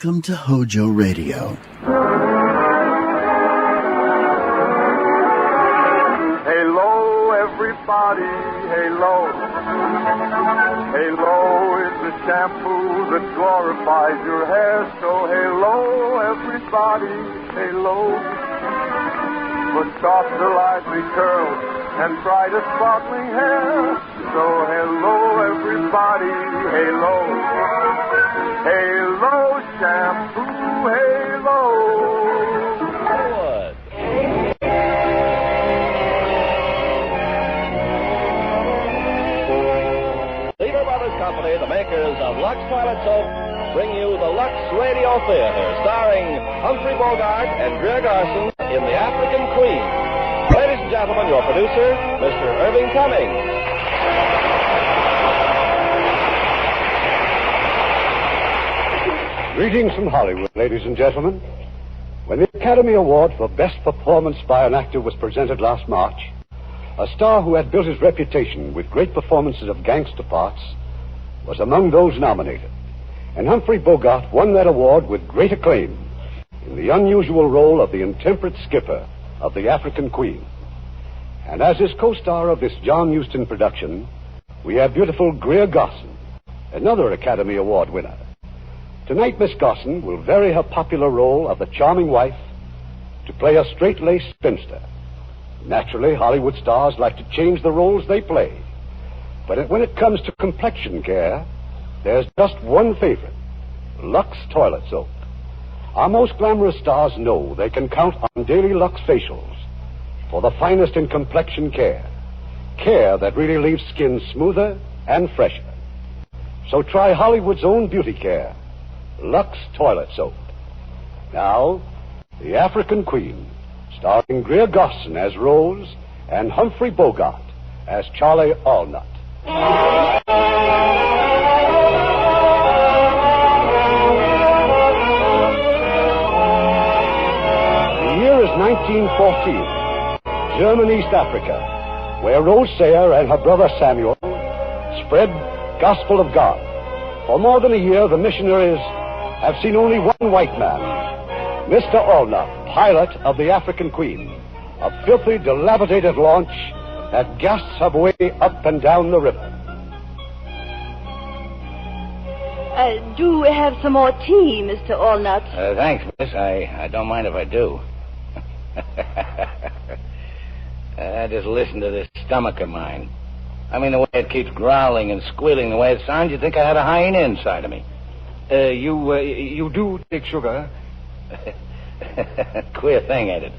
Welcome to Hojo Radio. Halo, everybody, halo. Halo is the shampoo that glorifies your hair. So halo, everybody, halo. For softer, lively curls and brighter, sparkling hair. So hello, everybody, halo. Halo shampoo, halo. Good. Fibber Brothers Company, the makers of Lux Toilet Soap, bring you the Lux Radio Theater, starring Humphrey Bogart and Greer Garson in The African Queen. Ladies and gentlemen, your producer, Mr. Irving Cummings. Greetings from Hollywood, ladies and gentlemen. When the Academy Award for Best Performance by an Actor was presented last March, a star who had built his reputation with great performances of gangster parts was among those nominated. And Humphrey Bogart won that award with great acclaim in the unusual role of the intemperate skipper of The African Queen. And as his co-star of this John Huston production, we have beautiful Greer Garson, another Academy Award winner. Tonight, Miss Garson will vary her popular role of the charming wife to play a straight-laced spinster. Naturally, Hollywood stars like to change the roles they play. But when it comes to complexion care, there's just one favorite, Lux Toilet Soap. Our most glamorous stars know they can count on daily Lux facials for the finest in complexion care. Care that really leaves skin smoother and fresher. So try Hollywood's own beauty care, Lux Toilet Soap. Now, The African Queen, starring Greer Garson as Rose and Humphrey Bogart as Charlie Allnut. The year is 1914, German East Africa, where Rose Sayer and her brother Samuel spread gospel of God. For more than a year, the missionaries have seen only one white man, Mr. Allnut, pilot of the African Queen, a filthy, dilapidated launch that gasps her way up and down the river. Do we have some more tea, Mr. Allnut? Thanks, miss. I don't mind if I do. Just listen to this stomach of mine. I mean, the way it keeps growling and squealing, the way it sounds, you'd think I had a hyena inside of me. You do take sugar? Queer thing, ain't it?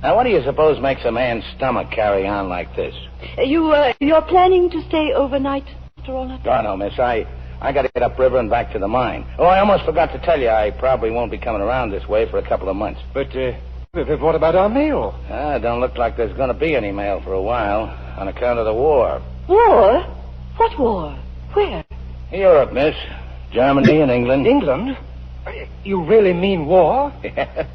Now, what do you suppose makes a man's stomach carry on like this? You're planning to stay overnight, Mr. Allnut? Oh, no, miss. I got to get upriver and back to the mine. Oh, I almost forgot to tell you, I probably won't be coming around this way for a couple of months. But what about our mail? Don't look like there's going to be any mail for a while on account of the war. War? What war? Where? Europe, miss. Germany and England. England? You really mean war? Yeah,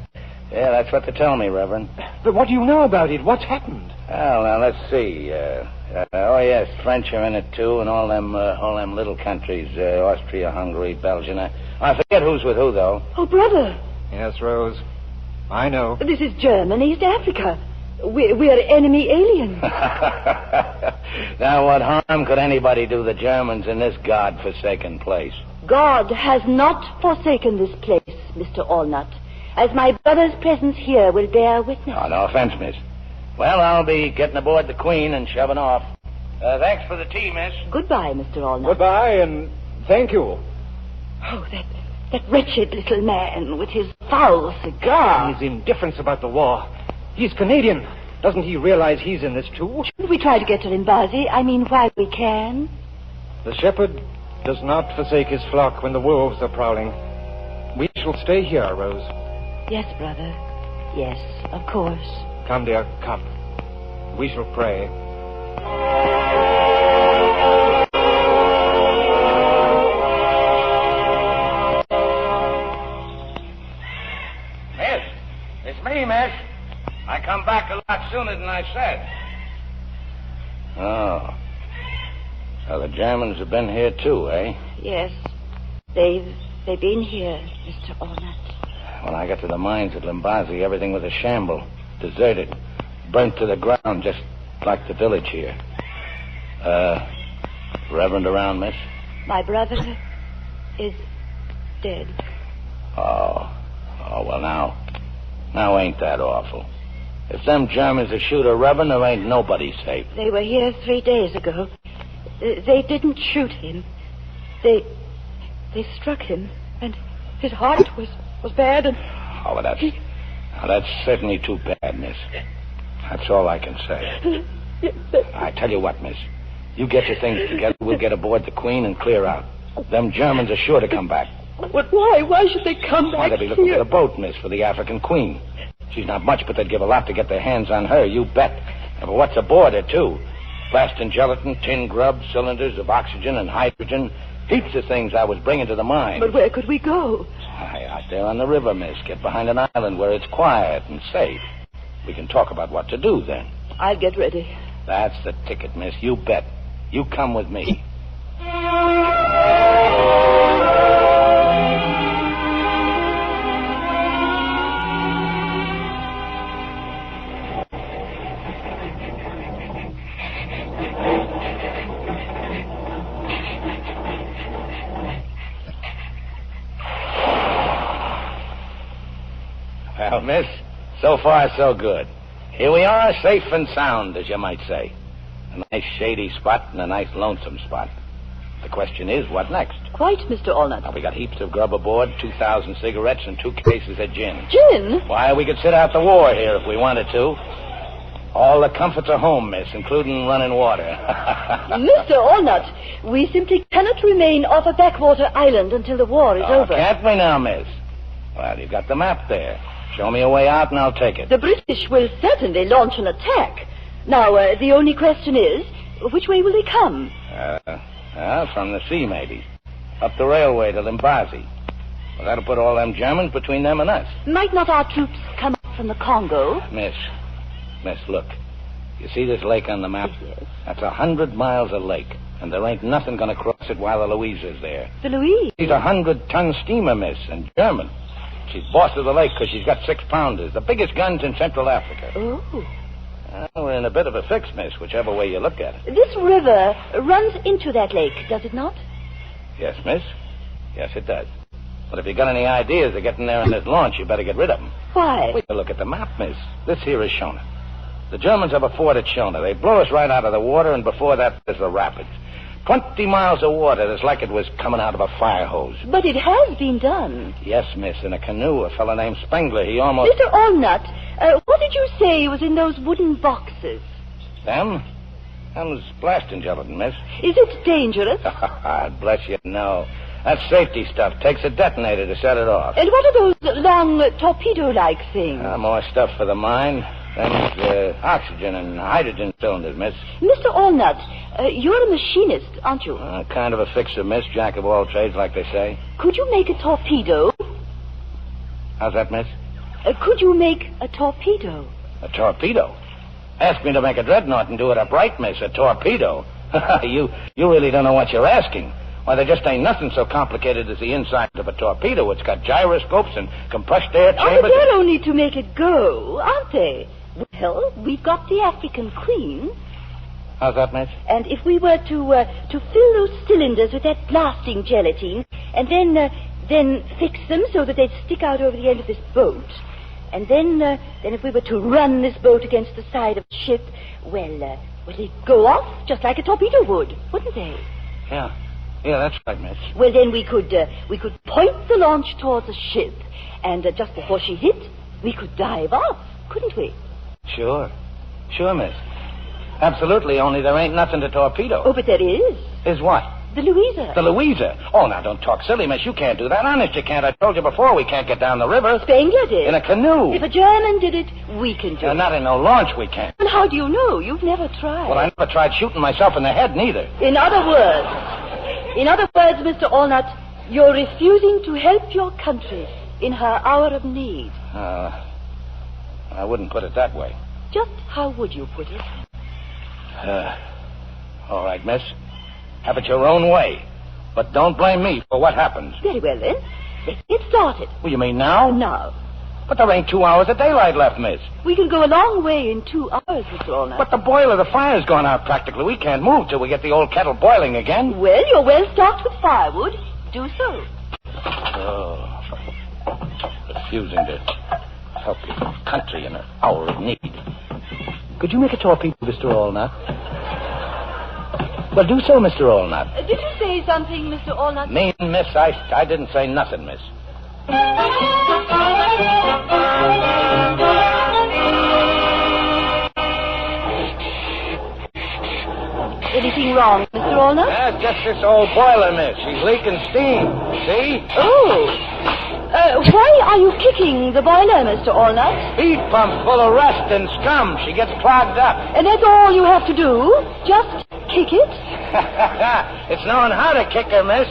that's what they tell me, Reverend. But what do you know about it? What's happened? Well, now, let's see. Oh, yes, French are in it, too, and all them little countries, Austria, Hungary, Belgium. I forget who's with who, though. Oh, brother. Yes, Rose. I know. This is German East Africa. We're enemy aliens. Now, what harm could anybody do the Germans in this God-forsaken place? God has not forsaken this place, Mr. Allnut, as my brother's presence here will bear witness. Oh, no offense, miss. Well, I'll be getting aboard the Queen and shoving off. Thanks for the tea, miss. Goodbye, Mr. Allnut. Goodbye, and thank you. Oh, that wretched little man with his foul cigar. His indifference about the war. He's Canadian. Doesn't he realize he's in this, too? Shouldn't we try to get to Limbazi? I mean, while we can? The shepherd does not forsake his flock when the wolves are prowling. We shall stay here, Rose. Yes, brother. Yes, of course. Come, dear, come. We shall pray. Miss, it's me, miss. I come back a lot sooner than I said. Oh. So the Germans have been here, too, eh? Yes. They've they been here, Mr. Ornat? When I got to the mines at Limbazi, everything was a shamble. Deserted. Burnt to the ground, just like the village here. Reverend around, miss? My brother is dead. Oh, well, now ain't that awful. If them Germans will shoot a Reverend, there ain't nobody safe. They were here 3 days ago. They didn't shoot him. They struck him, and his heart was bad, and... Oh, well, that's certainly too bad, miss. That's all I can say. I tell you what, miss. You get your things together, we'll get aboard the Queen and clear out. Them Germans are sure to come back. But why? Why should they come back? Why, they'll be looking for the boat, miss, for the African Queen. She's not much, but they'd give a lot to get their hands on her, you bet. And what's aboard her, too? Plastin gelatin, tin grub, cylinders of oxygen and hydrogen. Heaps of things I was bringing to the mine. But where could we go? Out there on the river, miss. Get behind an island where it's quiet and safe. We can talk about what to do then. I'll get ready. That's the ticket, miss. You bet. You come with me. Well, miss, so far so good. Here we are, safe and sound, as you might say. A nice shady spot and a nice lonesome spot. The question is, what next? Quite, Mr. Allnut. Now, we got heaps of grub aboard, 2,000 cigarettes, and 2 cases of gin. Gin? Why, we could sit out the war here if we wanted to. All the comforts are home, miss, including running water. Mr. Allnut, we simply cannot remain off a backwater island until the war is over. Can't we now, miss? Well, you've got the map there. Show me a way out and I'll take it. The British will certainly launch an attack. Now, the only question is, which way will they come? From the sea, maybe. Up the railway to Limbazi. Well, that'll put all them Germans between them and us. Might not our troops come up from the Congo? Miss, look. You see this lake on the map? Yes. That's 100 miles of lake, and there ain't nothing going to cross it while the Louisa's there. The Louise? She's a 100-ton steamer, miss, and German. She's boss of the lake because she's got 6-pounders, the biggest guns in Central Africa. Oh. We're in a bit of a fix, miss, whichever way you look at it. This river runs into that lake, does it not? Yes, miss. Yes, it does. But if you got any ideas of getting there in this launch, you better get rid of them. Why? We can look at the map, miss. This here is Shona. The Germans have a fort at Shona. They blow us right out of the water, and before that, there's the rapids. 20 miles of water that's like it was coming out of a fire hose. But it has been done. Yes, miss, in a canoe. A fellow named Spengler, he almost... Mr. Allnut, what did you say was in those wooden boxes? Them was blasting gelatin, miss. Is it dangerous? Bless you, no. That's safety stuff. Takes a detonator to set it off. And what are those long torpedo-like things? More stuff for the mine. Them's oxygen and hydrogen cylinders, miss. Mr. Allnut, you're a machinist, aren't you? Kind of a fixer, miss. Jack of all trades, like they say. Could you make a torpedo? How's that, miss? Could you make a torpedo? A torpedo? Ask me to make a dreadnought and do it upright, miss. A torpedo? You really don't know what you're asking. Why, there just ain't nothing so complicated as the inside of a torpedo. It's got gyroscopes and compressed air chambers. But they're only to make it go, aren't they? Well, we've got the African Queen. How's that, miss? And if we were to fill those cylinders with that blasting gelatine, and then fix them so that they'd stick out over the end of this boat, and then if we were to run this boat against the side of the ship, well, they'd go off just like a torpedo would, wouldn't they? Yeah, that's right, miss. Well, then we could point the launch towards the ship, and just before she hit, we could dive off, couldn't we? Sure, miss. Absolutely, only there ain't nothing to torpedo. Oh, but there is. Is what? The Louisa. The Louisa? Oh, now, don't talk silly, miss. You can't do that. Honest, you can't. I told you before we can't get down the river. Spengler did. In a canoe. If a German did it, we can do it. Not in no launch, we can't. Well, how do you know? You've never tried. Well, I never tried shooting myself in the head, neither. In other words, Mr. Allnut, you're refusing to help your country in her hour of need. I wouldn't put it that way. Just how would you put it? All right, miss. Have it your own way. But don't blame me for what happens. Very well, then. Let's get started. What, you mean now? Now. But there ain't 2 hours of daylight left, miss. We can go a long way in 2 hours, Mr. Allnut. But the boiler, the fire's gone out practically. We can't move till we get the old kettle boiling again. Well, you're well stocked with firewood. Do so. Oh, refusing to help your country in an hour of need. Could you make a torpedo, Mr. Allnut? Well, do so, Mr. Allnut. Did you say something, Mr. Allnut? Me, miss, I didn't say nothing, miss. Anything wrong, Mr. Allnut? That's just this old boiler, miss. She's leaking steam. See? Oh. Why are you kicking the boiler, Mr. Allnut? Feed pump full of rust and scum. She gets clogged up. And that's all you have to do? Just kick it? It's knowing how to kick her, miss.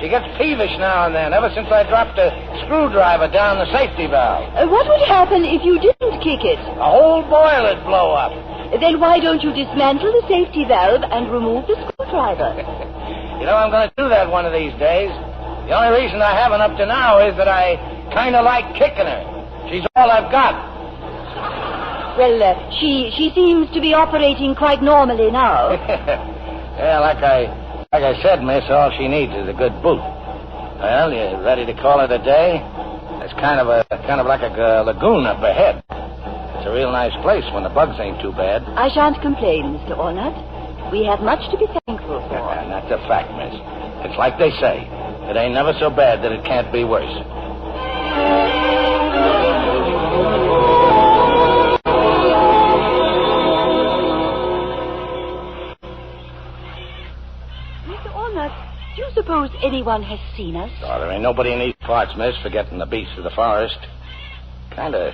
She gets peevish now and then, ever since I dropped a screwdriver down the safety valve. What would happen if you didn't kick it? The whole boiler'd blow up. Then why don't you dismantle the safety valve and remove the screwdriver? You know, I'm going to do that one of these days. The only reason I haven't up to now is that I kind of like kicking her. She's all I've got. Well, she seems to be operating quite normally now. Yeah, like I said, miss, all she needs is a good boot. Well, you ready to call it a day? It's kind of like a lagoon up ahead. It's a real nice place when the bugs ain't too bad. I shan't complain, Mr. Allnut. We have much to be thankful for. And that's a fact, miss. It's like they say. It ain't never so bad that it can't be worse. Mr. Allnut, do you suppose anyone has seen us? Oh, there ain't nobody in these parts, miss, forgetting the beasts of the forest. Kind of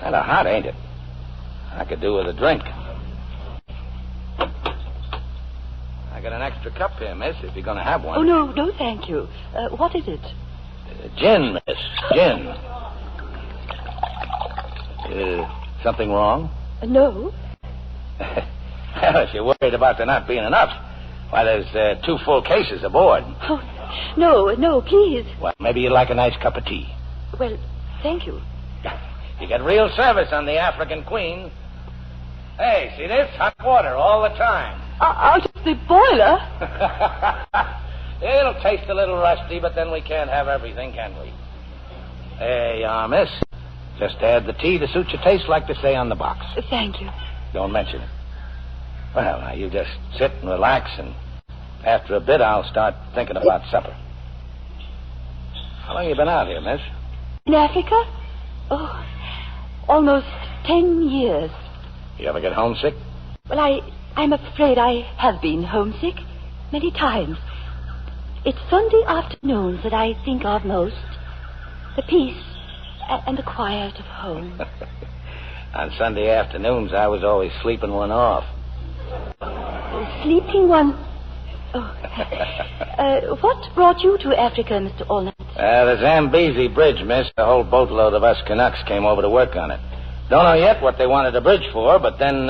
hot, ain't it? I could do with a drink. I got an extra cup here, miss, if you're going to have one. Oh, no, thank you. What is it? Gin, miss. Gin. Something wrong? No. Well, if you're worried about there not being enough, why, there's 2 full cases aboard. Oh, no, please. Well, maybe you'd like a nice cup of tea. Well, thank you. You get real service on the African Queen. Hey, see this? Hot water all the time. Out of the boiler? It'll taste a little rusty, but then we can't have everything, can we? There you are, miss. Just add the tea to suit your taste, like they say on the box. Thank you. Don't mention it. Well, now, you just sit and relax, and after a bit, I'll start thinking about supper. How long you been out here, miss? In Africa? Oh, almost 10 years. You ever get homesick? Well, I'm afraid I have been homesick many times. It's Sunday afternoons that I think of most. The peace and the quiet of home. On Sunday afternoons, I was always sleeping one off. Sleeping one? Oh. What brought you to Africa, Mr. Allnut? The Zambezi Bridge, miss. A whole boatload of us Canucks came over to work on it. Don't know yet what they wanted the bridge for, but then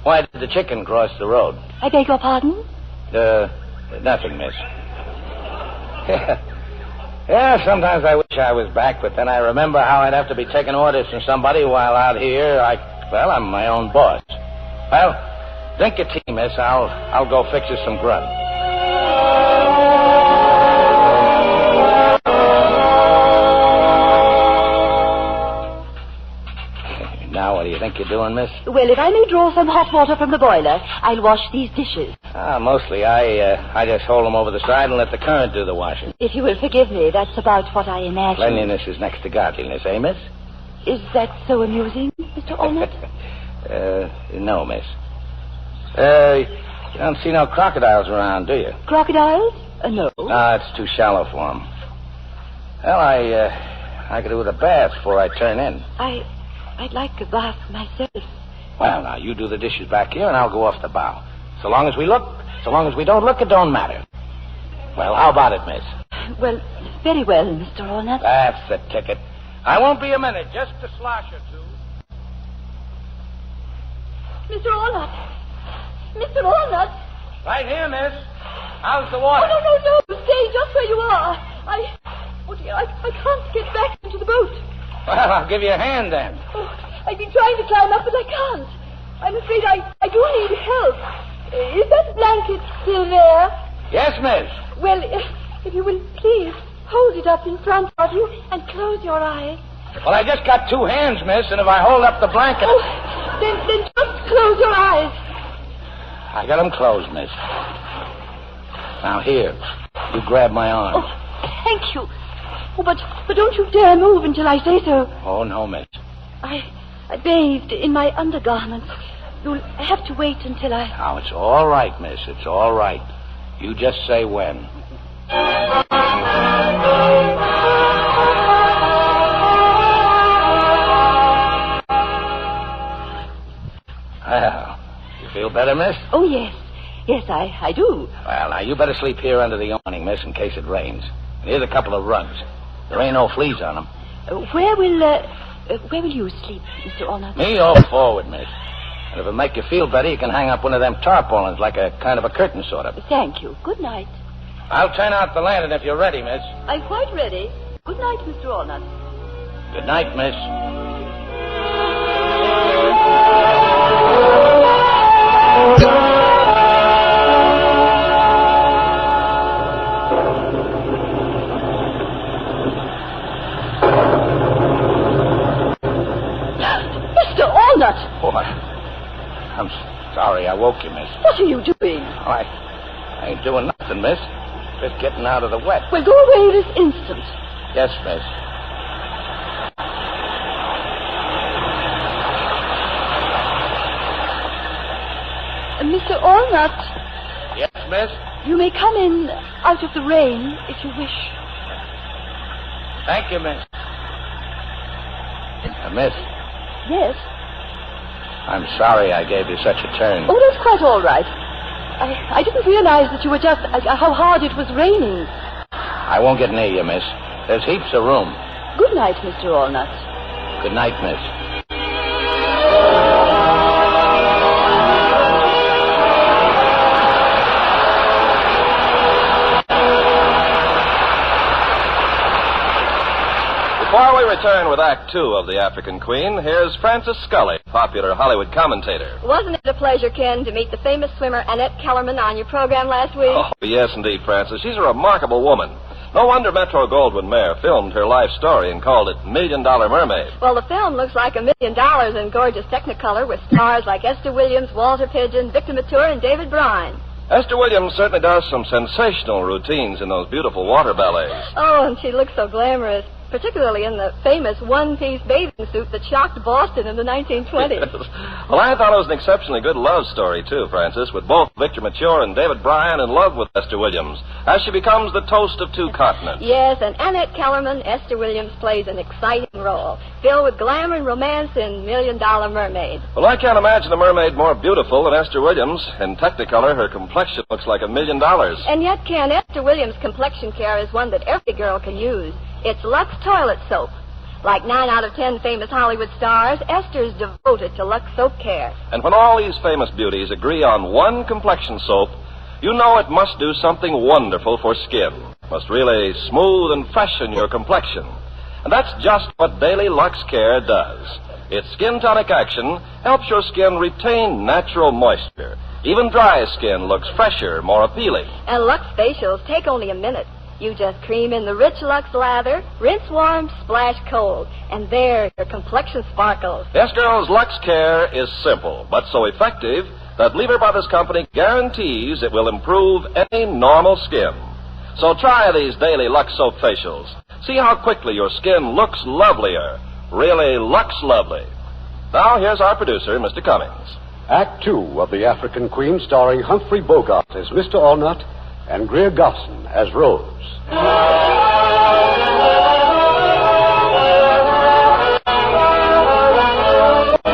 why did the chicken cross the road? I beg your pardon? Nothing, miss. Yeah, sometimes I wish I was back, but then I remember how I'd have to be taking orders from somebody while out here. I'm my own boss. Well, drink your tea, miss. I'll go fix you some grub. Now, what do you think you're doing, miss? Well, if I may draw some hot water from the boiler, I'll wash these dishes. Mostly I just hold them over the side and let the current do the washing. If you will forgive me, that's about what I imagine. Cleanliness is next to godliness, eh, miss? Is that so amusing, Mr. Allnut? No, miss. You don't see no crocodiles around, do you? Crocodiles? No. It's too shallow for them. Well, I could do with a bath before I turn in. I'd like a bath myself. Well, now, you do the dishes back here, and I'll go off the bow. So long as we don't look, it don't matter. Well, how about it, miss? Well, very well, Mr. Allnut. That's the ticket. I won't be a minute, just a slosh or two. Mr. Allnut! Mr. Allnut! Right here, miss. How's the water? Oh, no. Stay just where you are. Oh, dear, I I'll give you a hand then. Oh, I've been trying to climb up, but I can't. I'm afraid I do need help. Is that blanket still there? Yes, miss. Well, if you will please hold it up in front of you and close your eyes. Well, I just got two hands, miss, and if I hold up the blanket... Oh, then just close your eyes. I got them closed, miss. Now, here, you grab my arm. Oh, thank you. Oh, but don't you dare move until I say so. Oh, no, miss. I bathed in my undergarments. You'll have to wait until I... Now, it's all right, miss. It's all right. You just say when. Well, you feel better, miss? Oh, yes. Yes, I do. Well, now, you better sleep here under the awning, miss, in case it rains. And here's a couple of rugs. There ain't no fleas on them. Where will you sleep, Mr. Arnold? Me all forward, miss. And if it'll make you feel better, you can hang up one of them tarpaulins like a kind of a curtain, sort of. Thank you. Good night. I'll turn out the lantern if you're ready, miss. I'm quite ready. Good night, Mr. Arnold. Good night, miss. Mr. Arnold! Oh, I'm sorry I woke you, miss. What are you doing? Oh, I ain't doing nothing, miss. Just getting out of the wet. Well, go away this instant. Yes, miss. Mr. Arnott. Yes, miss? You may come in out of the rain if you wish. Thank you, miss. Miss? Yes? I'm sorry I gave you such a turn. Oh, that's quite all right. I didn't realize that you were just... how hard it was raining. I won't get near you, miss. There's heaps of room. Good night, Mr. Walnut. Good night, miss. Before we return with Act Two of The African Queen, here's Francis Scully, popular Hollywood commentator. Wasn't it a pleasure, Ken, to meet the famous swimmer Annette Kellerman on your program last week? Oh, yes, indeed, Francis. She's a remarkable woman. No wonder Metro-Goldwyn-Mayer filmed her life story and called it $1 Million Mermaid. Well, the film looks like $1 million in gorgeous Technicolor with stars like Esther Williams, Walter Pidgeon, Victor Mature, and David Bryan. Esther Williams certainly does some sensational routines in those beautiful water ballets. Oh, and she looks so glamorous, particularly in the famous one-piece bathing suit that shocked Boston in the 1920s. Yes. Well, I thought it was an exceptionally good love story, too, Francis, with both Victor Mature and David Bryan in love with Esther Williams, as she becomes the toast of two continents. Yes, and Annette Kellerman, Esther Williams, plays an exciting role, filled with glamour and romance in $1 Million Mermaid. Well, I can't imagine a mermaid more beautiful than Esther Williams. In Technicolor, her complexion looks like $1 million. And yet, Ken, Esther Williams' complexion care is one that every girl can use. It's Lux toilet soap. Like 9 out of 10 famous Hollywood stars, Esther's devoted to Lux soap care. And when all these famous beauties agree on one complexion soap, you know it must do something wonderful for skin. Must really smooth and freshen your complexion. And that's just what Daily Lux Care does. Its skin tonic action helps your skin retain natural moisture. Even dry skin looks fresher, more appealing. And Lux facials take only a minute. You just cream in the rich Lux lather, rinse warm, splash cold, and there your complexion sparkles. Yes, girls, Lux Care is simple, but so effective that Lever Brothers Company guarantees it will improve any normal skin. So try these daily Lux soap facials. See how quickly your skin looks lovelier. Really Lux lovely. Now, here's our producer, Mr. Cummings. Act Two of The African Queen, starring Humphrey Bogart as Mr. Allnut and Greer Gosson as Rose.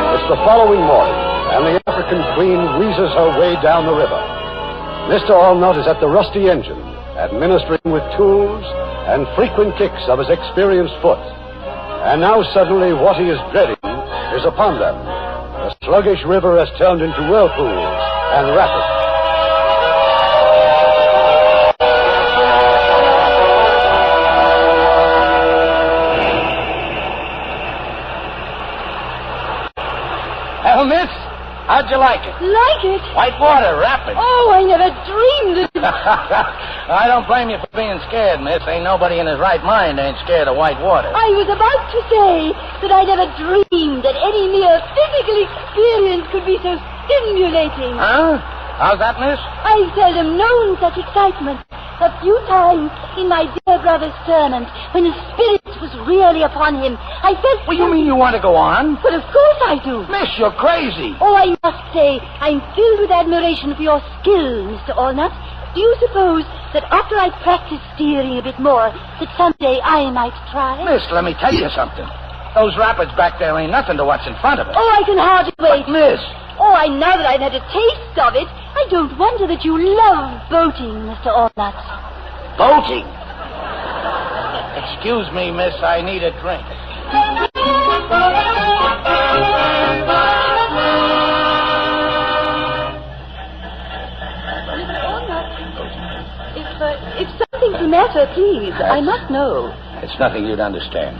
It's the following morning, and the African Queen wheezes her way down the river. Mr. Allnut is at the rusty engine, administering with tools and frequent kicks of his experienced foot. And now suddenly what he is dreading is upon them. The sluggish river has turned into whirlpools and rapids. How'd you like it? Like it? White water, rapid. Oh, I never dreamed it. I don't blame you for being scared, miss. Ain't nobody in his right mind ain't scared of white water. I was about to say that I never dreamed that any mere physical experience could be so stimulating. Huh? How's that, miss? I've seldom known such excitement. A few times in my dear brother's sermons, when the spirit was really upon him, I felt... Well, you mean you want to go on? But of course I do. Miss, you're crazy. Oh, I must say, I'm filled with admiration for your skill, Mr. Allnut. Do you suppose that after I practice steering a bit more, that someday I might try? Miss, let me tell you something. Those rapids back there ain't nothing to what's in front of us. Oh, I can hardly wait. But, miss... Oh, now that I've had a taste of it, I don't wonder that you love boating, Mr. Allnut. Boating? Excuse me, miss, I need a drink. If something's the matter, please, I must know. It's nothing you'd understand.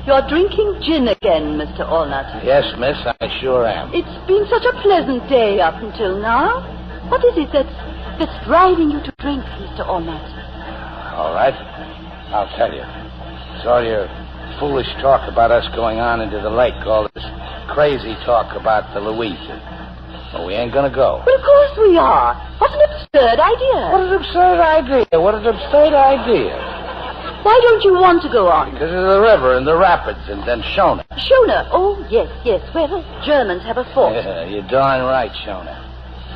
You're drinking gin again, Mr. Allnut. Yes, miss, I sure am. It's been such a pleasant day up until now. What is it that's driving you to drink, Mr. Allnut? All right, I'll tell you. It's all your foolish talk about us going on into the lake, all this crazy talk about the Louisa. Well, we ain't gonna go. Well, of course we are. What an absurd idea. What an absurd idea. What an absurd idea. Why don't you want to go on? Because of the river and the rapids and then Shona. Shona? Oh, yes. Well, Germans have a fort. Yeah, you're darn right, Shona.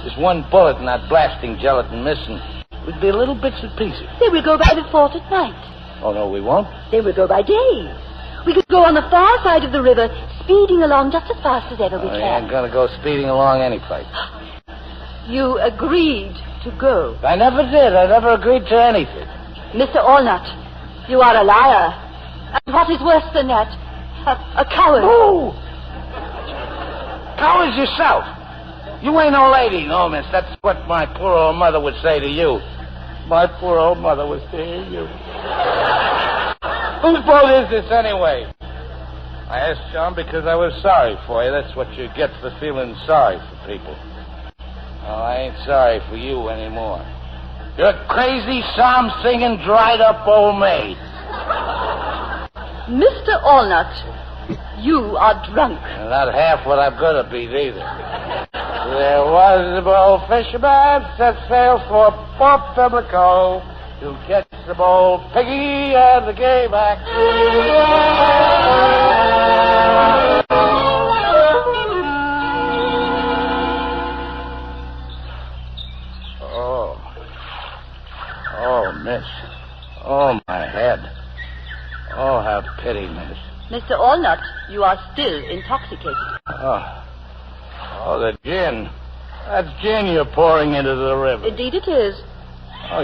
Just one bullet in that blasting gelatin missing. We'd be little bits and pieces. They will go by the fort at night. Oh, no, we won't? They will go by day. We could go on the far side of the river, speeding along just as fast as ever we can. We ain't gonna go speeding along any place. You agreed to go. I never did. I never agreed to anything. Mr. Allnut, you are a liar. And what is worse than that, a coward. Oh! Coward yourself. You ain't no lady, no, miss. That's what my poor old mother would say to you. My poor old mother would say to you. Whose boat is this, anyway? I asked John because I was sorry for you. That's what you get for feeling sorry for people. Oh, I ain't sorry for you anymore. You're a crazy, psalm-singing, dried-up old maid. Mr. Allnut, you are drunk. Not half what I'm going to be, either. There was a bold fisherman set sail for Port Pimlico to catch the bold piggy and the game axe. Oh, miss. Oh, my head. Oh, how pity, miss. Mr. Allnut, you are still intoxicated. Oh, the gin. That's gin you're pouring into the river. Indeed it is. Oh,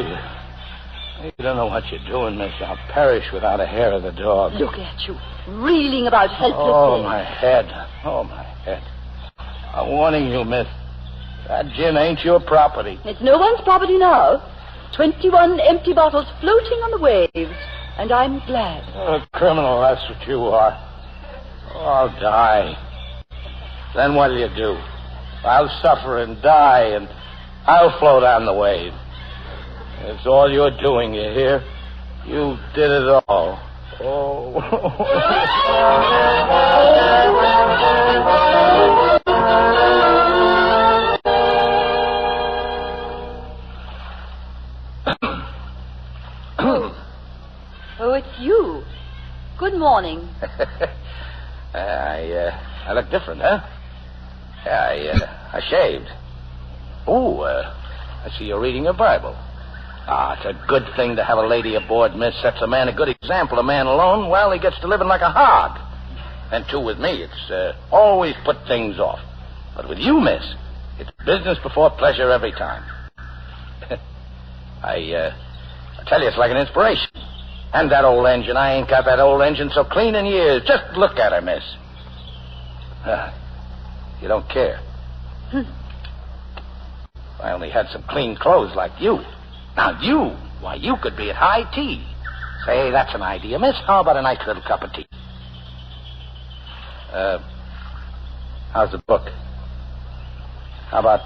you don't know what you're doing, miss. I'll perish without a hair of the dog. Look at you, reeling about helplessly. Oh, my head. Oh, my head. I'm warning you, miss. That gin ain't your property. It's no one's property now. 21 empty bottles floating on the waves, and I'm glad. Oh, a criminal, that's what you are. Oh, I'll die. Then what'll you do? I'll suffer and die, and I'll float on the wave. It's all you're doing, you hear? You did it all. Oh. Oh, it's you. Good morning. I look different, huh? Yeah, I shaved. Oh, I see you're reading your Bible. It's a good thing to have a lady aboard, miss. Sets a man a good example. A man alone, well, he gets to living like a hog. And too with me, it's always put things off. But with you, miss, it's business before pleasure every time. I tell you, it's like an inspiration. And that old engine, I ain't got that old engine so clean in years. Just look at her, miss. You don't care. I only had some clean clothes like you. Now you could be at high tea. Say, that's an idea, miss. How about a nice little cup of tea? How's the book? How about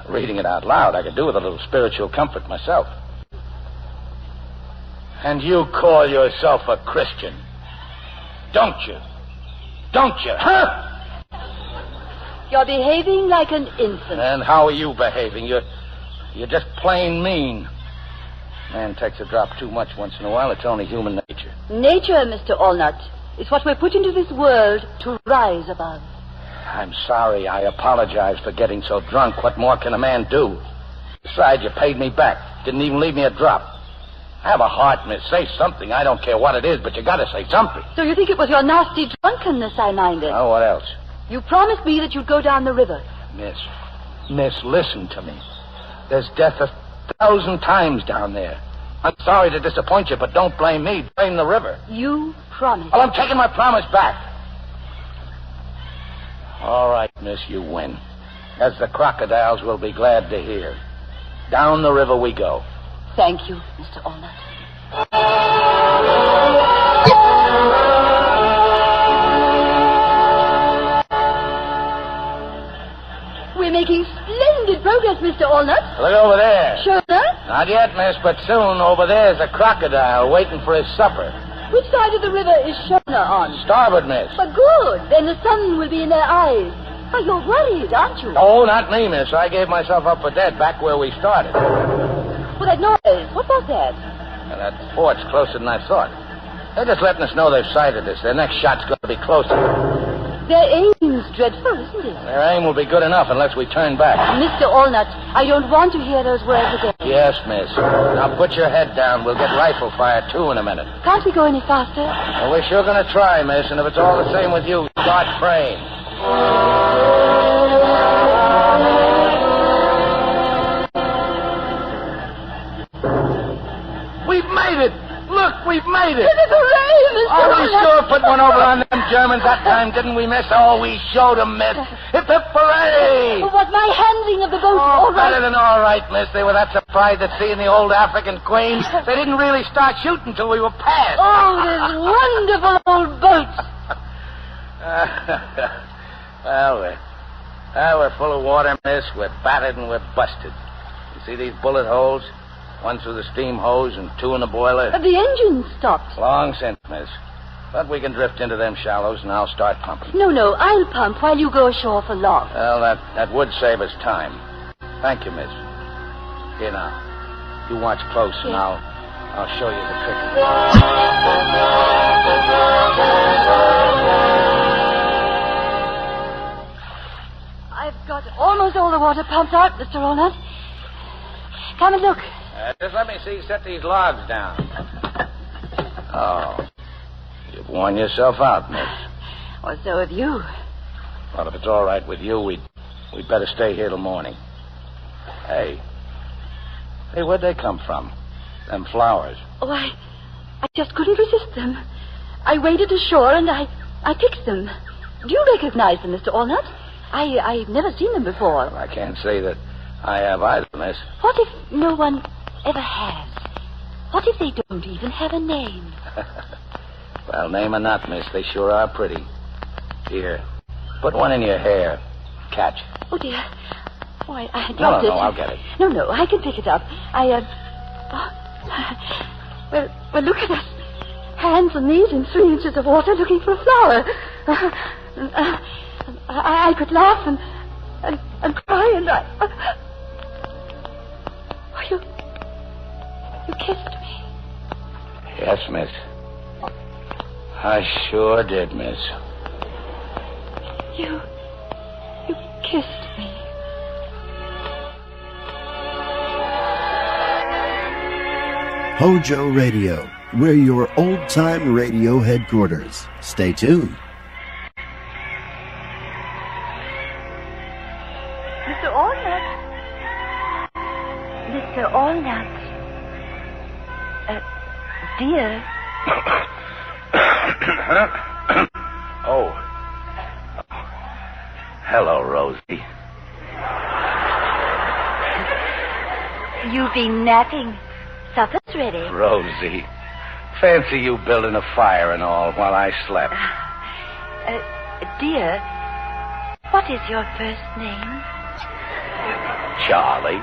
reading it out loud? I could do with a little spiritual comfort myself. And you call yourself a Christian, don't you? Don't you, huh? You're behaving like an infant. And how are you behaving? You're just plain mean. Man takes a drop too much once in a while. It's only human nature. Nature, Mr. Allnut, is what we're put into this world to rise above. I'm sorry. I apologize for getting so drunk. What more can a man do? Besides, you paid me back. Didn't even leave me a drop. Have a heart, miss. Say something. I don't care what it is, but you gotta say something. So you think it was your nasty drunkenness I minded? Oh, what else? You promised me that you'd go down the river. Miss, listen to me. There's death 1,000 times down there. I'm sorry to disappoint you, but don't blame me. Blame the river. You promised. Well, I'm taking my promise back. All right, miss, you win. As the crocodiles will be glad to hear. Down the river we go. Thank you, Mr. Allnut. We're making splendid progress, Mr. Allnut. Look over there. Sure? Not yet, miss, but soon over there's a crocodile waiting for his supper. Which side of the river is Shona on? Starboard, miss. But good. Then the sun will be in their eyes. Oh, you're worried, aren't you? Oh, not me, miss. I gave myself up for dead back where we started. Well, that noise. What was that? Well, that fort's closer than I thought. They're just letting us know they've sighted us. Their next shot's going to be closer. Their aim's dreadful, isn't it? Their aim will be good enough unless we turn back. Mr. Allnut, I don't want to hear those words again. Yes, miss. Now put your head down. We'll get rifle fire, too, in a minute. Can't we go any faster? Well, we're sure going to try, miss, and if it's all the same with you, start praying. We've made it! Look, we've made it! Hooray, Mr. Oh, we Allnut. sure put one over on them Germans that time, didn't we, miss? Oh, we showed them, miss. Hip, hip, hooray! Oh, was my handling of the boat Oh, all right? better than all right, miss. They were that surprised at seeing the old African queen. They didn't really start shooting till we were past. Oh, those wonderful old boats. We're full of water, miss. We're battered and we're busted. You see these bullet holes? One through the steam hose and two in the boiler. The engine stopped. Long since, miss. But we can drift into them shallows and I'll start pumping. No, I'll pump while you go ashore for long. Well, that would save us time. Thank you, miss. Here now. You watch close and I'll show you the trick. I've got almost all the water pumped out, Mr. Allnut. Come and look. Just let me see you set these logs down. Oh. You've worn yourself out, miss. Well, so have you. Well, if it's all right with you, we'd better stay here till morning. Hey, where'd they come from? Them flowers. Oh, I just couldn't resist them. I waded ashore and I picked them. Do you recognize them, Mr. Allnut? I've never seen them before. Well, I can't say that I have either, miss. What if no one ever has? What if they don't even have a name? Well, name or not, miss, they sure are pretty. Here, put one in your hair. Catch. Oh, dear. Oh, I dropped it. No, I'll get it. No, I can pick it up. Well, look at us. Hands and knees in 3 inches of water looking for a flower. I could laugh and cry and you kissed me. Yes, miss. I sure did, miss. You kissed me. Hojo Radio, we're your old-time radio headquarters. Stay tuned. Mr. Allnut. Mr. Allnut. Dear. Oh. Hello, Rosie. You've been napping. Supper's ready. Rosie. Fancy you building a fire and all while I slept. Dear, what is your first name? Charlie.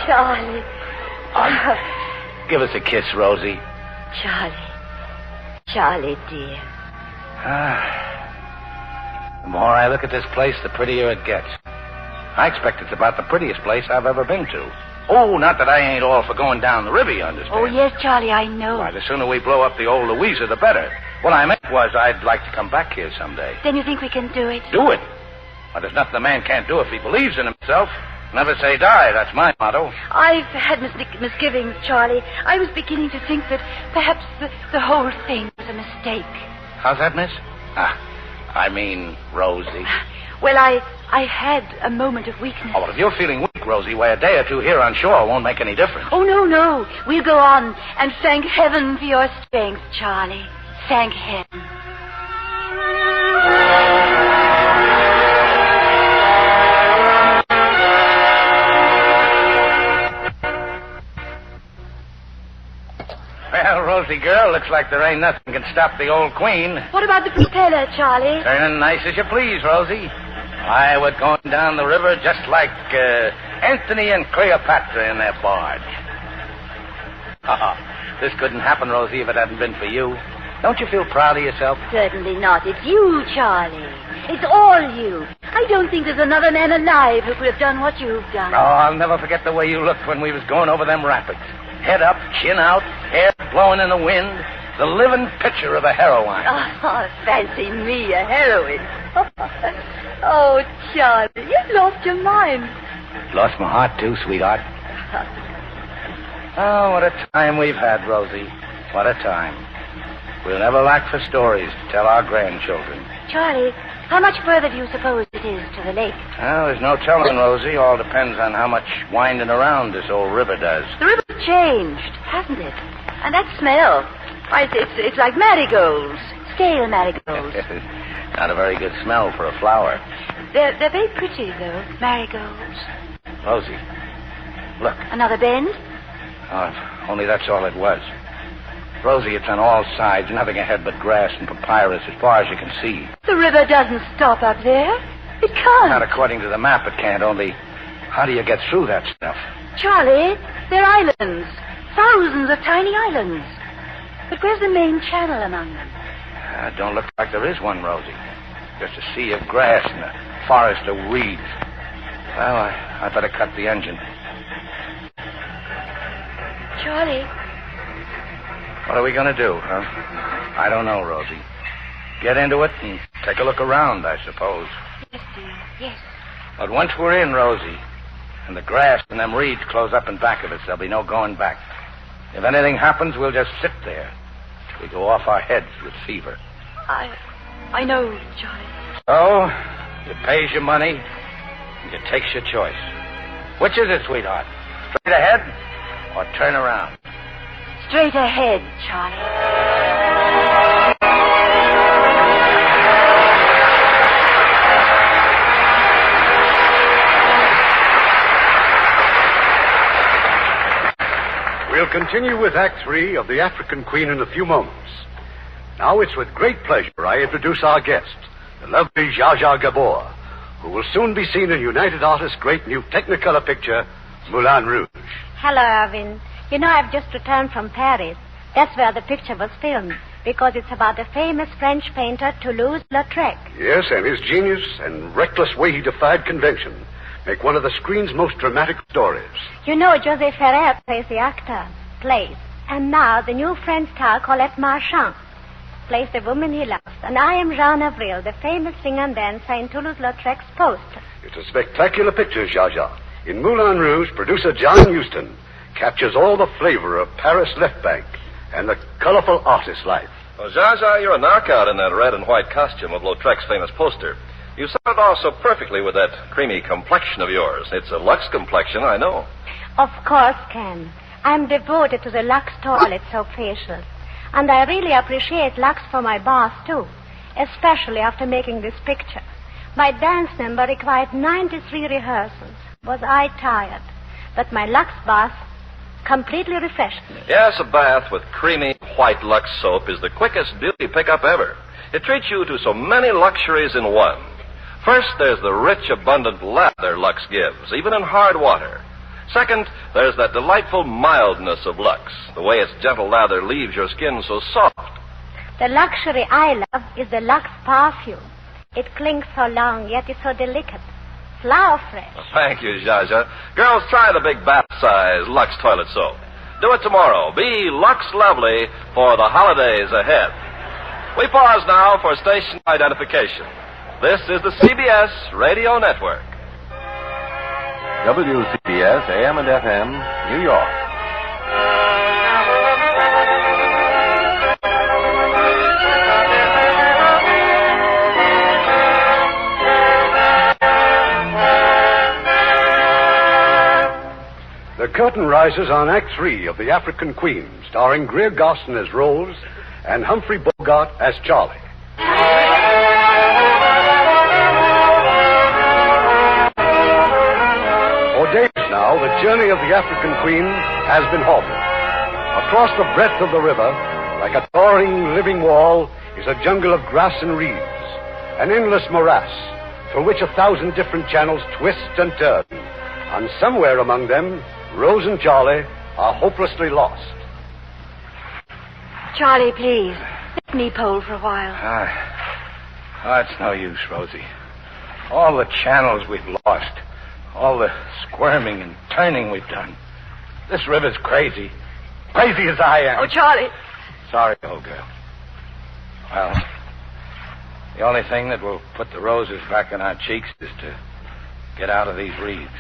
Charlie. Oh. Give us a kiss, Rosie. Charlie, dear. The more I look at this place, the prettier it gets. I expect it's about the prettiest place I've ever been to. Oh, not that I ain't all for going down the river, you understand? Oh, yes, Charlie, I know. Why, the sooner we blow up the old Louisa, the better. What I meant was I'd like to come back here someday. Then you think we can do it? Do it? Well, there's nothing a man can't do if he believes in himself. Never say die, that's my motto. I've had misgivings, Charlie. I was beginning to think that perhaps the whole thing was a mistake. How's that, miss? I mean, Rosie. Well, I had a moment of weakness. Oh, well, if you're feeling weak, Rosie, why, a day or two here on shore won't make any difference. Oh, no. We'll go on and thank heaven for your strength, Charlie. Thank heaven. Well, Rosie girl, looks like there ain't nothing can stop the old queen. What about the propeller, Charlie? Turning nice as you please, Rosie. I was going down the river just like Anthony and Cleopatra in their barge. This couldn't happen, Rosie, if it hadn't been for you. Don't you feel proud of yourself? Certainly not. It's you, Charlie. It's all you. I don't think there's another man alive who could have done what you've done. Oh, I'll never forget the way you looked when we was going over them rapids. Head up, chin out, hair blowing in the wind. The living picture of a heroine. Oh, fancy me, a heroine. Oh, Charlie, you've lost your mind. Lost my heart, too, sweetheart. Oh, what a time we've had, Rosie. What a time. We'll never lack for stories to tell our grandchildren. Charlie, how much further do you suppose it is to the lake? Well, there's no telling, Rosie. All depends on how much winding around this old river does. The river's changed, hasn't it? And that smell. Why, it's like marigolds. Stale marigolds. Not a very good smell for a flower. They're very pretty, though, marigolds. Rosie, look. Another bend? Oh, if only that's all it was. Rosie, it's on all sides, nothing ahead but grass and papyrus as far as you can see. The river doesn't stop up there. It can't. Not according to the map, it can't. Only, how do you get through that stuff? Charlie, they're islands. Thousands of tiny islands. But where's the main channel among them? Don't look like there is one, Rosie. Just a sea of grass and a forest of reeds. Well, I better cut the engine. Charlie. What are we going to do, huh? I don't know, Rosie. Get into it and take a look around, I suppose. Yes, dear, yes. But once we're in, Rosie, and the grass and them reeds close up in back of us, there'll be no going back. If anything happens, we'll just sit there till we go off our heads with fever. I know, Charlie. So, you pays your money, and you takes your choice. Which is it, sweetheart? Straight ahead or turn around? Straight ahead, Charlie. We'll continue with Act 3 of The African Queen in a few moments. Now it's with great pleasure I introduce our guest, the lovely Zsa Zsa Gabor, who will soon be seen in United Artists' great new Technicolor picture, Moulin Rouge. Hello, Arvin. You know, I've just returned from Paris. That's where the picture was filmed, because it's about the famous French painter Toulouse-Lautrec. Yes, and his genius and reckless way he defied convention make one of the screen's most dramatic stories. You know, José Ferrer plays the actor, and now the new French star Colette Marchand plays the woman he loves. And I am Jean Avril, the famous singer and dancer in Toulouse-Lautrec's poster. It's a spectacular picture, Zsa Zsa. In Moulin Rouge, producer John Huston captures all the flavor of Paris left bank and the colorful artist life. Well, Zsa Zsa, you're a knockout in that red and white costume of Lautrec's famous poster. You set it off so perfectly with that creamy complexion of yours. It's a Lux complexion, I know. Of course, Ken. I'm devoted to the Lux toilet soap facials. And I really appreciate Lux for my bath, too. Especially after making this picture. My dance number required 93 rehearsals. Was I tired? But my Lux bath completely refreshed me. Yes, a bath with creamy white Lux soap is the quickest beauty pickup ever. It treats you to so many luxuries in one. First, there's the rich, abundant lather Lux gives, even in hard water. Second, there's that delightful mildness of Lux, the way its gentle lather leaves your skin so soft. The luxury I love is the Lux perfume. It clings so long, yet is so delicate. Flower fresh. Well, thank you, Zsa. Girls, try the big bath-size Lux toilet soap. Do it tomorrow. Be Lux lovely for the holidays ahead. We pause now for station identification. This is the CBS Radio Network. WCBS, AM and FM, New York. The curtain rises on Act 3 of The African Queen, starring Greer Garson as Rose and Humphrey Bogart as Charlie. For days now, the journey of the African Queen has been halted. Across the breadth of the river, like a towering living wall, is a jungle of grass and reeds, an endless morass through which 1,000 different channels twist and turn. And somewhere among them, Rose and Charlie are hopelessly lost. Charlie, please, let me pole for a while. It's no use, Rosie. All the channels we've lost, all the squirming and turning we've done. This river's crazy. Crazy as I am. Oh, Charlie. Sorry, old girl. Well, the only thing that will put the roses back on our cheeks is to get out of these reeds.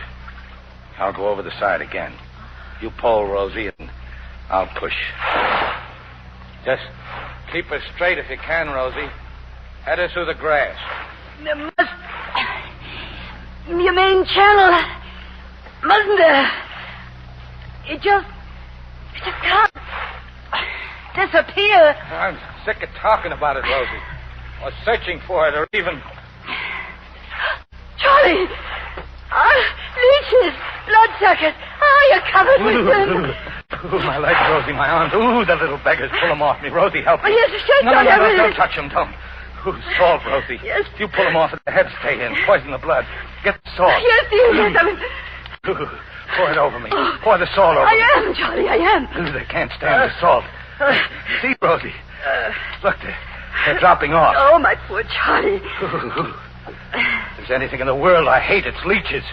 I'll go over the side again. You pole, Rosie, and I'll push. Just keep us straight if you can, Rosie. Head us through the grass. There must... Your main channel... Mustn't there? It just can't... disappear. I'm sick of talking about it, Rosie. Or searching for it, or even... Charlie! Leeches! Bloodsuckers! You're covered with them. Ooh, my legs, Rosie, my arms. Ooh, the little beggars. Pull them off me. Rosie, help me. Yes, No, don't touch them, don't. Ooh, salt, Rosie. Yes. You pull them off and the head stay in. Poison the blood. Get the salt. Yes, dear, yes. Ooh, pour it over me. Pour the salt over me. I am, Charlie, I am. Ooh, they can't stand the salt. See, Rosie. Look, they're dropping off. Oh, my poor Charlie. Ooh. If there's anything in the world I hate, it's leeches.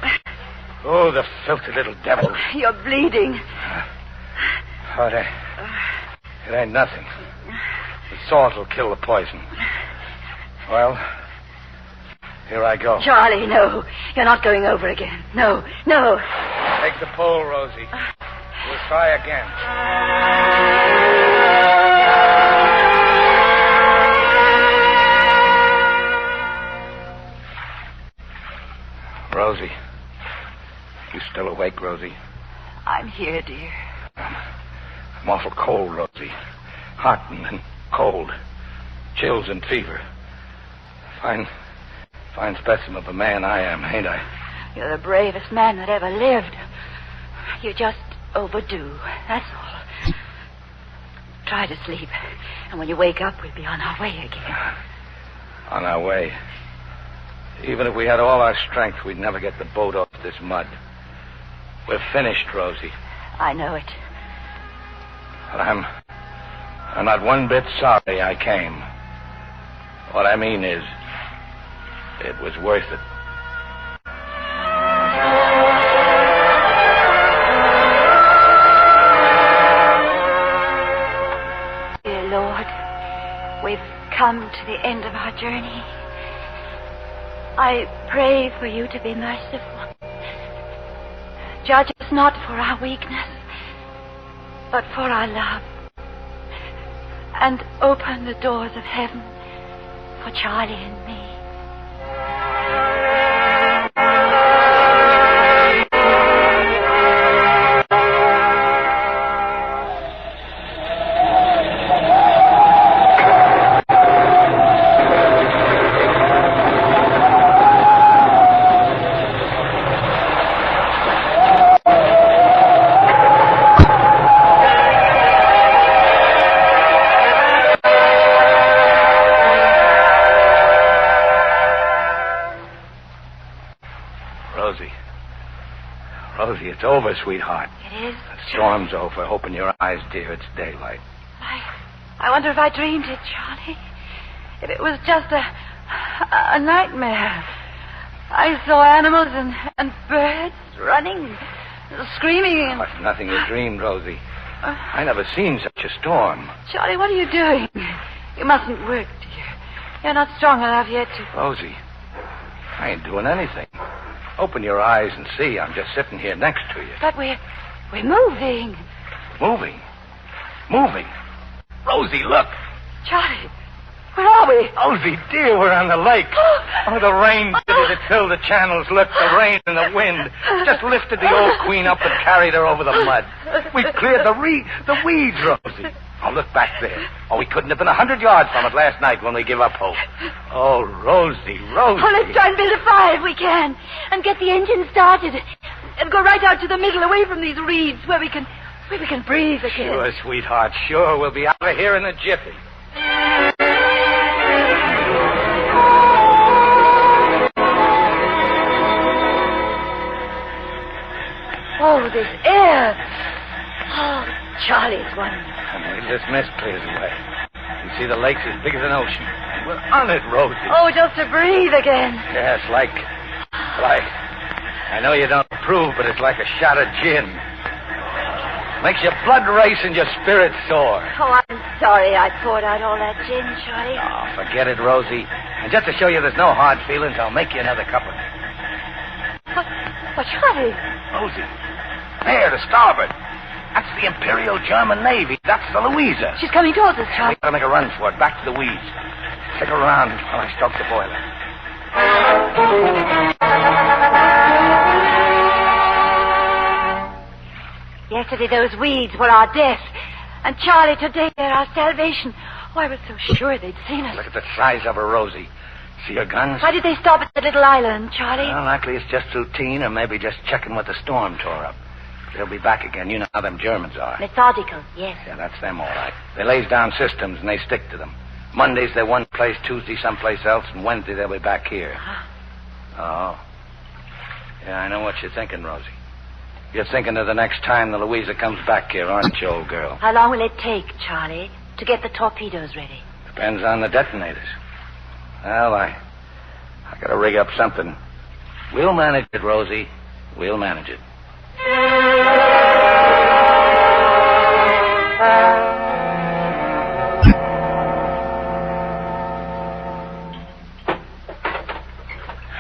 Oh, the filthy little devils. You're bleeding. Oh, it ain't nothing. The salt will kill the poison. Well, here I go. Charlie, no. You're not going over again. No. Take the pole, Rosie. We'll try again. Rosie. You still awake, Rosie? I'm here, dear. I'm awful cold, Rosie. Hot and cold. Chills and fever. Fine specimen of a man I am, ain't I? You're the bravest man that ever lived. You're just overdue. That's all. Try to sleep. And when you wake up, we'll be on our way again. On our way. Even if we had all our strength, we'd never get the boat off this mud. We're finished, Rosie. I know it. But I'm not one bit sorry I came. What I mean is, it was worth it. Dear Lord, we've come to the end of our journey. I pray for you to be merciful. Judge us not for our weakness, but for our love. And open the doors of heaven for Charlie and me. It's over, sweetheart. It is? The storm's over. Open your eyes, dear. It's daylight. I wonder if I dreamed it, Charlie. If it was just a nightmare. I saw animals and birds running, screaming. Oh, it's nothing you dreamed, Rosie. I never seen such a storm. Charlie, what are you doing? You mustn't work, dear. You're not strong enough yet to... Rosie, I ain't doing anything. Open your eyes and see. I'm just sitting here next to you. But we're moving. Moving? Moving? Rosie, look. Charlie, where are we? Rosie, dear, we're on the lake. Oh, the rain did it. It filled the channels. Look, the rain and the wind just lifted the old queen up and carried her over the mud. We've cleared the weeds, Rosie. Oh, look back there. Oh, we couldn't have been 100 yards from it last night when we give up hope. Oh, Rosie. Oh, let's try and build a fire if we can. And get the engine started. And go right out to the middle, away from these reeds, where we can breathe again. Sure, sweetheart, sure. We'll be out of here in a jiffy. Oh, this air. Oh, Charlie, it's wonderful. This mist clears away. You see the lake's as big as an ocean. We're on it, Rosie. Oh, just to breathe again. Yes, like... I know you don't approve, but it's like a shot of gin. Makes your blood race and your spirit soar. Oh, I'm sorry I poured out all that gin, Charlie. Oh, forget it, Rosie. And just to show you there's no hard feelings, I'll make you another cup of it. What, Charlie? Rosie. There, to starboard. That's the Imperial German Navy. That's the Louisa. She's coming towards us, Charlie. We gotta make a run for it. Back to the weeds. Stick around while I stoke the boiler. Yesterday those weeds were our death. And Charlie, today they're our salvation. Oh, I was so sure they'd seen us. Look at the size of her, Rosie. See her guns? Why did they stop at the little island, Charlie? Well, likely it's just routine, or maybe just checking what the storm tore up. They'll be back again. You know how them Germans are. Methodical, yes. Yeah, that's them, all right. They lays down systems, and they stick to them. Mondays, they're one place, Tuesday, someplace else, and Wednesday, they'll be back here. Oh. Yeah, I know what you're thinking, Rosie. You're thinking of the next time the Louisa comes back here, aren't you, old girl? How long will it take, Charlie, to get the torpedoes ready? Depends on the detonators. Well, I gotta rig up something. We'll manage it, Rosie. We'll manage it.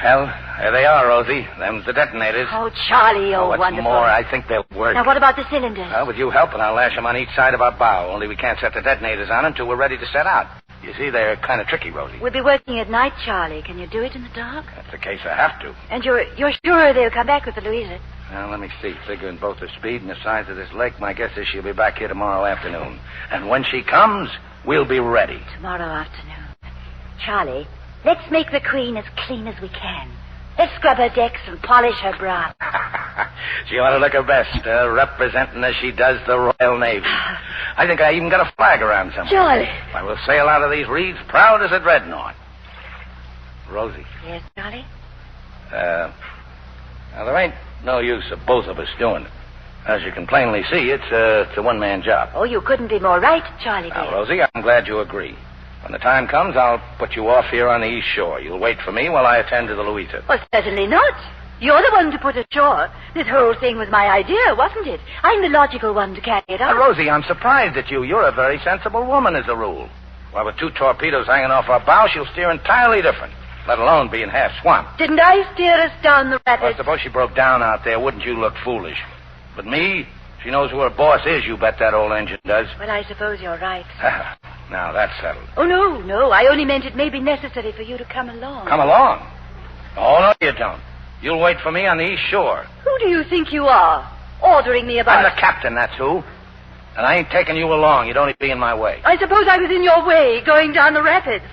Well, there they are, Rosie. Them's the detonators. Oh, Charlie, oh, what's wonderful. more, I think they'll work. Now, what about the cylinders? Well, with you helping, I'll lash them on each side of our bow. Only we can't set the detonators on until we're ready to set out. You see, they're kind of tricky, Rosie. We'll be working at night, Charlie. Can you do it in the dark? That's the case I have to. And you're sure they'll come back with the Louisa? Well, let me see. Figuring both the speed and the size of this lake, my guess is she'll be back here tomorrow afternoon. And when she comes, we'll be ready. Tomorrow afternoon. Charlie, let's make the Queen as clean as we can. Let's scrub her decks and polish her bra. She ought to look her best, representing as she does the Royal Navy. I think I even got a flag around somewhere. Charlie. I will sail out of these reeds proud as a dreadnought. Rosie. Yes, Charlie? Now, there ain't no use of both of us doing it. As you can plainly see, it's a one-man job. Oh, you couldn't be more right, Charlie, dear. Now, Rosie, I'm glad you agree. When the time comes, I'll put you off here on the east shore. You'll wait for me while I attend to the Louisa. Well, certainly not. You're the one to put ashore. This whole thing was my idea, wasn't it? I'm the logical one to carry it out. Rosie, I'm surprised at you. You're a very sensible woman, as a rule. Well, with 2 torpedoes hanging off our bow, she'll steer entirely different, let alone being half swamped. Didn't I steer us down the rapids? Well, suppose she broke down out there. Wouldn't you look foolish? But me, she knows who her boss is, you bet that old engine does. Well, I suppose you're right. Now, that's settled. Oh, no. I only meant it may be necessary for you to come along. Come along? Oh, no, you don't. You'll wait for me on the east shore. Who do you think you are? Ordering me about... I'm the captain, that's who. And I ain't taking you along. You don't need to be in my way. I suppose I was in your way, going down the rapids.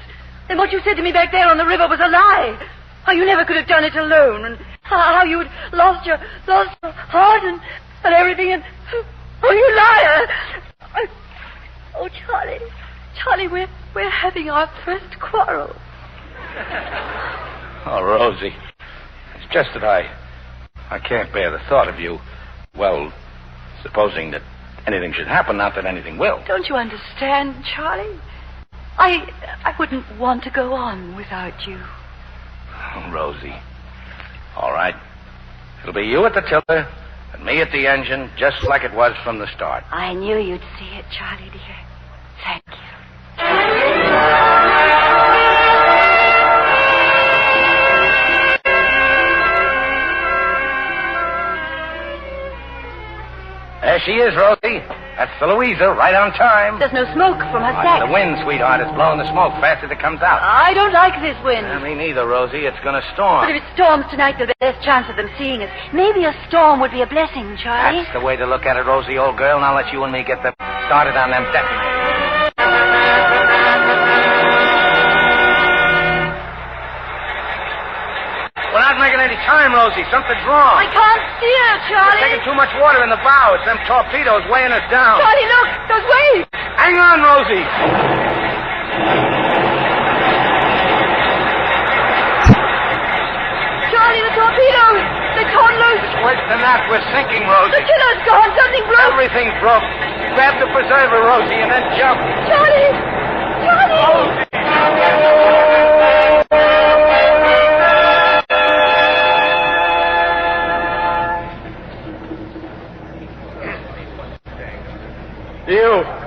And what you said to me back there on the river was a lie. How you never could have done it alone. And how you'd lost your heart and everything. And... Oh, you liar! Oh, Charlie, we're having our first quarrel. Oh, Rosie. It's just that I can't bear the thought of you Well, supposing that anything should happen, not that anything will. Don't you understand, Charlie? I wouldn't want to go on without you. Oh, Rosie. All right. It'll be you at the tiller and me at the engine, just like it was from the start. I knew you'd see it, Charlie, dear. Thank you. There she is, Rosie. That's the Louisa, right on time. There's no smoke from her sack. The wind, sweetheart, is blowing the smoke fast as it comes out. I don't like this wind. Me neither, Rosie. It's going to storm. But if it storms tonight, there'll be less chance of them seeing us. Maybe a storm would be a blessing, Charlie. That's the way to look at it, Rosie, old girl. Now let you and me get them started on them detonators. We're not making any time, Rosie. Something's wrong. I can't steer, Charlie. We're taking too much water in the bow. It's them torpedoes weighing us down. Charlie, look. Those waves. Hang on, Rosie. Charlie, the torpedoes. They're torn loose. Worse than that, we're sinking, Rosie. The tiller's gone. Something broke. Everything broke. Grab the preserver, Rosie, and then jump. Charlie. Charlie.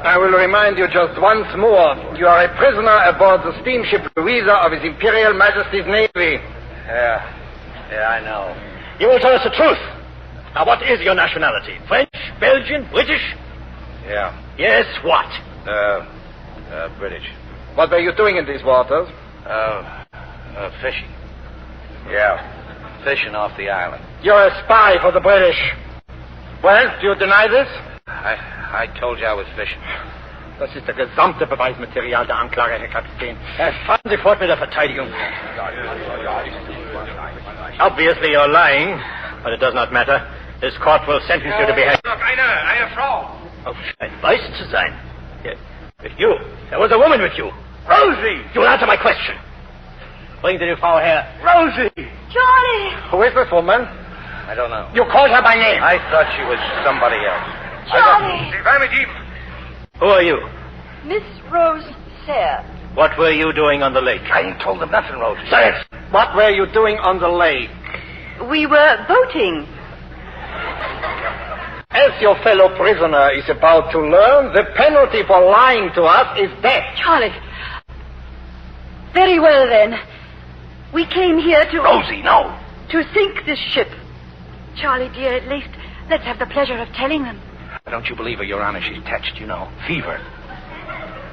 I will remind you just once more, you are a prisoner aboard the steamship Louisa of His Imperial Majesty's Navy. Yeah, I know. You will tell us the truth. Now, what is your nationality? French, Belgian, British? Yeah. Yes, what? British. What were you doing in these waters? Fishing. Yeah, fishing off the island. You're a spy for the British. Well, do you deny this? I told you I was fishing. Das ist der gesamte Beweismaterial der Anklage, Herr Kapitän. Fahren Sie fort mit der Verteidigung. Obviously you're lying, but it does not matter. This court will sentence you to be hanged. Eine Frau. Oh, scheint weiß zu sein. With you. There was a woman with you. Rosie! You will answer my question. Bring the Frau her. Rosie! Charlie! Who is this woman? I don't know. You called her by name. I thought she was somebody else. Charlie! Who are you? Miss Rose Sayre. What were you doing on the lake? I ain't told them nothing, Rosie. Silence! What were you doing on the lake? We were boating. As your fellow prisoner is about to learn, the penalty for lying to us is death. Charlie. Very well, then. We came here to... Rosie, no. To sink this ship. Charlie, dear, at least let's have the pleasure of telling them. Don't you believe her, Your Honor? She's touched, you know. Fever.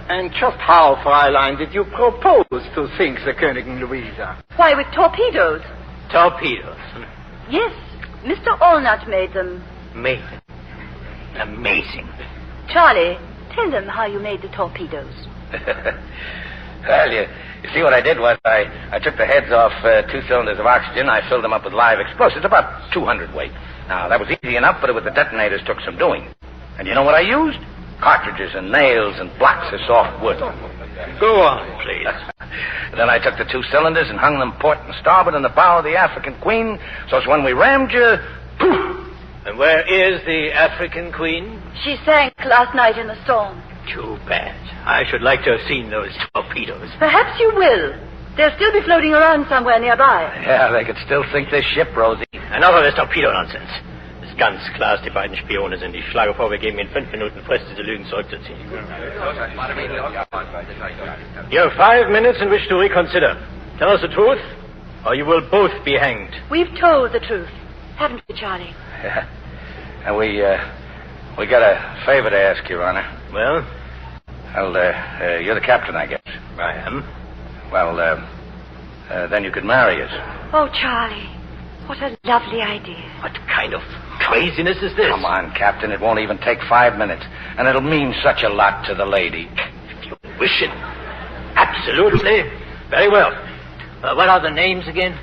And just how, Fräulein, did you propose to sink the Königin Louisa? Why, with torpedoes. Torpedoes? Yes, Mr. Allnut made them. Made them? Amazing. Charlie, tell them how you made the torpedoes. Well, you see what I did was I took the heads off 2 cylinders of oxygen. I filled them up with live explosives, about 200 weight. Now, that was easy enough, but with the detonators took some doing. And you know what I used? Cartridges and nails and blocks of soft wood. Go on, please. Then I took the 2 cylinders and hung them port and starboard in the bow of the African Queen, so as when we rammed you, poof! And where is the African Queen? She sank last night in the storm. Too bad. I should like to have seen those torpedoes. Perhaps you will. They'll still be floating around somewhere nearby. Yeah, they could still sink this ship, Rosie. Enough of this torpedo nonsense. Das ist ganz klar, dass die beiden Spione sind. Ich schlage vor, wir geben Ihnen 5 Minuten Frist, diese Lügen zurückzuziehen. You have 5 minutes in which to reconsider. Tell us the truth, or you will both be hanged. We've told the truth, haven't we, Charlie? Yeah. And we got a favor to ask, Your Honor. Well? Well, you're the captain, I guess. I am. Well, then you could marry us. Oh, Charlie, what a lovely idea. What kind of craziness is this? Come on, Captain. It won't even take 5 minutes. And it'll mean such a lot to the lady. If you wish it. Absolutely. Very well. What are the names again?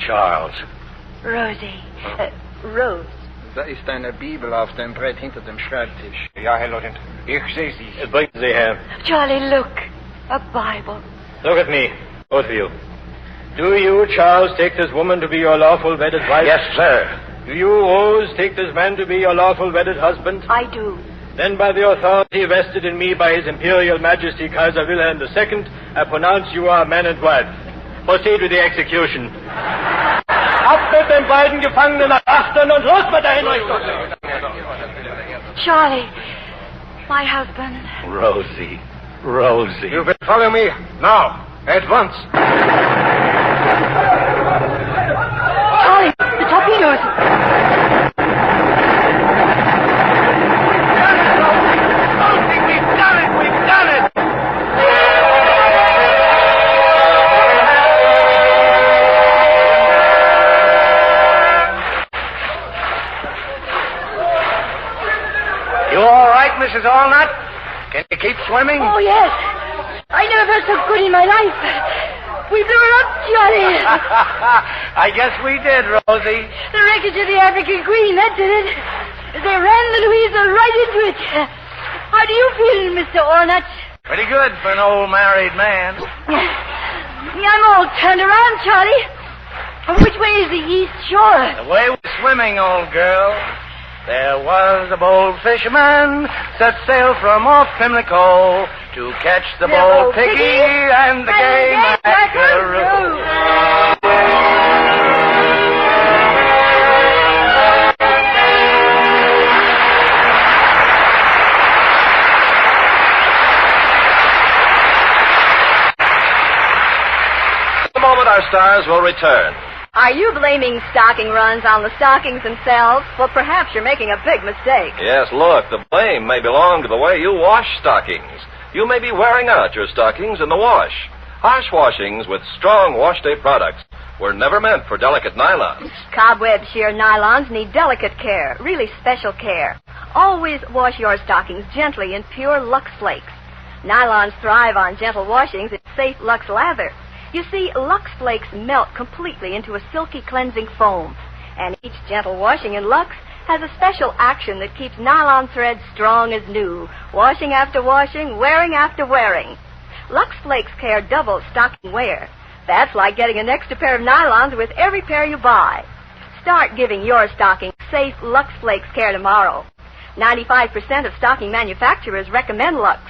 Charles. Rosie. Rose. Da ist eine Bibel auf dem Brett hinter dem Schreibtisch. Ja, Herr Lieutenant. Ich sehe sie. Bringen Sie her. Charlie, look. A Bible. Look at me, both of you. Do you, Charles, take this woman to be your lawful wedded wife? Yes, sir. Do you, Rose, take this man to be your lawful wedded husband? I do. Then by the authority vested in me by His Imperial Majesty Kaiser Wilhelm II, I pronounce you are man and wife. Proceed with the execution. Ab mit den beiden Gefangenen nach Achtern und los mit der Hinrichtung! Charlie, my husband. Rosie. You will follow me now, at once. Charlie, the torpedoes. We've done it! You all right, Mrs. Allnut? Can you keep swimming? Oh, yes. I never felt so good in my life. We blew her up, Charlie. I guess we did, Rosie. The wreckage of the African Queen, that did it. They ran the Louisa right into it. How do you feel, Mr. Allnut? Pretty good for an old married man. I'm all turned around, Charlie. Which way is the east shore? The way we're swimming, old girl. There was a bold fisherman set sail from off Pimlico to catch the bold piggy and the gay mackerel. In a moment, our stars will return. Are you blaming stocking runs on the stockings themselves? Well, perhaps you're making a big mistake. Yes, look, the blame may belong to the way you wash stockings. You may be wearing out your stockings in the wash. Harsh washings with strong wash day products were never meant for delicate nylons. Cobweb sheer nylons need delicate care, really special care. Always wash your stockings gently in pure Lux Flakes. Nylons thrive on gentle washings in safe Lux lather. You see, Lux Flakes melt completely into a silky cleansing foam, and each gentle washing in Lux has a special action that keeps nylon threads strong as new, washing after washing, wearing after wearing. Lux Flakes care double stocking wear. That's like getting an extra pair of nylons with every pair you buy. Start giving your stockings safe Lux Flakes care tomorrow. 95% of stocking manufacturers recommend Lux.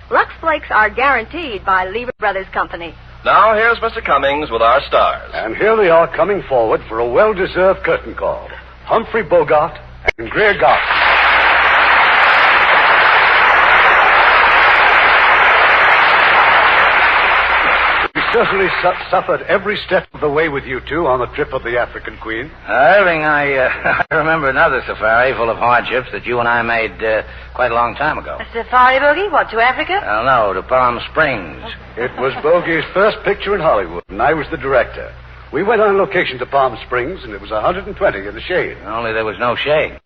Lux Flakes are guaranteed by Lever Brothers Company. Now, here's Mr. Cummings with our stars. And here they are coming forward for a well-deserved curtain call. Humphrey Bogart and Greer Garson. We certainly suffered every step of the way with you two on the trip of the African Queen. Irving, I remember another safari full of hardships that you and I made quite a long time ago. A safari, Bogey? What, to Africa? Well, no, to Palm Springs. It was Bogey's first picture in Hollywood, and I was the director. We went on location to Palm Springs, and it was 120 in the shade. Only there was no shade.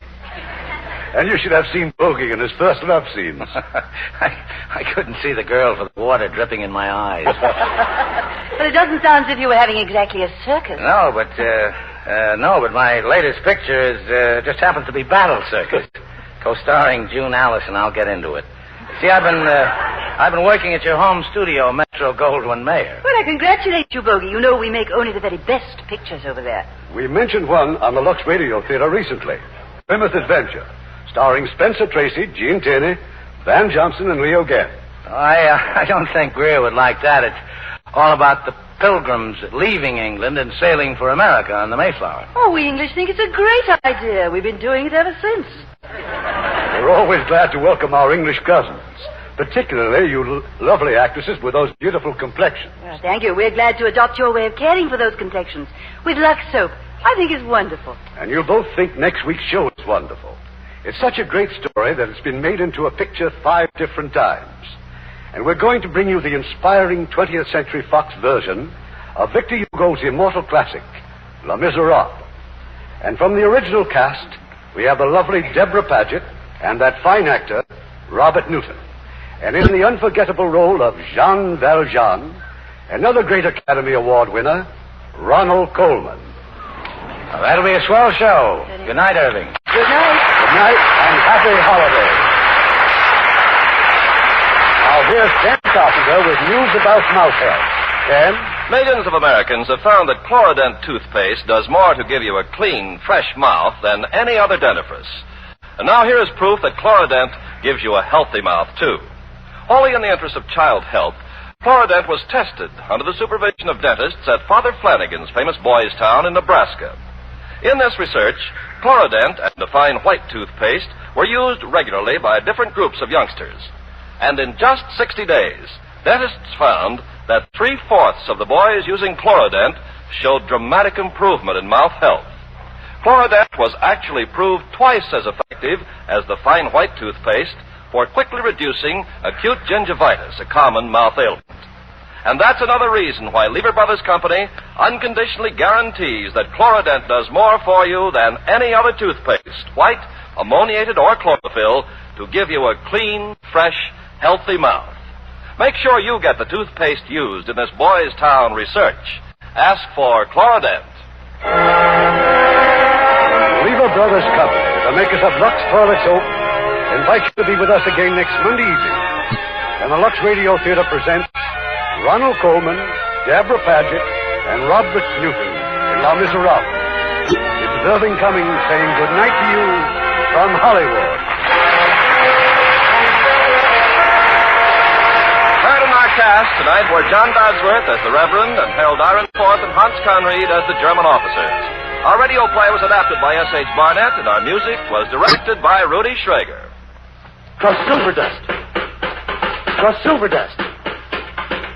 And you should have seen Bogey in his first love scenes. I couldn't see the girl for the water dripping in my eyes. But it doesn't sound as if you were having exactly a circus. No, but my latest picture is just happens to be Battle Circus, co-starring June Allison. I'll get into it. See, I've been working at your home studio, Metro Goldwyn Mayer. Well, I congratulate you, Bogey. You know we make only the very best pictures over there. We mentioned one on the Lux Radio Theater recently, Plymouth Adventure, starring Spencer Tracy, Gene Tierney, Van Johnson, and Leo Gann. I don't think Greer would like that. It's all about the pilgrims leaving England and sailing for America on the Mayflower. Oh, we English think it's a great idea. We've been doing it ever since. We're always glad to welcome our English cousins, particularly you lovely actresses with those beautiful complexions. Well, thank you. We're glad to adopt your way of caring for those complexions with Lux soap. I think it's wonderful. And you'll both think next week's show is wonderful. It's such a great story that it's been made into a picture 5 different times. And we're going to bring you the inspiring 20th Century Fox version of Victor Hugo's immortal classic, Les Miserables. And from the original cast, we have the lovely Deborah Paget and that fine actor, Robert Newton. And in the unforgettable role of Jean Valjean, another great Academy Award winner, Ronald Colman. Well, that'll be a swell show. Good night, Irving. Good night. Good night and happy holidays. Now here's Ken Carpenter with news about mouse health. Ken? Millions of Americans have found that Chlorodent toothpaste does more to give you a clean, fresh mouth than any other dentifrice. And now here is proof that Chlorodent gives you a healthy mouth, too. Wholly in the interest of child health, Chlorodent was tested under the supervision of dentists at Father Flanagan's famous Boys Town in Nebraska. In this research, Chlorodent and the fine white toothpaste were used regularly by different groups of youngsters. And in just 60 days, dentists found that 3/4 of the boys using Chlorodent showed dramatic improvement in mouth health. Chlorodent was actually proved twice as effective as the fine white toothpaste for quickly reducing acute gingivitis, a common mouth ailment. And that's another reason why Lever Brothers Company unconditionally guarantees that Chlorodent does more for you than any other toothpaste, white, ammoniated, or chlorophyll, to give you a clean, fresh, healthy mouth. Make sure you get the toothpaste used in this Boys Town research. Ask for Chlorodent. Lever Brothers Company, the makers of Lux Toilet Soap, invite you to be with us again next Monday evening. And the Lux Radio Theater presents Ronald Colman, Deborah Paget, and Robert Newton in Les Miserables. It's Irving Cummings saying good night to you from Hollywood. Heard in our cast tonight were John Dodsworth as the Reverend and Harold Ironforth and Hans Conried as the German officers. Our radio play was adapted by S.H. Barnett, and our music was directed by Rudy Schrager. Trust silver dust. Trust silver dust.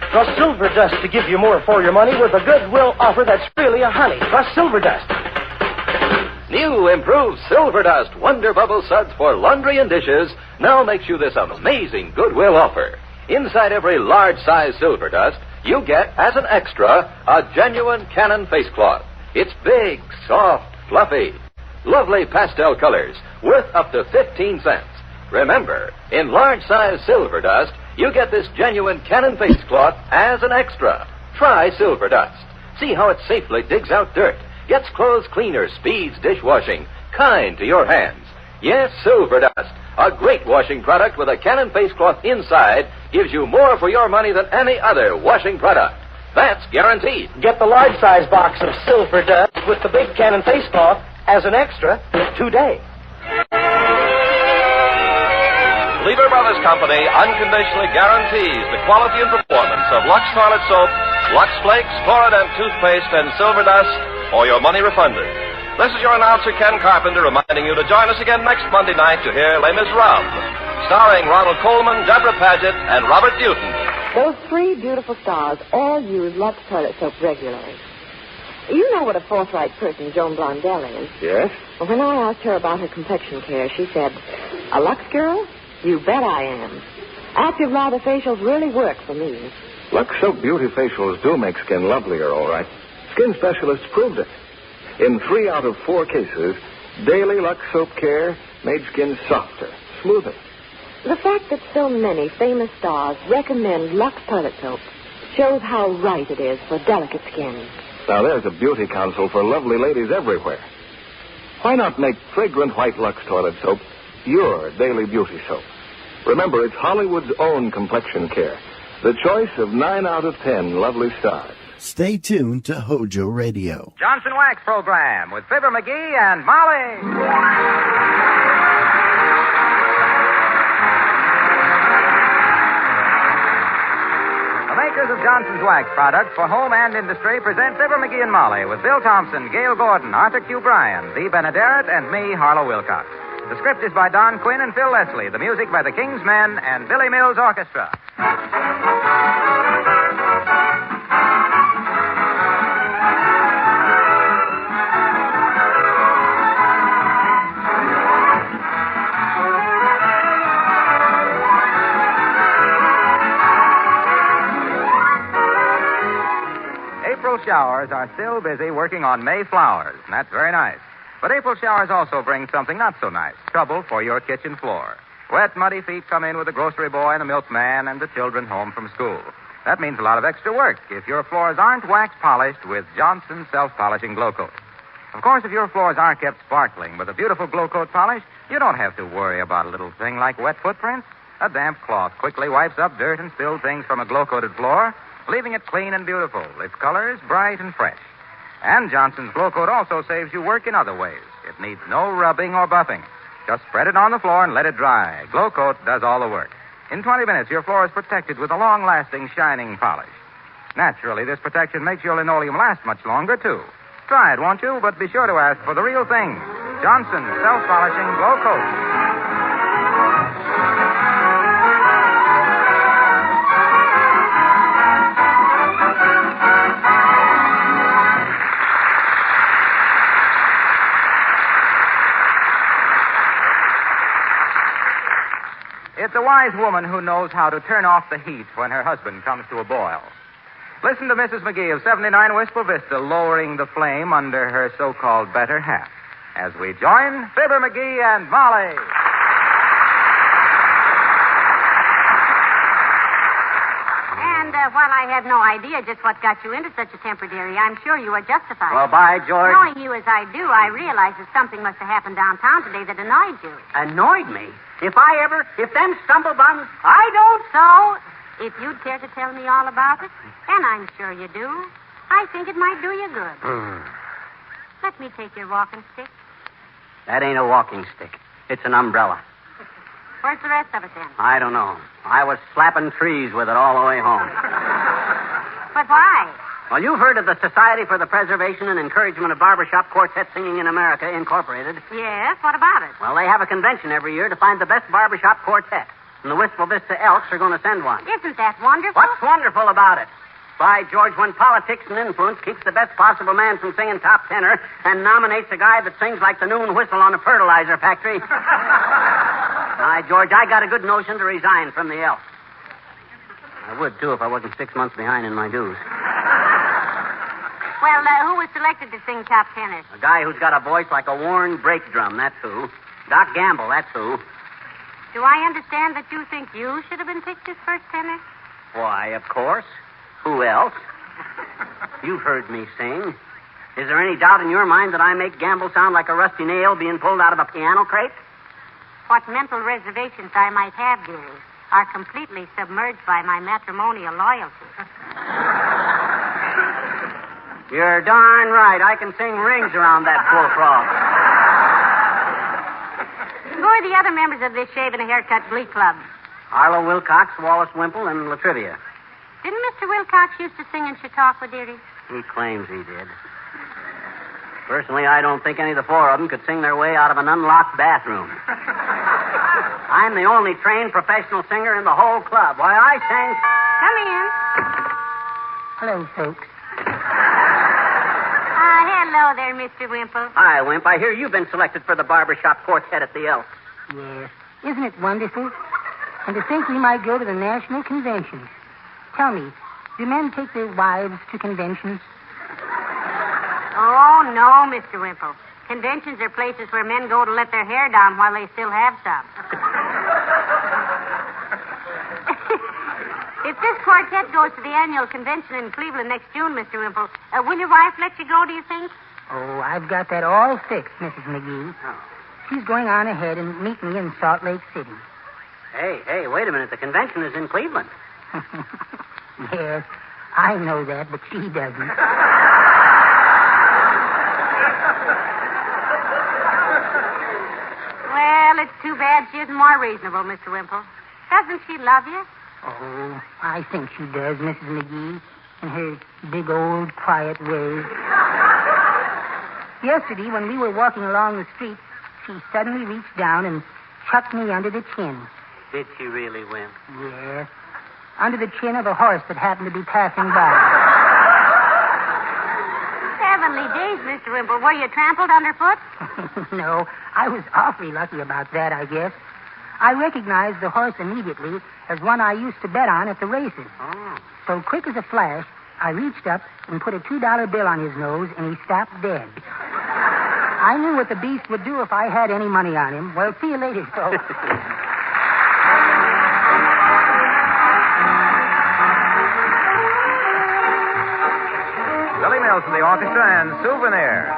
Trust silver dust to give you more for your money with a goodwill offer that's really a honey. Trust silver dust. New improved Silver Dust Wonder Bubble Suds for laundry and dishes now makes you this amazing goodwill offer. Inside every large-size Silver Dust, you get, as an extra, a genuine Canon face cloth. It's big, soft, fluffy, lovely pastel colors, worth up to 15 cents. Remember, in large-size Silver Dust, you get this genuine Canon face cloth as an extra. Try Silver Dust. See how it safely digs out dirt, gets clothes cleaner, speeds dishwashing, kind to your hands. Yes, Silver Dust, a great washing product with a Canon face cloth inside, gives you more for your money than any other washing product. That's guaranteed. Get the large size box of Silver Dust with the big Canon face cloth as an extra today. Lever Brothers Company unconditionally guarantees the quality and performance of Lux Toilet Soap, Lux Flakes, Chlorodent Toothpaste, and Silver Dust, or your money refunded. This is your announcer, Ken Carpenter, reminding you to join us again next Monday night to hear Les Miserables, starring Ronald Colman, Deborah Paget, and Robert Newton. Those three beautiful stars all use Lux Toilet Soap regularly. You know what a forthright person Joan Blondell is. Yes? Well, when I asked her about her complexion care, she said, "A Lux girl? You bet I am. Active lather facials really work for me." Lux Soap Beauty Facials do make skin lovelier, all right. Skin specialists proved it. In 3 out of 4 cases, daily Lux Soap care made skin softer, smoother. The fact that so many famous stars recommend Lux Toilet Soap shows how right it is for delicate skin. Now, there's a beauty counsel for lovely ladies everywhere. Why not make fragrant white Lux Toilet Soap your daily beauty soap? Remember, it's Hollywood's own complexion care. The choice of 9 out of 10 lovely stars. Stay tuned to Hojo Radio. Johnson Wax Program with Fibber McGee and Molly. The makers of Johnson's Wax products for home and industry present Fibber McGee and Molly with Bill Thompson, Gail Gordon, Arthur Q. Bryan, Bea Benaderet, and me, Harlow Wilcox. The script is by Don Quinn and Phil Leslie. The music by the King's Men and Billy Mills Orchestra. April showers are still busy working on May flowers, and that's very nice. But April showers also bring something not so nice, trouble for your kitchen floor. Wet, muddy feet come in with the grocery boy and the milkman and the children home from school. That means a lot of extra work if your floors aren't wax polished with Johnson Self-Polishing Glow Coat. Of course, if your floors are kept sparkling with a beautiful Glow Coat polish, you don't have to worry about a little thing like wet footprints. A damp cloth quickly wipes up dirt and spilled things from a glow-coated floor, leaving it clean and beautiful, its colors bright and fresh. And Johnson's Glow Coat also saves you work in other ways. It needs no rubbing or buffing. Just spread it on the floor and let it dry. Glow Coat does all the work. In 20 minutes, your floor is protected with a long-lasting, shining polish. Naturally, this protection makes your linoleum last much longer, too. Try it, won't you? But be sure to ask for the real thing. Johnson's Self-Polishing Glow Coat. It's a wise woman who knows how to turn off the heat when her husband comes to a boil. Listen to Mrs. McGee of 79 Wistful Vista lowering the flame under her so-called better half as we join Fibber McGee and Molly. And while I have no idea just what got you into such a temper, dearie, I'm sure you are justified. Well, by George. Knowing you as I do, I realize that something must have happened downtown today that annoyed you. Annoyed me? If them stumblebums, I don't. So, if you'd care to tell me all about it, and I'm sure you do, I think it might do you good. Let me take your walking stick. That ain't a walking stick. It's an umbrella. Where's the rest of it, then? I don't know. I was slapping trees with it all the way home. But why? Well, you've heard of the Society for the Preservation and Encouragement of Barbershop Quartet Singing in America, Incorporated. Yes, what about it? Well, they have a convention every year to find the best barbershop quartet. And the Wistful Vista Elks are going to send one. Isn't that wonderful? What's wonderful about it? By George, when politics and influence keeps the best possible man from singing top tenor and nominates a guy that sings like the noon whistle on a fertilizer factory. By George, I got a good notion to resign from the Elks. I would, too, if I wasn't 6 months behind in my dues. Well, who was selected to sing top tenor? A guy who's got a voice like a worn brake drum, that's who. Doc Gamble, that's who. Do I understand that you think you should have been picked as first tenor? Why, of course. Who else? You've heard me sing. Is there any doubt in your mind that I make Gamble sound like a rusty nail being pulled out of a piano crate? What mental reservations I might have, dearie, are completely submerged by my matrimonial loyalty. You're darn right. I can sing rings around that bullfrog. Who are the other members of this shave and a haircut glee club? Arlo Wilcox, Wallace Wimple, and Latrivia. Didn't Mr. Wilcox used to sing in Chautauqua, dearie? He claims he did. Personally, I don't think any of the four of them could sing their way out of an unlocked bathroom. I'm the only trained professional singer in the whole club. Why, I sang... Come in. Hello, folks. Hello there, Mr. Wimple. Hi, Wimp. I hear you've been selected for the barbershop quartet at the Elks. Yes. Isn't it wonderful? And to think we might go to the national convention. Tell me, do men take their wives to conventions? Oh, no, Mr. Wimple. Conventions are places where men go to let their hair down while they still have some. If this quartet goes to the annual convention in Cleveland next June, Mr. Wimple, will your wife let you go, do you think? Oh, I've got that all fixed, Mrs. McGee. She's going on ahead and meet me in Salt Lake City. Hey, wait a minute. The convention is in Cleveland. Yes, I know that, but she doesn't. Well, it's too bad she isn't more reasonable, Mr. Wimple. Doesn't she love you? Oh, I think she does, Mrs. McGee, in her big old quiet way. Yesterday, when we were walking along the street, she suddenly reached down and chucked me under the chin. Did she really, Wimp? Yes. Under the chin of a horse that happened to be passing by. Heavenly days, Mr. Wimple. Were you trampled underfoot? No, I was awfully lucky about that, I guess. I recognized the horse immediately as one I used to bet on at the races. Oh. So quick as a flash, I reached up and put a $2 bill on his nose, and he stopped dead. I knew what the beast would do if I had any money on him. Well, see you later, folks. Billy Mills from the orchestra and Souvenir.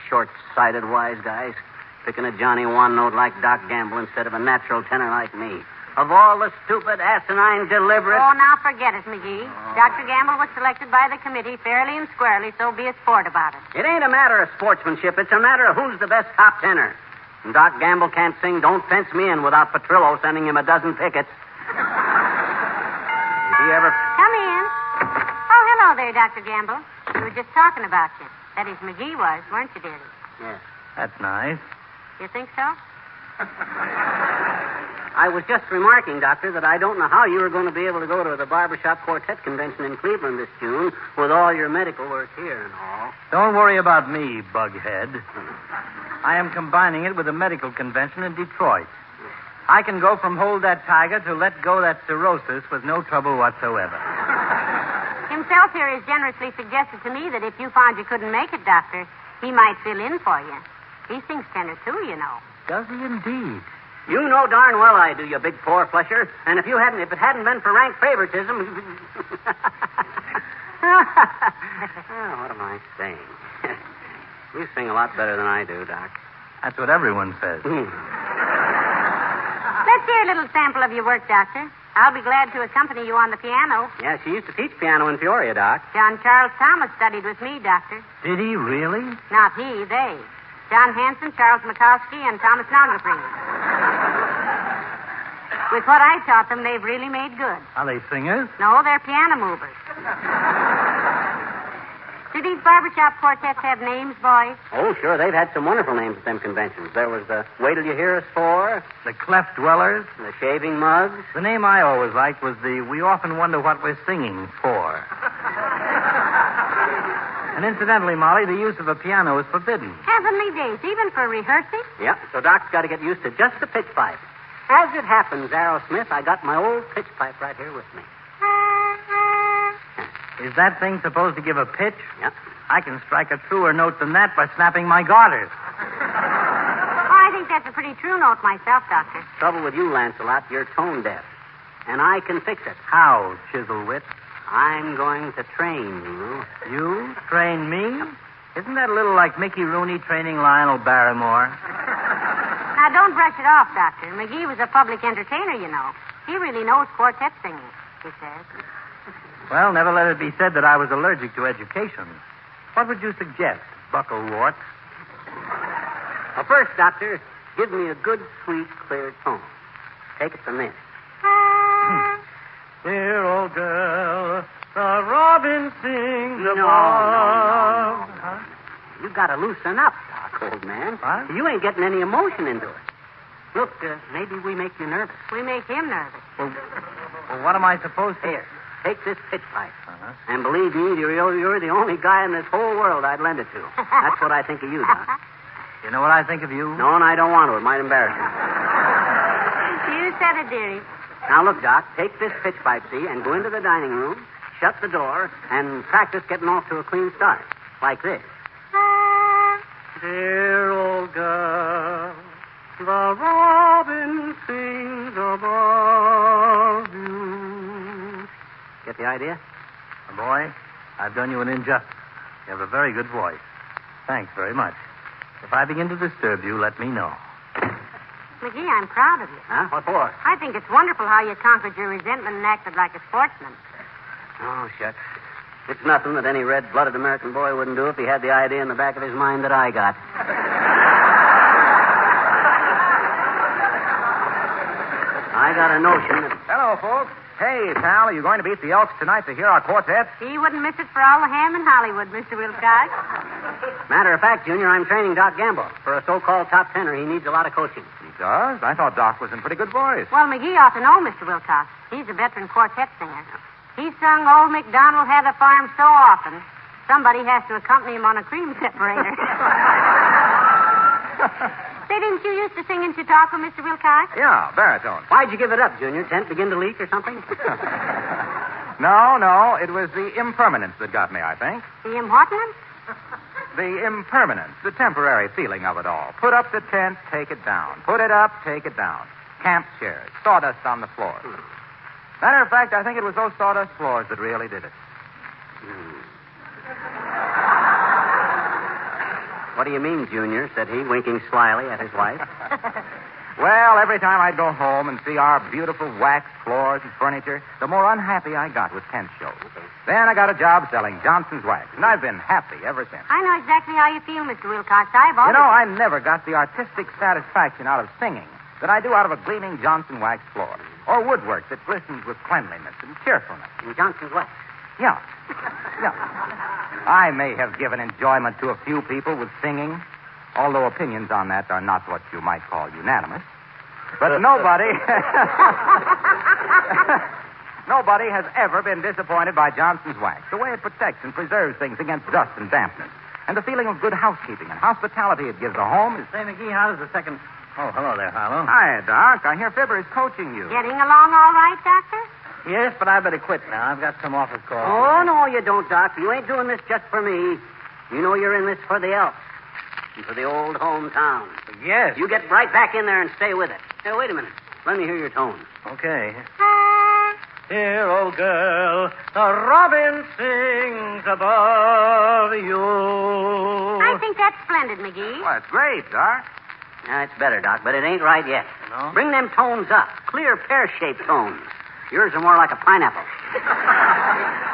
short-sighted wise guys. Picking a Johnny One note like Doc Gamble instead of a natural tenor like me. Of all the stupid, asinine, deliberate... Oh, now forget it, McGee. Dr. Gamble was selected by the committee fairly and squarely, so be a sport about it. It ain't a matter of sportsmanship. It's a matter of who's the best top tenor. And Doc Gamble can't sing Don't Fence Me In without Petrillo sending him a dozen tickets. If he ever... Come in. Oh, hello there, Dr. Gamble. We were just talking about you. That is, McGee was, weren't you, dearie? Yes. That's nice. You think so? I was just remarking, Doctor, that I don't know how you were going to be able to go to the Barbershop Quartet convention in Cleveland this June with all your medical work here and all. Don't worry about me, Bughead. I am combining it with a medical convention in Detroit. I can go from hold that tiger to let go that cirrhosis with no trouble whatsoever. Himself here has generously suggested to me that if you found you couldn't make it, Doctor, he might fill in for you. He sings tenor, too, you know. Does he indeed? You know darn well I do, you big four-flusher. And if it hadn't been for rank favoritism... Oh, what am I saying? You sing a lot better than I do, Doc. That's what everyone says. Let's hear a little sample of your work, Doctor. I'll be glad to accompany you on the piano. Yeah, she used to teach piano in Peoria, Doc. John Charles Thomas studied with me, Doctor. Did he really? Not he, they. John Hanson, Charles Mikowski, and Thomas Nogafree. With what I taught them, they've really made good. Are they singers? No, they're piano movers. Do these barbershop quartets have names, boys? Oh, sure. They've had some wonderful names at them conventions. There was the Wait Till You Hear Us For. The Cleft Dwellers. The Shaving Mugs. The name I always liked was the We Often Wonder What We're Singing For. And incidentally, Molly, the use of a piano is forbidden. Heavenly days, even for rehearsing? Yep, so Doc's got to get used to just the pitch pipe. As it happens, Aerosmith, I got my old pitch pipe right here with me. Is that thing supposed to give a pitch? Yep. I can strike a truer note than that by snapping my garters. Oh, I think that's a pretty true note myself, Doctor. Trouble with you, Lancelot, you're tone deaf. And I can fix it. How, Chiselwit? I'm going to train you. You? Train me? Isn't that a little like Mickey Rooney training Lionel Barrymore? Now, don't brush it off, Doctor. McGee was a public entertainer, you know. He really knows quartet singing, he says. Well, never let it be said that I was allergic to education. What would you suggest, Bucklewort? Well, first, Doctor, give me a good, sweet, clear tone. Take it from this. Dear old girl, the robin sings above. No. Huh? You got to loosen up, Doc, old man. What? You ain't getting any emotion into it. Look, maybe we make you nervous. We make him nervous. Well, what am I supposed to... Here, take this pitch pipe. And believe me, you're the only guy in this whole world I'd lend it to. That's what I think of you, Doc. You know what I think of you? No, and I don't want to. It might embarrass you. You said it, dearie. Now, look, Doc, take this pitch pipe, see, and go into the dining room, shut the door, and practice getting off to a clean start. Like this. Dear old girl, the robin sings above you. Get the idea? Boy, I've done you an injustice. You have a very good voice. Thanks very much. If I begin to disturb you, let me know. McGee, I'm proud of you. Huh? What for? I think it's wonderful how you conquered your resentment and acted like a sportsman. Oh, shucks. It's nothing that any red-blooded American boy wouldn't do if he had the idea in the back of his mind that I got. I got a notion that... Hello, folks. Hey, pal, are you going to be at the Elks tonight to hear our quartet? He wouldn't miss it for all the ham in Hollywood, Mr. Wilcox. Matter of fact, Junior, I'm training Doc Gamble. For a so-called top tenor, he needs a lot of coaching. He does? I thought Doc was in pretty good voice. Well, McGee ought to know Mr. Wilcox. He's a veteran quartet singer. He's sung Old MacDonald Had a Farm so often, somebody has to accompany him on a cream separator. Say, didn't you used to sing in Chautauqua, Mr. Wilcox? Yeah, baritone. Why'd you give it up, Junior? Tent begin to leak or something? No, it was the impermanence that got me, I think. The impertinence? The impermanence, the temporary feeling of it all. Put up the tent, take it down. Put it up, take it down. Camp chairs, sawdust on the floor. Matter of fact, I think it was those sawdust floors that really did it. What do you mean, Junior? Said he, winking slyly at his wife. Well, every time I'd go home and see our beautiful waxed floors and furniture, the more unhappy I got with tent shows. Then I got a job selling Johnson's wax, and I've been happy ever since. I know exactly how you feel, Mr. Wilcox. I've always... You know, I never got the artistic satisfaction out of singing that I do out of a gleaming Johnson wax floor, or woodwork that glistens with cleanliness and cheerfulness. And Johnson's wax? Yeah. I may have given enjoyment to a few people with singing, although opinions on that are not what you might call unanimous. But nobody has ever been disappointed by Johnson's wax. The way it protects and preserves things against dust and dampness. And the feeling of good housekeeping and hospitality it gives a home is... Say, McGee, how does the second... Oh, hello there, Harlow. Hi, Doc. I hear Fibber is coaching you. Getting along all right, Doctor? Yes, but I better quit now. I've got some office calls. Oh, no, you don't, Doc. You ain't doing this just for me. You know you're in this for the Elks. And for the old hometown. Yes. You get right back in there and stay with it. Hey, wait a minute. Let me hear your tone. Okay. Dear old girl, the robin sings above you. I think that's splendid, McGee. Well, that's great, Doc. It's better, Doc, but it ain't right yet. No? Bring them tones up. Clear pear-shaped tones. Yours are more like a pineapple.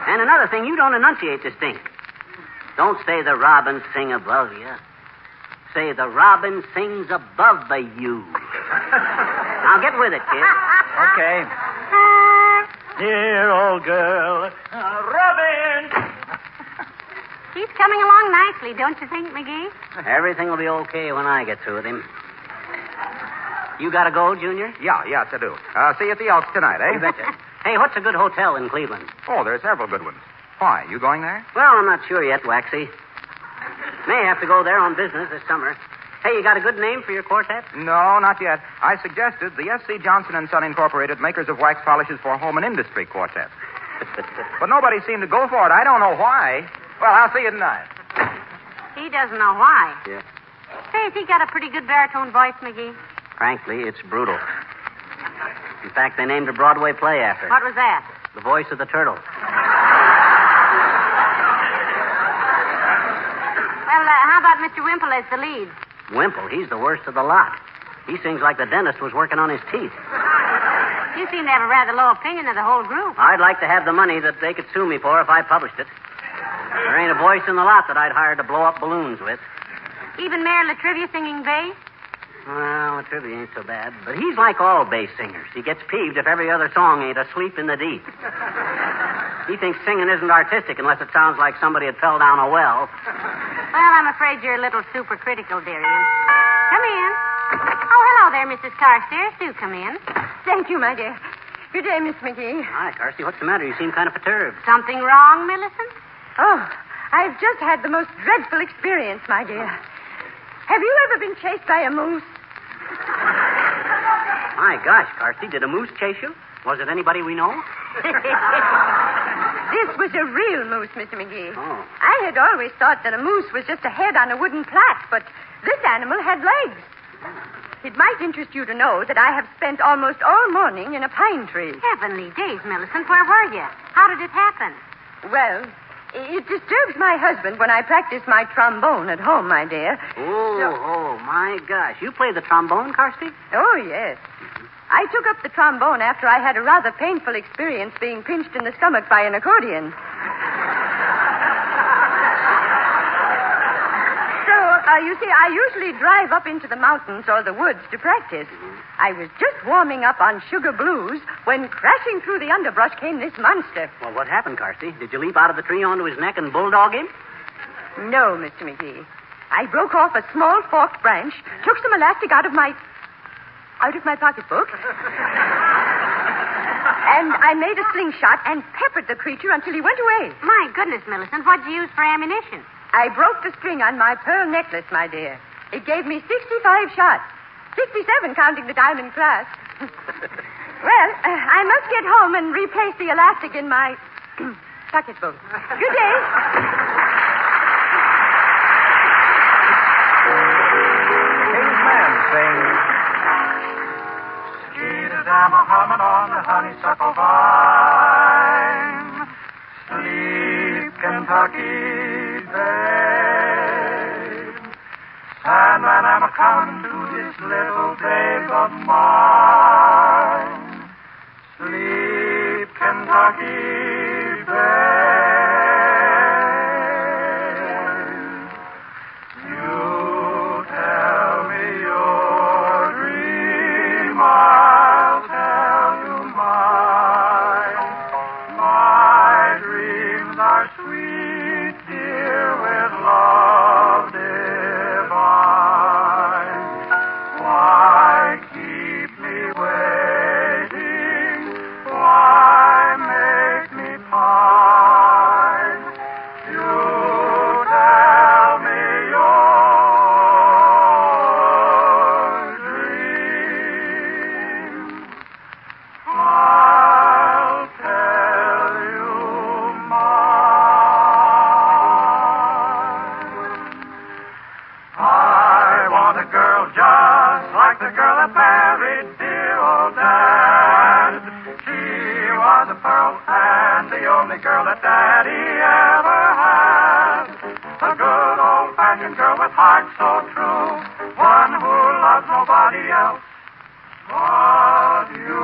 And another thing, you don't enunciate distinct. Don't say the robin sing above you. Say the robin sings above the you. Now get with it, kid. Okay. Dear old girl, Robin. He's coming along nicely, don't you think, McGee? Everything will be okay when I get through with him. You gotta go, Junior? Yes, I do. See you at the Elks tonight, eh? You betcha. Hey, what's a good hotel in Cleveland? Oh, there are several good ones. Why, you going there? Well, I'm not sure yet, Waxy. May have to go there on business this summer. Hey, you got a good name for your quartet? No, not yet. I suggested the S.C. Johnson & Son Incorporated, makers of wax polishes for home and industry quartet. But nobody seemed to go for it. I don't know why. Well, I'll see you tonight. He doesn't know why. Yeah. Say, has he got a pretty good baritone voice, McGee? Frankly, it's brutal. In fact, they named a Broadway play after it. What was that? The Voice of the Turtle. Well, how about Mr. Wimple as the lead? Wimple, he's the worst of the lot. He sings like the dentist was working on his teeth. You seem to have a rather low opinion of the whole group. I'd like to have the money that they could sue me for if I published it. There ain't a voice in the lot that I'd hire to blow up balloons with. Even Mayor Latrivia singing bass? Well, Latrivia ain't so bad, but he's like all bass singers. He gets peeved if every other song ain't Asleep in the Deep. He thinks singing isn't artistic unless it sounds like somebody had fell down a well. Well, I'm afraid you're a little supercritical, dearie. Come in. Oh, hello there, Mrs. Carstairs. Do come in. Thank you, my dear. Good day, Miss McGee. Hi, Carsty. What's the matter? You seem kind of perturbed. Something wrong, Millicent? Oh, I've just had the most dreadful experience, my dear. Have you ever been chased by a moose? My gosh, Carsty, did a moose chase you? Was it anybody we know? This was a real moose, Mr. McGee. Oh. I had always thought that a moose was just a head on a wooden plat, but this animal had legs. It might interest you to know that I have spent almost all morning in a pine tree. Heavenly days, Millicent. Where were you? How did it happen? Well, it disturbs my husband when I practice my trombone at home, my dear. Oh, my gosh. You play the trombone, Carsty? Oh, yes. I took up the trombone after I had a rather painful experience being pinched in the stomach by an accordion. So, you see, I usually drive up into the mountains or the woods to practice. I was just warming up on Sugar Blues when crashing through the underbrush came this monster. Well, what happened, Carsty? Did you leap out of the tree onto his neck and bulldog him? No, Mr. McGee. I broke off a small forked branch, took some elastic out of my pocketbook, and I made a slingshot and peppered the creature until he went away. My goodness, Millicent, what'd you use for ammunition? I broke the string on my pearl necklace, my dear. It gave me 65 shots. 67 counting the diamond clasp. Well, I must get home and replace the elastic in my pocketbook. Good day. I'm a humming on the honeysuckle vine. Sleep, Kentucky babe. Sandman, I'm a-coming to this little babe of mine. Sleep, Kentucky babe. You tell me your dream, I'll tell you mine. My dreams are sweet, dear, with love divine. Why keep me waiting? Why make me pine? You tell me your dream. I'll tell you mine. I want a girl just like the girl that married dear old Dad. She was a pearl and the only girl that Daddy ever had. A good old-fashioned girl with heart so true, one who loves nobody else but you.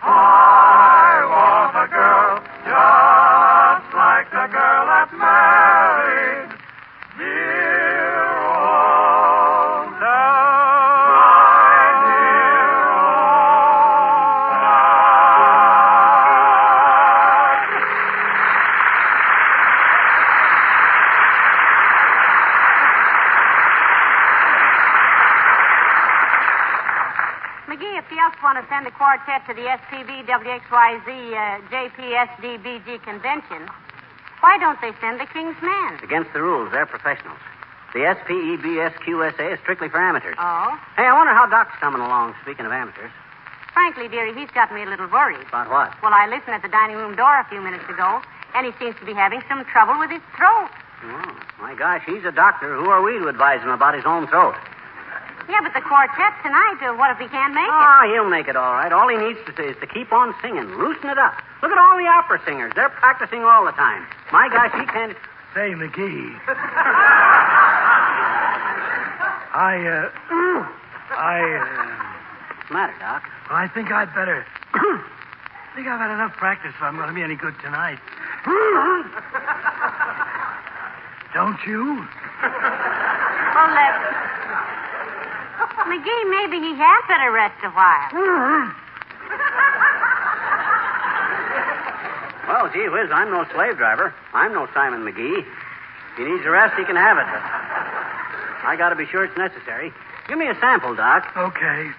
I want a girl just like the girl that married dear old Dad. Dear old Dad. McGee, if you else want to send a quartet to the SPB WXYZ JPSDBG convention, why don't they send the King's Men? Against the rules. They're professionals. The SPEBSQSA is strictly for amateurs. Oh? Hey, I wonder how Doc's coming along, speaking of amateurs. Frankly, dearie, he's got me a little worried. About what? Well, I listened at the dining room door a few minutes ago, and he seems to be having some trouble with his throat. Oh, my gosh, he's a doctor. Who are we to advise him about his own throat? Yeah, but the quartet tonight, what if he can't make it? Oh, he'll make it all right. All he needs to is to keep on singing. Loosen it up. Look at all the opera singers. They're practicing all the time. My gosh, he can't... Say, McGee. What's the matter, Doc? Well, I think I'd better... I think I've had enough practice if I'm going to be any good tonight. Don't you? Well, McGee, maybe he had better rest a while. Well, gee whiz, I'm no slave driver. I'm no Simon McGee. If he needs a rest, he can have it. But I got to be sure it's necessary. Give me a sample, Doc. Okay.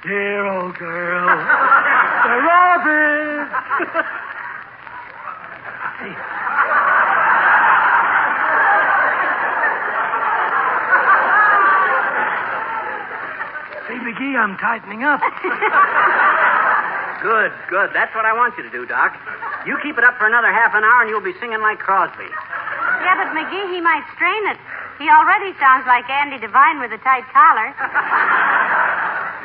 Dear old girl. The robin. Hey. Say, McGee, I'm tightening up. Good. That's what I want you to do, Doc. You keep it up for another half an hour and you'll be singing like Crosby. Yeah, but McGee, he might strain it. He already sounds like Andy Devine with a tight collar.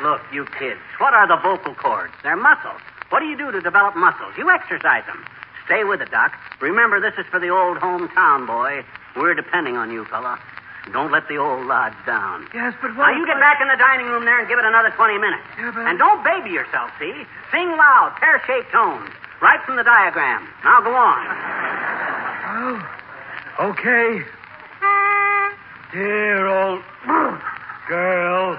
Look, you kids, what are the vocal cords? They're muscles. What do you do to develop muscles? You exercise them. Stay with it, Doc. Remember, this is for the old hometown boy. We're depending on you, fella. Don't let the old lodge down. Yes, but what... Now, you get back in the dining room there and give it another 20 minutes. Yeah, but... And don't baby yourself, see? Sing loud, pear-shaped tones. Right from the diagram. Now, go on. Oh, okay. Dear old girl.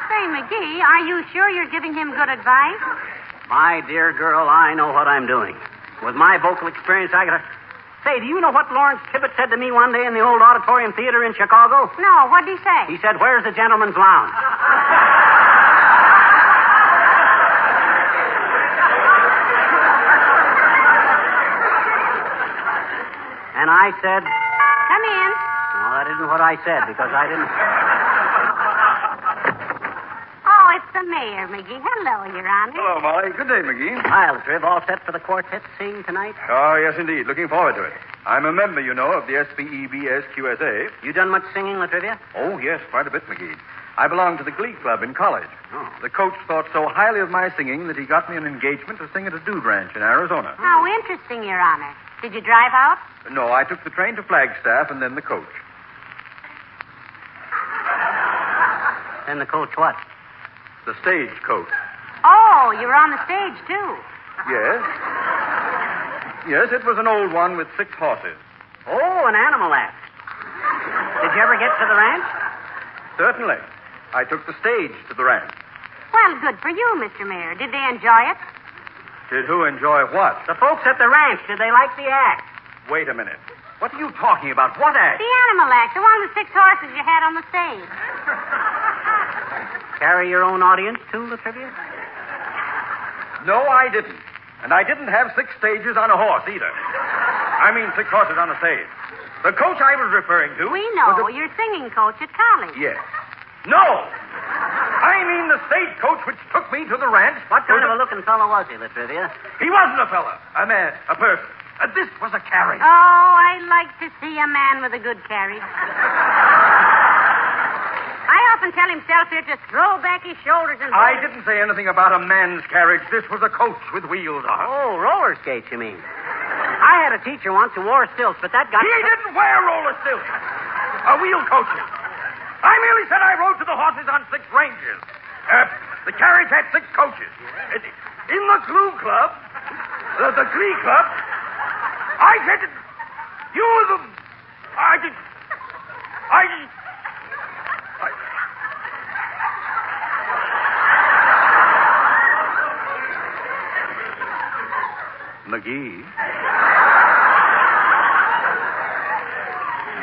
Say, McGee, are you sure you're giving him good advice? My dear girl, I know what I'm doing. With my vocal experience, I gotta... Say, do you know what Lawrence Tibbett said to me one day in the old Auditorium Theater in Chicago? No, what'd he say? He said, "Where's the gentleman's lounge?" And I said... Come in. No, that isn't what I said, because I didn't... Oh, it's the mayor, McGee. Hello, Your Honor. Hello, Molly. Good day, McGee. Hi, Eltriv. All set for the quartet to sing tonight? Oh, yes, indeed. Looking forward to it. I'm a member, you know, of the SPEBSQSA. You done much singing, Latrivia? Oh, yes, quite a bit, McGee. I belonged to the Glee Club in college. Oh. The coach thought so highly of my singing that he got me an engagement to sing at a dude ranch in Arizona. How interesting, Your Honor. Did you drive out? No, I took the train to Flagstaff and then the coach. Then the coach what? The stage coach. Oh, you were on the stage, too. Yes. Yes, it was an old one with 6 horses. Oh, an animal act. Did you ever get to the ranch? Certainly. I took the stage to the ranch. Well, good for you, Mr. Mayor. Did they enjoy it? Did who enjoy what? The folks at the ranch, did they like the act? Wait a minute. What are you talking about? What act? The animal act, the one with 6 horses you had on the stage. Carry your own audience, too, Latrivia? No, I didn't. And I didn't have 6 stages on a horse, either. I mean 6 horses on a stage. The coach I was referring to... We know. Your singing coach at college. Yes. No! I mean the stagecoach which took me to the ranch. What kind of a looking fellow was he, Latrivia? He wasn't a fella. A man. A person. This was a carriage. Oh, I like to see a man with a good carriage. I often tell himself here to throw back his shoulders and... I didn't say anything about a man's carriage. This was a coach with wheels on. Oh, roller skates, you mean? I had a teacher once who wore stilts, but that got... He didn't wear roller stilts. A wheel coaches. I merely said I rode to the horses on 6 ranges. The carriage had 6 coaches. In the Glue Club, the Glee Club, I said that you were the... McGee?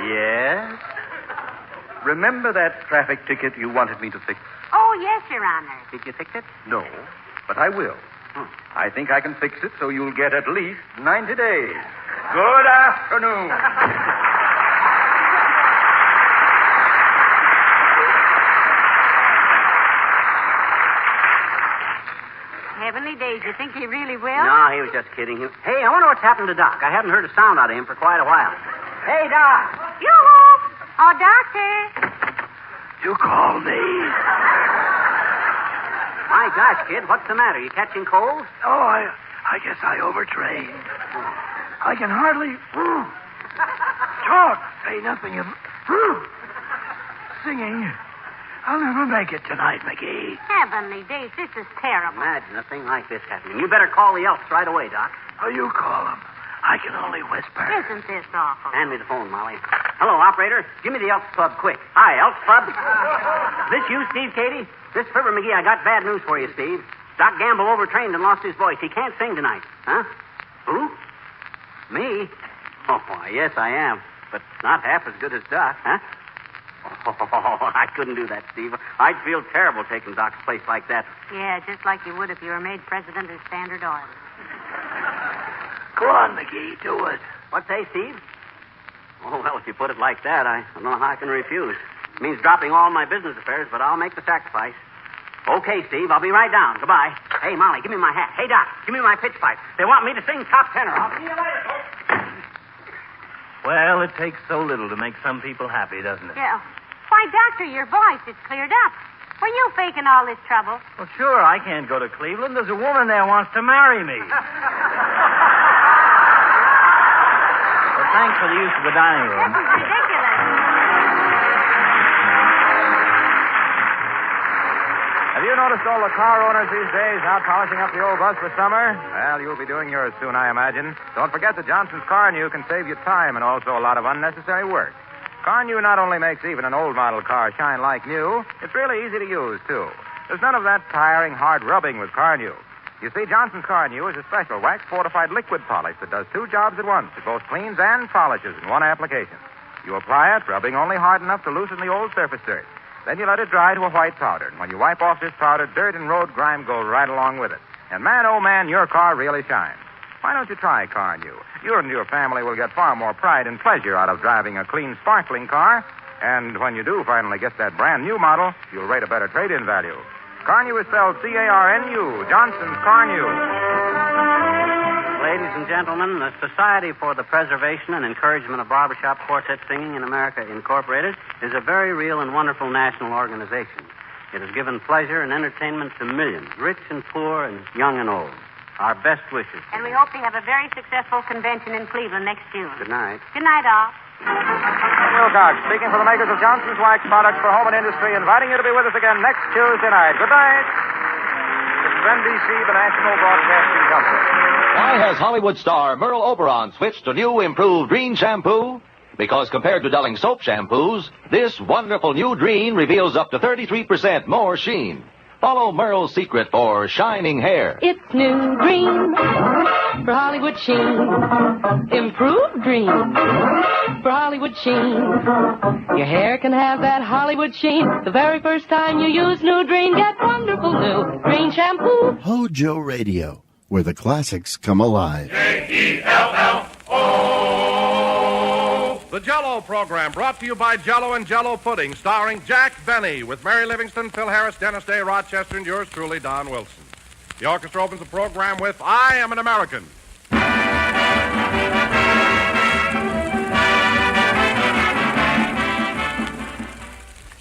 Yes? Remember that traffic ticket you wanted me to fix? Oh, yes, Your Honor. Did you fix it? No, but I will. I think I can fix it so you'll get at least 90 days. Good afternoon. Heavenly days. You think he really will? No, he was just kidding. Hey, I wonder what's happened to Doc. I haven't heard a sound out of him for quite a while. Hey, Doc. Yoo-hoo! Oh, Doctor. You called me? My gosh, kid, what's the matter? You catching cold? Oh, I guess I overtrained. I can hardly talk, say nothing of singing. I'll never make it tonight, McGee. Heavenly days, this is terrible. Imagine a thing like this happening. You better call the Elks right away, Doc. Oh, you call them. I can only whisper. Isn't this awful? Hand me the phone, Molly. Hello, operator. Give me the Elks Club quick. Hi, Elks Club. This you, Steve Cady? This is Fibber McGee. I got bad news for you, Steve. Doc Gamble overtrained and lost his voice. He can't sing tonight. Huh? Who? Me? Oh, why, yes, I am. But not half as good as Doc, huh? Oh, I couldn't do that, Steve. I'd feel terrible taking Doc's place like that. Yeah, just like you would if you were made president of Standard Oil. Go on, McGee. Do it. What say, Steve? Oh, well, if you put it like that, I don't know how I can refuse. It means dropping all my business affairs, but I'll make the sacrifice. Okay, Steve, I'll be right down. Goodbye. Hey, Molly, give me my hat. Hey, Doc, give me my pitch pipe. They want me to sing top tenor. I'll see you later, folks. Well, it takes so little to make some people happy, doesn't it? Yeah. Why, Doctor, your voice, it's cleared up. Were you faking all this trouble? Well, sure, I can't go to Cleveland. There's a woman there who wants to marry me. Well, thanks for the use of the dining room. This is ridiculous. Have you noticed all the car owners these days out polishing up the old bus for summer? Well, you'll be doing yours soon, I imagine. Don't forget that Johnson's Car New can save you time and also a lot of unnecessary work. Car New not only makes even an old model car shine like new, it's really easy to use, too. There's none of that tiring, hard rubbing with Car New. You see, Johnson's Car New is a special wax-fortified liquid polish that does 2 jobs at once. It both cleans and polishes in one application. You apply it, rubbing only hard enough to loosen the old surface dirt. Then you let it dry to a white powder. And when you wipe off this powder, dirt and road grime go right along with it. And man, oh man, your car really shines. Why don't you try Car New? You and your family will get far more pride and pleasure out of driving a clean, sparkling car. And when you do finally get that brand new model, you'll rate a better trade-in value. Car New is spelled C-A-R-N-U, Johnson's Car New. ladies and gentlemen, the Society for the Preservation and Encouragement of Barbershop Quartet Singing in America, Incorporated, is a very real and wonderful national organization. It has given pleasure and entertainment to millions, rich and poor and young and old. Our best wishes. And we hope to have a very successful convention in Cleveland next June. Good night. Good night, all. Wilcox, speaking for the makers of Johnson's Wax Products for Home and Industry, inviting you to be with us again next Tuesday night. Good night. This is NBC, the National Broadcasting Company. Why has Hollywood star Merle Oberon switched to new improved Dreen shampoo? Because compared to Delling soap shampoos, this wonderful new Dreen reveals up to 33% more sheen. Follow Merle's secret for shining hair. It's new Dreen for Hollywood sheen. Improved Dreen for Hollywood sheen. Your hair can have that Hollywood sheen. The very first time you use new Dreen, get wonderful new Dreen shampoo. Hojo Radio, where the classics come alive. Jello. The Jello program brought to you by Jello and Jello Pudding, starring Jack Benny with Mary Livingston, Phil Harris, Dennis Day, Rochester, and yours truly, Don Wilson. The orchestra opens the program with I Am an American.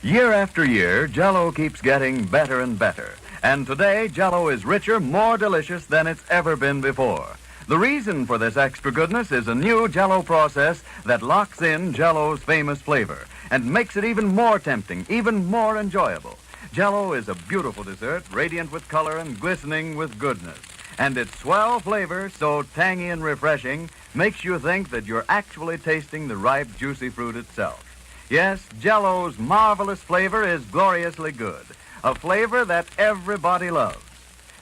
Year after year, Jello keeps getting better and better. And today, Jello is richer, more delicious than it's ever been before. The reason for this extra goodness is a new Jello process that locks in Jello's famous flavor and makes it even more tempting, even more enjoyable. Jello is a beautiful dessert, radiant with color and glistening with goodness. And its swell flavor, so tangy and refreshing, makes you think that you're actually tasting the ripe, juicy fruit itself. Yes, Jello's marvelous flavor is gloriously good, a flavor that everybody loves.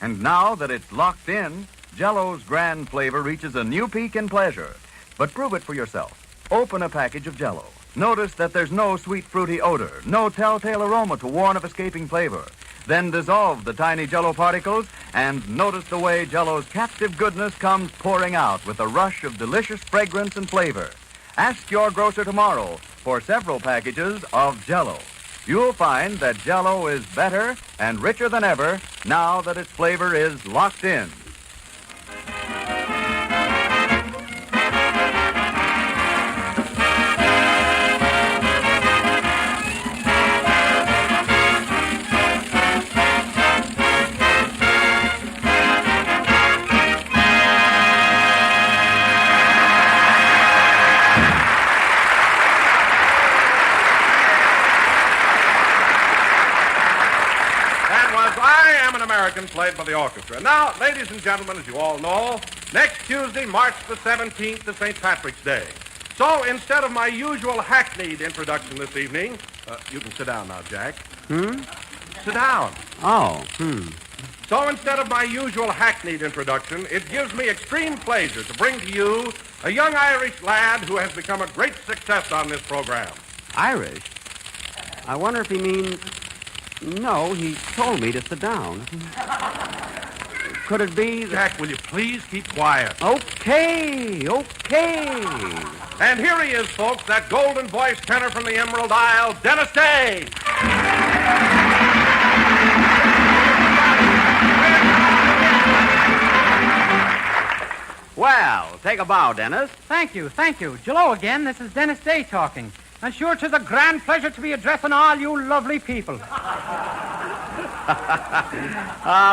And now that it's locked in, Jello's grand flavor reaches a new peak in pleasure. But prove it for yourself. Open a package of Jello. Notice that there's no sweet, fruity odor, no telltale aroma to warn of escaping flavor. Then dissolve the tiny Jello particles and notice the way Jello's captive goodness comes pouring out with a rush of delicious fragrance and flavor. Ask your grocer tomorrow for several packages of Jello. You'll find that Jello is better and richer than ever now that its flavor is locked in. American, played by the orchestra. Now, ladies and gentlemen, as you all know, next Tuesday, March the 17th, is St. Patrick's Day. So instead of my usual hackneyed introduction this evening, you can sit down now, Jack. Sit down. So instead of my usual hackneyed introduction, it gives me extreme pleasure to bring to you a young Irish lad who has become a great success on this program. Irish? I wonder if he means... No, he told me to sit down. Could it be that... Jack, will you please keep quiet? Okay. And here he is, folks, that golden-voiced tenor from the Emerald Isle, Dennis Day. Well, take a bow, Dennis. Thank you. Jello again, this is Dennis Day talking. And sure, 'tis a grand pleasure to be addressing all you lovely people.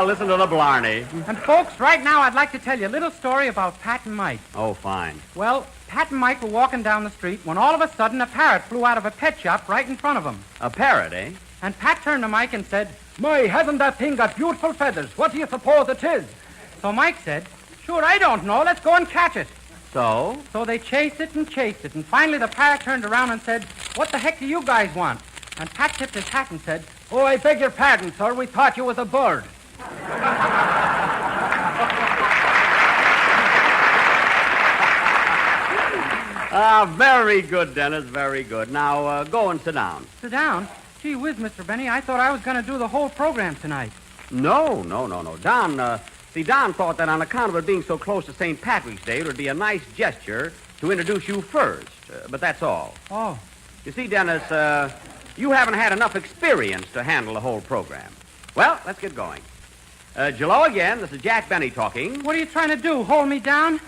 Listen to the blarney. And folks, right now I'd like to tell you a little story about Pat and Mike. Oh, fine. Well, Pat and Mike were walking down the street when all of a sudden a parrot flew out of a pet shop right in front of them. A parrot, eh? And Pat turned to Mike and said, "My, hasn't that thing got beautiful feathers? What do you suppose it is?" So Mike said, "Sure, I don't know. Let's go and catch it." So? So they chased it, and finally the parrot turned around and said, "What the heck do you guys want?" And Pat tipped his hat and said, "Oh, I beg your pardon, sir. We thought you was a bird." Very good, Dennis, very good. Now, go and sit down. Sit down? Gee whiz, Mr. Benny, I thought I was going to do the whole program tonight. No. Don thought that on account of it being so close to St. Patrick's Day, it would be a nice gesture to introduce you first. But that's all. Oh. You see, Dennis, you haven't had enough experience to handle the whole program. Well, let's get going. Jello again. This is Jack Benny talking. What are you trying to do, hold me down?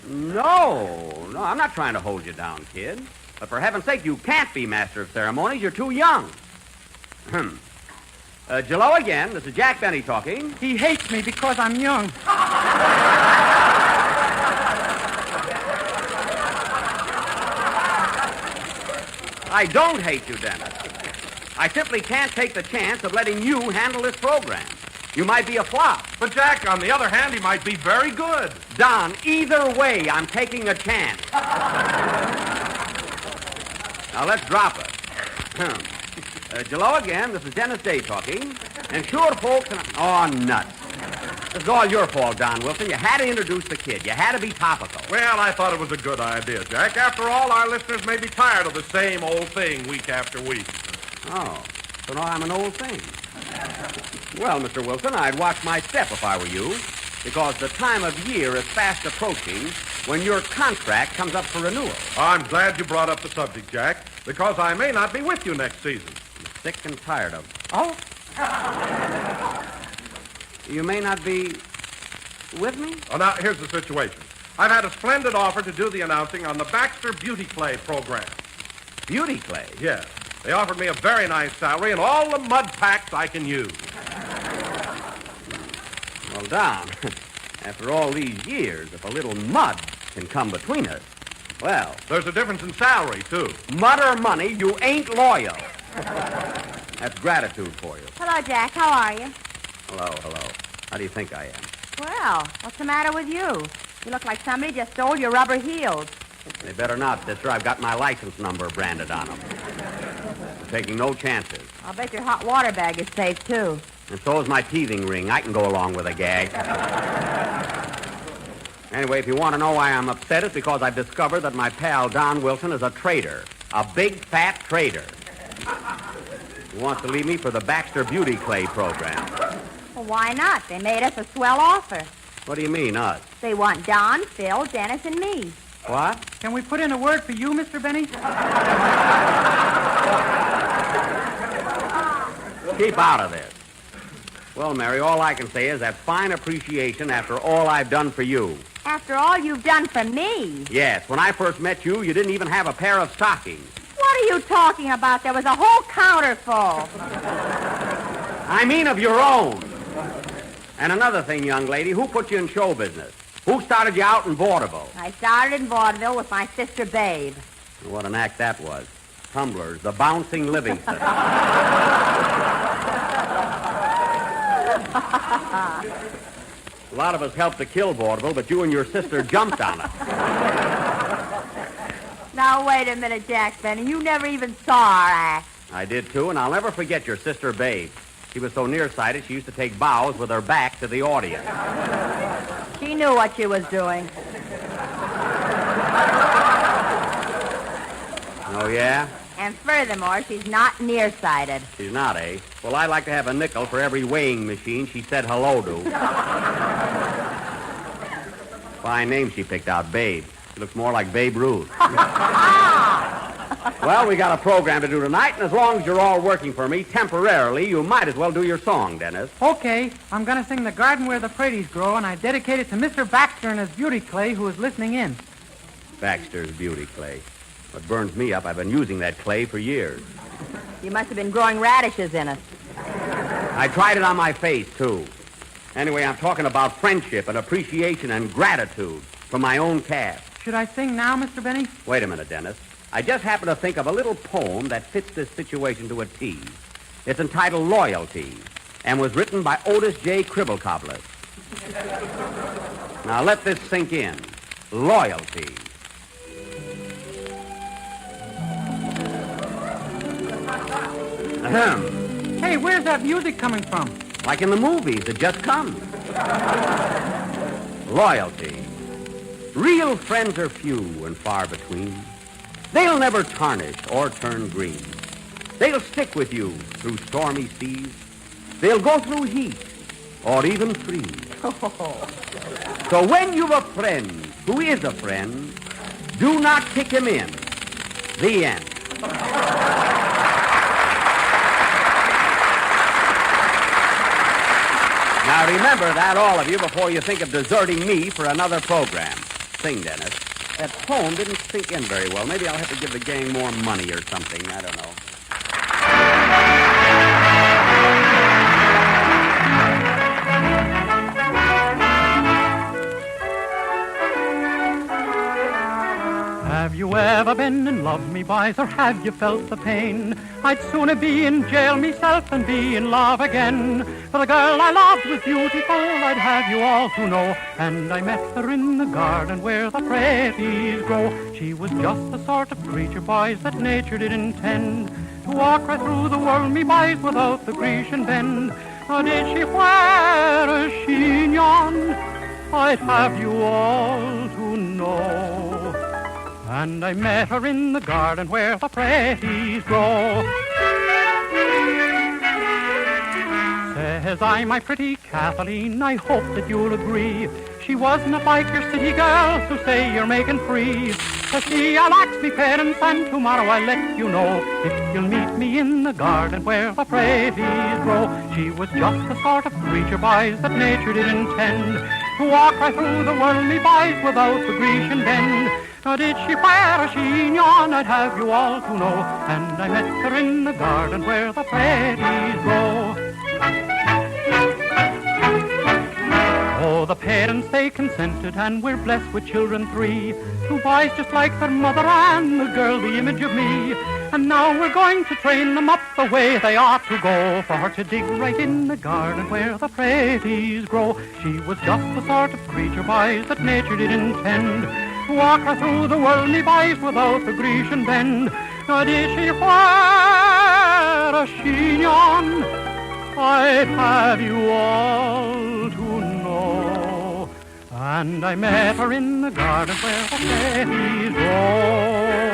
No, I'm not trying to hold you down, kid. But for heaven's sake, you can't be master of ceremonies. You're too young. Jello again. This is Jack Benny talking. He hates me because I'm young. I don't hate you, Dennis. I simply can't take the chance of letting you handle this program. You might be a flop. But, Jack, on the other hand, he might be very good. Don, either way, I'm taking a chance. Now, let's drop it. Jello again. This is Dennis Day talking. And sure, folks... Oh, nuts. This is all your fault, Don Wilson. You had to introduce the kid. You had to be topical. Well, I thought it was a good idea, Jack. After all, our listeners may be tired of the same old thing week after week. Oh, so now I'm an old thing. Well, Mr. Wilson, I'd watch my step if I were you, because the time of year is fast approaching when your contract comes up for renewal. I'm glad you brought up the subject, Jack, because I may not be with you next season. I'm sick and tired of it. Oh? You may not be with me? Oh, now, here's the situation. I've had a splendid offer to do the announcing on the Baxter Beauty Clay program. Beauty clay? Yes. They offered me a very nice salary and all the mud packs I can use. Well, Don, after all these years, if a little mud can come between us, well... There's a difference in salary, too. Mud or money, you ain't loyal. That's gratitude for you. Hello, Jack. How are you? Hello. How do you think I am? Well, what's the matter with you? You look like somebody just stole your rubber heels. They better not, sister. I've got my license number branded on them. I'm taking no chances. I'll bet your hot water bag is safe, too. And so is my teething ring. I can go along with a gag. Anyway, if you want to know why I'm upset, it's because I've discovered that my pal Don Wilson is a traitor. A big, fat traitor. He wants to leave me for the Baxter Beauty Clay program. Well, why not? They made us a swell offer. What do you mean, us? They want Don, Phil, Dennis, and me. What? Can we put in a word for you, Mr. Benny? Keep out of this. Well, Mary, all I can say is that fine appreciation after all I've done for you. After all you've done for me? Yes, when I first met you, you didn't even have a pair of stockings. What are you talking about? There was a whole counter full. I mean of your own. And another thing, young lady, who put you in show business? Who started you out in vaudeville? I started in vaudeville with my sister Babe. What an act that was. Tumblers, the bouncing Livingston. A lot of us helped to kill vaudeville, but you and your sister jumped on it. Now, wait a minute, Jack Benny. You never even saw our act. I did, too, and I'll never forget your sister Babe. She was so nearsighted, she used to take bows with her back to the audience. She knew what she was doing. Oh, yeah? And furthermore, she's not nearsighted. She's not, eh? Well, I'd like to have a nickel for every weighing machine she said hello to. Fine name she picked out, Babe. She looks more like Babe Ruth. Well, we got a program to do tonight, and as long as you're all working for me temporarily, you might as well do your song, Dennis. Okay. I'm going to sing The Garden Where the Praties Grow, and I dedicate it to Mr. Baxter and his beauty clay, who is listening in. Baxter's beauty clay. What burns me up, I've been using that clay for years. You must have been growing radishes in it. I tried it on my face, too. Anyway, I'm talking about friendship and appreciation and gratitude from my own cast. Should I sing now, Mr. Benny? Wait a minute, Dennis. I just happened to think of a little poem that fits this situation to a T. It's entitled Loyalty and was written by Otis J. Cribblecobblers. Now, let this sink in. Loyalty. Ahem. Hey, where's that music coming from? Like in the movies, it just comes. Loyalty. Real friends are few and far between. They'll never tarnish or turn green. They'll stick with you through stormy seas. They'll go through heat or even freeze. So when you've a friend who is a friend, do not kick him in. The end. Now, remember that, all of you, before you think of deserting me for another program. Sing, Dennis. That poem didn't sink in very well. Maybe I'll have to give the gang more money or something. I don't know. Have you ever been in love, me boys, or have you felt the pain? I'd sooner be in jail myself than be in love again. For the girl I loved was beautiful, I'd have you all to know. And I met her in the garden where the pretties grow. She was just the sort of creature, boys, that nature did intend to walk right through the world, me boys, without the Grecian bend. Or did she wear a chignon? I'd have you all to know. And I met her in the garden where the pretties grow. Says I, my pretty Kathleen, I hope that you'll agree. She wasn't like your city girls who say you're making free. Says she, I'll ask me parents and tomorrow I'll let you know if you'll meet me in the garden where the pretties grow. She was just the sort of creature, boys, that nature did intend to walk right through the world, me boys, without the Grecian bend. Now did she wear a chignon? I'd have you all to know. And I met her in the garden where the pretties grow. Oh, the parents, they consented, and we're blessed with children 3. 2 boys just like their mother, and the girl the image of me. And now we're going to train them up the way they ought to go, for to dig right in the garden where the pretties grow. She was just the sort of creature, boys, that nature did intend to walk her through the world, me boys, without the Grecian bend. Now did she wear a chignon? I'd have you all to know. And I met her in the garden where the pretties grow.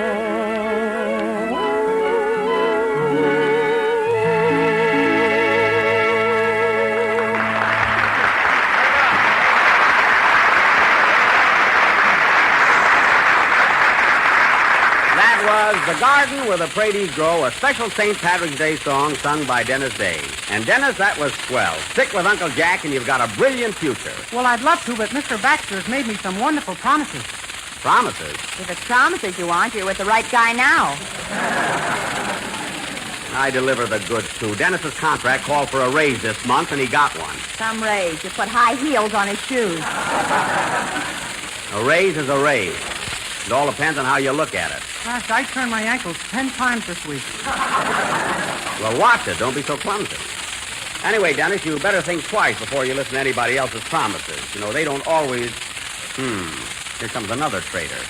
Was The Garden Where the Pretties Grow, a special St. Patrick's Day song sung by Dennis Day. And Dennis, that was swell. Stick with Uncle Jack and you've got a brilliant future. Well, I'd love to, but Mr. Baxter has made me some wonderful promises. Promises? If it's promises you want, you're with the right guy now. I deliver the goods, too. Dennis's contract called for a raise this month, and he got one. Some raise. You put high heels on his shoes. A raise is a raise. It all depends on how you look at it. Gosh, I turned my ankles 10 times this week. Well, watch it. Don't be so clumsy. Anyway, Dennis, you better think twice before you listen to anybody else's promises. You know, they don't always... Here comes another traitor.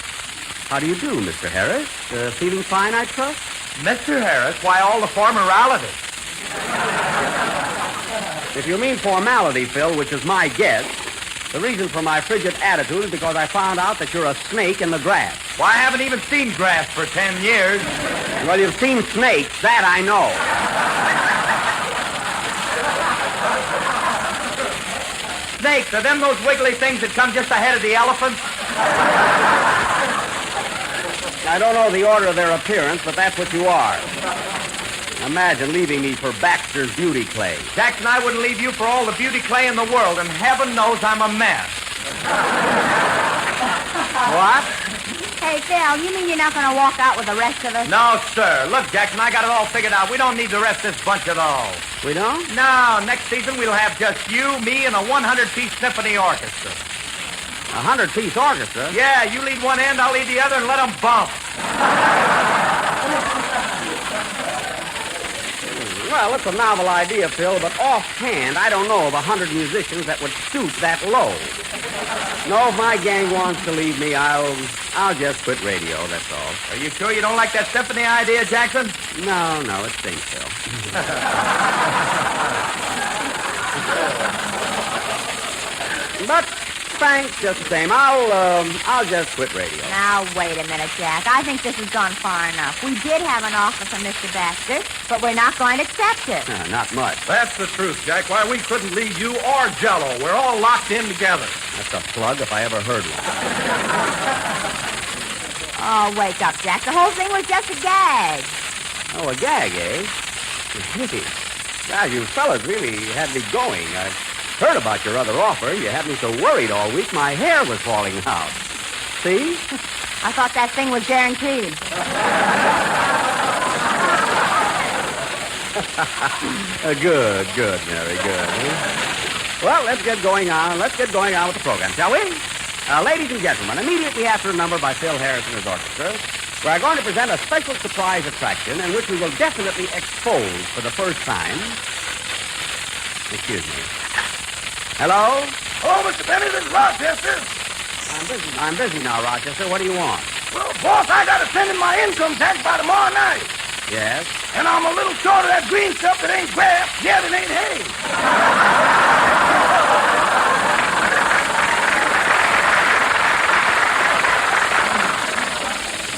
How do you do, Mr. Harris? Feeling fine, I trust? Mr. Harris, why all the formality? If you mean formality, Phil, which is my guess, the reason for my frigid attitude is because I found out that you're a snake in the grass. Well, I haven't even seen grass for 10 years. Well, you've seen snakes. That I know. Snakes, are them those wiggly things that come just ahead of the elephants? I don't know the order of their appearance, but that's what you are. Imagine leaving me for Baxter's beauty clay. Jackson, I wouldn't leave you for all the beauty clay in the world, and heaven knows I'm a mess. What? Hey, Phil, you mean you're not going to walk out with the rest of us? No, sir. Look, Jackson, I got it all figured out. We don't need the rest of this bunch at all. We don't? No, next season we'll have just you, me, and a 100-piece symphony orchestra. A 100-piece orchestra? Yeah, you lead one end, I'll lead the other, and let them bump. Well, it's a novel idea, Phil, but offhand, I don't know of 100 musicians that would stoop that low. No, if my gang wants to leave me, I'll just quit radio, that's all. Are you sure you don't like that symphony idea, Jackson? No, it stinks, Phil. But thanks just the same. I'll just quit radio. Now, wait a minute, Jack. I think this has gone far enough. We did have an offer from Mr. Baxter, but we're not going to accept it. Not much. That's the truth, Jack. Why, we couldn't leave you or Jello. We're all locked in together. That's a plug if I ever heard one. Oh, wake up, Jack. The whole thing was just a gag. Oh, a gag, eh? God, you fellas really had me going. Heard about your other offer. You had me so worried all week my hair was falling out. See? I thought that thing was guaranteed. Good, Mary, good. Well, let's get going on. Let's get going on with the program, shall we? Ladies and gentlemen, immediately after a number by Phil Harris and his orchestra, we are going to present a special surprise attraction in which we will definitely expose for the first time... Excuse me. Hello? Oh, Mr. Benny, this is Rochester. I'm busy now, Rochester. What do you want? Well, boss, I got to send in my income tax by tomorrow night. Yes? And I'm a little short of that green stuff that ain't grass, yet it ain't hay.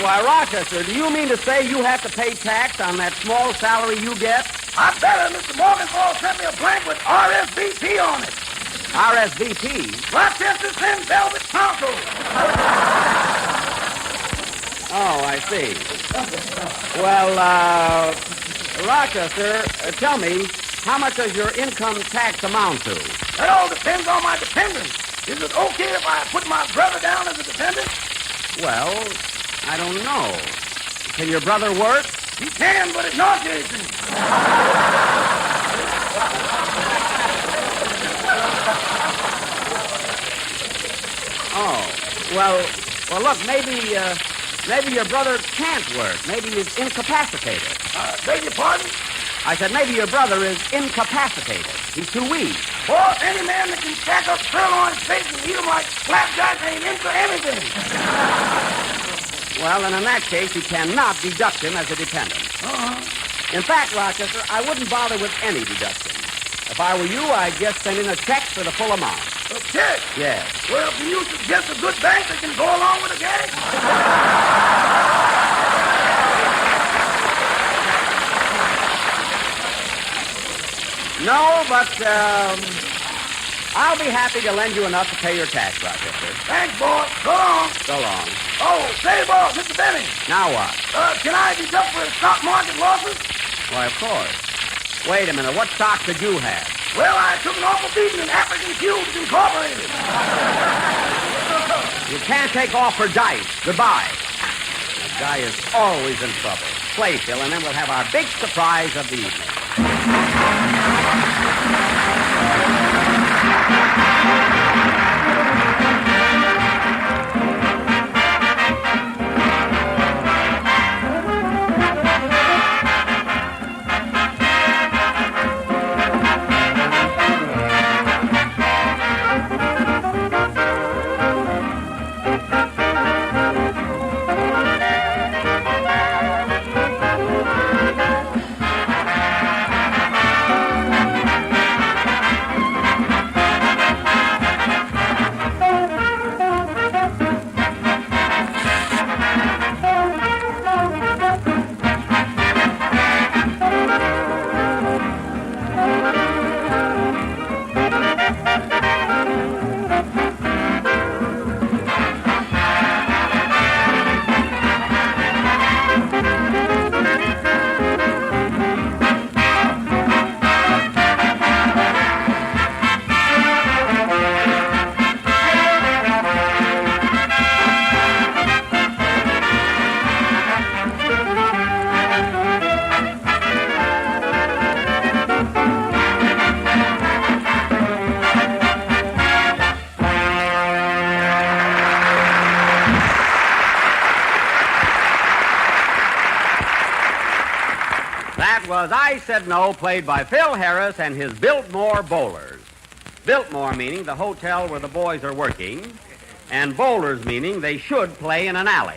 Why, Rochester, do you mean to say you have to pay tax on that small salary you get? I better. Mr. Morgenthau sent me a blank with RSVP on it. RSVP? Rochester send velvet pronto. Oh, I see. Well, Rochester, tell me, how much does your income tax amount to? That all depends on my dependents. Is it okay if I put my brother down as a dependent? Well, I don't know. Can your brother work? He can, but it's nauseating. Oh, well, look, maybe your brother can't work. Maybe he's incapacitated. Beg your pardon? I said maybe your brother is incapacitated. He's too weak. Boss, any man that can stack up sirloin steaks and eat them like flapjacks ain't into anything. Well, then in that case, you cannot deduct him as a dependent. In fact, Rochester, I wouldn't bother with any deduction. If I were you, I'd just send in a check for the full amount. A check? Yes. Well, can you suggest a good bank that can go along with a gag? No, but I'll be happy to lend you enough to pay your tax, Rochester. Thanks, boss. So long. So long. Oh, say, boss, Mr. Benny. Now what? Can I deduct for stock market losses? Why, of course. Wait a minute. What stock did you have? Well, I took an awful beating in African Cubes Incorporated. You can't take off for dice. Goodbye. That guy is always in trouble. Play, Phil, and then we'll have our big surprise of the evening. Was I Said No, played by Phil Harris and his Biltmore Bowlers. Biltmore meaning the hotel where the boys are working, and bowlers meaning they should play in an alley.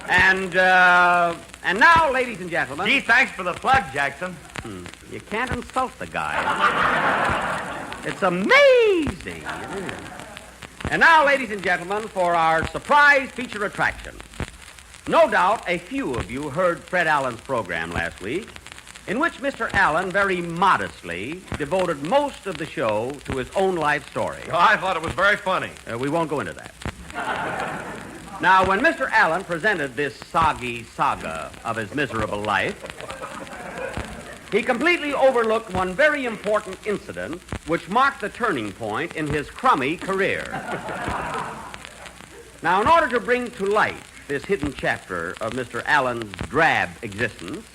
And now, ladies and gentlemen... Gee, thanks for the plug, Jackson. You can't insult the guy. It's amazing. And now, ladies and gentlemen, for our surprise feature attraction. No doubt a few of you heard Fred Allen's program last week, in which Mr. Allen very modestly devoted most of the show to his own life story. Oh, I thought it was very funny. We won't go into that. Now, when Mr. Allen presented this soggy saga of his miserable life, He completely overlooked one very important incident which marked the turning point in his crummy career. Now, in order to bring to light this hidden chapter of Mr. Allen's drab existence,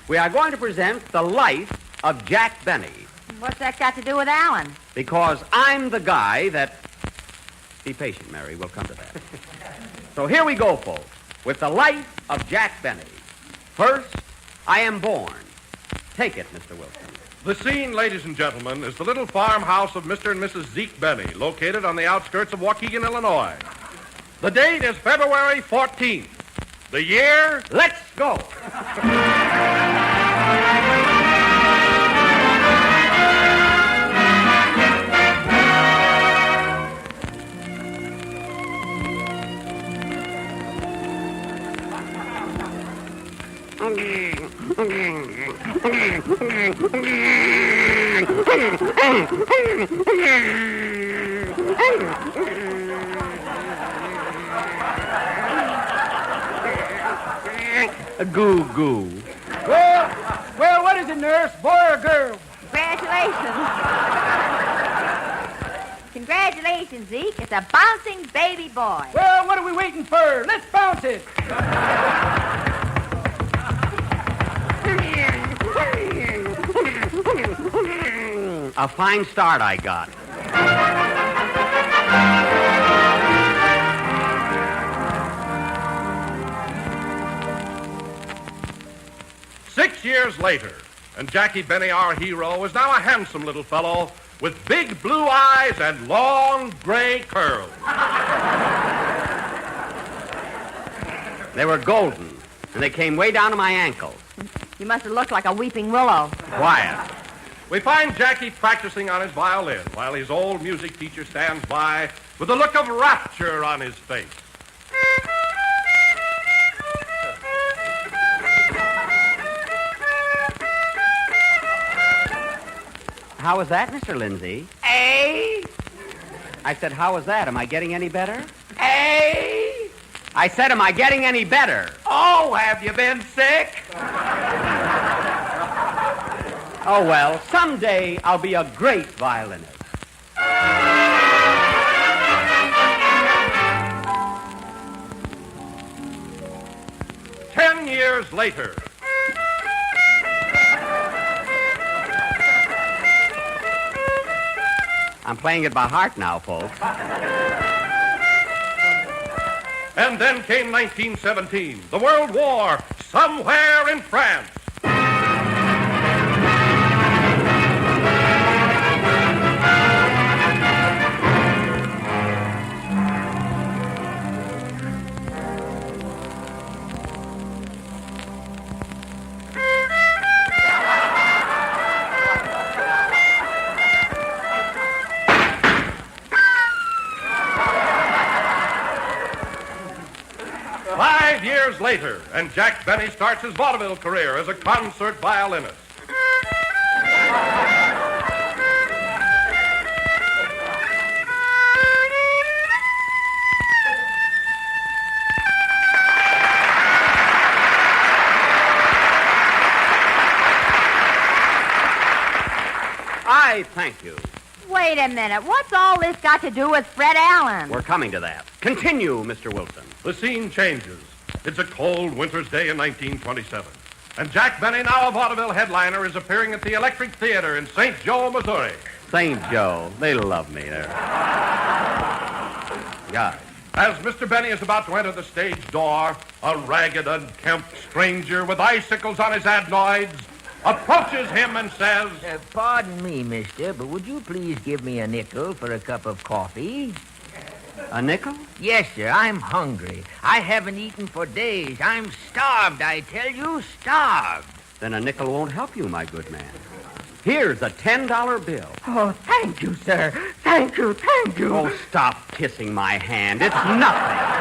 we are going to present the life of Jack Benny. What's that got to do with Allen? Because I'm the guy that... Be patient, Mary. We'll come to that. So here we go, folks, with the life of Jack Benny. First, I am born. Take it, Mr. Wilson. The scene, ladies and gentlemen, is the little farmhouse of Mr. and Mrs. Zeke Benny, located on the outskirts of Waukegan, Illinois. The date is February 14th. The year... Let's go! Goo goo. Well, what is it, nurse? Boy or girl? Congratulations. Congratulations, Zeke. It's a bouncing baby boy. Well, what are we waiting for? Let's bounce it. A fine start I got. Six years later, and Jackie Benny, our hero, is now a handsome little fellow with big blue eyes and long gray curls. They were golden, and they came way down to my ankles. You must have looked like a weeping willow. Quiet. We find Jackie practicing on his violin while his old music teacher stands by with a look of rapture on his face. How was that, Mr. Lindsay? Eh? I said, how was that? Am I getting any better? Eh? I said, am I getting any better? Oh, have you been sick? Oh, well, someday I'll be a great violinist. 10 years later. I'm playing it by heart now, folks. And then came 1917, the World War, somewhere in France. Later, and Jack Benny starts his vaudeville career as a concert violinist. I thank you. Wait a minute. What's all this got to do with Fred Allen? We're coming to that. Continue, Mr. Wilson. The scene changes. It's a cold winter's day in 1927. And Jack Benny, now a vaudeville headliner, is appearing at the Electric Theater in St. Joe, Missouri. St. Joe. They love me there. God. As Mr. Benny is about to enter the stage door, a ragged, unkempt stranger with icicles on his adenoids approaches him and says, Pardon me, mister, but would you please give me a nickel for a cup of coffee? A nickel? Yes, sir. I'm hungry. I haven't eaten for days. I'm starved, I tell you, starved. Then a nickel won't help you, my good man. Here's a $10 bill. Oh, thank you, sir. Thank you, thank you. Oh, stop kissing my hand. It's nothing.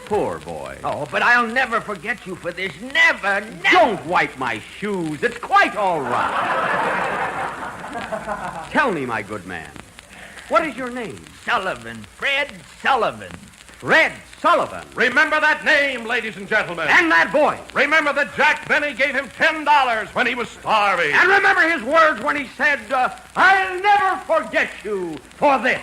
Poor boy. Oh, but I'll never forget you for this. Never, never. Don't wipe my shoes. It's quite all right. Tell me, my good man, what is your name? Sullivan. Fred Sullivan. Fred Sullivan. Remember that name, ladies and gentlemen. And that voice. Remember that Jack Benny gave him $10 when he was starving. And remember his words when he said, I'll never forget you for this.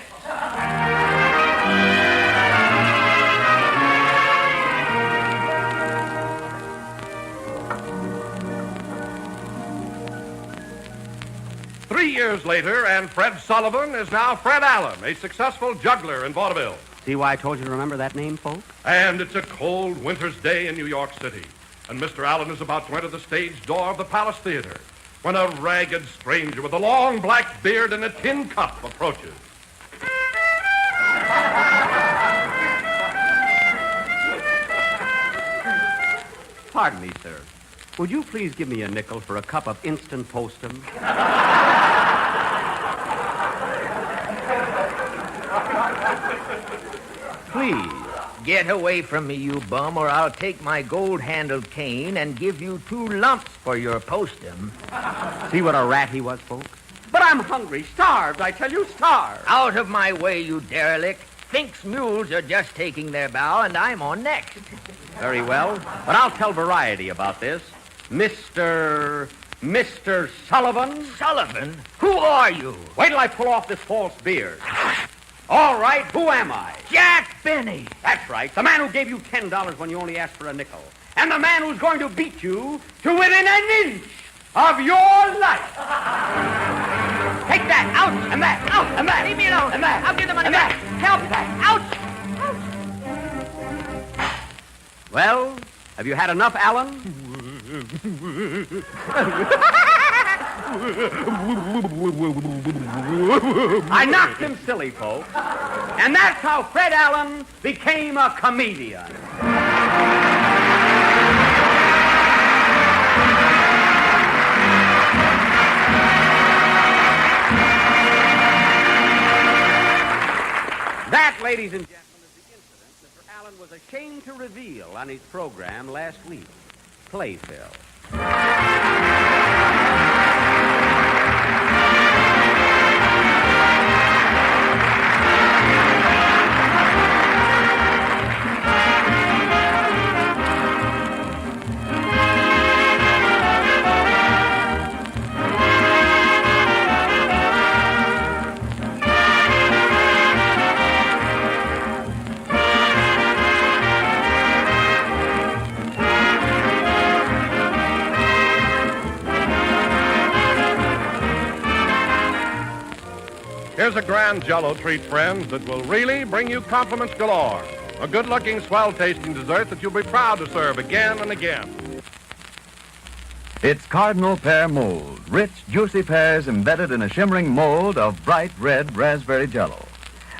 3 years later, and Fred Sullivan is now Fred Allen, a successful juggler in vaudeville. See why I told you to remember that name, folks? And it's a cold winter's day in New York City, and Mr. Allen is about to enter the stage door of the Palace Theater when a ragged stranger with a long black beard and a tin cup approaches. Pardon me, sir. Would you please give me a nickel for a cup of instant postum? Please, get away from me, you bum, or I'll take my gold-handled cane and give you 2 lumps for your postum. See what a rat he was, folks? But I'm hungry, starved, I tell you, starved. Out of my way, you derelict. Fink's mules are just taking their bow, and I'm on next. Very well, but I'll tell Variety about this. Mr. Sullivan? Sullivan? Who are you? Wait till I pull off this false beard. All right, who am I? Jack Benny. That's right, the man who gave you $10 when you only asked for a nickel. And the man who's going to beat you to within an inch of your life. Take that, ouch, and that, ouch, and that. Leave me alone. And that. I'll give the money back. Help. Ouch. Well, have you had enough, Alan? I knocked him silly, folks. And that's how Fred Allen became a comedian. That, ladies and gentlemen, is the incident Mr. Allen was ashamed to reveal on his program last week. Playfill. Here's a grand Jell-O treat, friends, that will really bring you compliments galore. A good-looking, swell-tasting dessert that you'll be proud to serve again and again. It's Cardinal Pear Mold, rich, juicy pears embedded in a shimmering mold of bright red raspberry Jell-O.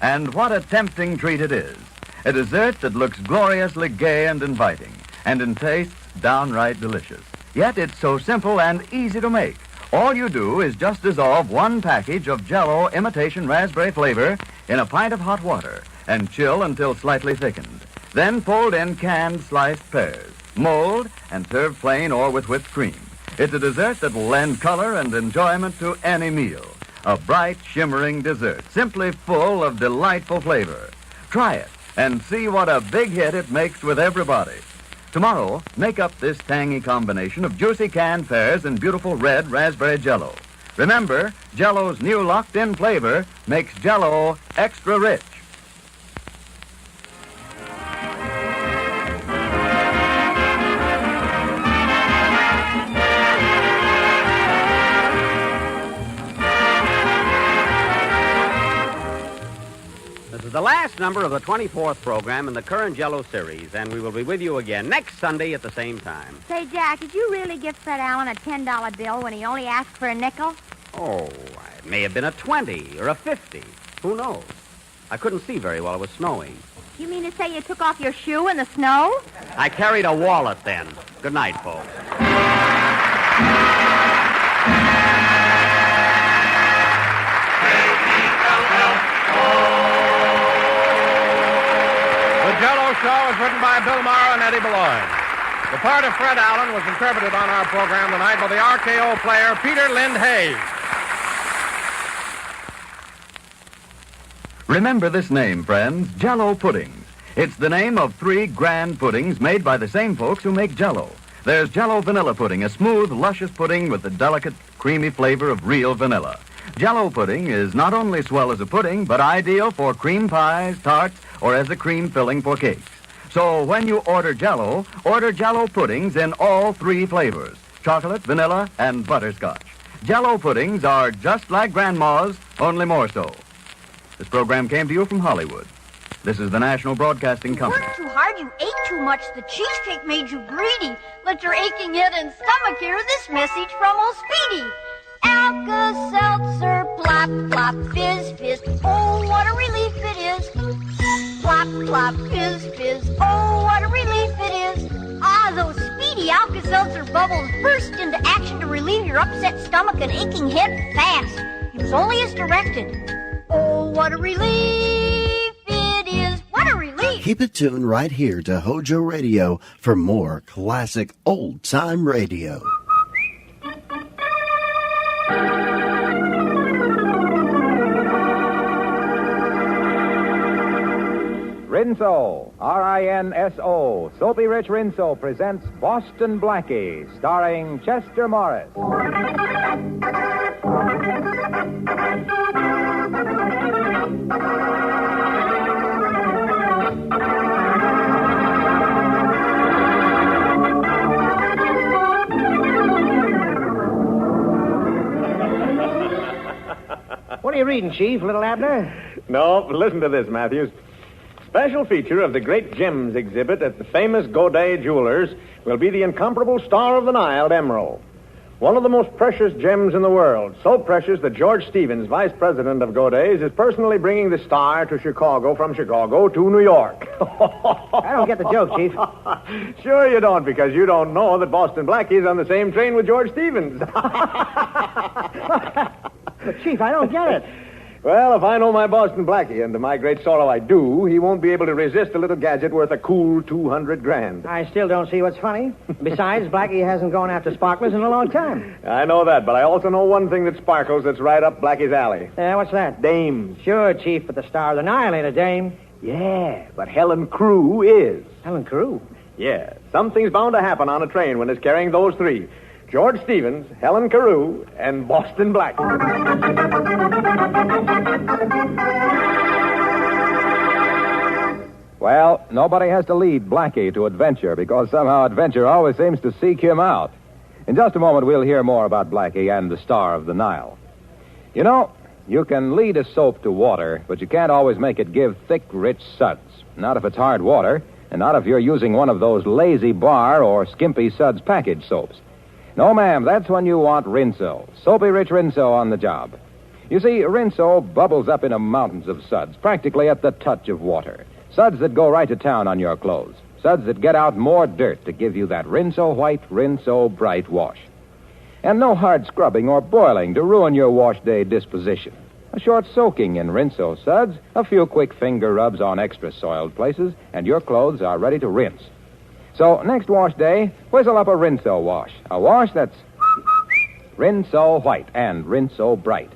And what a tempting treat it is. A dessert that looks gloriously gay and inviting, and in taste, downright delicious. Yet it's so simple and easy to make. All you do is just dissolve 1 package of Jell-O imitation raspberry flavor in a pint of hot water and chill until slightly thickened. Then fold in canned sliced pears, mold, and serve plain or with whipped cream. It's a dessert that will lend color and enjoyment to any meal. A bright, shimmering dessert, simply full of delightful flavor. Try it and see what a big hit it makes with everybody. Tomorrow, make up this tangy combination of juicy canned pears and beautiful red raspberry Jell-O. Remember, Jell-O's new locked-in flavor makes Jell-O extra rich. This is the last number of the 24th program in the current Jell-O series, and we will be with you again next Sunday at the same time. Say, Jack, did you really give Fred Allen a $10 bill when he only asked for a nickel? Oh, it may have been a 20 or a 50. Who knows? I couldn't see very well. It was snowing. You mean to say you took off your shoe in the snow? I carried a wallet then. Good night, folks. The Jell-O Show is written by Bill Morrow and Eddie Beloy. The part of Fred Allen was interpreted on our program tonight by the RKO player Peter Lind Hayes. Remember this name, friends, Jell-O puddings. It's the name of 3 grand puddings made by the same folks who make Jell-O. There's Jell-O Vanilla Pudding, a smooth, luscious pudding with the delicate, creamy flavor of real vanilla. Jell-O pudding is not only swell as a pudding, but ideal for cream pies, tarts, or as a cream filling for cakes. So when you order Jell-O, order Jell-O puddings in all 3 flavors, chocolate, vanilla, and butterscotch. Jell-O puddings are just like Grandma's, only more so. This program came to you from Hollywood. This is the National Broadcasting Company. You worked too hard, you ate too much, the cheesecake made you greedy. Let your aching head and stomach hear this message from old Speedy. Alka-Seltzer, plop, plop, fizz, fizz, oh, what a relief it is. Plop, plop, fizz, fizz, oh, what a relief it is. Ah, those Speedy Alka-Seltzer bubbles burst into action to relieve your upset stomach and aching head fast. Use only as directed. Oh, what a relief it is. What a relief. Keep it tuned right here to Hojo Radio for more classic old-time radio. Rinso, R-I-N-S-O, Soapy Rich Rinso presents Boston Blackie, starring Chester Morris. What are you reading, Chief? Little Abner? No, listen to this, Matthews. Special feature of the Great Gems exhibit at the famous Corday Jewelers will be the incomparable Star of the Nile emerald. One of the most precious gems in the world. So precious that George Stevens, vice president of Corday's, is personally bringing the star to Chicago from Chicago to New York. I don't get the joke, Chief. Sure you don't, because you don't know that Boston Blackie is on the same train with George Stevens. But, Chief, I don't get it. Well, if I know my Boston Blackie, and to my great sorrow I do, he won't be able to resist a little gadget worth a cool 200 grand. I still don't see what's funny. Besides, Blackie hasn't gone after sparklers in a long time. I know that, but I also know one thing that sparkles that's right up Blackie's alley. What's that? Dames. Sure, Chief, but the Star of the Nile ain't a dame. Yeah, but Helen Crew is. Helen Crew? Yeah, something's bound to happen on a train when it's carrying those 3. George Stevens, Helen Carew, and Boston Blackie. Well, nobody has to lead Blackie to adventure because somehow adventure always seems to seek him out. In just a moment, we'll hear more about Blackie and the Star of the Nile. You know, you can lead a soap to water, but you can't always make it give thick, rich suds. Not if it's hard water, and not if you're using one of those Lazy Bar or Skimpy Suds package soaps. No, ma'am, that's when you want Rinso. Soapy Rich Rinso on the job. You see, Rinso bubbles up into mountains of suds, practically at the touch of water. Suds that go right to town on your clothes. Suds that get out more dirt to give you that Rinso white, Rinso bright wash. And no hard scrubbing or boiling to ruin your wash day disposition. A short soaking in Rinso suds, a few quick finger rubs on extra soiled places, and your clothes are ready to rinse. So, next wash day, whistle up a Rinso wash. A wash that's Rinso white and Rinso bright.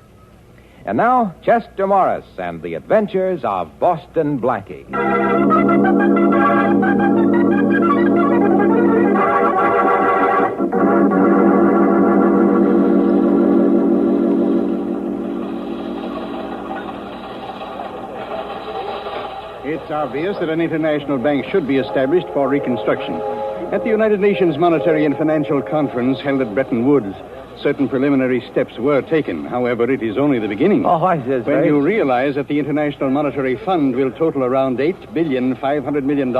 And now, Chester Morris and the Adventures of Boston Blackie. It's obvious that an international bank should be established for reconstruction. At the United Nations Monetary and Financial Conference held at Bretton Woods, certain preliminary steps were taken. However, it is only the beginning. Oh, I see. When you realize that the International Monetary Fund will total around $8.5 billion.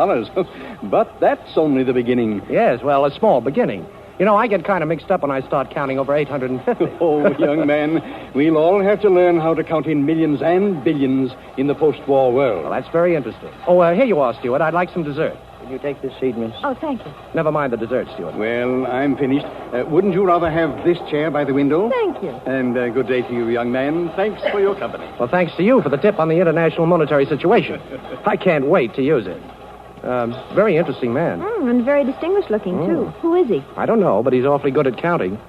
But that's only the beginning. Yes, well, a small beginning. You know, I get kind of mixed up when I start counting over 850. Oh, young man, we'll all have to learn how to count in millions and billions in the post-war world. Well, that's very interesting. Oh, here you are, Stuart. I'd like some dessert. Will you take this seat, miss? Oh, thank you. Never mind the dessert, Stuart. Well, I'm finished. Wouldn't you rather have this chair by the window? Thank you. And good day to you, young man. Thanks for your company. Well, thanks to you for the tip on the international monetary situation. I can't wait to use it. Very interesting man. And very distinguished looking, too. Who is he? I don't know, but he's awfully good at counting.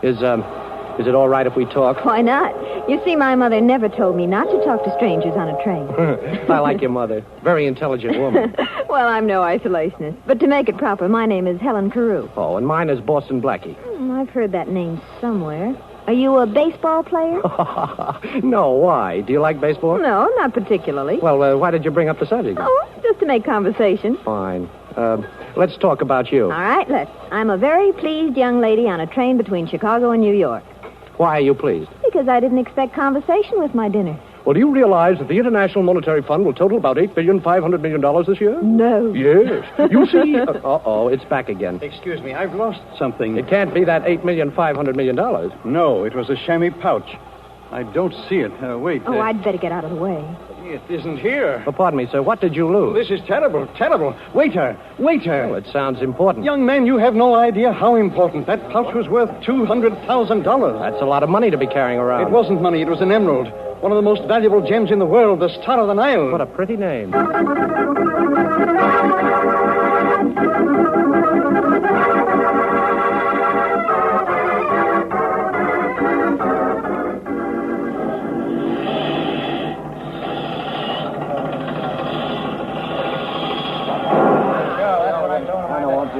Is it all right if we talk? Why not? You see, my mother never told me not to talk to strangers on a train. I like your mother. Very intelligent woman. Well, I'm no isolationist. But to make it proper, my name is Helen Carew. Oh, and mine is Boston Blackie. I've heard that name somewhere. Are you a baseball player? No, why? Do you like baseball? No, not particularly. Well, why did you bring up the subject? Oh, just to make conversation. Fine. Let's talk about you. All right, let's. I'm a very pleased young lady on a train between Chicago and New York. Why are you pleased? Because I didn't expect conversation with my dinner. Well, do you realize that the International Monetary Fund will total about $8,500 million this year? No. Yes. You see... it's back again. Excuse me, I've lost something. It can't be that $8,500 million. No, it was a chamois pouch. I don't see it. Wait. Oh, I'd better get out of the way. It isn't here. Oh, pardon me, sir. What did you lose? This is terrible, terrible. Waiter. Well, it sounds important. Young man, you have no idea how important. That pouch was worth $200,000. That's a lot of money to be carrying around. It wasn't money. It was an emerald. One of the most valuable gems in the world, the Star of the Nile. What a pretty name.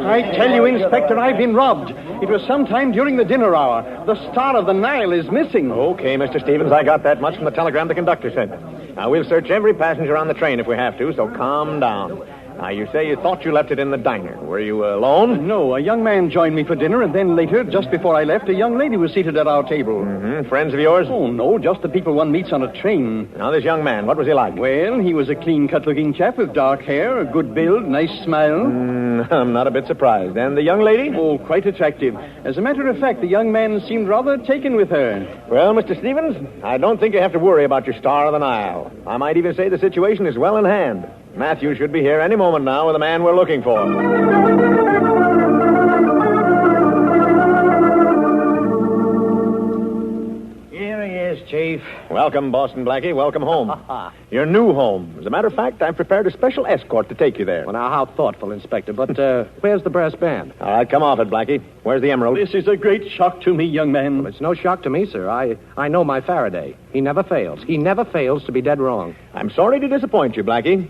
I tell you, Inspector, I've been robbed. It was sometime during the dinner hour. The Star of the Nile is missing. Okay, Mr. Stevens, I got that much from the telegram the conductor sent. Now, we'll search every passenger on the train if we have to, so calm down. Now, you say you thought you left it in the diner. Were you alone? No, a young man joined me for dinner, and then later, just before I left, a young lady was seated at our table. Mm-hmm. Friends of yours? Oh, no, just the people one meets on a train. Now, this young man, what was he like? Well, he was a clean-cut-looking chap with dark hair, a good build, nice smile. I'm not a bit surprised. And the young lady? Oh, quite attractive. As a matter of fact, the young man seemed rather taken with her. Well, Mr. Stevens, I don't think you have to worry about your Star of the Nile. I might even say the situation is well in hand. Matthew should be here any moment now with the man we're looking for. Here he is, Chief. Welcome, Boston Blackie. Welcome home. Your new home. As a matter of fact, I've prepared a special escort to take you there. Well, now, how thoughtful, Inspector. But where's the brass band? All right, come off it, Blackie. Where's the emerald? This is a great shock to me, young man. Well, it's no shock to me, sir. I know my Faraday. He never fails. He never fails to be dead wrong. I'm sorry to disappoint you, Blackie.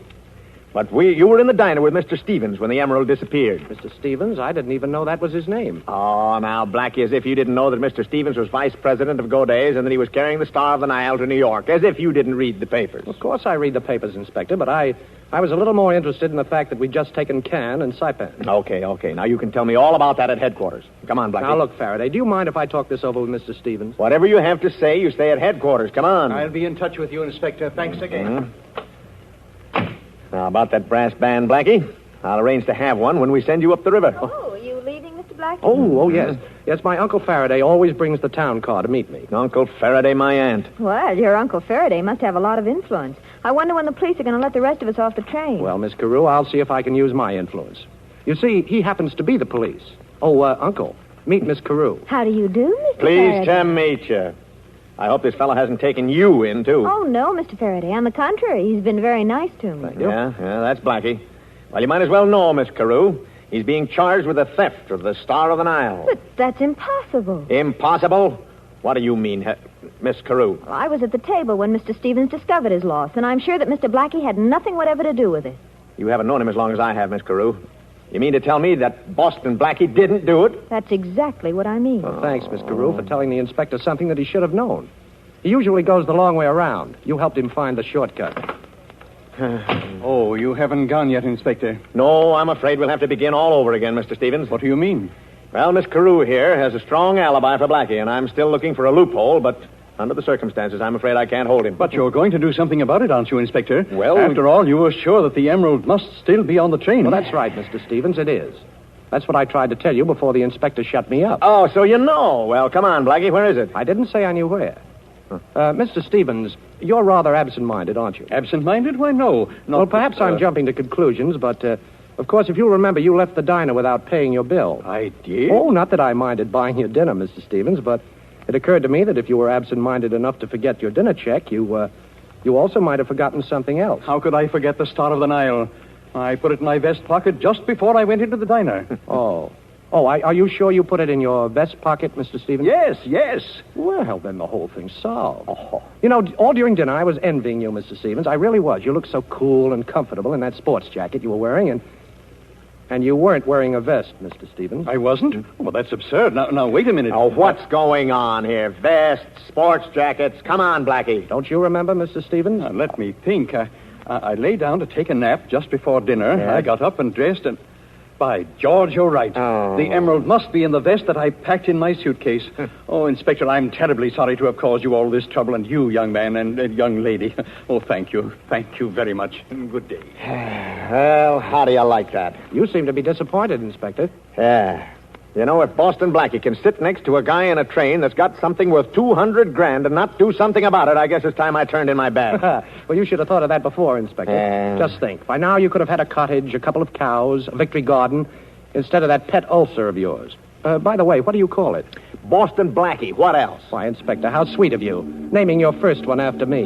But you were in the diner with Mr. Stevens when the emerald disappeared. Mr. Stevens? I didn't even know that was his name. Oh, now, Blackie, as if you didn't know that Mr. Stevens was vice president of Corday's and that he was carrying the Star of the Nile to New York. As if you didn't read the papers. Of course I read the papers, Inspector, but I was a little more interested in the fact that we'd just taken Cannes and Saipan. Okay. Now, you can tell me all about that at headquarters. Come on, Blackie. Now, look, Faraday, do you mind if I talk this over with Mr. Stevens? Whatever you have to say, you stay at headquarters. Come on. I'll be in touch with you, Inspector. Thanks again. Mm-hmm. Now, about that brass band, Blackie, I'll arrange to have one when we send you up the river. Oh, are you leaving, Mr. Blackie? Oh, yes. Yes, my Uncle Faraday always brings the town car to meet me. Uncle Faraday, my aunt. Well, your Uncle Faraday must have a lot of influence. I wonder when the police are going to let the rest of us off the train. Well, Miss Carew, I'll see if I can use my influence. You see, he happens to be the police. Oh, Uncle, meet Miss Carew. How do you do, Mr. Pleased Faraday? to meet you. I hope this fellow hasn't taken you in, too. Oh, no, Mr. Faraday. On the contrary, he's been very nice to me. Yeah, that's Blackie. Well, you might as well know, Miss Carew. He's being charged with the theft of the Star of the Nile. But that's impossible. Impossible? What do you mean, Miss Carew? Well, I was at the table when Mr. Stevens discovered his loss, and I'm sure that Mr. Blackie had nothing whatever to do with it. You haven't known him as long as I have, Miss Carew. You mean to tell me that Boston Blackie didn't do it? That's exactly what I mean. Well, thanks, Miss Carew, for telling the inspector something that he should have known. He usually goes the long way around. You helped him find the shortcut. Oh, you haven't gone yet, Inspector. No, I'm afraid we'll have to begin all over again, Mr. Stevens. What do you mean? Well, Miss Carew here has a strong alibi for Blackie, and I'm still looking for a loophole, but under the circumstances, I'm afraid I can't hold him. But you're going to do something about it, aren't you, Inspector? Well... After all, you were sure that the emerald must still be on the train. Well, that's right, Mr. Stevens, it is. That's what I tried to tell you before the inspector shut me up. Oh, so you know. Well, come on, Blackie, where is it? I didn't say I knew where. Mr. Stevens, you're rather absent-minded, aren't you? Absent-minded? Why, no. Well, perhaps I'm jumping to conclusions, but, of course, if you remember, you left the diner without paying your bill. I did? Oh, not that I minded buying your dinner, Mr. Stevens, but it occurred to me that if you were absent-minded enough to forget your dinner check, you also might have forgotten something else. How could I forget the Star of the Nile? I put it in my vest pocket just before I went into the diner. Oh. Oh, are you sure you put it in your vest pocket, Mr. Stevens? Yes. Well, then the whole thing's solved. You know, all during dinner I was envying you, Mr. Stevens. I really was. You looked so cool and comfortable in that sports jacket you were wearing, and you weren't wearing a vest, Mr. Stevens. I wasn't? Well, that's absurd. Now, wait a minute. Oh, what's going on here? Vests, sports jackets. Come on, Blackie. Don't you remember, Mr. Stevens? Let me think. I lay down to take a nap just before dinner. Yeah. I got up and dressed and... By George, you're right. Oh. The emerald must be in the vest that I packed in my suitcase. Oh, Inspector, I'm terribly sorry to have caused you all this trouble, and you, young man, and young lady. Oh, thank you. Thank you very much. And good day. Well, how do you like that? You seem to be disappointed, Inspector. Yeah. You know, if Boston Blackie can sit next to a guy in a train that's got something worth $200,000 and not do something about it, I guess it's time I turned in my bag. Well, you should have thought of that before, Inspector. Just think. By now you could have had a cottage, a couple of cows, a victory garden, instead of that pet ulcer of yours. By the way, what do you call it? Boston Blackie. What else? Why, Inspector, how sweet of you. Naming your first one after me.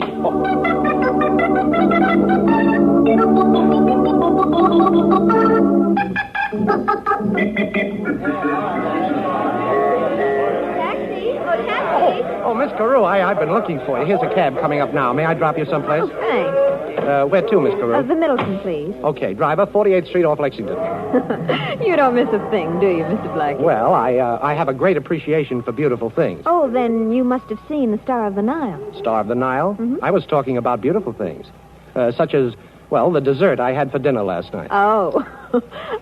Oh, Miss Carew, I've been looking for you. Here's a cab coming up now. May I drop you someplace? Thanks. Where to, Miss Carew? The Middleton, please. Okay, driver, 48th Street off Lexington. You don't miss a thing, do you, Mr. Blackie? Well, I have a great appreciation for beautiful things. Oh, then you must have seen the Star of the Nile. Star of the Nile? Mm-hmm. I was talking about beautiful things. Such as, well, the dessert I had for dinner last night. Oh,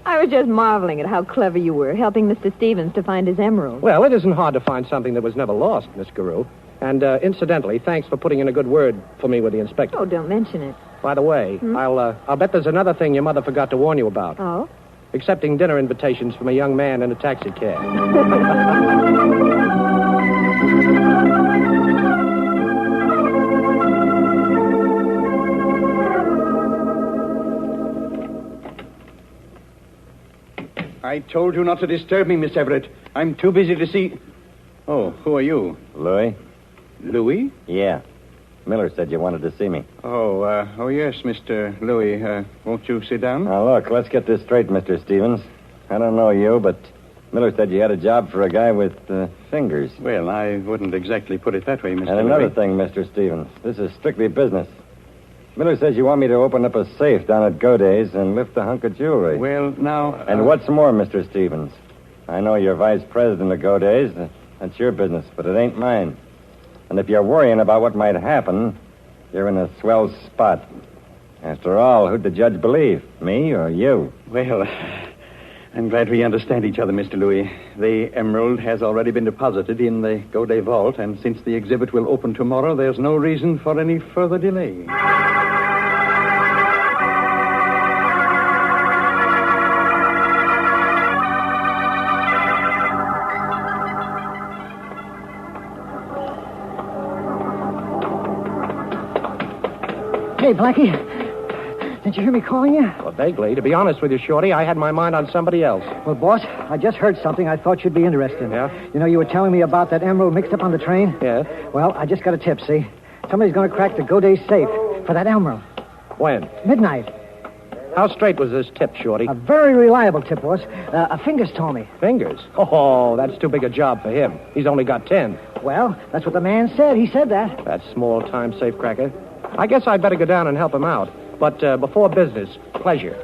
I was just marveling at how clever you were, helping Mr. Stevens to find his emerald. Well, it isn't hard to find something that was never lost, Miss Carew. And, incidentally, thanks for putting in a good word for me with the inspector. Oh, don't mention it. By the way, I'll bet there's another thing your mother forgot to warn you about. Oh? Accepting dinner invitations from a young man in a taxi cab. I told you not to disturb me, Miss Everett. I'm too busy to see... Oh, who are you? Louis? Louis? Yeah. Miller said you wanted to see me. Oh, yes, Mr. Louis. Won't you sit down? Now, look, let's get this straight, Mr. Stevens. I don't know you, but Miller said you had a job for a guy with fingers. Well, I wouldn't exactly put it that way, Mr. And another Louis. thing, Mr. Stevens. This is strictly business. Miller says you want me to open up a safe down at Goday's and lift a hunk of jewelry. Well, now... And what's more, Mr. Stevens, I know you're vice president of Goday's. That's your business, but it ain't mine. And if you're worrying about what might happen, you're in a swell spot. After all, who'd the judge believe, me or you? Well, I'm glad we understand each other, Mr. Louis. The emerald has already been deposited in the Goday vault, and since the exhibit will open tomorrow, there's no reason for any further delay. Hey, Blackie. Didn't you hear me calling you? Well, vaguely. To be honest with you, Shorty, I had my mind on somebody else. Well, boss, I just heard something I thought you'd be interested in. Yeah? You know, you were telling me about that emerald mixed up on the train? Yeah. Well, I just got a tip, see? Somebody's going to crack the Goday safe for that emerald. When? Midnight. How straight was this tip, Shorty? A very reliable tip, boss. Fingers told me. Fingers? Oh, that's too big a job for him. He's only got 10. Well, that's what the man said. He said that. That small-time safecracker. I guess I'd better go down and help him out. But before business, pleasure.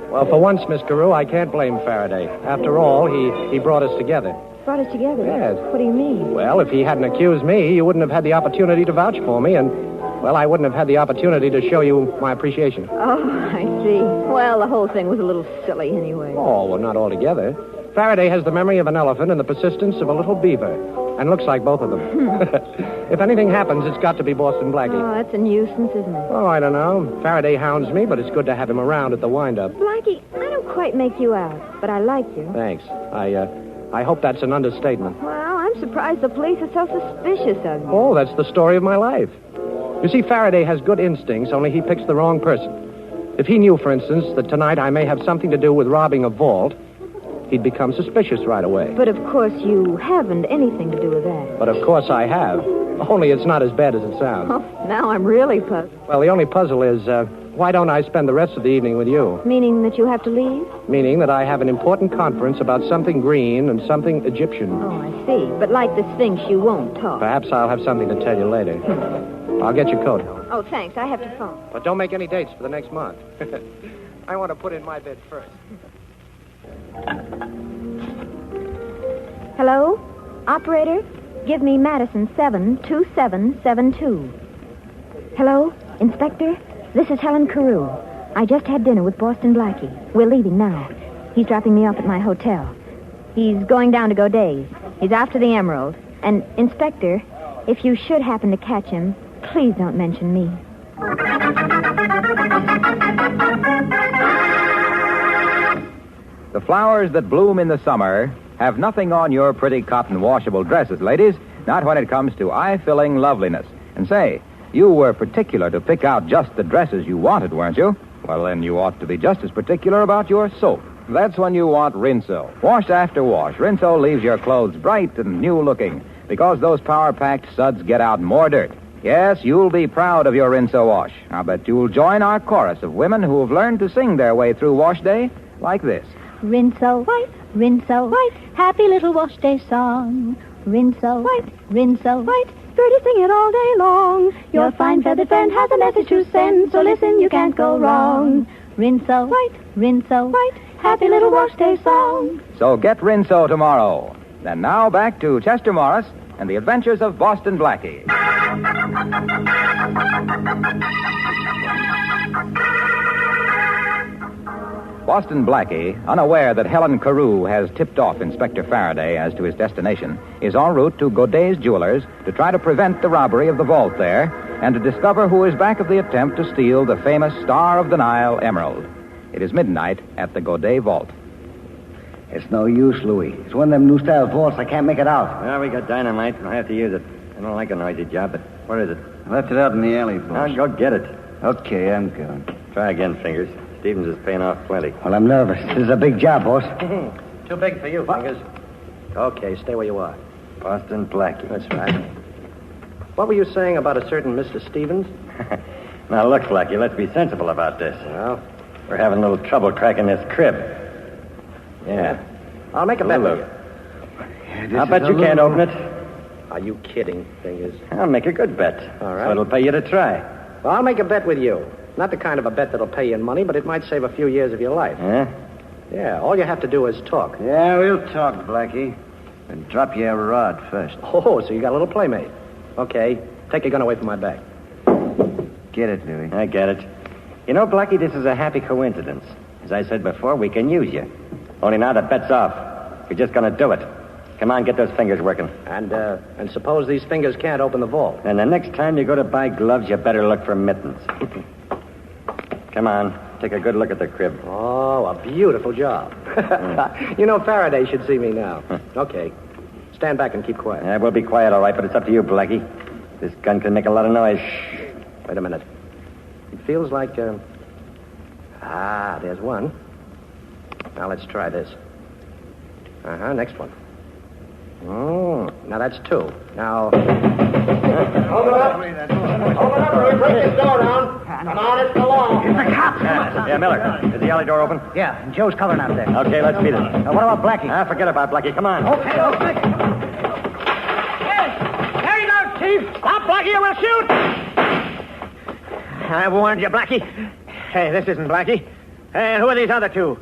Well, for once, Miss Carew, I can't blame Faraday. After all, he brought us together. Brought us together? Yes. What do you mean? Well, if he hadn't accused me, you wouldn't have had the opportunity to vouch for me, and, well, I wouldn't have had the opportunity to show you my appreciation. Oh, I see. Well, the whole thing was a little silly anyway. Oh, well, not altogether. Faraday has the memory of an elephant and the persistence of a little beaver, and looks like both of them. If anything happens, it's got to be Boston Blackie. Oh, that's a nuisance, isn't it? Oh, I don't know. Faraday hounds me, but it's good to have him around at the wind-up. Blackie, I don't quite make you out, but I like you. Thanks. I hope that's an understatement. Well, I'm surprised the police are so suspicious of you. Oh, that's the story of my life. You see, Faraday has good instincts, only he picks the wrong person. If he knew, for instance, that tonight I may have something to do with robbing a vault, he'd become suspicious right away. But, of course, you haven't anything to do with that. But, of course, I have. Only it's not as bad as it sounds. Oh, now I'm really puzzled. Well, the only puzzle is, Why don't I spend the rest of the evening with you? Meaning that you have to leave? Meaning that I have an important conference about something green and something Egyptian. Oh, I see. But like the Sphinx, you won't talk. Perhaps I'll have something to tell you later. I'll get your coat. Oh, thanks. I have to phone. But don't make any dates for the next month. I want to put in my bid first. Hello? Operator, give me Madison 72772. Hello? Inspector? This is Helen Carew. I just had dinner with Boston Blackie. We're leaving now. He's dropping me off at my hotel. He's going down to Corday's. He's after the emerald. And, Inspector, if you should happen to catch him, please don't mention me. The flowers that bloom in the summer have nothing on your pretty cotton washable dresses, ladies. Not when it comes to eye-filling loveliness. And say, you were particular to pick out just the dresses you wanted, weren't you? Well, then you ought to be just as particular about your soap. That's when you want Rinso. Wash after wash, Rinso leaves your clothes bright and new-looking because those power-packed suds get out more dirt. Yes, you'll be proud of your Rinso wash. I'll bet you'll join our chorus of women who have learned to sing their way through wash day like this. Rinso white, Rinso white, happy little wash day song. Rinso white, Rinso white, Gertie sing it all day long. Your fine feathered friend has a message to send, so listen, you can't go wrong. Rinso white, happy little wash day song. So get Rinso tomorrow. And now back to Chester Morris and the adventures of Boston Blackie. Boston Blackie, unaware that Helen Carew has tipped off Inspector Faraday as to his destination, is en route to Corday's Jewelers to try to prevent the robbery of the vault there and to discover who is back of the attempt to steal the famous Star of the Nile emerald. It is midnight at the Corday vault. It's no use, Louis. It's one of them new-style vaults. I can't make it out. Well, we got dynamite. We'll have to use it. I don't like a noisy job, but where is it? I left it out in the alley, boss. I'll go get it. Okay, I'm going. Try again, Fingers. Stevens is paying off plenty. Well, I'm nervous. This is a big job, boss. Too big for you, Fingers. Okay, stay where you are. Boston Blackie. That's right. What were you saying about a certain Mr. Stevens? Now, look, Blackie, let's be sensible about this. Well? We're having a little trouble cracking this crib. Yeah. I'll make a bet with you. I'll bet you can't open it. Are you kidding, Fingers? I'll make a good bet. All right. So it'll pay you to try. Well, I'll make a bet with you. Not the kind of a bet that'll pay you in money, but it might save a few years of your life. Huh? Yeah, all you have to do is talk. Yeah, we'll talk, Blackie. And drop your rod first. Oh, so you got a little playmate. Okay, take your gun away from my back. Get it, Louis. I get it. You know, Blackie, this is a happy coincidence. As I said before, we can use you. Only now the bet's off. We're just going to do it. Come on, get those fingers working. And suppose these fingers can't open the vault. And the next time you go to buy gloves, you better look for mittens. Come on, take a good look at the crib. Oh, a beautiful job. You know, Faraday should see me now. Okay. Stand back and keep quiet. Yeah, we'll be quiet, all right, but it's up to you, Blackie. This gun can make a lot of noise. Shh. Wait a minute. It feels like, there's one. Now, let's try this. Next one. Oh, now that's two. Now... Open up. Open up or we break this door down. Come on, it's the law. It's the cops. Yeah, Miller. Is the alley door open? Yeah, and Joe's coloring out there. Okay, let's beat it. What about Blackie? Forget about Blackie. Come on. Okay. Hey, there you go, Chief. Stop, Blackie, or we'll shoot. I warned you, Blackie. Hey, this isn't Blackie. Hey, who are these other two?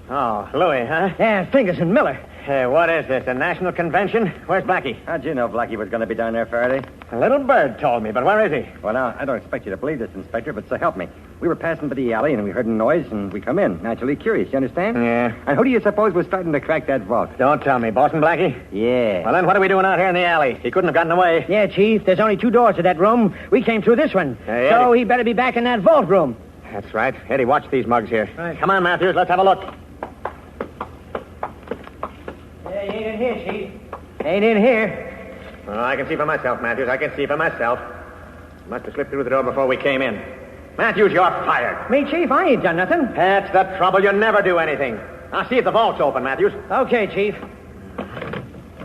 Oh, Louis, huh? Yeah, Fingers and Miller. Hey, what is this, a national convention? Where's Blackie? How'd you know Blackie was going to be down there, Faraday? A little bird told me, but where is he? Well, now, I don't expect you to believe this, Inspector, but so help me. We were passing by the alley, and we heard a noise, and we come in. Naturally curious, you understand? Yeah. And who do you suppose was starting to crack that vault? Don't tell me. Boston Blackie? Yeah. Well, then what are we doing out here in the alley? He couldn't have gotten away. Yeah, Chief. There's only two doors to that room. We came through this one. Hey, so Eddie. he better be back in that vault room. That's right. Eddie, watch these mugs here. Right. Come on, Matthews. Let's have a look. He ain't in here, Chief. Ain't in here. Oh, I can see for myself, Matthews. I can see for myself. Must have slipped through the door before we came in. Matthews, you're fired. Me, Chief? I ain't done nothing. That's the trouble. You never do anything. Now, see if the vault's open, Matthews. Okay, Chief.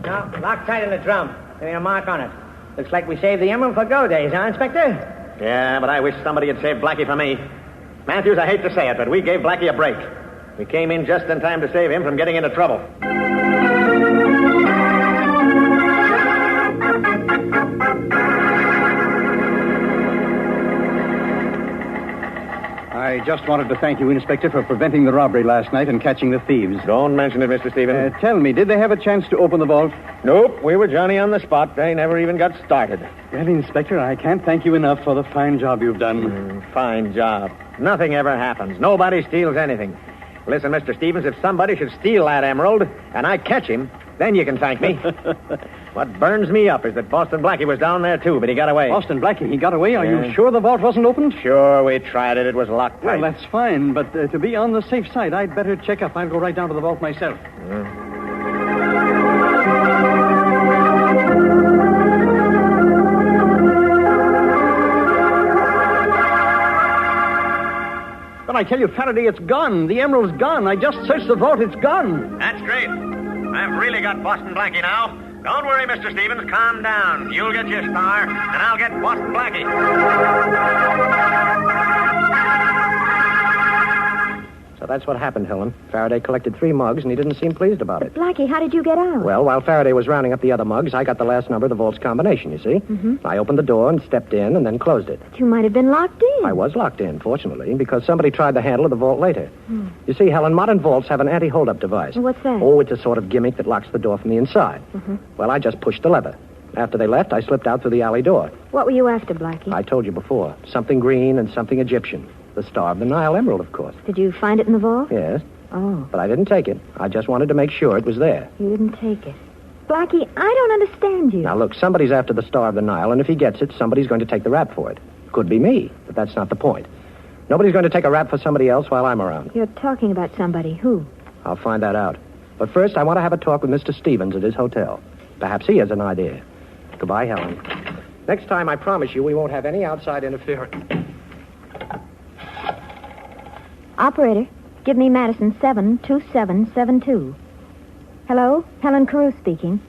Now, lock tight on the drum. There ain't a mark on it. Looks like we saved the emerald for go days, huh, Inspector? Yeah, but I wish somebody had saved Blackie for me. Matthews, I hate to say it, but we gave Blackie a break. We came in just in time to save him from getting into trouble. I just wanted to thank you, Inspector, for preventing the robbery last night and catching the thieves. Don't mention it, Mr. Stevens. Tell me, did they have a chance to open the vault? Nope, we were Johnny on the spot. They never even got started. Well, Inspector, I can't thank you enough for the fine job you've done. Fine job. Nothing ever happens. Nobody steals anything. Listen, Mr. Stevens, if somebody should steal that emerald and I catch him, then you can thank me. What burns me up is that Boston Blackie was down there, too, but he got away. Boston Blackie, he got away? Are you sure the vault wasn't opened? Sure, we tried it. It was locked tight. Well, that's fine, but to be on the safe side, I'd better check up. I'll go right down to the vault myself. But I tell you, Faraday, it's gone. The emerald's gone. I just searched the vault. It's gone. That's great. I've really got Boston Blackie now. Don't worry, Mr. Stevens. Calm down. You'll get your star, and I'll get Boston Blackie. So that's what happened, Helen. Faraday collected 3 mugs, and he didn't seem pleased about it. Blackie, how did you get out? Well, while Faraday was rounding up the other mugs, I got the last number of the vault's combination, you see? Mm-hmm. I opened the door and stepped in and then closed it. But you might have been locked in. I was locked in, fortunately, because somebody tried the handle of the vault later. You see, Helen, modern vaults have an anti-hold-up device. What's that? Oh, it's a sort of gimmick that locks the door from the inside. Mm-hmm. Well, I just pushed the lever. After they left, I slipped out through the alley door. What were you after, Blackie? I told you before. Something green and something Egyptian. The Star of the Nile emerald, of course. Did you find it in the vault? Yes. Oh. But I didn't take it. I just wanted to make sure it was there. You didn't take it. Blackie, I don't understand you. Now, look, somebody's after the Star of the Nile, and if he gets it, somebody's going to take the rap for it. Could be me, but that's not the point. Nobody's going to take a rap for somebody else while I'm around. You're talking about somebody. Who? I'll find that out. But first, I want to have a talk with Mr. Stevens at his hotel. Perhaps he has an idea. Goodbye, Helen. Next time, I promise you, we won't have any outside interference. Operator, give me Madison 72772. Hello? Helen Carew speaking.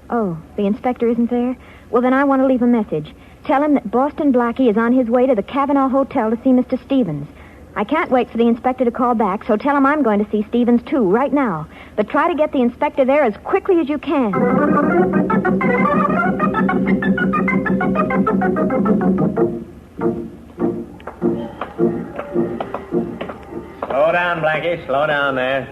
Oh, the inspector isn't there? Well, then I want to leave a message. Tell him that Boston Blackie is on his way to the Cavanaugh Hotel to see Mr. Stevens. I can't wait for the inspector to call back, so tell him I'm going to see Stevens, too, right now. But try to get the inspector there as quickly as you can. Slow down, Blackie. Slow down there.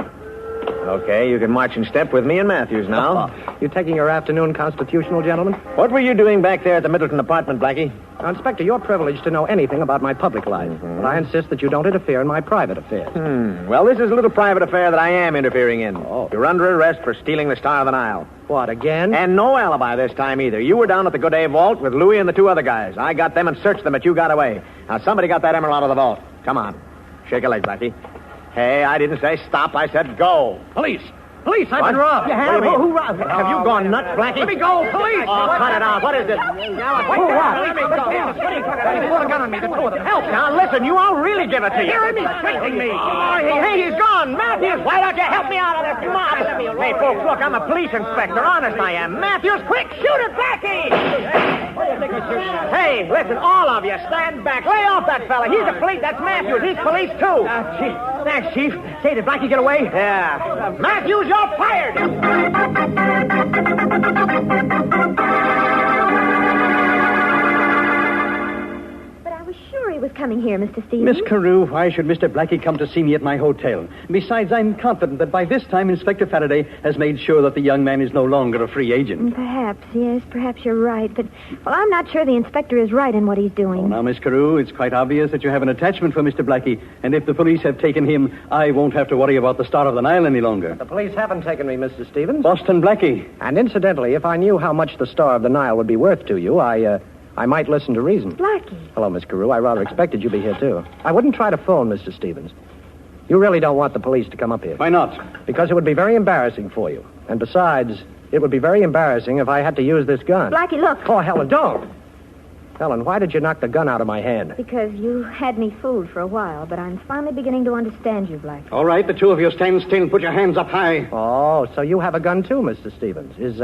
Okay, you can march in step with me and Matthews now. You taking your afternoon constitutional, gentlemen? What were you doing back there at the Middleton apartment, Blackie? Now, Inspector, you're privileged to know anything about my public life. But I insist that you don't interfere in my private affairs. Well, this is a little private affair that I am interfering in. You're under arrest for stealing the Star of the Nile. What, again? And no alibi this time either. You were down at the Corday vault with Louis and the 2 other guys. I got them and searched them, but you got away. Now, somebody got that emerald out of the vault. Come on. Shake a leg, Blackie. Hey, I didn't say stop. I said go. Police! Police, I've been robbed. You have? Who robbed? Have you gone nuts, Blackie? Let me go, police! Oh, cut it out. What is it? What? Let me go. They pulled a gun on me, the 2 of them. Help! Now, listen, you won't really give it to you. Hear me threatening me. Hey, he's gone. Matthews, why don't you help me out of this mob? Hey, folks, look, I'm a police inspector. Honest, I am. Matthews, quick, shoot it, Blackie! Hey, listen, all of you, stand back. Lay off that fella. He's a police. That's Matthews. He's police, too. Thanks, Chief. Say, did Blackie get away? Yeah. Matthews, you're fired! But I was sure he was coming here, Mr. Stevens. Miss Carew, why should Mr. Blackie come to see me at my hotel? Besides, I'm confident that by this time Inspector Faraday has made sure that the young man is no longer a free agent. Perhaps, yes, perhaps you're right. But, well, I'm not sure the inspector is right in what he's doing. Oh, now, Miss Carew, it's quite obvious that you have an attachment for Mr. Blackie, and if the police have taken him, I won't have to worry about the Star of the Nile any longer. The police haven't taken me, Mr. Stevens. Boston Blackie. And incidentally, if I knew how much the Star of the Nile would be worth to you, I might listen to reason. Blackie. Hello, Miss Carew. I rather expected you'd be here, too. I wouldn't try to phone Mr. Stevens. You really don't want the police to come up here. Why not? Because it would be very embarrassing for you. And besides, it would be very embarrassing if I had to use this gun. Blackie, look. Oh, Helen, don't. Helen, why did you knock the gun out of my hand? Because you had me fooled for a while, but I'm finally beginning to understand you, Blackie. All right, the two of you stand still and put your hands up high. Oh, so you have a gun too, Mr. Stevens. Is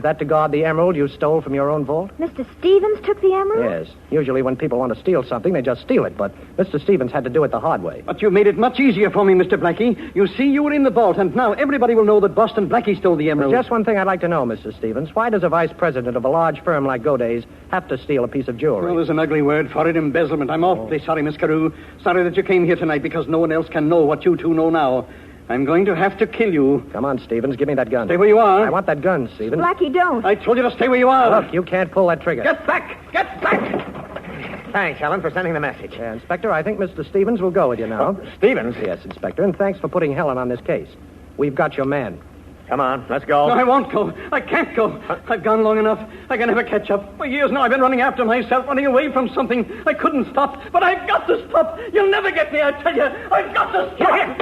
that to guard the emerald you stole from your own vault? Mr. Stevens took the emerald? Yes. Usually when people want to steal something, they just steal it, but Mr. Stevens had to do it the hard way. But you made it much easier for me, Mr. Blackie. You see, you were in the vault, and now everybody will know that Boston Blackie stole the emerald. There's just one thing I'd like to know, Mr. Stevens. Why does a vice president of a large firm like Corday's have to steal a piece of jewelry? Well, there's an ugly word for it, embezzlement. I'm awfully sorry, Miss Carew. Sorry that you came here tonight because no one else can know what you two know now. I'm going to have to kill you. Come on, Stevens. Give me that gun. Stay where you are. I want that gun, Stevens. Blackie, don't. I told you to stay where you are. Look, you can't pull that trigger. Get back! Get back! Thanks, Helen, for sending the message. Inspector, I think Mr. Stevens will go with you now. Oh, Stevens? Yes, Inspector, and thanks for putting Helen on this case. We've got your man. Come on, let's go. No, I won't go. I can't go. I've gone long enough. I can never catch up. For years now, I've been running after myself, running away from something I couldn't stop. But I've got to stop. You'll never get me, I tell you. I've got to stop.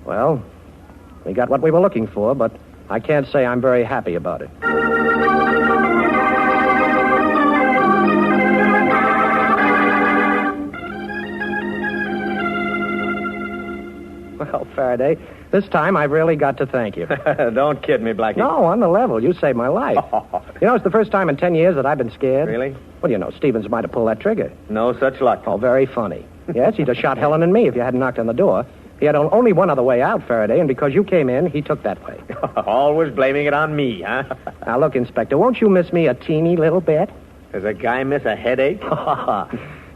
Well, we got what we were looking for, but I can't say I'm very happy about it. Well, Faraday, this time I've really got to thank you. Don't kid me, Blackie. No, on the level. You saved my life. You know, it's the first time in 10 years that I've been scared. Really? Well, you know, Stevens might have pulled that trigger. No such luck. Oh, very funny. Yes, he'd have shot Helen and me if you hadn't knocked on the door. He had only one other way out, Faraday, and because you came in, he took that way. Always blaming it on me, huh? Now, look, Inspector, won't you miss me a teeny little bit? Does a guy miss a headache?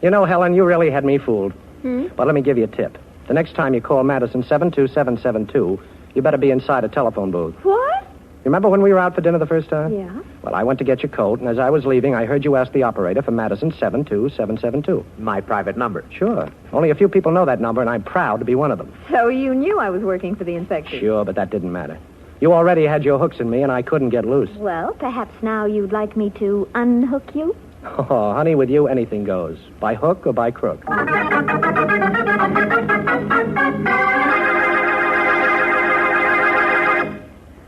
You know, Helen, you really had me fooled. But let me give you a tip. The next time you call Madison 72772, you better be inside a telephone booth. What? Remember when we were out for dinner the first time? Yeah. Well, I went to get your coat, and as I was leaving, I heard you ask the operator for Madison 72772. My private number. Sure. Only a few people know that number, and I'm proud to be one of them. So you knew I was working for the inspector? Sure, but that didn't matter. You already had your hooks in me, and I couldn't get loose. Well, perhaps now you'd like me to unhook you? Oh, honey, with you, anything goes. By hook or by crook.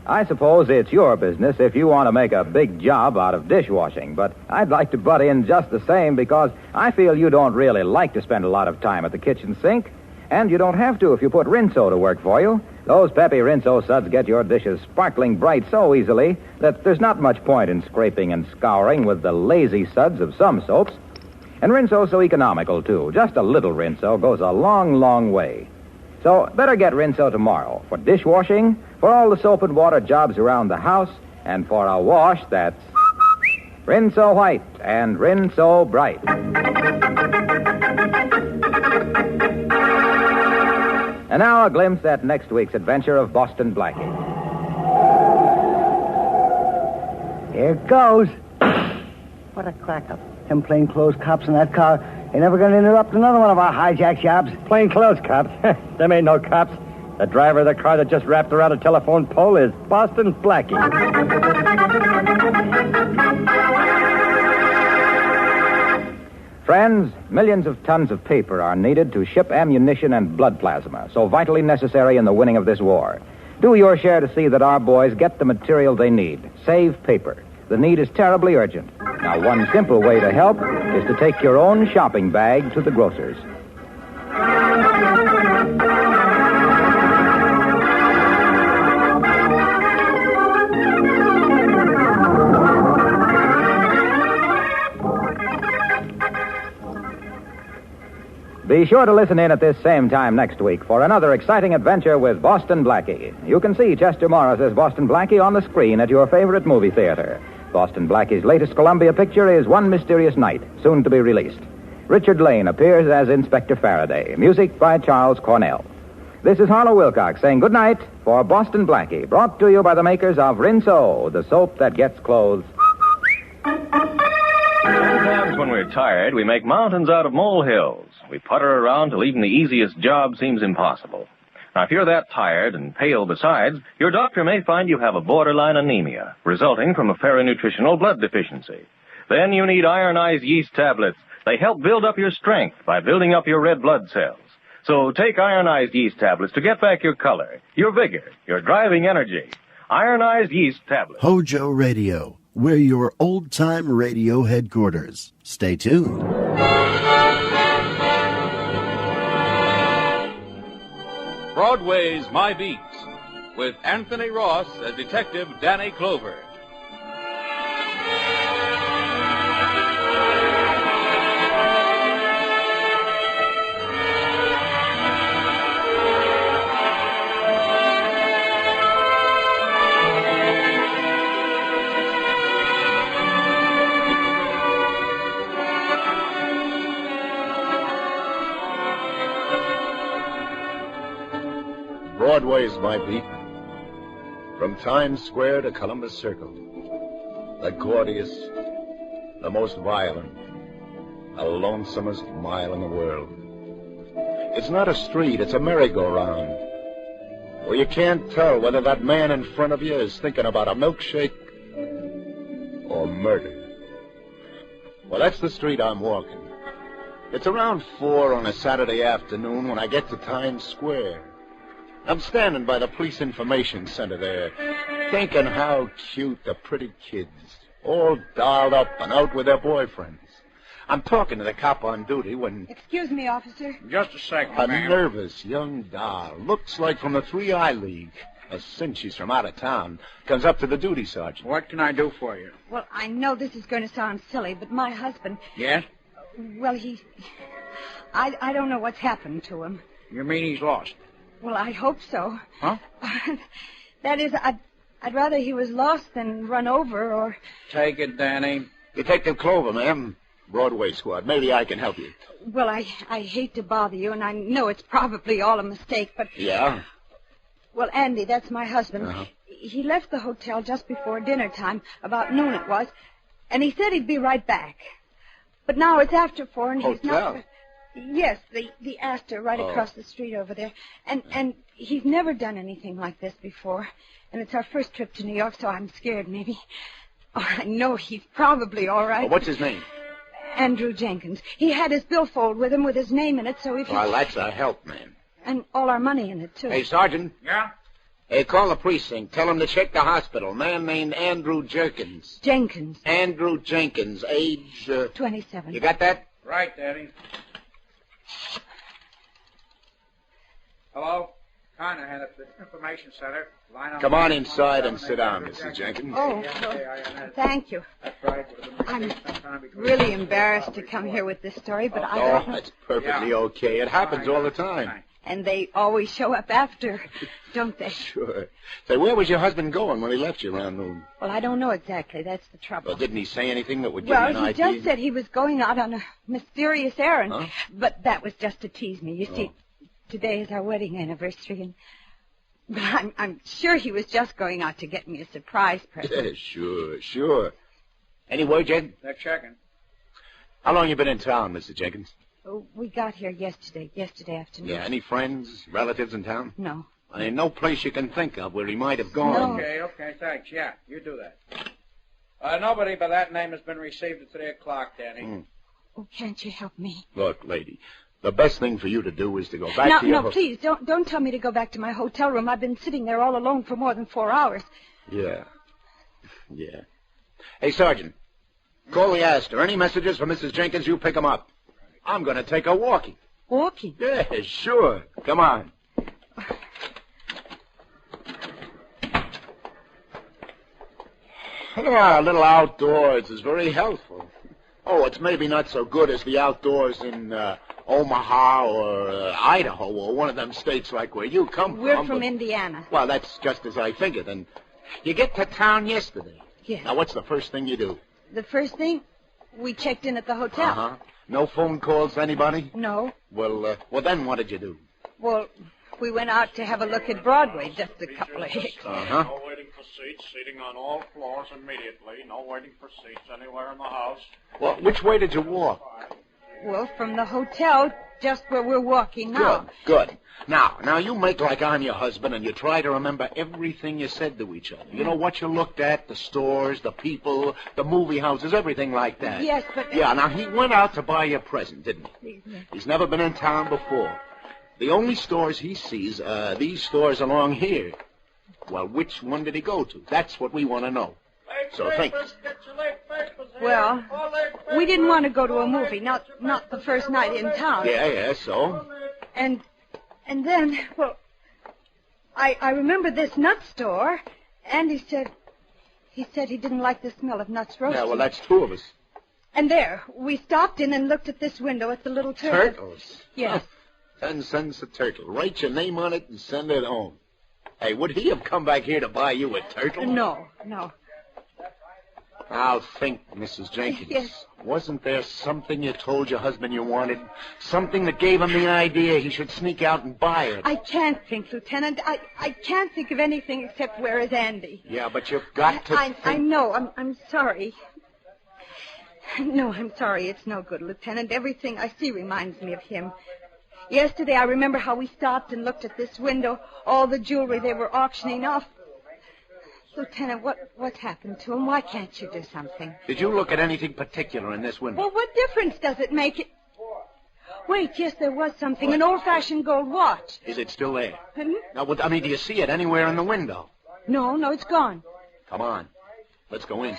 I suppose it's your business if you want to make a big job out of dishwashing, but I'd like to butt in just the same because I feel you don't really like to spend a lot of time at the kitchen sink, and you don't have to if you put Rinso to work for you. Those peppy Rinso suds get your dishes sparkling bright so easily that there's not much point in scraping and scouring with the lazy suds of some soaps. And Rinso's so economical, too. Just a little Rinso goes a long, long way. So better get Rinso tomorrow for dishwashing, for all the soap and water jobs around the house, and for a wash that's Rinso White and Rinso Bright. And now a glimpse at next week's adventure of Boston Blackie. Here it goes. What a crack-up. Them plainclothes cops in that car ain't never going to interrupt another one of our hijack jobs. Plainclothes cops? Them ain't no cops. The driver of the car that just wrapped around a telephone pole is Boston Blackie. Friends, millions of tons of paper are needed to ship ammunition and blood plasma, so vitally necessary in the winning of this war. Do your share to see that our boys get the material they need. Save paper. The need is terribly urgent. Now, one simple way to help is to take your own shopping bag to the grocer's. Be sure to listen in at this same time next week for another exciting adventure with Boston Blackie. You can see Chester Morris as Boston Blackie on the screen at your favorite movie theater. Boston Blackie's latest Columbia picture is One Mysterious Night, soon to be released. Richard Lane appears as Inspector Faraday. Music by Charles Cornell. This is Harlow Wilcox saying good night for Boston Blackie, brought to you by the makers of Rinso, the soap that gets clothes. Sometimes when we're tired, we make mountains out of molehills. We putter around till even the easiest job seems impossible. Now, if you're that tired and pale besides, your doctor may find you have a borderline anemia, resulting from a paranutritional blood deficiency. Then you need ironized yeast tablets. They help build up your strength by building up your red blood cells. So take ironized yeast tablets to get back your color, your vigor, your driving energy. Ironized yeast tablets. Hojo Radio, We're your old-time radio headquarters. Stay tuned. Broadway's My Beats, with Anthony Ross as Detective Danny Clover. Broadway's my beat. From Times Square to Columbus Circle. The gaudiest, the most violent, the lonesomest mile in the world. It's not a street, it's a merry-go-round, where you can't tell whether that man in front of you is thinking about a milkshake or murder. Well, that's the street I'm walking. It's around 4 on a Saturday afternoon when I get to Times Square. I'm standing by the police information center there, thinking how cute the pretty kids, all dolled up and out with their boyfriends. I'm talking to the cop on duty when Excuse me, officer. Just a second, a ma'am. nervous young doll, looks like from the 3-Eye League, a cinch she's from out of town, comes up to the duty sergeant. What can I do for you? Well, I know this is going to sound silly, but my husband... Yes? Well, I don't know what's happened to him. You mean he's lost? Well, I hope so. Huh? That is, I'd rather he was lost than run over or... Take it, Danny. Detective Clover, ma'am. Broadway squad. Maybe I can help you. Well, I hate to bother you, and I know it's probably all a mistake, but... Yeah? Well, Andy, that's my husband. Uh-huh. He left the hotel just before dinner time, about noon it was, and he said he'd be right back. But now it's after 4, and he's Hotel? not... Yes, the Astor right Oh. across the street over there. And he's never done anything like this before. And it's our first trip to New York, so I'm scared, maybe. Oh, I know he's probably all right. What's his name? Andrew Jenkins. He had his billfold with him with his name in it, so if Well, that's a help, man. And all our money in it, too. Hey, Sergeant. Yeah? Hey, call the precinct. Tell them to check the hospital. Man named Andrew Jenkins. Jenkins. Andrew Jenkins, age... 27. You got that? Right, Danny. Hello? Carnahan at the information center. Line Come on inside and sit down, Mrs. Jenkins. Oh, thank you. I'm really embarrassed to come here with this story, but I don't know. That's perfectly okay. It happens all the time. And they always show up after, don't they? Sure. Say, where was your husband going when he left you around noon? Well, I don't know exactly. That's the trouble. Well, didn't he say anything that would give you an Well, he idea? just said he was going out on a mysterious errand. Huh? But that was just to tease me. You see, today is our wedding anniversary, and but I'm sure he was just going out to get me a surprise present. Yeah, sure. Any word yet? They're checking. How long you been in town, Mr. Jenkins? Oh, we got here yesterday afternoon. Yeah, any friends, relatives in town? No. I ain't no place you can think of where he might have gone. Okay, thanks. Yeah, you do that. Nobody by that name has been received at 3 o'clock, Danny. Oh, can't you help me? Look, lady, the best thing for you to do is to go back to your... No, please, don't tell me to go back to my hotel room. I've been sitting there all alone for more than 4 hours. Yeah. Hey, Sergeant, call the Astor. Any messages for Mrs. Jenkins, you pick 'em up. I'm going to take her walking. Walking? Yeah, sure. Come on. Yeah, a little outdoors is very helpful. Oh, it's maybe not so good as the outdoors in Omaha or Idaho or one of them states like where you come from. We're from but- Indiana. Well, that's just as I figured. And you get to town yesterday. Yes. Now, what's the first thing you do? The first thing, we checked in at the hotel. Uh-huh. No phone calls to anybody? No. Well, then what did you do? Well, we went out to have a look at Broadway, just a couple of hicks. Uh-huh. No waiting for seats. Seating on all floors immediately. No waiting for seats anywhere in the house. Well, which way did you walk? Well, from the hotel, just where we're walking now. Good. Now, you make like I'm your husband and you try to remember everything you said to each other. You know what you looked at, the stores, the people, the movie houses, everything like that. Yes, but... Yeah, now he went out to buy you a present, didn't he? Yes. He's never been in town before. The only stores he sees are these stores along here. Well, which one did he go to? That's what we want to know. They So think. Well, we didn't want to go to a movie, not the first night in town. Yeah, so? And then, well, I remember this nut store, and he said he didn't like the smell of nuts roasting. Yeah, well, that's two of us. And there, we stopped in and looked at this window at the little turtle. Turtles? Yes. 10 cents a turtle. Write your name on it and send it home. Hey, would he have come back here to buy you a turtle? No. Now think, Mrs. Jenkins. Yes. Wasn't there something you told your husband you wanted? Something that gave him the idea he should sneak out and buy it? I can't think, Lieutenant. I can't think of anything except where is Andy. Yeah, but you've got to think... I know. I'm sorry. No, I'm sorry. It's no good, Lieutenant. Everything I see reminds me of him. Yesterday, I remember how we stopped and looked at this window, all the jewelry they were auctioning off. Lieutenant, what's happened to him? Why can't you do something? Did you look at anything particular in this window? Well, what difference does it make? Wait, yes, there was something. What? An old-fashioned gold watch. Is it still there? Hmm? Now, do you see it anywhere in the window? No, it's gone. Come on. Let's go in.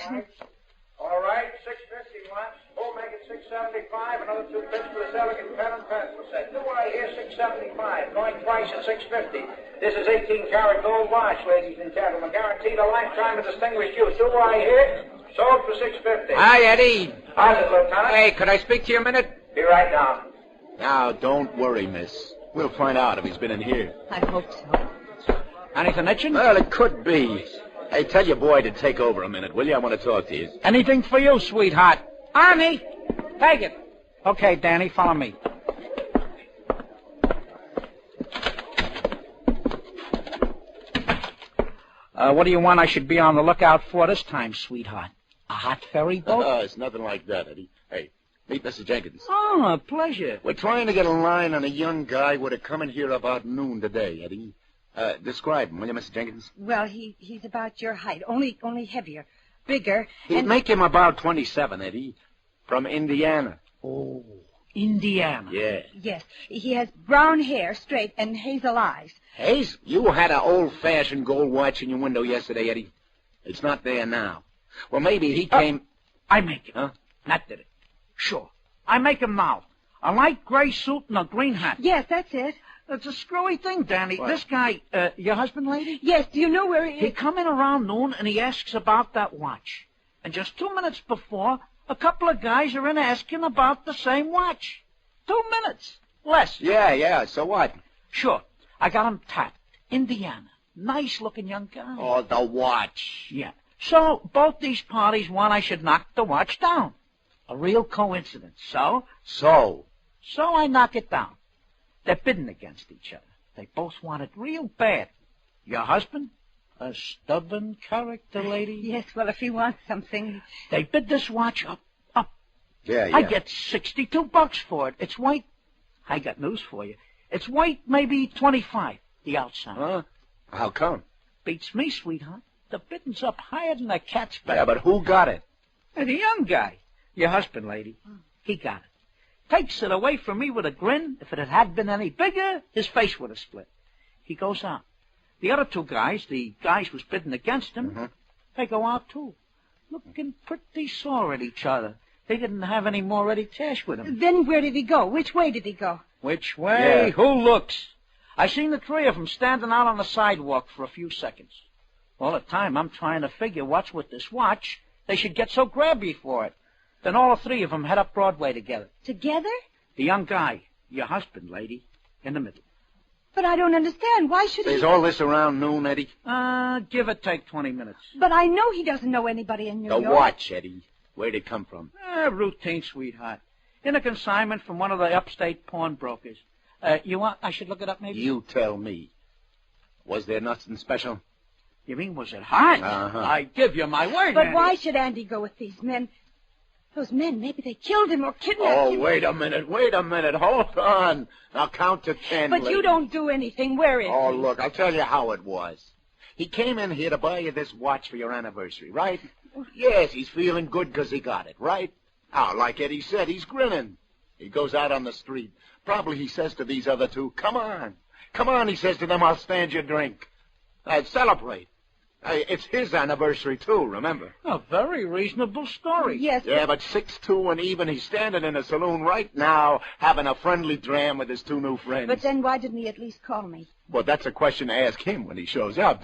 All right, $6.50 once. We'll make it $6.75. Another 2 bits for the Sherlock pen and pencil set. Do I hear $6.75? Going twice at $6.50. This is 18-karat gold watch, ladies and gentlemen. Guaranteed a lifetime of distinguished use. Do I hear? Sold for $6.50. Hi, Eddie. How's it, Lieutenant? Hey, could I speak to you a minute? Be right down. Now, don't worry, miss. We'll find out if he's been in here. I hope so. Anything itching? Well, it could be. Hey, tell your boy to take over a minute, will you? I want to talk to you. Anything for you, sweetheart. Arnie, take it. Okay, Danny, follow me. What do you want I should be on the lookout for this time, sweetheart? A hot ferry boat? It's nothing like that, Eddie. Hey, meet Mr. Jenkins. Oh, a pleasure. We're trying to get a line on a young guy who would have come in here about noon today, Eddie. Describe him, will you, Mr. Jenkins? Well, he's about your height, only heavier, bigger. He'd make him about 27, Eddie. From Indiana. Oh, Indiana. Yeah. Yes, he has brown hair, straight, and hazel eyes. Hazel? You had an old-fashioned gold watch in your window yesterday, Eddie. It's not there now. Well, maybe he came... I make him. Huh? That did it. Sure. I make him now. A light gray suit and a green hat. Yes, that's it. It's a screwy thing, Danny. What? This guy, your husband, lady? Yes, do you know where he is? He come in around noon and he asks about that watch. And just 2 minutes before, a couple of guys are in asking about the same watch. 2 minutes. Less. Yeah, so what? Sure. I got him tapped. Indiana. Nice-looking young guy. Oh, the watch. Yeah. So, both these parties want I should knock the watch down. A real coincidence. So? So I knock it down. They're bidding against each other. They both want it real bad. Your husband? A stubborn character, lady? Yes, well, if he wants something... They bid this watch up. Yeah. I get $62 for it. It's white. I got news for you. It's white, maybe 25, the outside. Huh? How come? Beats me, sweetheart. The bidding's up higher than a cat's back. Yeah, but who got it? The young guy. Your husband, lady. He got it. Takes it away from me with a grin. If it had been any bigger, his face would have split. He goes out. The other two guys, the guys who's bidding against him, they go out too. Looking pretty sore at each other. They didn't have any more ready cash with him. Then where did he go? Which way did he go? Which way? Yeah. Who looks? I seen the three of them standing out on the sidewalk for a few seconds. All the time I'm trying to figure what's with this watch. They should get so grabby for it. Then all the three of them head up Broadway together. Together? The young guy, your husband, lady, in the middle. But I don't understand. Why should There's all this around noon, Eddie? Give or take 20 minutes. But I know he doesn't know anybody in New York. The watch, Eddie. Where'd it come from? Routine, sweetheart. In a consignment from one of the upstate pawnbrokers. You want I should look it up, maybe? You tell me. Was there nothing special? You mean, was it hot? I give you my word, But Andy. why should Andy go with these men? Those men, maybe they killed him or kidnapped him. Oh, wait a minute. Hold on. I'll count to 10. But lady. you don't do anything. Where is Oh, he? look, I'll tell you how it was. He came in here to buy you this watch for your anniversary, right? Yes, he's feeling good because he got it, right? Now, like Eddie said, he's grinning. He goes out on the street. Probably he says to these other two, come on, he says to them, I'll stand your drink. I'd celebrate. Hey, it's his anniversary, too, remember? A very reasonable story. Yes. Yeah, but 6'2" and even, he's standing in a saloon right now having a friendly dram with his two new friends. But then why didn't he at least call me? Well, that's a question to ask him when he shows up.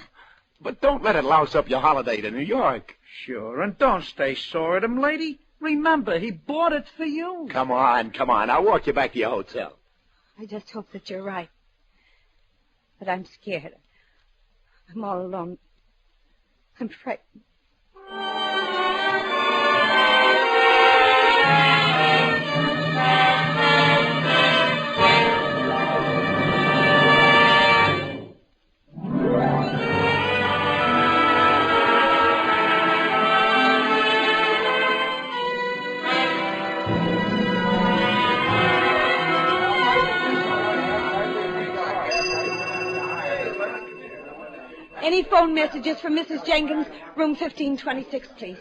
But don't let it louse up your holiday to New York. Sure, and don't stay sore at him, lady. Remember, he bought it for you. Come on. I'll walk you back to your hotel. I just hope that you're right. But I'm scared. I'm all alone. I'm frightened. Any phone messages for Mrs. Jenkins, room 1526, please?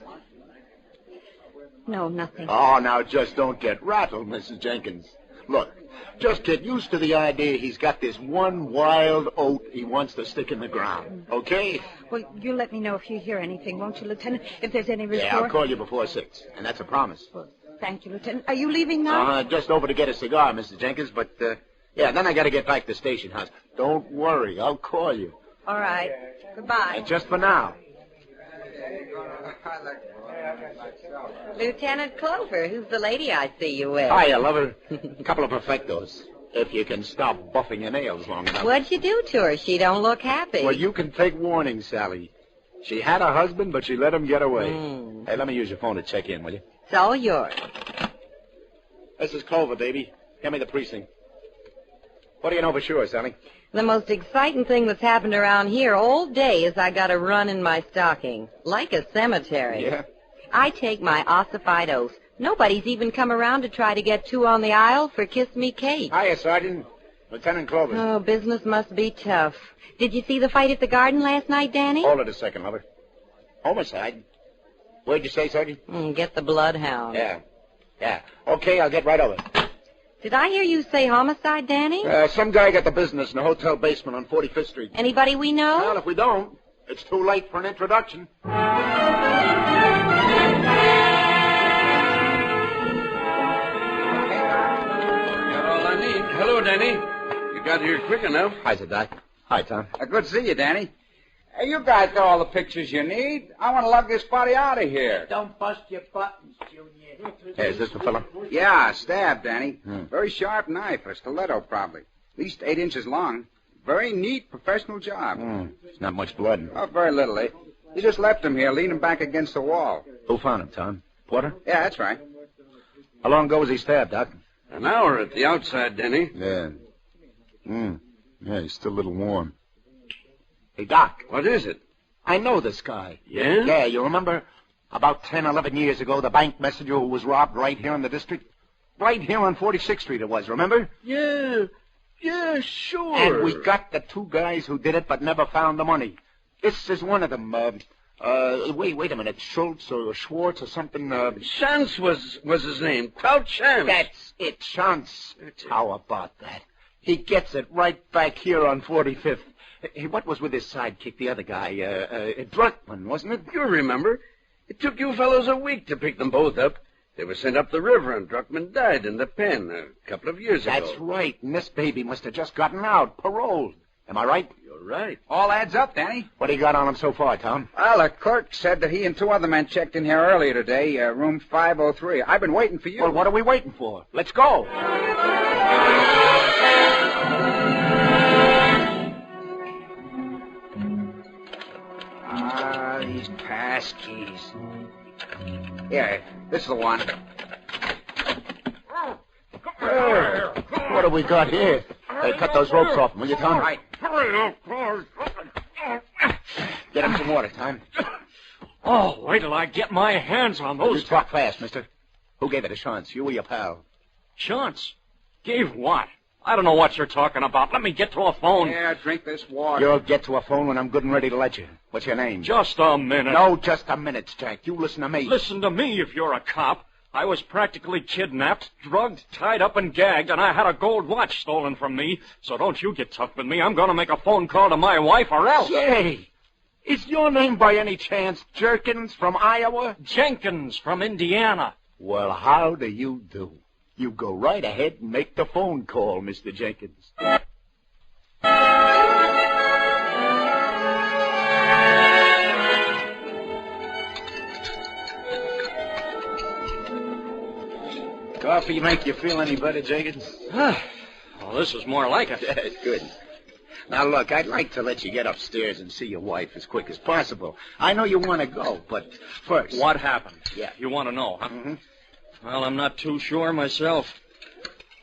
No, nothing. Oh, now just don't get rattled, Mrs. Jenkins. Look, just get used to the idea he's got this one wild oat he wants to stick in the ground, okay? Well, you'll let me know if you hear anything, won't you, Lieutenant? If there's any report? Yeah, I'll call you before 6, and that's a promise. Well, thank you, Lieutenant. Are you leaving now? Just over to get a cigar, Mrs. Jenkins, but, yeah, then I gotta get back to Station House. Don't worry, I'll call you. All right. Goodbye. Just for now. Lieutenant Clover, who's the lady I see you with? Hiya, lover. A couple of perfectos. If you can stop buffing your nails long enough. What'd you do to her? She don't look happy. Well, you can take warning, Sally. She had a husband, but she let him get away. Hey, let me use your phone to check in, will you? It's all yours. This is Clover, baby. Give me the precinct. What do you know for sure, Sally? The most exciting thing that's happened around here all day is I got a run in my stocking. Like a cemetery. Yeah? I take my ossified oath. Nobody's even come around to try to get two on the aisle for Kiss Me Kate. Hiya, Sergeant. Lieutenant Clover. Oh, business must be tough. Did you see the fight at the Garden last night, Danny? Hold it a second, lover. Homicide? Where'd you say, Sergeant? Get the bloodhound. Yeah. Okay, I'll get right over. Did I hear you say homicide, Danny? Some guy got the business in a hotel basement on 45th Street. Anybody we know? Well, if we don't, it's too late for an introduction. Got all I need. Hello, Danny. You got here quick enough. Hi, Doc. Hi, Tom. Good to see you, Danny. Hey, you guys got all the pictures you need. I want to lug this body out of here. Don't bust your buttons, Junior. Hey, is this the fella? Yeah, stabbed, Danny. Very sharp knife, a stiletto probably. At least 8 inches long. Very neat, professional job. It's not much blood. Oh, very little, eh? You just left him here, leaning back against the wall. Who found him, Tom? Porter? Yeah, that's right. How long ago was he stabbed, Doc? An hour at the outside, Danny. Yeah. Yeah, he's still a little warm. Hey, Doc. What is it? I know this guy. Yeah? Yeah, you remember about 10, 11 years ago, the bank messenger who was robbed right here in the district? Right here on 46th Street it was, remember? Yeah, sure. And we got the 2 guys who did it but never found the money. This is one of them. Wait a minute. Schultz or Schwartz or something. Chance was his name. Clout Chance. That's it, Chance. How about that? He gets it right back here on 45th. Hey, what was with his sidekick, the other guy? Druckman, wasn't it? You remember. It took you fellows a week to pick them both up. They were sent up the river, and Druckman died in the pen a couple of years ago. That's right. And this baby must have just gotten out, paroled. Am I right? You're right. All adds up, Danny. What do you got on him so far, Tom? Well, the clerk said that he and 2 other men checked in here earlier today, room 503. I've been waiting for you. Well, what are we waiting for? Let's go. These pass keys. Yeah, this is the one. What have we got here? Hey, cut those ropes off, will you, Tom? All right. Get him some water, Tom. Oh, wait till I get my hands on those. You talk fast, mister. Who gave it a chance, you or your pal? Chance? Gave what? I don't know what you're talking about. Let me get to a phone. Yeah, drink this water. You'll get to a phone when I'm good and ready to let you. What's your name? Just a minute. No, just a minute, Jack. You listen to me. Listen to me if you're a cop. I was practically kidnapped, drugged, tied up, and gagged, and I had a gold watch stolen from me. So don't you get tough with me. I'm going to make a phone call to my wife or else. Say, Is your name by any chance Jenkins from Iowa? Jenkins from Indiana. Well, how do you do? You go right ahead and make the phone call, Mr. Jenkins. Coffee make you feel any better, Jenkins? Well, this is more like it. That's good. Now, look, I'd like to let you get upstairs and see your wife as quick as possible. I know you want to go, but first... What happened? Yeah. You want to know, huh? Mm-hmm. Well, I'm not too sure myself.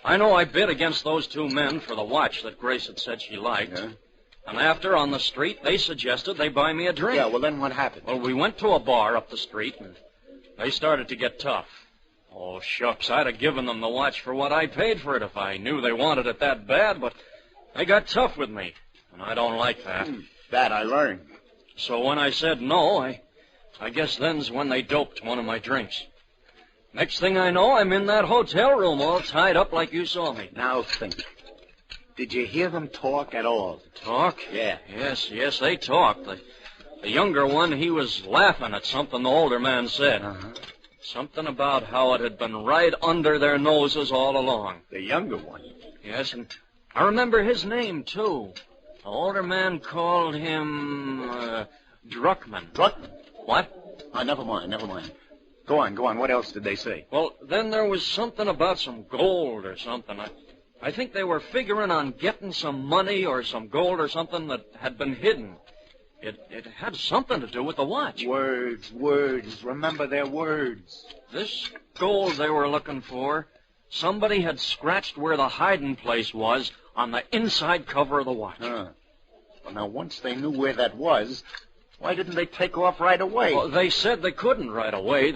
I know I bid against those two men for the watch that Grace had said she liked. Yeah. And after, on the street, they suggested they buy me a drink. Yeah, well, then what happened? Well, we went to a bar up the street, and they started to get tough. Oh, shucks, I'd have given them the watch for what I paid for it if I knew they wanted it that bad, but they got tough with me, and I don't like that. That I learned. So when I said no, I guess then's when they doped one of my drinks. Next thing I know, I'm in that hotel room all tied up like you saw me. Now think. Did you hear them talk at all? Talk? Yeah. Yes, they talked. The younger one, he was laughing at something the older man said. Uh-huh. Something about how it had been right under their noses all along. The younger one? Yes, and I remember his name, too. The older man called him, Druckman. Druckman? What? Never mind. Go on. What else did they say? Well, then there was something about some gold or something. I think they were figuring on getting some money or some gold or something that had been hidden. It had something to do with the watch. Words. Remember their words. This gold they were looking for, somebody had scratched where the hiding place was on the inside cover of the watch. Well, now, once they knew where that was, why didn't they take off right away? Well, they said they couldn't right away.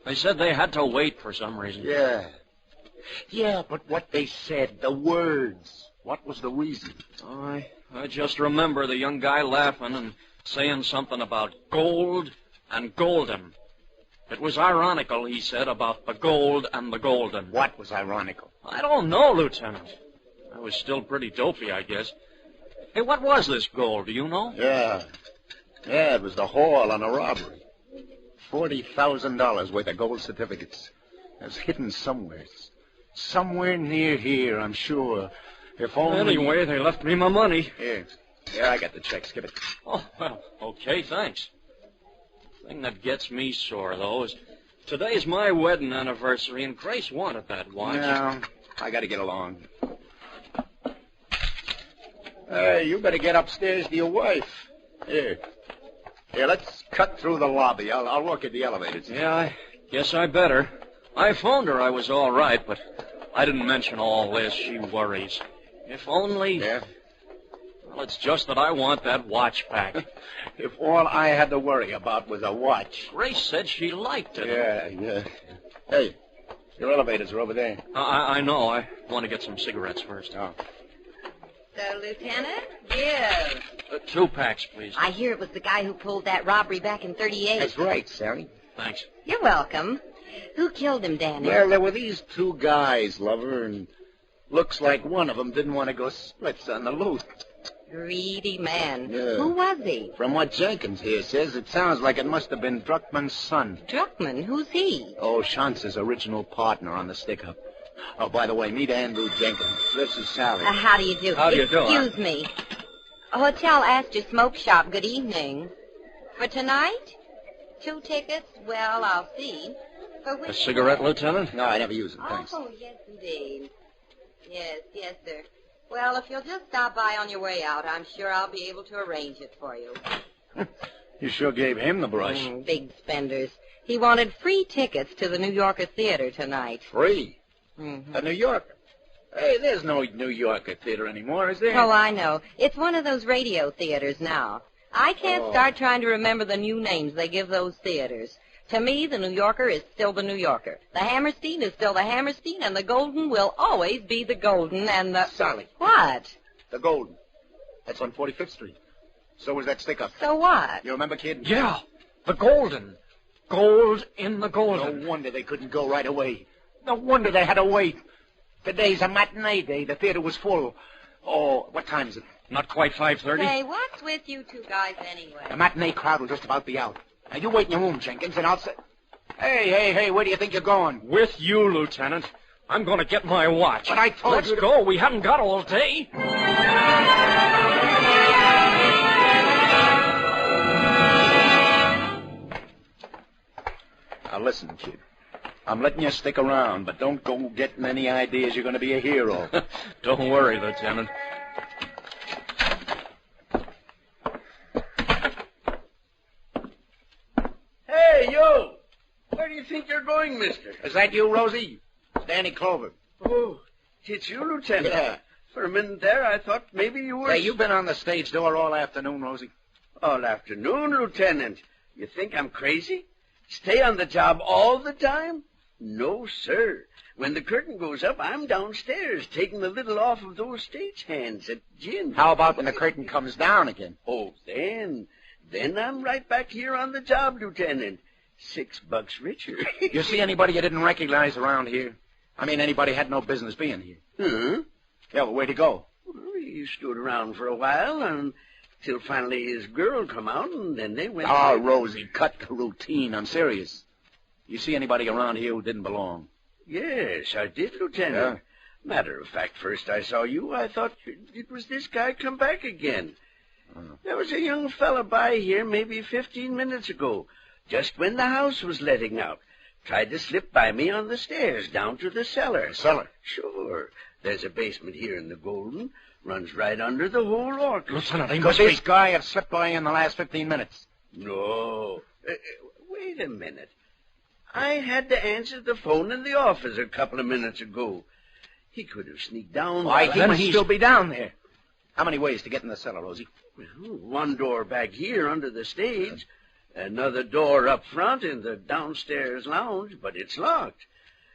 They said they had to wait for some reason. Yeah, but what they said, the words, what was the reason? I just remember the young guy laughing and saying something about gold and golden. It was ironical, he said, about the gold and the golden. What was ironical? I don't know, Lieutenant. I was still pretty dopey, I guess. Hey, what was this gold, do you know? Yeah, it was the haul on a robbery. $40,000 worth of gold certificates. It was hidden somewhere. Somewhere near here, I'm sure. If only... Anyway, they left me my money. Here, I got the checks. Give it. Oh, well, okay, thanks. The thing that gets me sore, though, is today's my wedding anniversary, and Grace wanted that watch. No, I got to get along. Hey, you better get upstairs to your wife. Here, let's cut through the lobby. I'll walk at the elevators. Yeah, I guess I better. I phoned her I was all right, but I didn't mention all this. She worries. If only... Yeah? Well, it's just that I want that watch back. If all I had to worry about was a watch. Grace said she liked it. Yeah. Hey, your elevators are over there. I know. I want to get some cigarettes first. Oh. So, Lieutenant? Give. 2 packs, please. I hear it was the guy who pulled that robbery back in 38. That's right, Sally. Thanks. You're welcome. Who killed him, Danny? Well, there were these 2 guys, lover, and looks like one of them didn't want to go splits on the loot. Greedy man. Yeah. Who was he? From what Jenkins here says, it sounds like it must have been Druckman's son. Druckman? Who's he? Oh, Chance's original partner on the stick-up. Oh, by the way, meet Andrew Jenkins. This is Sally. How do you do? How do you do? Excuse me. Hotel Astor Smoke Shop, good evening. For tonight? 2 tickets? Well, I'll see. For which... A cigarette, Lieutenant? No, I never use them, thanks. Oh, yes, indeed. Yes, sir. Well, if you'll just stop by on your way out, I'm sure I'll be able to arrange it for you. You sure gave him the brush. Big spenders. He wanted free tickets to the New Yorker Theater tonight. Free? Mm-hmm. A New Yorker? Hey, there's no New Yorker Theater anymore, is there? Oh, I know. It's one of those radio theaters now. I can't start trying to remember the new names they give those theaters. To me, the New Yorker is still the New Yorker. The Hammerstein is still the Hammerstein, and the Golden will always be the Golden, and the... Sally. What? The Golden. That's on 45th Street. So was that stick-up. So what? You remember, kid? Yeah, the Golden. Gold in the Golden. No wonder they couldn't go right away. No wonder they had to wait. Today's a matinee day. The theater was full. Oh, what time is it? Not quite 5:30? Hey, what's with you two guys anyway? The matinee crowd will just about be out. Now, you wait in your room, Jenkins, and I'll say... Hey, where do you think you're going? With you, Lieutenant. I'm going to get my watch. But I told Let's you to... go. We haven't got all day. Now, listen, kid. I'm letting you stick around, but don't go getting any ideas you're going to be a hero. Don't worry, Lieutenant. Hey, you! Where do you think you're going, mister? Is that you, Rosie? It's Danny Clover. Oh, it's you, Lieutenant. Yeah. For a minute there, I thought maybe you were... Hey, you've been on the stage door all afternoon, Rosie. All afternoon, Lieutenant. You think I'm crazy? Stay on the job all the time? No, sir. When the curtain goes up, I'm downstairs taking the lid off of those stagehands at gin. How about when the curtain comes down again? Oh, then I'm right back here on the job, Lieutenant. $6 richer. You see anybody you didn't recognize around here? I mean, anybody had no business being here. Huh? Yeah, well, where'd he go? Well, he stood around for a while until finally his girl come out, and then they went... Oh, Rosie, cut the routine. I'm serious. You see anybody around here who didn't belong? Yes, I did, Lieutenant. Yeah? Matter of fact, first I saw you, I thought it was this guy come back again. There was a young fella by here maybe 15 minutes ago, just when the house was letting out. Tried to slip by me on the stairs down to the cellar. Cellar? Sure. There's a basement here in the Golden. Runs right under the whole orchestra. Lieutenant, could this guy have slipped by in the last 15 minutes? No. Wait a minute. I had to answer the phone in the office a couple of minutes ago. He could have sneaked down. Why, he must still be down there. How many ways to get in the cellar, Rosie? Well, one door back here under the stage. Another door up front in the downstairs lounge, but it's locked.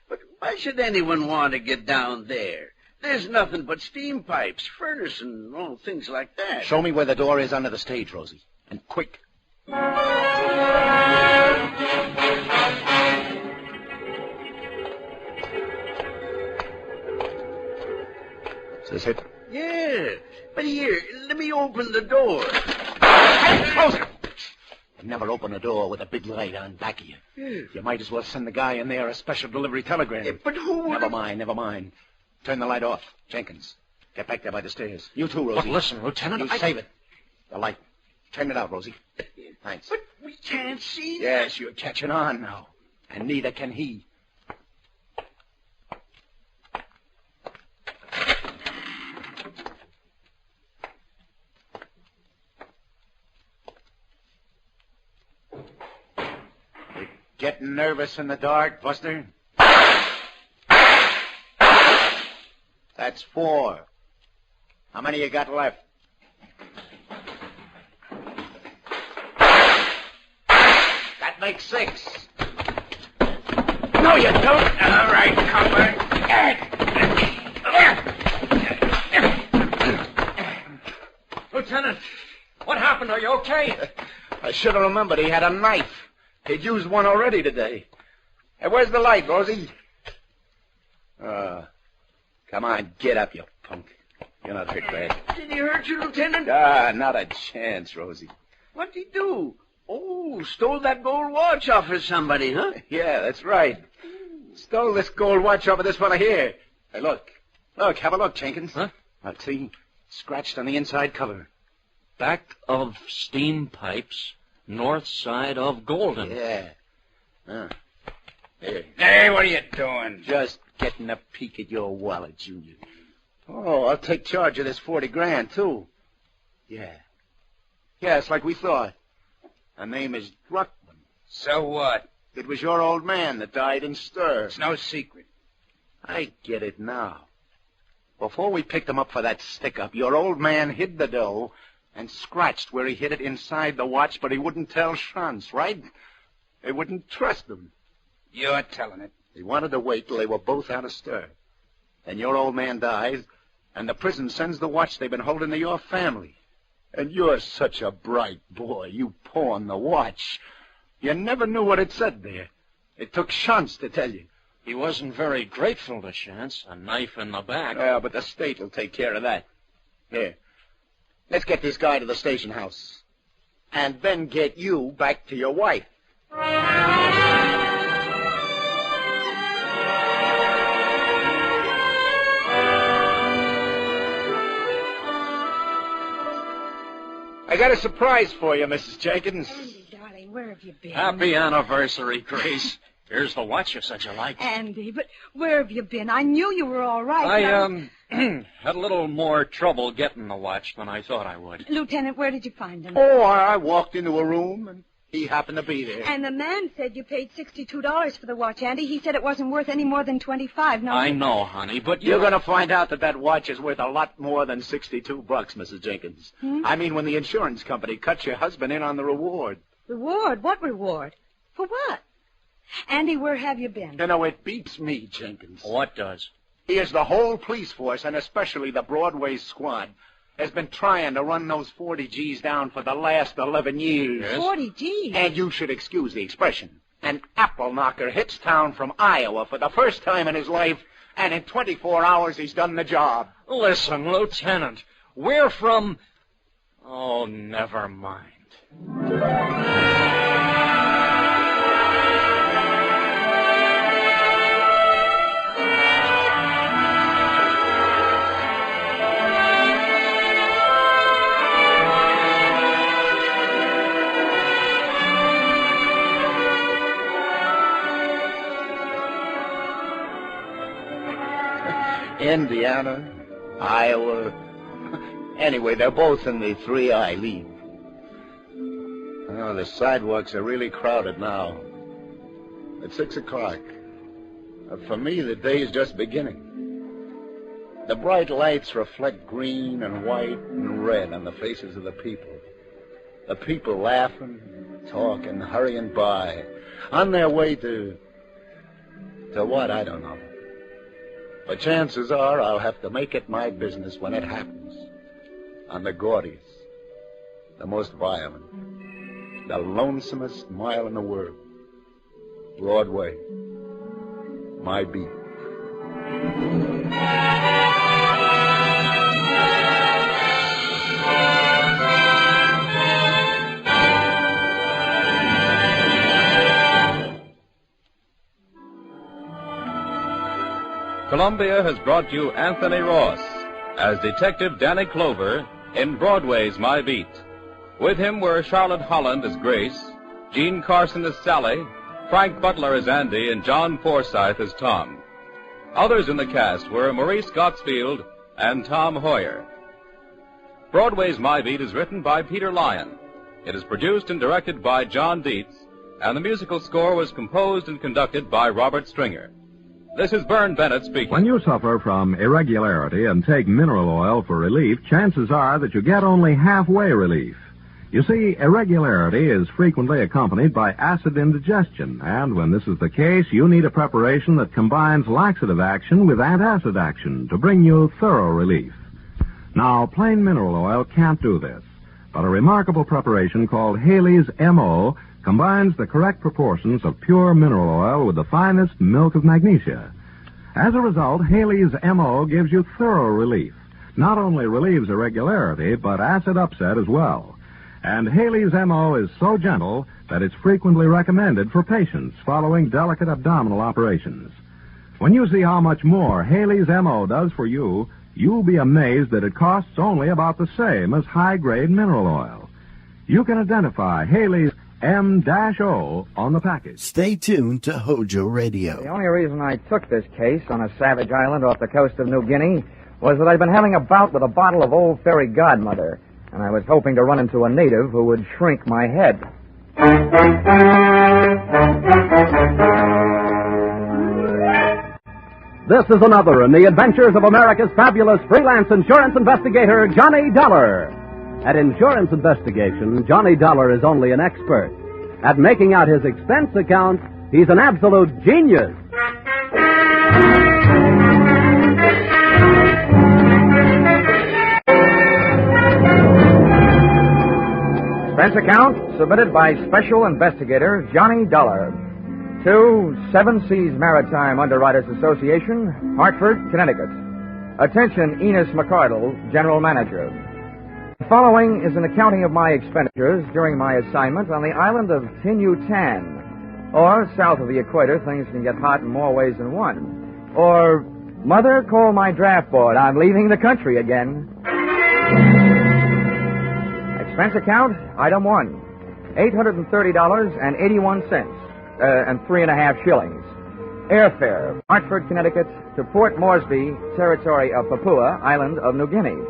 But why should anyone want to get down there? There's nothing but steam pipes, furnace, and all things like that. Show me where the door is under the stage, Rosie. And quick. Is this it? Yeah, but here, let me open the door. Hey, close it! Never open a door with a big light on back of you. Yeah. You might as well send the guy in there a special delivery telegram. Yeah, but who would... Never mind. Turn the light off. Jenkins, get back there by the stairs. You too, Rosie. But listen, Lieutenant, You save it. The light. Turn it out, Rosie. Thanks. But we can't see. Yes, you're catching on now. And neither can he. You're getting nervous in the dark, Buster? That's 4. How many you got left? That makes 6. No, you don't. All right, come back. Lieutenant, what happened? Are you okay? I should have remembered he had a knife. He'd used one already today. Hey, where's the light, Rosie? Come on, get up, you punk. You're not hurt bad. Did he hurt you, Lieutenant? Not a chance, Rosie. What'd he do? Oh, stole that gold watch off of somebody, huh? Yeah, that's right. Stole this gold watch off of this fella here. Hey, look. Look, have a look, Jenkins. Huh? Now, see? Scratched on the inside cover. Back of steam pipes, north side of Golden. Yeah. Here. Hey, what are you doing? Just getting a peek at your wallet, Junior. Oh, I'll take charge of this 40 grand, too. Yeah. Yeah, it's like we thought. Her name is Druckman. So what? It was your old man that died in stir. It's no secret. I get it now. Before we picked him up for that stick-up, your old man hid the dough and scratched where he hid it inside the watch, but he wouldn't tell Schranz, right? They wouldn't trust him. You're telling it. He wanted to wait till they were both out of stir. Then your old man dies, and the prison sends the watch they've been holding to your family. And you're such a bright boy. You pawned the watch. You never knew what it said there. It took Schantz to tell you. He wasn't very grateful to Chance. A knife in the back. Yeah, but the state will take care of that. Here. Let's get this guy to the station house. And then get you back to your wife. I got a surprise for you, Mrs. Jenkins. Andy, darling, where have you been? Happy anniversary, Grace. Here's the watch you said you liked. Andy, but where have you been? I knew you were all right. I had a little more trouble getting the watch than I thought I would. Lieutenant, where did you find him? Oh, I walked into a room, and he happened to be there. And the man said you paid $62 for the watch, Andy. He said it wasn't worth any more than $25. No, I know, honey, but You're going to find out that watch is worth a lot more than $62, Mrs. Jenkins. I mean, when the insurance company cuts your husband in on the reward. Reward? What reward? For what? Andy, where have you been? You know, it beats me, Jenkins. What does? Here's the whole police force, and especially the Broadway squad, has been trying to run those 40 G's down for the last 11 years. Yes? 40 G's? And you should excuse the expression. An apple knocker hits town from Iowa for the first time in his life, and in 24 hours he's done the job. Listen, Lieutenant, we're from... Oh, never mind. Indiana, Iowa. Anyway, they're both in the 3I League. Oh, the sidewalks are really crowded now. It's 6 o'clock. For me, the day is just beginning. The bright lights reflect green and white and red on the faces of the people. The people laughing, talking, hurrying by, on their way to what, I don't know. But chances are I'll have to make it my business when it happens. On the gaudiest, the most violent, the lonesomest mile in the world. Broadway, my beat. Columbia has brought you Anthony Ross as Detective Danny Clover in Broadway's My Beat. With him were Charlotte Holland as Grace, Jean Carson as Sally, Frank Butler as Andy, and John Forsythe as Tom. Others in the cast were Maurice Gottsfield and Tom Hoyer. Broadway's My Beat is written by Peter Lyon. It is produced and directed by John Dietz, and the musical score was composed and conducted by Robert Stringer. This is Vern Bennett speaking. When you suffer from irregularity and take mineral oil for relief, chances are that you get only halfway relief. You see, irregularity is frequently accompanied by acid indigestion, and when this is the case, you need a preparation that combines laxative action with antacid action to bring you thorough relief. Now, plain mineral oil can't do this, but a remarkable preparation called Haley's M.O. combines the correct proportions of pure mineral oil with the finest milk of magnesia. As a result, Haley's M.O. gives you thorough relief. Not only relieves irregularity, but acid upset as well. And Haley's M.O. is so gentle that it's frequently recommended for patients following delicate abdominal operations. When you see how much more Haley's M.O. does for you, you'll be amazed that it costs only about the same as high-grade mineral oil. You can identify Haley's M-O on the package. Stay tuned to Hojo Radio. The only reason I took this case on a savage island off the coast of New Guinea was that I'd been having a bout with a bottle of Old Fairy Godmother, and I was hoping to run into a native who would shrink my head. This is another in the adventures of America's fabulous freelance insurance investigator, Johnny Dollar. At insurance investigation, Johnny Dollar is only an expert. At making out his expense account, he's an absolute genius. Expense account submitted by Special Investigator Johnny Dollar to Seven Seas Maritime Underwriters Association, Hartford, Connecticut. Attention, Enos McCardle, General Manager. The following is an accounting of my expenditures during my assignment on the island of Tinutan. Or, south of the equator, things can get hot in more ways than one. Or, Mother, call my draft board. I'm leaving the country again. Expense account, item 1. $830.81, and 3.5 shillings. Airfare, Hartford, Connecticut, to Port Moresby, territory of Papua, island of New Guinea.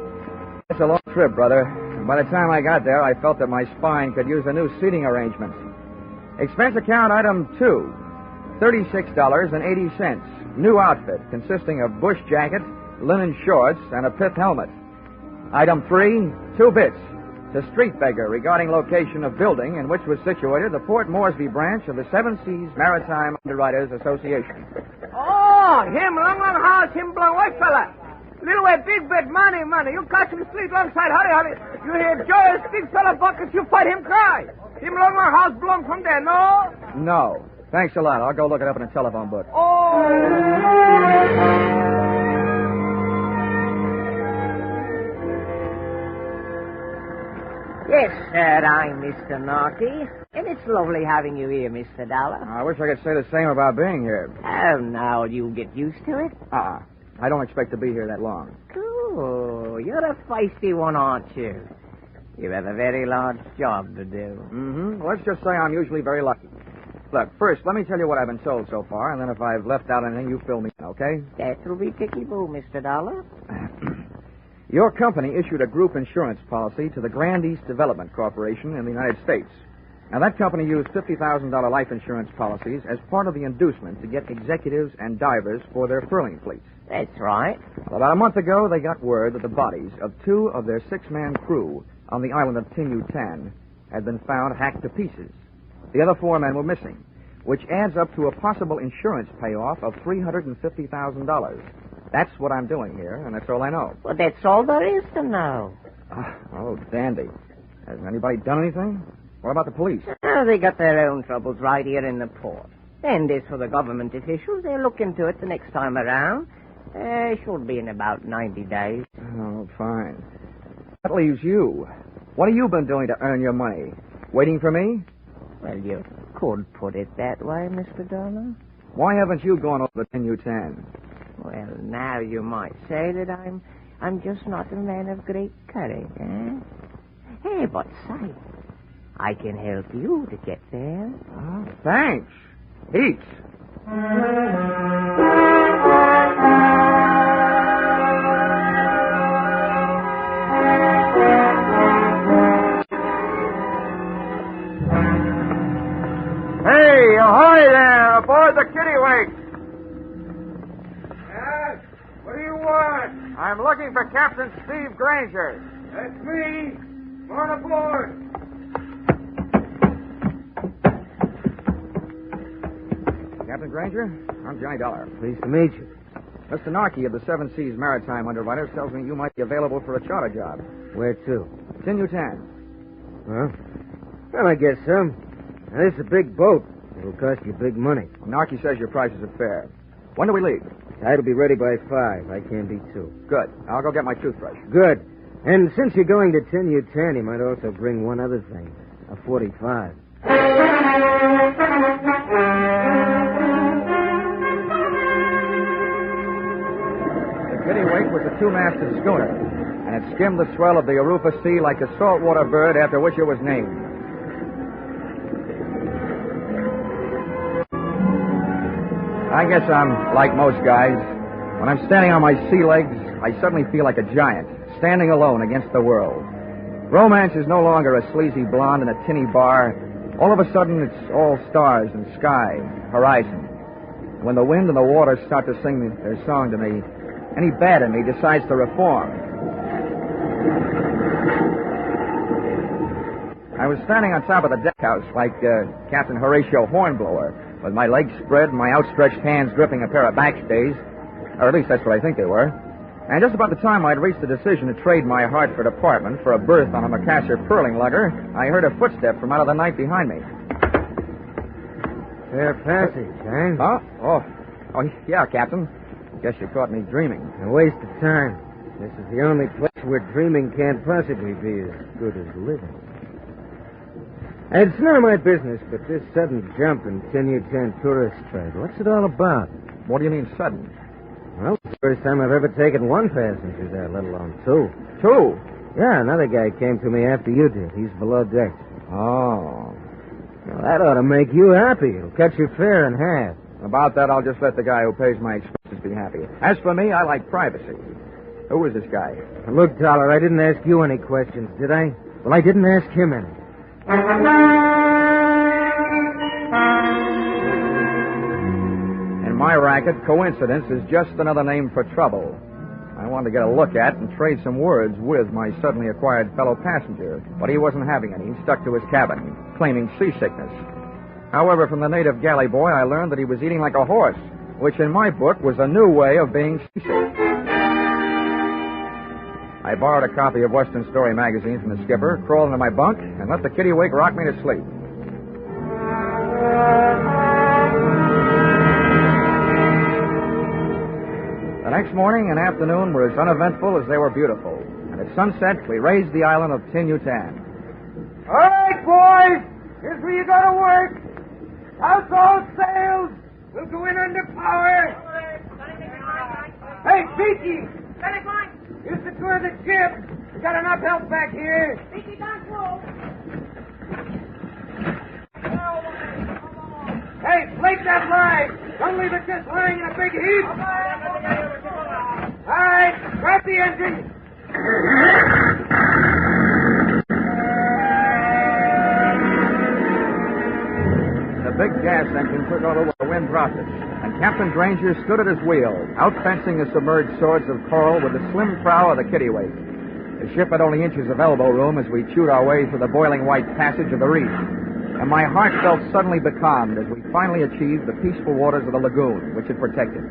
It's a long trip, brother. By the time I got there, I felt that my spine could use a new seating arrangement. Expense account, item 2. $36.80. New outfit, consisting of bush jacket, linen shorts, and a pith helmet. Item 3. 2 bits. To street beggar regarding location of building in which was situated the Port Moresby branch of the Seven Seas Maritime Underwriters Association. Oh, him, long house, him blowing white fella. Little way, big bit, money. You catch him sleep alongside, hurry. You hear joyous big fella buckets, you fight him cry. Him long house blown from there, no? No. Thanks a lot. I'll go look it up in a telephone book. Oh. Yes, sir, I'm Mr. Narky, and it's lovely having you here, Mr. Dollar. I wish I could say the same about being here. Oh, now you'll get used to it. I don't expect to be here that long. Cool. You're a feisty one, aren't you? You have a very large job to do. Mm-hmm. Let's just say I'm usually very lucky. Look, first, let me tell you what I've been told so far, and then if I've left out anything, you fill me in, okay? That'll be ticky-boo, Mr. Dollar. Your company issued a group insurance policy to the Grand East Development Corporation in the United States. Now, that company used $50,000 life insurance policies as part of the inducement to get executives and divers for their furling fleets. That's right. Well, about a month ago, they got word that the bodies of 2 of their 6-man crew on the island of Tinutan had been found hacked to pieces. The other 4 men were missing, which adds up to a possible insurance payoff of $350,000. That's what I'm doing here, and that's all I know. Well, that's all there is to know. Oh, dandy. Has anybody done anything? What about the police? Oh, they got their own troubles right here in the port. And as for the government officials, they'll look into it the next time around. Should be in about 90 days. Oh, fine. That leaves you. What have you been doing to earn your money? Waiting for me? Well, you could put it that way, Mr. Dollar. Why haven't you gone over to Tinutan? Well, now you might say that I'm just not a man of great courage, eh? Hey, but say, I can help you to get there. Oh, thanks. Heaps. Hey, ahoy there, aboard the Kittiwake. What do you want? I'm looking for Captain Steve Granger. That's me. Come on aboard. Captain Granger, I'm Johnny Dollar. Pleased to meet you. Mr. Narky of the Seven Seas Maritime Underwriters tells me you might be available for a charter job. Where to? Tinutan. Well, I guess so. Now, this is a big boat. It'll cost you big money. Narky says your prices are fair. When do we leave? Tide'll be ready by 5. I can't be 2. Good. I'll go get my toothbrush. Good. And since you're going to Tinutan, you might also bring one other thing. A .45. The Kittiwake was a 2-masted schooner, and it skimmed the swell of the Arupa Sea like the saltwater bird after which it was named. I guess I'm like most guys. When I'm standing on my sea legs, I suddenly feel like a giant, standing alone against the world. Romance is no longer a sleazy blonde in a tinny bar. All of a sudden, it's all stars and sky, horizon. When the wind and the water start to sing their song to me, any bad in me decides to reform. I was standing on top of the deckhouse like Captain Horatio Hornblower, with my legs spread and my outstretched hands gripping a pair of backstays, or at least that's what I think they were. And just about the time I'd reached the decision to trade my Hartford apartment for a berth on a Macassar pearling lugger, I heard a footstep from out of the night behind me. Fair passage, eh? Huh? Oh, yeah, Captain. Guess you caught me dreaming. A waste of time. This is the only place where dreaming can't possibly be as good as living. It's none of my business, but this sudden jump in 10-year-10 tourist trade, what's it all about? What do you mean, sudden? Well, it's the first time I've ever taken one passenger there, let alone two. Two? Yeah, another guy came to me after you did. He's below deck. Oh. Well, that ought to make you happy. It'll cut your fare in half. About that, I'll just let the guy who pays my expenses be happy. As for me, I like privacy. Who is this guy? Look, Dollar, I didn't ask you any questions, did I? Well, I didn't ask him any. In my racket, coincidence is just another name for trouble. I wanted to get a look at and trade some words with my suddenly acquired fellow passenger, but he wasn't having any. He stuck to his cabin, claiming seasickness. However, from the native galley boy, I learned that he was eating like a horse, which in my book was a new way of being seasick. I borrowed a copy of Western Story magazine from the skipper, crawled into my bunk, and let the kittiwake rock me to sleep. The next morning and afternoon were as uneventful as they were beautiful, and at sunset we raised the island of Tinyutan. All right, boys. Here's where you go to work. House all sails. We'll go in under power. Hey, Beaky. Here's the tour of the ship. We got enough help back here. Beaky, don't move. Hey, flake that line. Don't leave it just lying in a big heap. All right, start the engine. The big gas engine took over where the wind dropped it, and Captain Granger stood at his wheel, outfencing the submerged swords of coral with the slim prow of the kittiwake. The ship had only inches of elbow room as we chewed our way through the boiling white passage of the reef, and my heart felt suddenly becalmed as we finally achieved the peaceful waters of the lagoon, which it protected.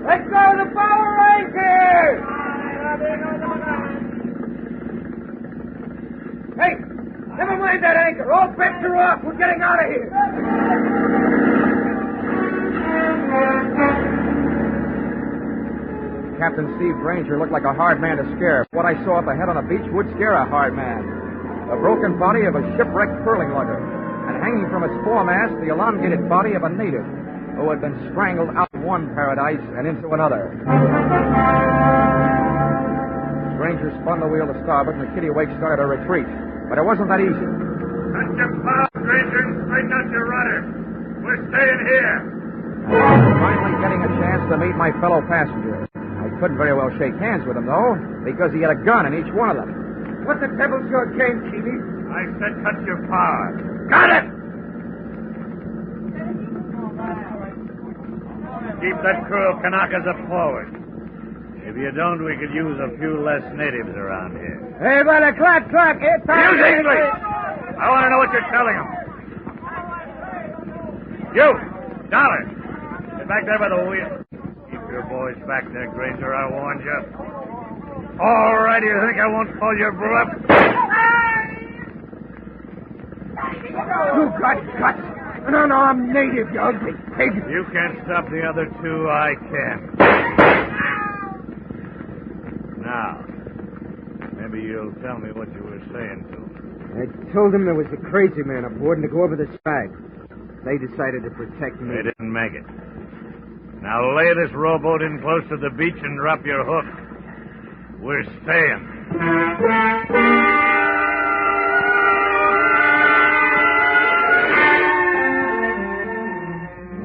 Let's go to the power anchor! Hey, never mind that anchor. All bets are off. We're getting out of here. Captain Steve Granger looked like a hard man to scare. What I saw up ahead on the beach would scare a hard man. The broken body of a shipwrecked curling lugger, and hanging from its foremast, the elongated body of a native who had been strangled out of one paradise and into another. Granger spun the wheel to starboard, and the kittiwake started a retreat. But it wasn't that easy. Cut your bow, Granger, and straighten out your rudder. We're staying here. Finally getting a chance to meet my fellow passenger. I couldn't very well shake hands with him, though, because he had a gun in each one of them. What the devil's your game, Keely? I said cut your power. Got it! Keep that crew of Kanakas up forward. If you don't, we could use a few less natives around here. Hey, by the clock, it's time. Use English! I want to know what you're telling them. You, Dollar, get back there by the wheel. Keep your boys back there, Granger, I warned you. All right, you think I won't call your bluff? You got guts. An unarmed native, you ugly pig. You can't stop the other two, I can. Now, maybe you'll tell me what you were saying to them. I told them there was a crazy man aboard and to go over the side. They decided to protect me. They didn't make it. Now lay this rowboat in close to the beach and drop your hook. We're staying.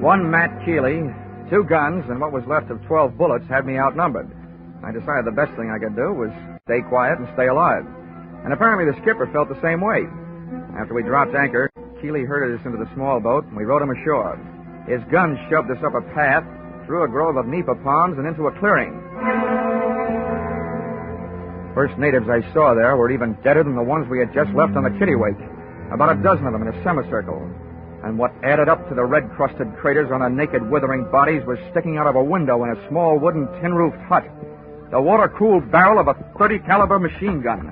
One Matt Keeley, 2 guns, and what was left of 12 bullets had me outnumbered. I decided the best thing I could do was stay quiet and stay alive. And apparently the skipper felt the same way. After we dropped anchor, Keeley herded us into the small boat, and we rowed him ashore. His gun shoved us up a path, through a grove of nipa palms, and into a clearing. First natives I saw there were even deader than the ones we had just left on the kittiwake. About a dozen of them in a semicircle. And what added up to the red-crusted craters on their naked, withering bodies was sticking out of a window in a small wooden tin-roofed hut. The water-cooled barrel of a .30 caliber machine gun.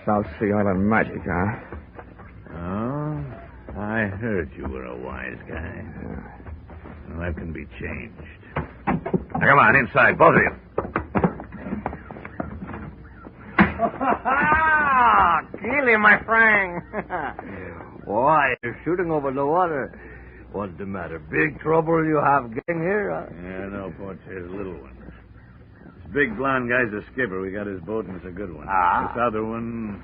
South Sea Island magic, huh? Oh, I heard you were a wise guy. that can be changed. Now, come on, inside, both of you. Keely, my friend. Why, you're shooting over the water. What's the matter? Big trouble you have getting here? Huh? Yeah, no, Porter's little one. This big blonde guy's the skipper. We got his boat, and it's a good one. Ah. This other one,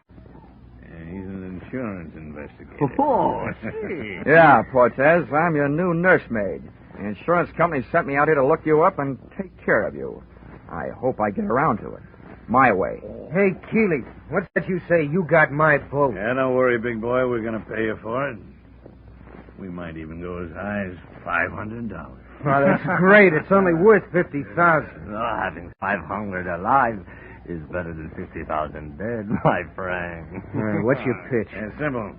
he's an insurance investigator. Oh, see. Yeah, Portez, I'm your new nursemaid. The insurance company sent me out here to look you up and take care of you. I hope I get around to it. My way. Hey, Keely, what's that you say? You got my boat. Yeah, don't worry, big boy. We're going to pay you for it. We might even go as high as $500. Well, that's great. It's only worth $50,000. Oh, having 500 alive is better than 50,000 dead, my friend. What's your pitch? Yeah, simple.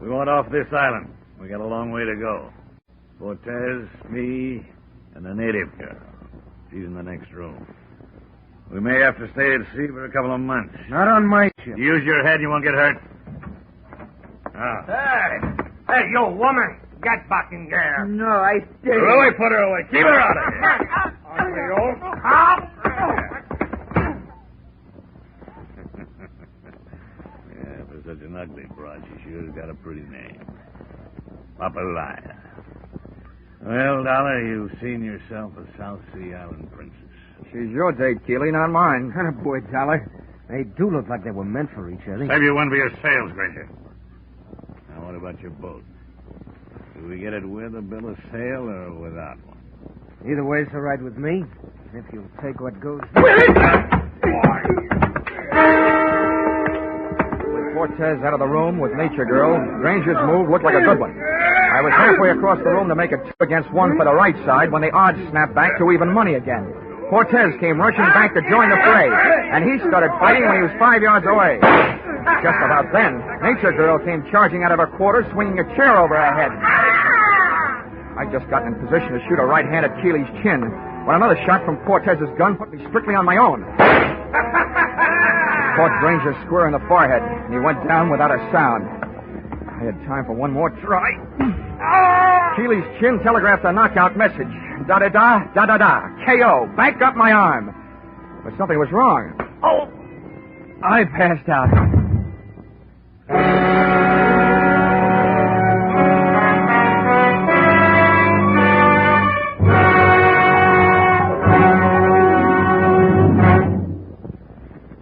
We want off this island. We got a long way to go. Cortez, me, and the native girl. She's in the next room. We may have to stay at sea for a couple of months. Not on my ship. Use your head, you won't get hurt. Hey, you woman! Get back in there. No, I stay. Put her away, put her away. Keep her out of here. Yeah, for such an ugly broad, she sure has got a pretty name. Papalaya. Well, Dollar, you've seen yourself a South Sea Island princess. She's your date, Keely, not mine. Boy, Dollar. They do look like they were meant for each other. Save you one for your sails, Granger. Now, what about your boat? Do we get it with a bill of sale or without one? Either way's all right with me. If you'll take what goes... With Cortez out of the room with Nature Girl, Granger's move looked like a good one. I was halfway across the room to make a 2 against 1 for the right side when the odds snapped back to even money again. Cortez came rushing back to join the fray, and he started fighting when he was 5 yards away. Just about then, Nature Girl came charging out of her quarters, swinging a chair over her head. I'd just gotten in position to shoot a right hand at Keely's chin when another shot from Cortez's gun put me strictly on my own. Caught Granger square in the forehead, and he went down without a sound. I had time for one more try. Keely's chin telegraphed a knockout message. Da-da-da, da-da-da, K.O., back up my arm. But something was wrong. Oh! I passed out.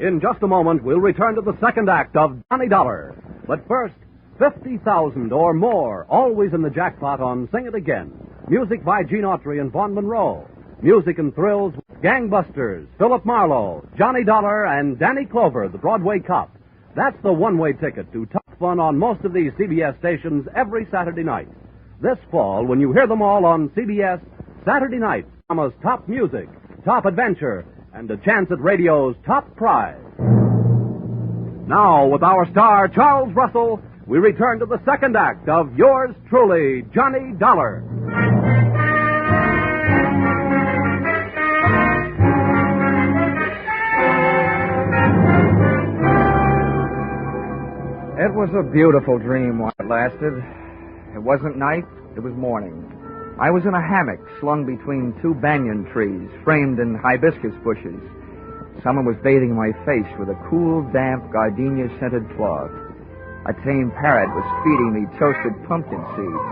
In just a moment, we'll return to the second act of Johnny Dollar. But first, 50,000 or more, always in the jackpot on Sing It Again. Music by Gene Autry and Vaughn Monroe. Music and thrills with Gangbusters, Philip Marlowe, Johnny Dollar, and Danny Clover, the Broadway cop. That's the one-way ticket to top fun on most of these CBS stations every Saturday night. This fall, when you hear them all on CBS, Saturday night, Mama's top music, top adventure, and a chance at radio's top prize. Now, with our star, Charles Russell, we return to the second act of yours truly, Johnny Dollar. It was a beautiful dream while it lasted. It wasn't night, it was morning. I was in a hammock slung between 2 banyan trees framed in hibiscus bushes. Someone was bathing my face with a cool, damp, gardenia-scented cloth. A tame parrot was feeding me toasted pumpkin seeds.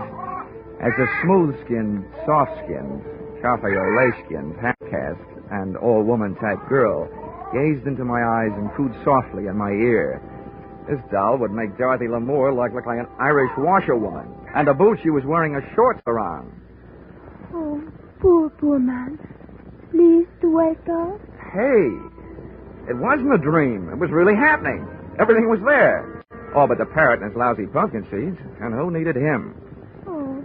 As a smooth-skinned, soft-skinned, cafe-au-lait-skinned Cask and all-woman-type girl gazed into my eyes and cooed softly in my ear. This doll would make Dorothy Lamour look like an Irish washerwoman, and the boot she was wearing a shorts around. Oh, poor man. Please to wake up. Hey, it wasn't a dream. It was really happening. Everything was there. Oh, but the parrot and his lousy pumpkin seeds, and who needed him? Oh,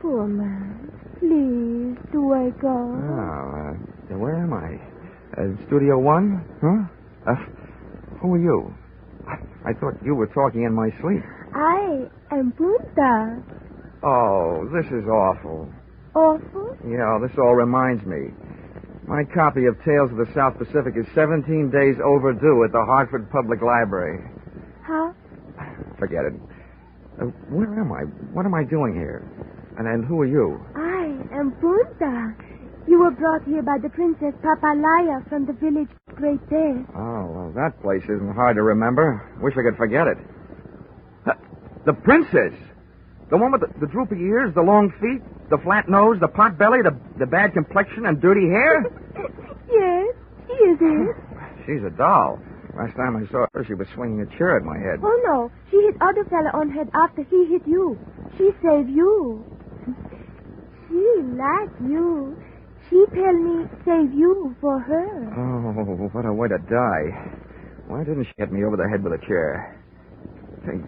poor man. Please to wake up. Oh, where am I? Studio 1? Huh? Who are you? I thought you were talking in my sleep. I am Punta. Oh, this is awful. Awful? Yeah, this all reminds me. My copy of Tales of the South Pacific is 17 days overdue at the Hartford Public Library. Huh? Forget it. Where am I? What am I doing here? And who are you? I am Punta. You were brought here by the Princess Papalaya from the village of Great Death. Oh, well, that place isn't hard to remember. Wish I could forget it. The princess! The one with the droopy ears, the long feet, the flat nose, the pot belly, the bad complexion, and dirty hair? Yes, she is it. She's a doll. Last time I saw her, she was swinging a chair at my head. Oh, no. She hit other fella on head after he hit you. She saved you. She like you. She tell me save you for her. Oh, what a way to die. Why didn't she hit me over the head with a chair? Hey,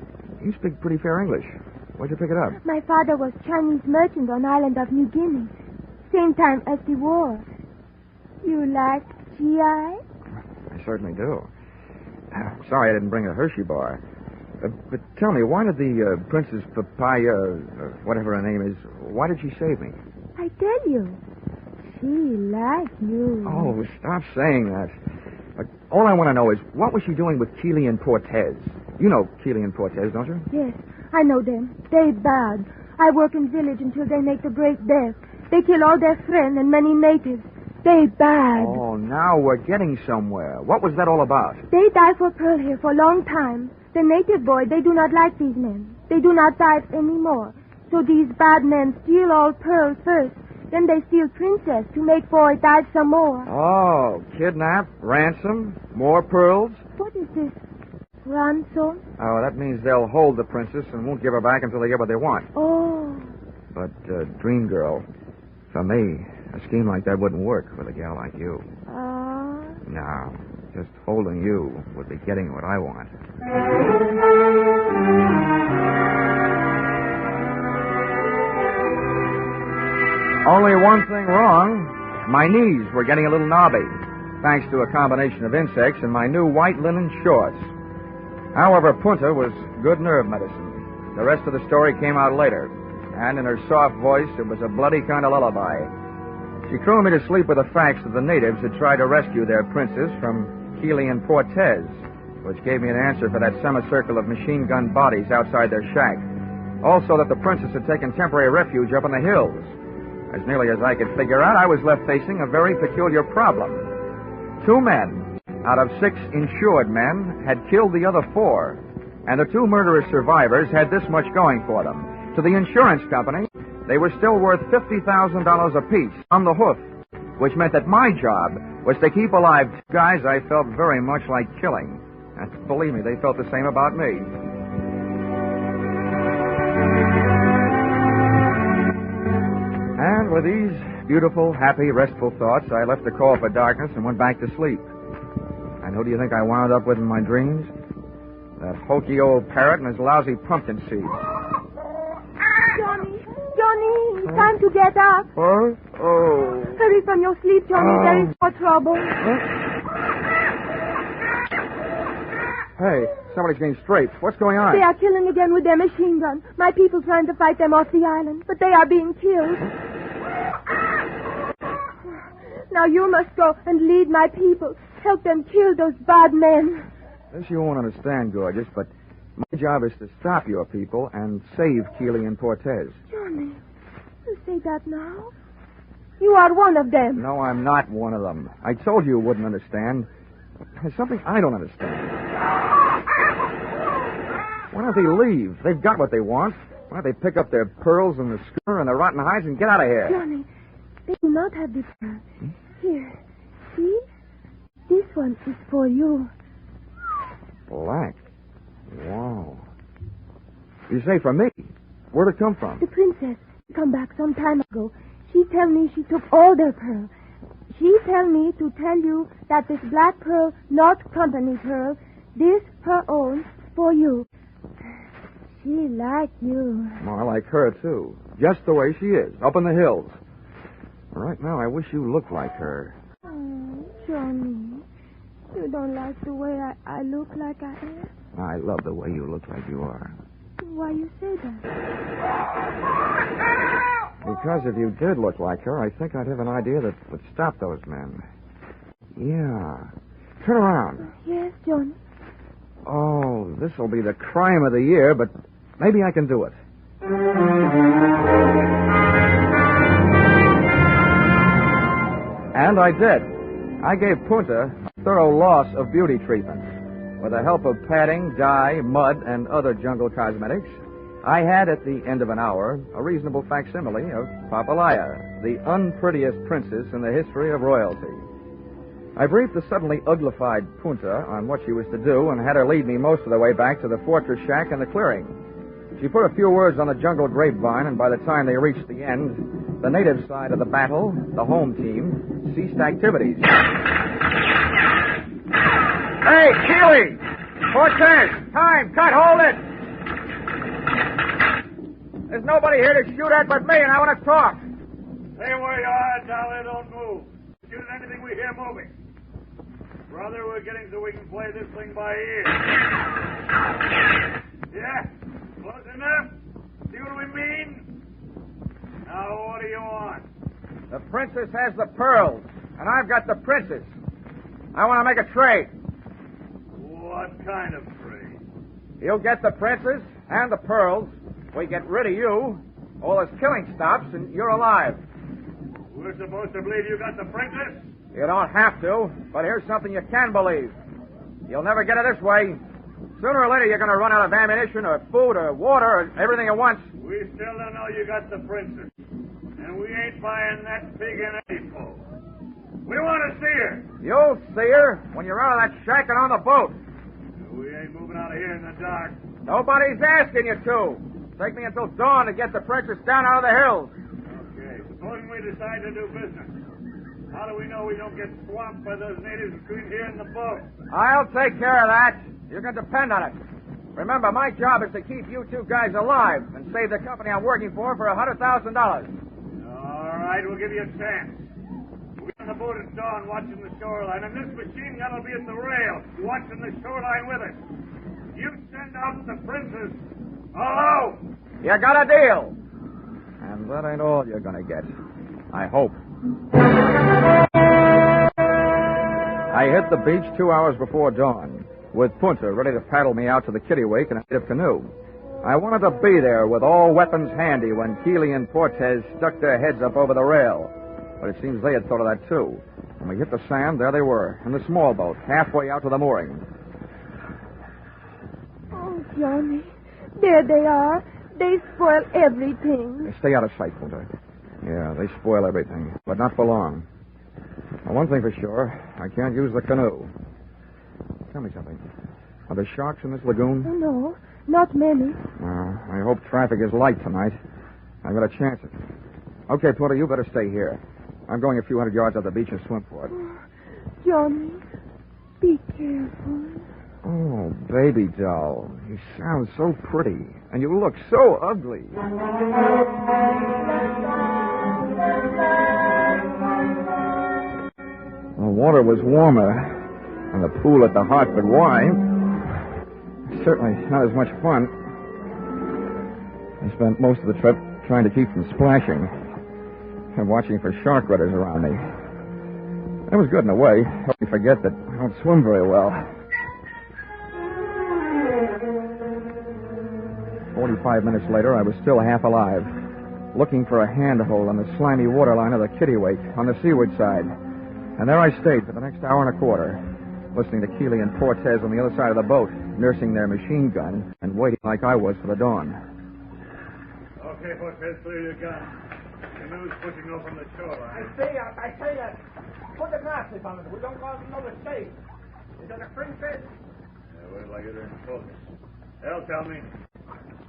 you speak pretty fair English. Where'd you pick it up? My father was Chinese merchant on island of New Guinea. Same time as the war. You like GI? I certainly do. Sorry I didn't bring a Hershey bar. But tell me, why did the Princess Papaya, whatever her name is, why did she save me? I tell you. She like you. Oh, stop saying that. All I want to know is, what was she doing with Keeley and Cortez? You know Keeley and Cortez, don't you? Yes, I know them. They bad. I work in village until they make the Great Death. They kill all their friends and many natives. They bad. Oh, now we're getting somewhere. What was that all about? They die for pearl here for a long time. The native boy, they do not like these men. They do not dive anymore. So these bad men steal all pearls first. Then they steal princess to make boy dive some more. Oh, kidnap, ransom, more pearls? What is this? Ransom? Oh, that means they'll hold the princess and won't give her back until they get what they want. Oh. But, Dream Girl, for me, a scheme like that wouldn't work with a gal like you. No, just holding you would be getting what I want. Only one thing wrong. My knees were getting a little knobby, thanks to a combination of insects and my new white linen shorts. However, Punta was good nerve medicine. The rest of the story came out later, and in her soft voice, it was a bloody kind of lullaby. She crooned me to sleep with the facts that the natives had tried to rescue their princess from Keeley and Cortez, which gave me an answer for that semicircle of machine gun bodies outside their shack. Also that the princess had taken temporary refuge up in the hills. As nearly as I could figure out, I was left facing a very peculiar problem. 2 men out of 6 insured men had killed the other 4, and the 2 murderous survivors had this much going for them. To the insurance company, they were still worth $50,000 apiece on the hoof, which meant that my job was to keep alive 2 guys I felt very much like killing. And believe me, they felt the same about me. And with these beautiful, happy, restful thoughts, I left the call for darkness and went back to sleep. And who do you think I wound up with in my dreams? That hokey old parrot and his lousy pumpkin seeds. Johnny, it's time to get up. What? Oh. Hurry from your sleep, Johnny. There is more trouble. Hey, somebody's getting straight. What's going on? They are killing again with their machine gun. My people trying to fight them off the island, but they are being killed. Now you must go and lead my people. Help them kill those bad men. This you won't understand, gorgeous, but my job is to stop your people and save Keeley and Cortez. Johnny, you say that now? You are one of them. No, I'm not one of them. I told you wouldn't understand. There's something I don't understand. Why don't they leave? They've got what they want. Why don't they pick up their pearls and the schooner and the rotten hides and get out of here? Johnny, they do not have the pearl. Here, see? This one is for you. Black. Wow. You say for me? Where'd it come from? The princess come back some time ago. She tell me she took all their pearl. She tell me to tell you that this black pearl, not company pearl, this her own for you. She like you. Well, I like her, too. Just the way she is, up in the hills. Right now, I wish you looked like her. Oh, Johnny, you don't like the way I look like I am? I love the way you look like you are. Why you say that? Because if you did look like her, I think I'd have an idea that would stop those men. Yeah. Turn around. Yes, Johnny. Oh, this'll be the crime of the year, but maybe I can do it. And I did. I gave Punta a thorough loss of beauty treatment. With the help of padding, dye, mud, and other jungle cosmetics, I had, at the end of an hour, a reasonable facsimile of Papalaya, the unprettiest princess in the history of royalty. I briefed the suddenly uglified Punta on what she was to do and had her lead me most of the way back to the fortress shack and the clearing. She put a few words on the jungle grapevine, and by the time they reached the end, the native side of the battle, the home team, ceased activities. Hey, Keeley! Cortez! Time! Cut! Hold it! There's nobody here to shoot at but me, and I want to talk. Stay where you are, Dolly. Don't move. Shoot at anything we hear moving. Brother, we're getting so we can play this thing by ear. Yeah? Close enough? See what we mean? Now, what do you want? The princess has the pearls, and I've got the princess. I want to make a trade. What kind of trade? You'll get the princess and the pearls. We get rid of you. All this killing stops, and you're alive. We're supposed to believe you got the princess? You don't have to, but here's something you can believe. You'll never get it this way. Sooner or later, you're going to run out of ammunition or food or water or everything at once. We still don't know you got the princess. And we ain't buying that pig in any foe. We want to see her. You'll see her when you're out of that shack and on the boat. We ain't moving out of here in the dark. Nobody's asking you to. Take me until dawn to get the princess down out of the hills. Okay, supposing we decide to do business. How do we know we don't get swamped by those natives between here and the boat? I'll take care of that. You can depend on it. Remember, my job is to keep you two guys alive and save the company I'm working for $100,000. All right, we'll give you a chance. We'll be on the boat at dawn watching the shoreline, and this machine gun will be at the rail watching the shoreline with us. You send out the princess. Hello? You got a deal. And that ain't all you're going to get. I hope. I hit the beach 2 hours before dawn, with Punta ready to paddle me out to the kittiwake in a native canoe. I wanted to be there with all weapons handy when Keeley and Cortez stuck their heads up over the rail. But it seems they had thought of that, too. When we hit the sand, there they were, in the small boat, halfway out to the mooring. Oh, Johnny. There they are. They spoil everything. Stay out of sight, Punta. Yeah, they spoil everything, but not for long. Now, one thing for sure, I can't use the canoe. Tell me something. Are there sharks in this lagoon? Oh, no, not many. I hope traffic is light tonight. I've got to chance it. Okay, Punta, you better stay here. I'm going a few hundred yards up the beach and swim for it. Oh, Johnny, be careful. Oh, baby doll, you sound so pretty, and you look so ugly. The water was warmer, and the pool at the Hartford Y. Certainly not as much fun. I spent most of the trip trying to keep from splashing and watching for shark rudders around me. It was good in a way. Helped me forget that I don't swim very well. 45 minutes later, I was still half alive, looking for a handhold on the slimy waterline of the kittiwake on the seaward side. And there I stayed for the next hour and a quarter, listening to Keeley and Cortez on the other side of the boat, nursing their machine gun and waiting like I was for the dawn. Okay, Cortez, clear your gun. Canoe's pushing off from the shoreline. I say that. Put the glasses on it. We don't want to know the state. Is that a princess? Yeah, wait till I get her in focus. They'll tell me.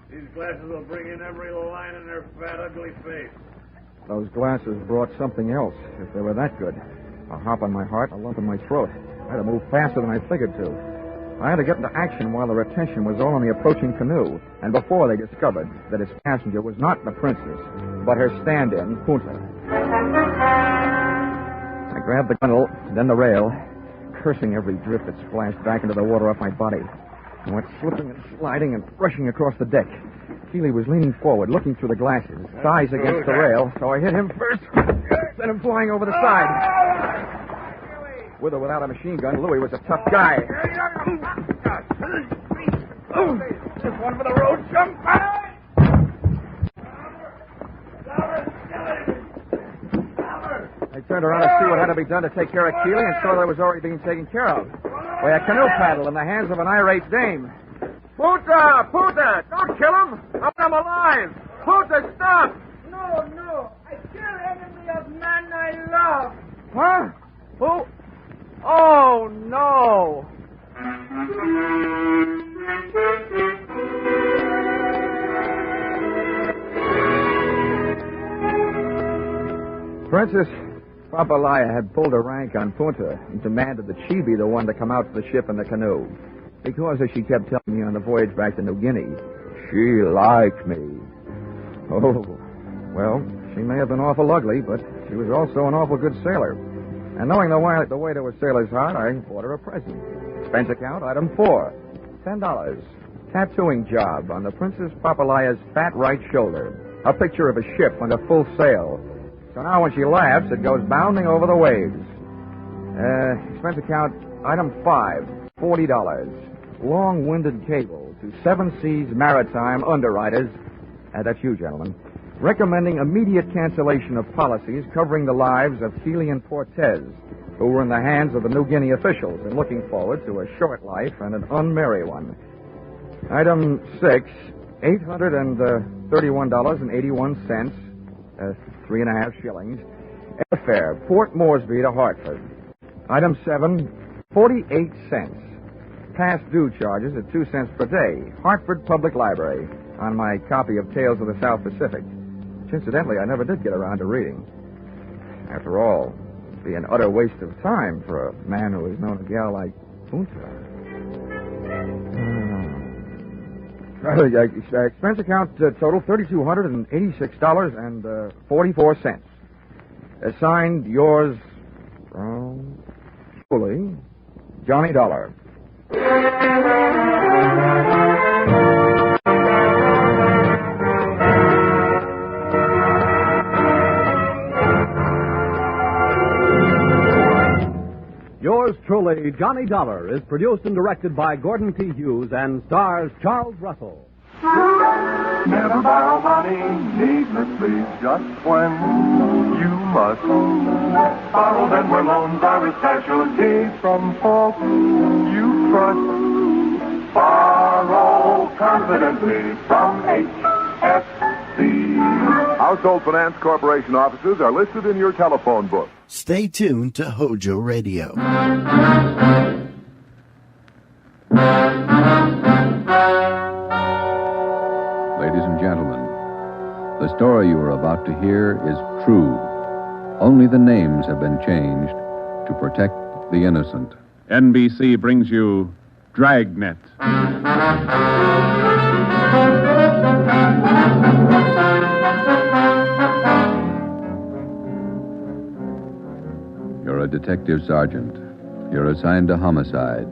These glasses will bring in every line in their fat, ugly face. Those glasses brought something else, if they were that good. A hop on my heart, a lump in my throat. I had to move faster than I figured to. I had to get into action while their attention was all on the approaching canoe, and before they discovered that its passenger was not the princess, but her stand-in, Punta. I grabbed the gunnel, then the rail, cursing every drift that splashed back into the water off my body. I went slipping and sliding and rushing across the deck. Keeley was leaning forward, looking through the glasses, thighs against the rail, so I hit him first, sent him flying over the side. With or without a machine gun, Louis was a tough guy. Just one for the road, chump. I turned around to see what had to be done to take care of Keeley and saw that it was already being taken care of by a canoe paddle in the hands of an irate dame. Puta! Puta! Don't kill him! I want him alive! Puta, stop! No. I kill enemy of man I love. Huh? Who? Oh, no. Princess Papalaya had pulled a rank on Punta and demanded that she be the one to come out to the ship in the canoe. Because, as she kept telling me on the voyage back to New Guinea, she liked me. Oh, well, she may have been awful ugly, but she was also an awful good sailor. And knowing the way to a sailor's heart, I bought her a present. Expense account, item 4, $10. Tattooing job on the Princess Papalaya's fat right shoulder. A picture of a ship under full sail. So now when she laughs, it goes bounding over the waves. Expense account, item 5, $40. Long-winded cable to 7 Seas Maritime underwriters, that's you, gentlemen, recommending immediate cancellation of policies covering the lives of Keeley and Cortez, who were in the hands of the New Guinea officials and looking forward to a short life and an unmerry one. Item 6, $831.81, 3.5 shillings. Airfare, Port Moresby to Hartford. Item 7, 48 cents. Past due charges at 2 cents per day. Hartford Public Library on my copy of Tales of the South Pacific, which incidentally I never did get around to reading. After all, it'd be an utter waste of time for a man who has known a gal like Punta. Expense account total $3,286.44. Signed, yours, truly, Johnny Dollar. Yours truly, Johnny Dollar, is produced and directed by Gordon T. Hughes and stars Charles Russell. Never borrow money needlessly just when you must. Borrowed and where loans are a specialty from folks you trust. Borrow confidently from HFC. Household Finance Corporation offices are listed in your telephone book. Stay tuned to Hojo Radio. Ladies and gentlemen, the story you are about to hear is true. Only the names have been changed to protect the innocent. NBC brings you Dragnet. You're a detective sergeant. You're assigned to homicide.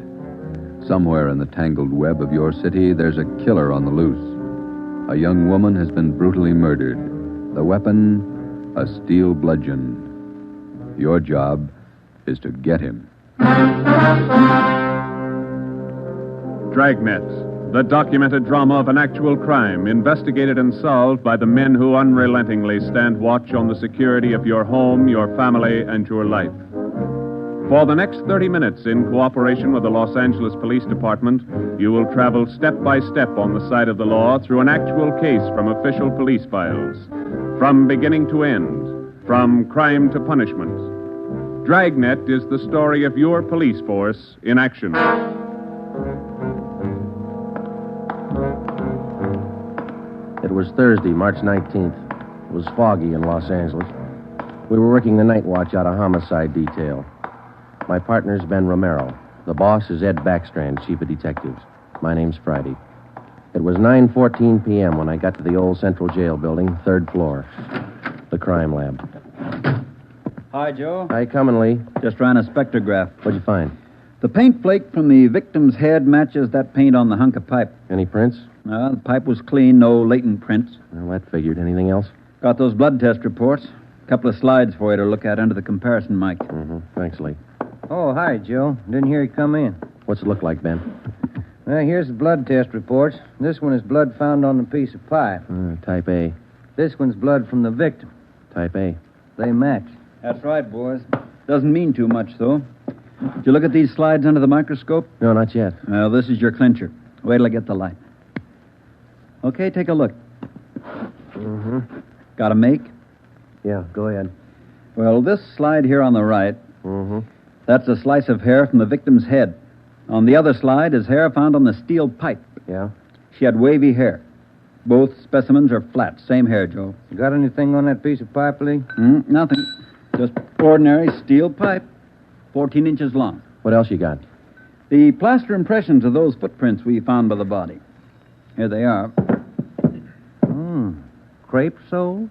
Somewhere in the tangled web of your city, there's a killer on the loose. A young woman has been brutally murdered. The weapon, a steel bludgeon. Your job is to get him. Dragnet, the documented drama of an actual crime, investigated and solved by the men who unrelentingly stand watch on the security of your home, your family, and your life. For the next 30 minutes, in cooperation with the Los Angeles Police Department, you will travel step by step on the side of the law through an actual case from official police files. From beginning to end, from crime to punishment. Dragnet is the story of your police force in action. It was Thursday, March 19th. It was foggy in Los Angeles. We were working the night watch out of homicide detail. My partner's Ben Romero. The boss is Ed Backstrand, chief of detectives. My name's Friday. It was 9:14 p.m. when I got to the old Central Jail building, 3rd floor. The crime lab. Hi, Joe. Hi, coming, Lee. Just ran a spectrograph. What'd you find? The paint flake from the victim's head matches that paint on the hunk of pipe. Any prints? The pipe was clean, no latent prints. Well, that figured. Anything else? Got those blood test reports. A couple of slides for you to look at under the comparison mic. Mm-hmm. Thanks, Lee. Oh, hi, Joe. Didn't hear you come in. What's it look like, Ben? Well, here's the blood test reports. This one is blood found on the piece of pipe. Type A. This one's blood from the victim. Type A. They match. That's right, boys. Doesn't mean too much, though. Did you look at these slides under the microscope? No, not yet. Well, this is your clincher. Wait till I get the light. Okay, take a look. Mm-hmm. Got a make? Yeah, go ahead. Well, this slide here on the right, that's a slice of hair from the victim's head. On the other slide is hair found on the steel pipe. Yeah? She had wavy hair. Both specimens are flat. Same hair, Joe. You got anything on that piece of pipe, Lee? Nothing. Just ordinary steel pipe, 14 inches long. What else you got? The plaster impressions of those footprints we found by the body. Here they are. Crepe soles?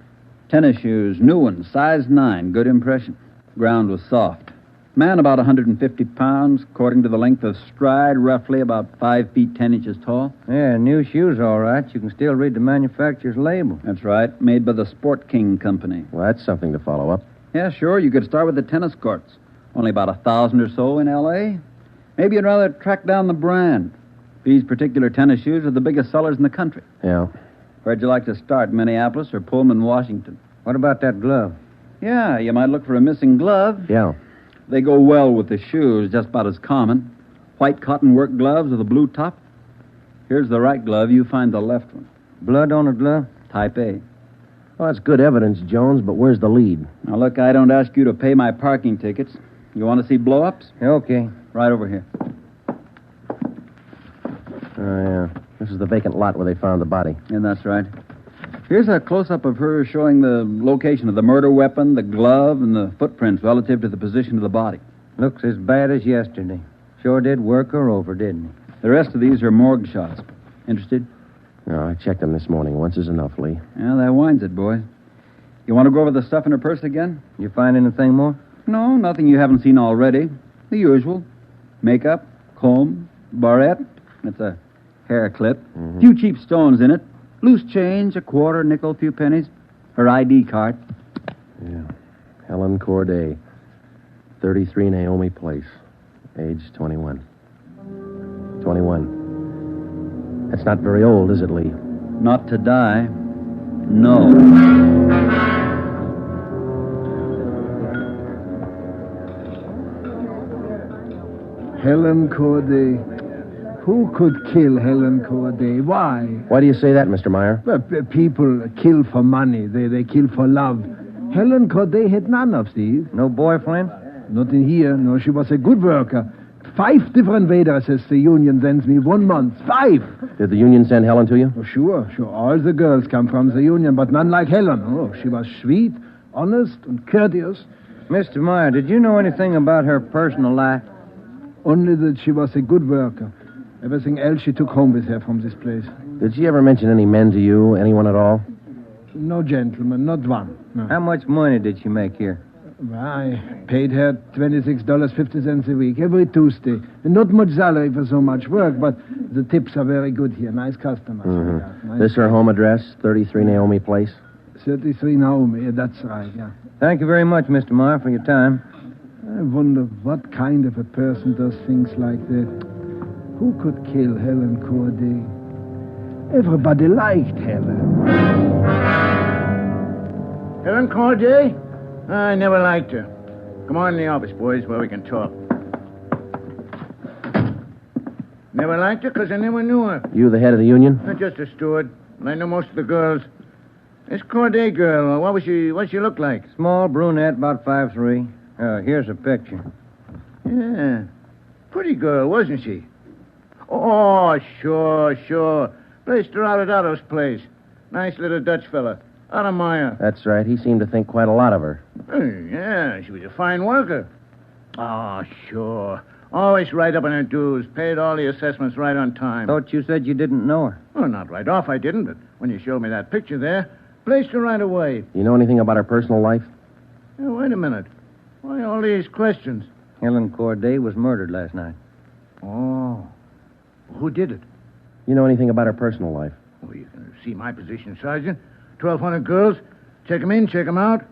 Tennis shoes, new ones, size 9, good impression. Ground was soft. Man about 150 pounds, according to the length of stride, roughly about 5 feet 10 inches tall. Yeah, new shoes, all right. You can still read the manufacturer's label. That's right, made by the Sport King Company. Well, that's something to follow up. Yeah, sure, you could start with the tennis courts. Only about 1,000 or so in L.A. Maybe you'd rather track down the brand. These particular tennis shoes are the biggest sellers in the country. Yeah. Where'd you like to start, Minneapolis or Pullman, Washington? What about that glove? Yeah, you might look for a missing glove. Yeah. They go well with the shoes, just about as common. White cotton work gloves with a blue top. Here's the right glove. You find the left one. Blood on the glove? Type A. Well, that's good evidence, Jones, but where's the lead? Now, look, I don't ask you to pay my parking tickets. You want to see blow-ups? Okay. Right over here. Oh, yeah. This is the vacant lot where they found the body. Yeah, that's right. Here's a close-up of her showing the location of the murder weapon, the glove, and the footprints relative to the position of the body. Looks as bad as yesterday. Sure did work her over, didn't he? The rest of these are morgue shots. Interested? No, I checked them this morning. Once is enough, Lee. Yeah, that winds it, boys. You want to go over the stuff in her purse again? You find anything more? No, nothing you haven't seen already. The usual. Makeup, comb, barrette. That's a hair clip. Few cheap stones in it. Loose change, a quarter, nickel, few pennies. Her ID card. Yeah. Helen Corday. 33 Naomi Place. Age 21. 21. That's not very old, is it, Lee? Not to die. No. Helen Corday. Who could kill Helen Corday? Why? Why do you say that, Mr. Meyer? People kill for money. They kill for love. Helen Corday had none of these. No boyfriend? Not in here. No, she was a good worker. 5 different waitresses the union sends me 1 month. 5! Did the union send Helen to you? Oh, sure. All the girls come from the union, but none like Helen. Oh, she was sweet, honest, and courteous. Mr. Meyer, did you know anything about her personal life? Only that she was a good worker. Everything else she took home with her from this place. Did she ever mention any men to you? Anyone at all? No gentleman, not one. No. How much money did she make here? Well, I paid her $26.50 a week, every Tuesday. And not much salary for so much work, but the tips are very good here. Nice customers. Mm-hmm. This her home address, 33 Naomi Place? 33 Naomi, yeah, that's right, yeah. Thank you very much, Mr. Meyer, for your time. I wonder what kind of a person does things like that. Who could kill Helen Corday? Everybody liked Helen. Helen Corday? I never liked her. Come on in the office, boys, where we can talk. Never liked her because I never knew her. You the head of the union? Not just a steward. I know most of the girls. This Corday girl, what'd she look like? Small brunette, about 5'3". Here's a picture. Yeah. Pretty girl, wasn't she? Oh, sure. Placed her out at Otto's place. Nice little Dutch fella. Otto Meyer. That's right. He seemed to think quite a lot of her. Yeah, she was a fine worker. Oh, sure. Always right up on her dues. Paid all the assessments right on time. Thought you said you didn't know her. Well, not right off, I didn't, but when you showed me that picture there, placed her right away. You know anything about her personal life? Yeah, wait a minute. Why all these questions? Helen Corday was murdered last night. Oh. Who did it? You know anything about her personal life? Well, you can see my position, Sergeant. 1,200 girls. Check them in, check them out.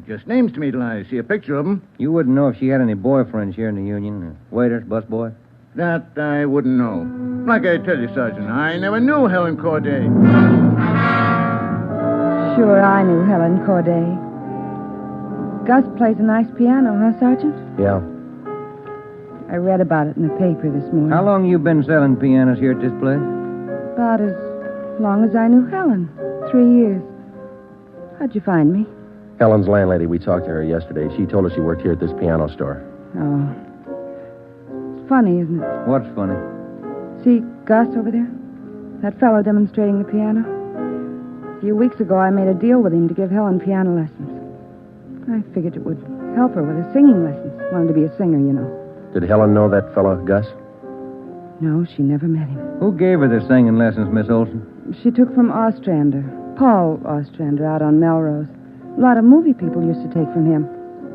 Just names to me till I see a picture of them. You wouldn't know if she had any boyfriends here in the union? Waiters, busboy? That I wouldn't know. Like I tell you, Sergeant, I never knew Helen Corday. Sure, I knew Helen Corday. Gus plays a nice piano, huh, Sergeant? Yeah. I read about it in the paper this morning. How long you been selling pianos here at this place? About as long as I knew Helen. 3 years. How'd you find me? Helen's landlady, we talked to her yesterday. She told us you worked here at this piano store. Oh. It's funny, isn't it? What's funny? See Gus over there? That fellow demonstrating the piano? A few weeks ago, I made a deal with him to give Helen piano lessons. I figured it would help her with her singing lessons. Wanted to be a singer, you know. Did Helen know that fellow, Gus? No, she never met him. Who gave her the singing lessons, Miss Olson? She took from Ostrander. Paul Ostrander out on Melrose. A lot of movie people used to take from him.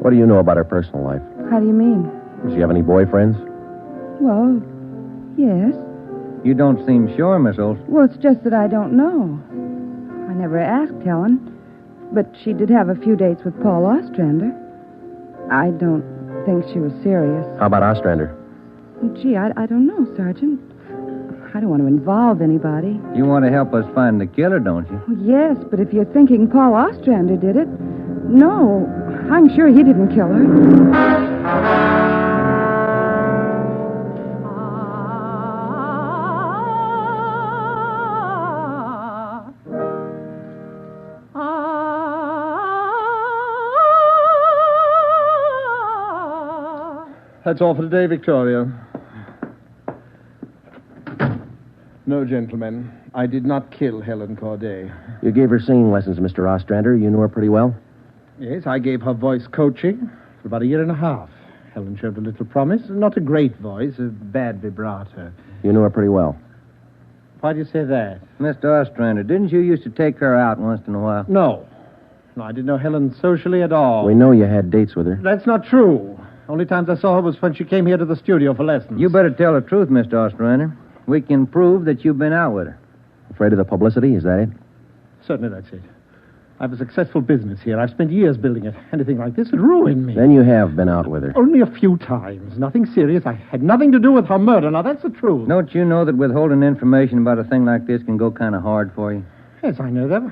What do you know about her personal life? How do you mean? Does she have any boyfriends? Well, yes. You don't seem sure, Miss Olson. Well, it's just that I don't know. I never asked Helen. But she did have a few dates with Paul Ostrander. I don't think she was serious. How about Ostrander? Gee, I don't know, Sergeant. I don't want to involve anybody. You want to help us find the killer, don't you? Yes, but if you're thinking Paul Ostrander did it, no, I'm sure he didn't kill her. That's all for today, Victoria. No, gentlemen, I did not kill Helen Corday. You gave her singing lessons, Mr. Ostrander. You knew her pretty well? Yes, I gave her voice coaching for about 1.5 years. Helen showed a little promise. Not a great voice, a bad vibrato. You knew her pretty well? Why do you say that? Mr. Ostrander, didn't you used to take her out once in a while? No. No, I didn't know Helen socially at all. We know you had dates with her. That's not true. Only times I saw her was when she came here to the studio for lessons. You better tell the truth, Mr. Ostrander. We can prove that you've been out with her. Afraid of the publicity, is that it? Certainly that's it. I have a successful business here. I've spent years building it. Anything like this would ruin me. Then you have been out with her. Only a few times. Nothing serious. I had nothing to do with her murder. Now, that's the truth. Don't you know that withholding information about a thing like this can go kind of hard for you? Yes, I know that.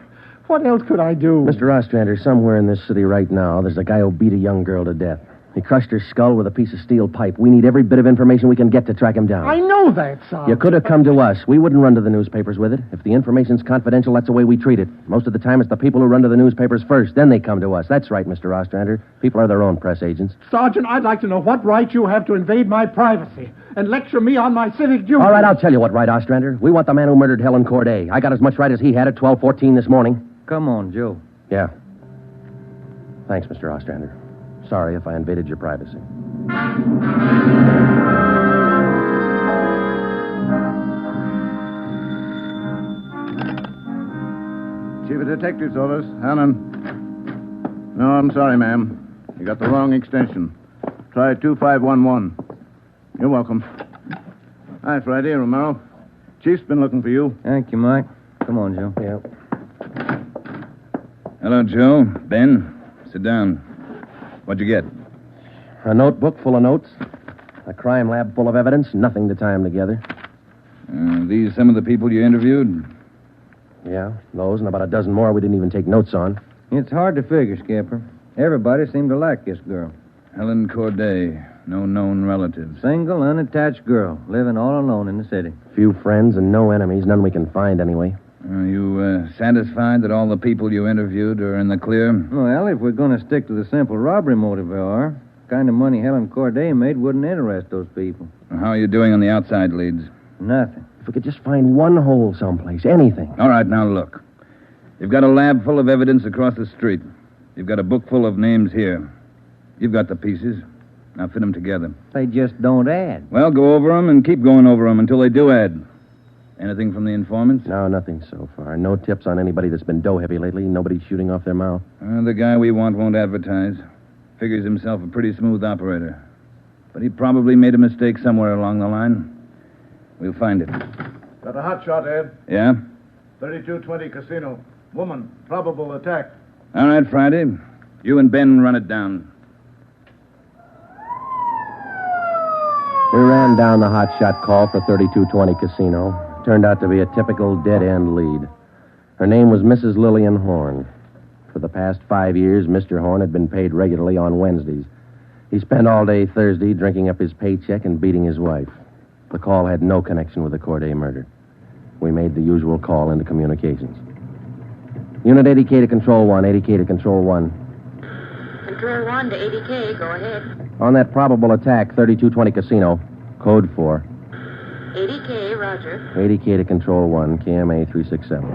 What else could I do? Mr. Ostrander, somewhere in this city right now, there's a guy who beat a young girl to death. He crushed her skull with a piece of steel pipe. We need every bit of information we can get to track him down. I know that, Sergeant. You could have come to us. We wouldn't run to the newspapers with it. If the information's confidential, that's the way we treat it. Most of the time, it's the people who run to the newspapers first. Then they come to us. That's right, Mr. Ostrander. People are their own press agents. Sergeant, I'd like to know what right you have to invade my privacy and lecture me on my civic duty. All right, I'll tell you what right, Ostrander. We want the man who murdered Helen Corday. I got as much right as he had at 12:14 this morning. Come on, Joe. Yeah. Thanks, Mr. Ostrander. Sorry if I invaded your privacy. Chief of Detectives Office, Helen. No, I'm sorry, ma'am. You got the wrong extension. Try 2511. You're welcome. Hi, Friday, Romero. Chief's been looking for you. Thank you, Mike. Come on, Joe. Yeah. Hello, Joe. Ben, sit down. What'd you get? A notebook full of notes. A crime lab full of evidence. Nothing to tie them together. These some of the people you interviewed? Yeah, those and about a dozen more we didn't even take notes on. It's hard to figure, Skipper. Everybody seemed to like this girl. Helen Corday. No known relatives. Single, unattached girl, living all alone in the city. Few friends and no enemies. None we can find anyway. Are you satisfied that all the people you interviewed are in the clear? Well, if we're going to stick to the simple robbery motive we are, the kind of money Helen Corday made wouldn't interest those people. How are you doing on the outside leads? Nothing. If we could just find one hole someplace, anything. All right, now look. You've got a lab full of evidence across the street. You've got a book full of names here. You've got the pieces. Now fit them together. They just don't add. Well, go over them and keep going over them until they do add. Anything from the informants? No, nothing so far. No tips on anybody that's been dough-heavy lately. Nobody shooting off their mouth. The guy we want won't advertise. Figures himself a pretty smooth operator. But he probably made a mistake somewhere along the line. We'll find it. Got a hot shot, Ed. Yeah? 3220 Casino. Woman. Probable attack. All right, Friday. You and Ben run it down. We ran down the hot shot call for 3220 Casino. Turned out to be a typical dead-end lead. Her name was Mrs. Lillian Horn. For the past 5 years, Mr. Horn had been paid regularly on Wednesdays. He spent all day Thursday drinking up his paycheck and beating his wife. The call had no connection with the Corday murder. We made the usual call into communications. Unit 80K to Control 1, 80K to Control 1. Control 1 to 80K, go ahead. On that probable attack, 3220 Casino, Code 4. 80K, roger. 80K to Control 1, KMA 367.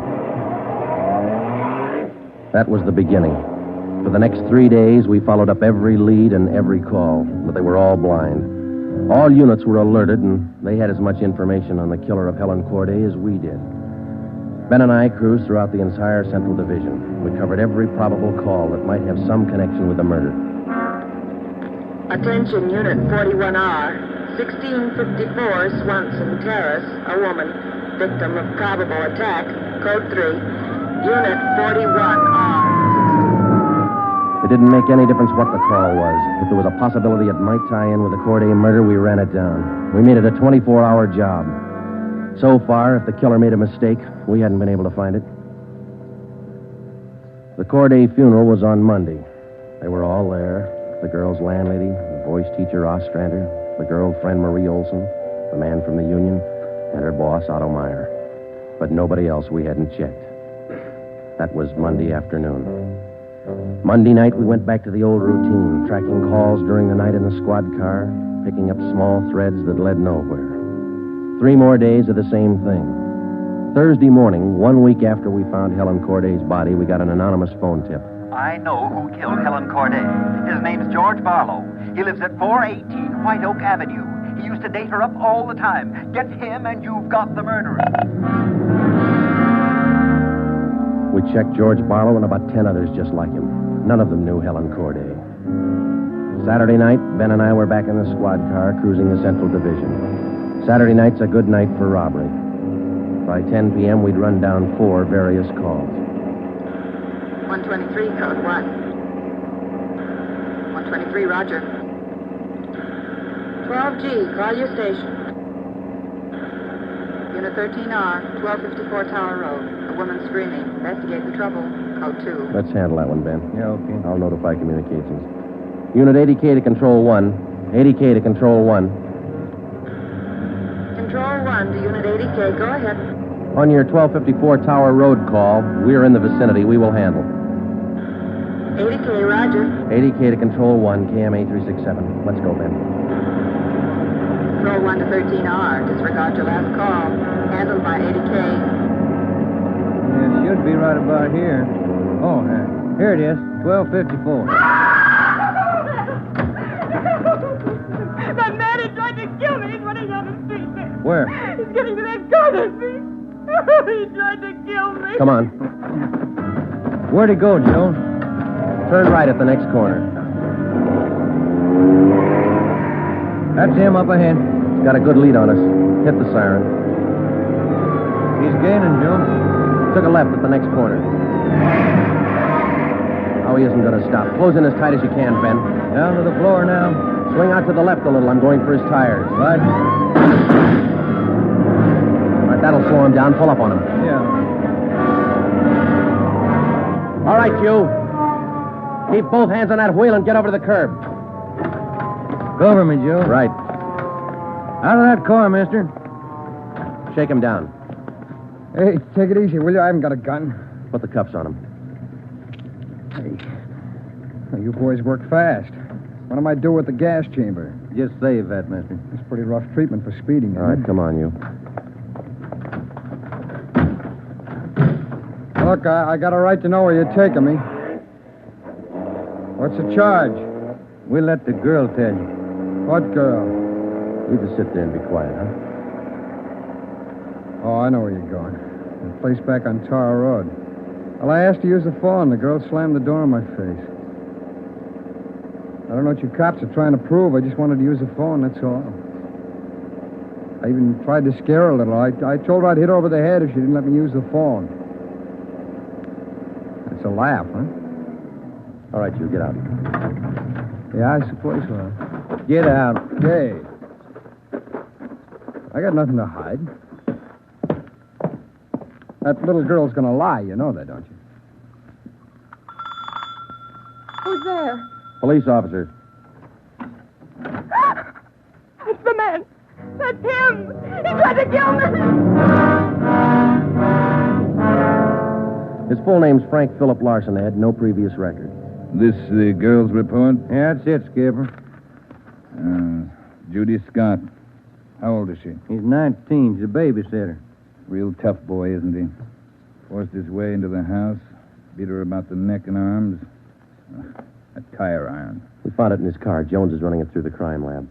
That was the beginning. For the next 3 days, we followed up every lead and every call, but they were all blind. All units were alerted, and they had as much information on the killer of Helen Corday as we did. Ben and I cruised throughout the entire Central Division. We covered every probable call that might have some connection with the murder. Attention, Unit 41R. 1654 Swanson Terrace, a woman, victim of probable attack, Code 3. Unit 41R. It didn't make any difference what the call was. If there was a possibility it might tie in with the Corday murder, we ran it down. We made it a 24-hour job. So far, if the killer made a mistake, we hadn't been able to find it. The Corday funeral was on Monday. They were all there. The girl's landlady, the voice teacher Ostrander, the girlfriend Marie Olson, the man from the union, and her boss Otto Meyer. But nobody else we hadn't checked. That was Monday afternoon. Monday night, we went back to the old routine, tracking calls during the night in the squad car, picking up small threads that led nowhere. 3 more days of the same thing. Thursday morning, 1 week after we found Helen Corday's body, we got an anonymous phone tip. I know who killed Helen Corday. His name's George Barlow. He lives at 418 White Oak Avenue. He used to date her up all the time. Get him and you've got the murderer. We checked George Barlow and about 10 others just like him. None of them knew Helen Corday. Saturday night, Ben and I were back in the squad car cruising the Central Division. Saturday night's a good night for robbery. By 10 p.m., we'd run down 4 various calls. 123, Code 1. 123, roger. 12G, call your station. Unit 13R, 1254 Tower Road. A woman screaming. Investigate the trouble. Code 2. Let's handle that one, Ben. Yeah, okay. I'll notify communications. Unit 80K to Control 1. 80K to Control 1. Control 1 to Unit 80K. Go ahead. On your 1254 Tower Road call, we're in the vicinity. We will handle. 80K, roger. 80K to Control 1, KMA 367. Let's go, Ben. Control 1 to 13R. Disregard your last call. Handled by 80K. Yeah, it should be right about here. Oh, here it is. 1254. That man is trying to kill me. He's running down the street. Where? He's getting to that corner street. He tried to kill me. Come on. Where'd he go, Joe? Turn right at the next corner. That's him up ahead. He's got a good lead on us. Hit the siren. He's gaining, Joe. Took a left at the next corner. Oh, he isn't going to stop. Close in as tight as you can, Ben. Down to the floor now. Swing out to the left a little. I'm going for his tires. Right. All right, that'll slow him down. Pull up on him. Yeah. All right, you. Keep both hands on that wheel and get over to the curb. Cover me, Joe. Right. Out of that car, mister. Shake him down. Hey, take it easy, will you? I haven't got a gun. Put the cuffs on him. Hey. Well, you boys work fast. What am I do with the gas chamber? Just save that, mister. It's pretty rough treatment for speeding. All right, come on, you. Look, I got a right to know where you're taking me. What's the charge? We'll let the girl tell you. What girl? You just sit there and be quiet, huh? Oh, I know where you're going. The place back on Tower Road. Well, I asked to use the phone. The girl slammed the door in my face. I don't know what you cops are trying to prove. I just wanted to use the phone, that's all. I even tried to scare her a little. I told her I'd hit her over the head if she didn't let me use the phone. It's a laugh, huh? All right, you get out. Yeah, I suppose so. Get out. Hey. I got nothing to hide. That little girl's gonna lie. You know that, don't you? there? Police officer. It's the man. That's him. He tried to kill me. His full name's Frank Philip Larson, Ed. No previous record. This the girl's report? Yeah, that's it, Skipper. Judy Scott. How old is she? He's 19. She's a babysitter. Real tough boy, isn't he? Forced his way into the house, beat her about the neck and arms. A tire iron. We found it in his car. Jones is running it through the crime lab.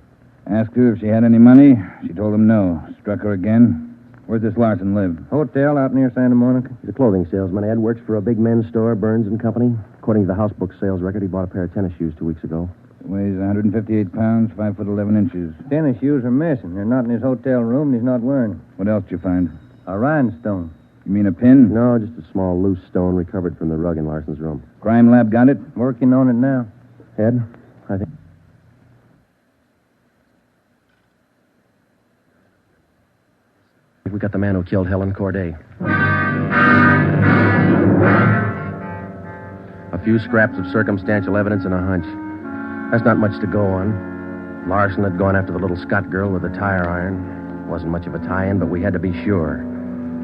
Asked her if she had any money. She told him no. Struck her again. Where's this Larson live? Hotel out near Santa Monica. He's a clothing salesman, Ed. Works for a big men's store, Burns and Company. According to the house book sales record, he bought a pair of tennis shoes 2 weeks ago. Weighs 158 pounds, 5 foot 11 inches. Tennis shoes are missing. They're not in his hotel room, and he's not wearing them. What else did you find? A rhinestone. You mean a pin? No, just a small loose stone recovered from the rug in Larson's room. Crime lab got it? Working on it now. Ed, I think... We got the man who killed Helen Corday. A few scraps of circumstantial evidence and a hunch. That's not much to go on. Larson had gone after the little Scott girl with a tire iron. Wasn't much of a tie-in, but we had to be sure.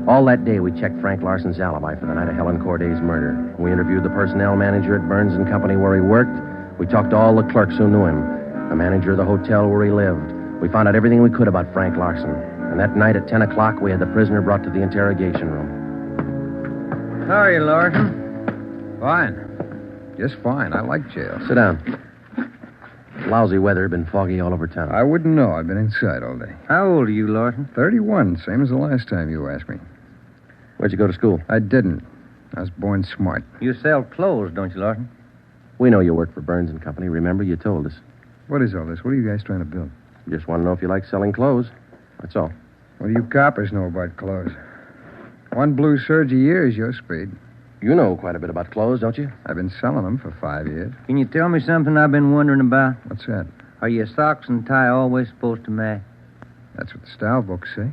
All that day, we checked Frank Larson's alibi for the night of Helen Corday's murder. We interviewed the personnel manager at Burns and Company where he worked. We talked to all the clerks who knew him. The manager of the hotel where he lived. We found out everything we could about Frank Larson. And that night at 10 o'clock, we had the prisoner brought to the interrogation room. How are you, Larson? Fine. Just fine. I like jail. Sit down. Lousy weather, been foggy all over town. I wouldn't know. I've been inside all day. How old are you, Larson? 31, same as the last time you asked me. Where'd you go to school? I didn't. I was born smart. You sell clothes, don't you, Larson? We know you work for Burns and Company. Remember, you told us. What is all this? What are you guys trying to build? We just want to know if you like selling clothes. That's all. What do you coppers know about clothes? One blue serge a year is your speed. You know quite a bit about clothes, don't you? I've been selling them for 5 years. Can you tell me something I've been wondering about? What's that? Are your socks and tie always supposed to match? That's what the style books say.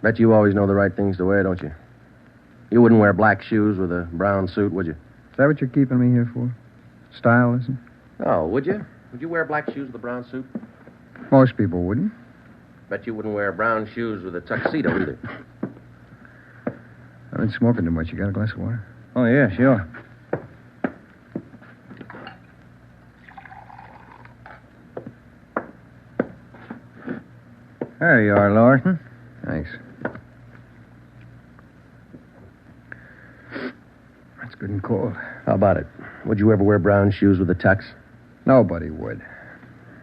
Bet you always know the right things to wear, don't you? You wouldn't wear black shoes with a brown suit, would you? Is that what you're keeping me here for? Stylism? Oh, would you? Would you wear black shoes with a brown suit? Most people wouldn't. Bet you wouldn't wear brown shoes with a tuxedo either. I've been smoking too much. You got a glass of water? Oh, yeah, sure. There you are, Larson. Thanks. That's good and cold. How about it? Would you ever wear brown shoes with a tux? Nobody would.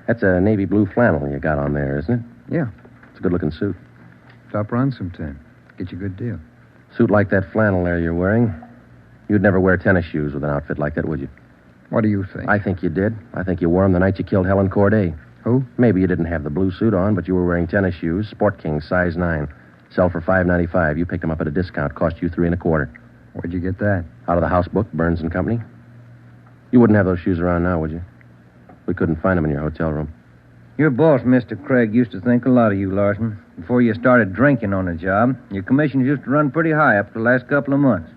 That's a navy blue flannel you got on there, isn't it? Yeah. It's a good-looking suit. Stop around sometime. Get you a good deal. Suit like that flannel there you're wearing. You'd never wear tennis shoes with an outfit like that, would you? What do you think? I think you did. I think you wore them the night you killed Helen Corday. Who? Maybe you didn't have the blue suit on, but you were wearing tennis shoes, Sport King, size 9. Sell for $5.95. You picked them up at a discount. Cost you $3.25. Where'd you get that? Out of the house book, Burns and Company. You wouldn't have those shoes around now, would you? We couldn't find them in your hotel room. Your boss, Mr. Craig, used to think a lot of you, Larson. Before you started drinking on the job, your commissions used to run pretty high up the last couple of months.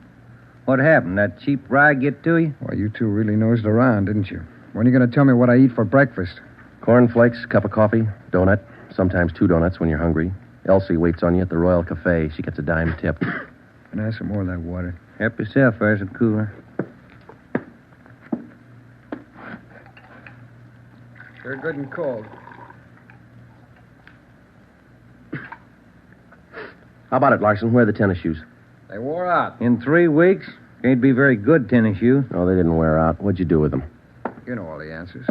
What happened? That cheap rye get to you? Well, you two really nosed around, didn't you? When are you going to tell me what I eat for breakfast? Cornflakes, cup of coffee, donut, sometimes 2 donuts when you're hungry. Elsie waits on you at the Royal Cafe. She gets a dime tip. Can I have some more of that water? Help yourself, there's a cooler. They're good and cold. How about it, Larson? Where are the tennis shoes? They wore out. In 3 weeks? Can't be very good tennis shoes. No, they didn't wear out. What'd you do with them? You know all the answers.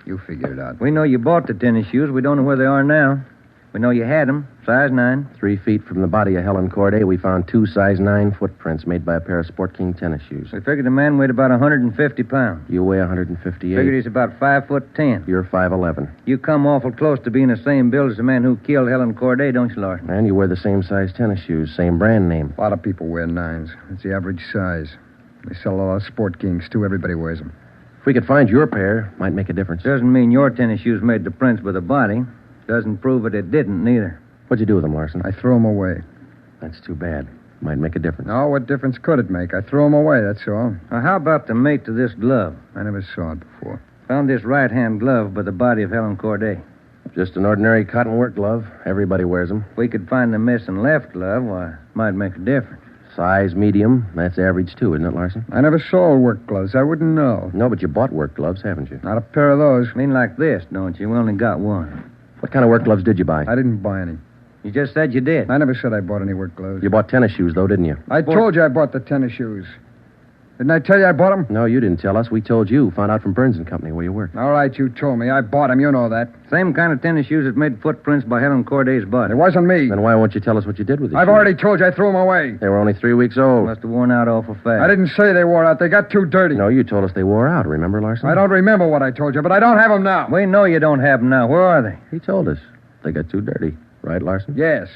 You figure it out. We know you bought the tennis shoes. We don't know where they are now. We know you had them, size 9. 3 feet from the body of Helen Corday, we found 2 size 9 footprints made by a pair of Sport King tennis shoes. We figured the man weighed about 150 pounds. You weigh 158. Figured he's about 5'10". You're 5'11". You come awful close to being the same build as the man who killed Helen Corday, don't you, Larson? And you wear the same size tennis shoes, same brand name. A lot of people wear 9s. It's the average size. They sell a lot of Sport Kings, too. Everybody wears them. If we could find your pair, might make a difference. Doesn't mean your tennis shoes made the prints with the body. Doesn't prove it didn't, neither. What'd you do with them, Larson? I threw them away. That's too bad. Might make a difference. No, what difference could it make? I threw him away, that's all. Now, how about the mate to this glove? I never saw it before. Found this right-hand glove by the body of Helen Corday. Just an ordinary cotton work glove. Everybody wears them. If we could find the missing left glove, why, it might make a difference. Size medium. That's average, too, isn't it, Larson? I never saw work gloves. I wouldn't know. No, but you bought work gloves, haven't you? Not a pair of those. Mean like this, don't you? We only got one. What kind of work gloves did you buy? I didn't buy any. You just said you did. I never said I bought any work gloves. You bought tennis shoes, though, didn't you? I told you I bought the tennis shoes. Didn't I tell you I bought them? No, you didn't tell us. We told you. Found out from Burns & Company where you worked. All right, you told me. I bought them. You know that. Same kind of tennis shoes that made footprints by Helen Corday's body. It wasn't me. Then why won't you tell us what you did with these I've shoes? already told you I threw them away. They were only 3 weeks old. Must have worn out awful fast. I didn't say they wore out. They got too dirty. No, you told us they wore out. Remember, Larson? I don't remember what I told you, but I don't have them now. We know you don't have them now. Where are they? He told us. They got too dirty. Right, Larson? Yes.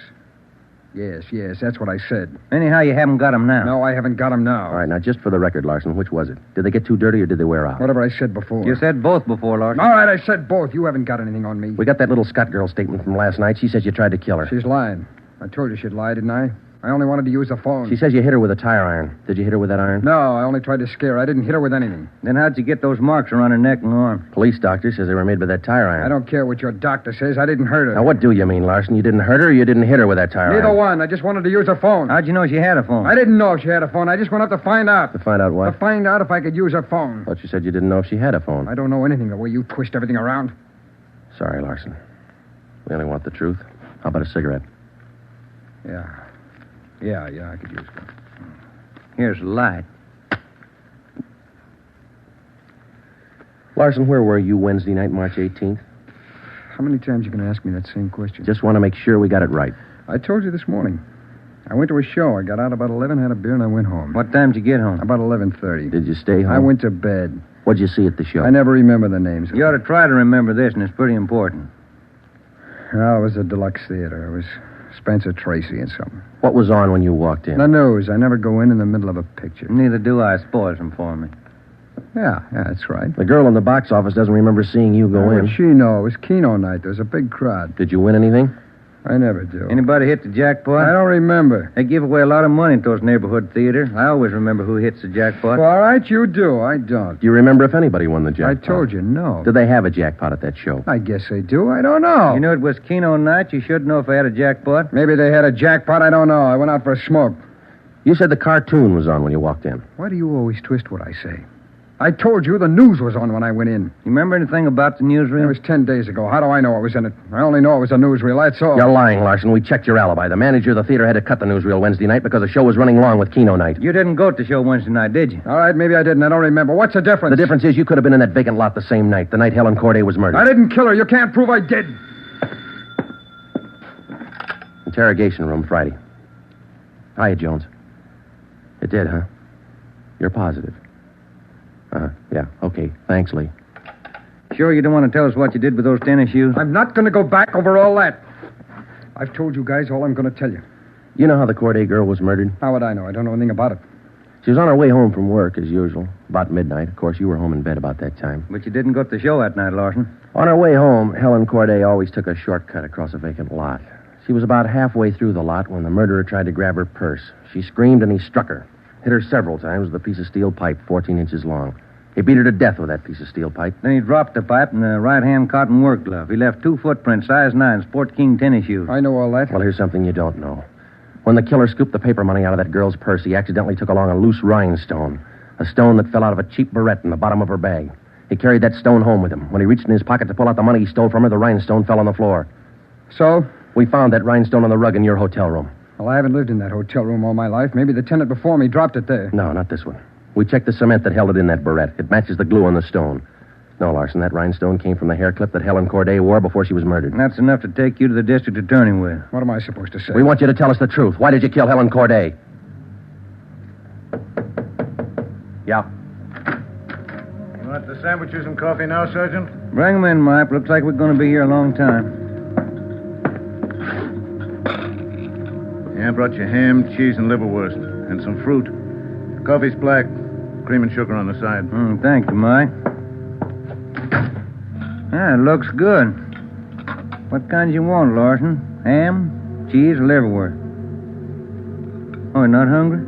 Yes, that's what I said. Anyhow, you haven't got them now. No, I haven't got them now. All right, now, just for the record, Larson, which was it? Did they get too dirty or did they wear out? Whatever I said before. You said both before, Larson. All right, I said both. You haven't got anything on me. We got that little Scott girl statement from last night. She says you tried to kill her. She's lying. I told you she'd lie, didn't I? I only wanted to use the phone. She says you hit her with a tire iron. Did you hit her with that iron? No, I only tried to scare her. I didn't hit her with anything. Then how'd you get those marks around her neck and arm? Police doctor says they were made by that tire iron. I don't care what your doctor says. I didn't hurt her. Now, what do you mean, Larson? You didn't hurt her or you didn't hit her with that tire iron? Neither one. I just wanted to use her phone. How'd you know she had a phone? I didn't know if she had a phone. I just went up to find out. To find out what? To find out if I could use her phone. Thought you said you didn't know if she had a phone. I don't know anything the way you twist everything around. Sorry, Larson. We only want the truth. How about a cigarette? Yeah, I could use one. Here's a light. Larson, where were you Wednesday night, March 18th? How many times are you going to ask me that same question? Just want to make sure we got it right. I told you this morning. I went to a show. I got out about 11, had a beer, and I went home. What time did you get home? About 11:30. Did you stay home? I went to bed. What'd you see at the show? I never remember the names. You ought to try to remember this, and it's pretty important. Oh, it was a deluxe theater. It was Spencer Tracy and something. What was on when you walked in? The news. I never go in the middle of a picture. Neither do I. Spoils them for me. Yeah, that's right. The girl in the box office doesn't remember seeing you go in. What'd she know? It was Keno night. There was a big crowd. Did you win anything? I never do. Anybody hit the jackpot? I don't remember. They give away a lot of money at those neighborhood theaters. I always remember who hits the jackpot. Well, all right, you do. I don't. Do you remember if anybody won the jackpot? I told you, no. Did they have a jackpot at that show? I guess they do. I don't know. You knew it was Keno night. You should know if they had a jackpot. Maybe they had a jackpot. I don't know. I went out for a smoke. You said the cartoon was on when you walked in. Why do you always twist what I say? I told you the news was on when I went in. You remember anything about the newsreel? It was 10 days ago. How do I know what was in it? I only know it was a newsreel, that's all. You're lying, Larson. We checked your alibi. The manager of the theater had to cut the newsreel Wednesday night because the show was running long with Keno night. You didn't go to the show Wednesday night, did you? All right, maybe I didn't. I don't remember. What's the difference? The difference is you could have been in that vacant lot the same night, the night Helen Corday was murdered. I didn't kill her. You can't prove I did. Interrogation room Friday. Hiya, Jones. It did, huh? You're positive. Yeah, okay. Thanks, Lee. Sure you don't want to tell us what you did with those tennis shoes? I'm not going to go back over all that. I've told you guys all I'm going to tell you. You know how the Corday girl was murdered? How would I know? I don't know anything about it. She was on her way home from work, as usual, about midnight. Of course, you were home in bed about that time. But you didn't go to the show that night, Larson. On her way home, Helen Corday always took a shortcut across a vacant lot. She was about halfway through the lot when the murderer tried to grab her purse. She screamed and he struck her. Hit her several times with a piece of steel pipe 14 inches long. He beat her to death with that piece of steel pipe. Then he dropped the pipe in the right-hand cotton work glove. He left 2 footprints, size 9, Sport King tennis shoes. I know all that. Well, here's something you don't know. When the killer scooped the paper money out of that girl's purse, he accidentally took along a loose rhinestone. A stone that fell out of a cheap barrette in the bottom of her bag. He carried that stone home with him. When he reached in his pocket to pull out the money he stole from her, the rhinestone fell on the floor. So? We found that rhinestone on the rug in your hotel room. Well, I haven't lived in that hotel room all my life. Maybe the tenant before me dropped it there. No, not this one. We checked the cement that held it in that barrette. It matches the glue on the stone. No, Larson, that rhinestone came from the hair clip that Helen Corday wore before she was murdered. And that's enough to take you to the district attorney with. What am I supposed to say? We want you to tell us the truth. Why did you kill Helen Corday? Yeah. You want the sandwiches and coffee now, Sergeant? Bring them in, Mike. Looks like we're going to be here a long time. Yeah, I brought you ham, cheese, and liverwurst. And some fruit. Coffee's black. Cream and sugar on the side. Thank you, Mike. It looks good. What kinds you want, Larson? Ham, cheese, or liverwurst? Oh, you're not hungry?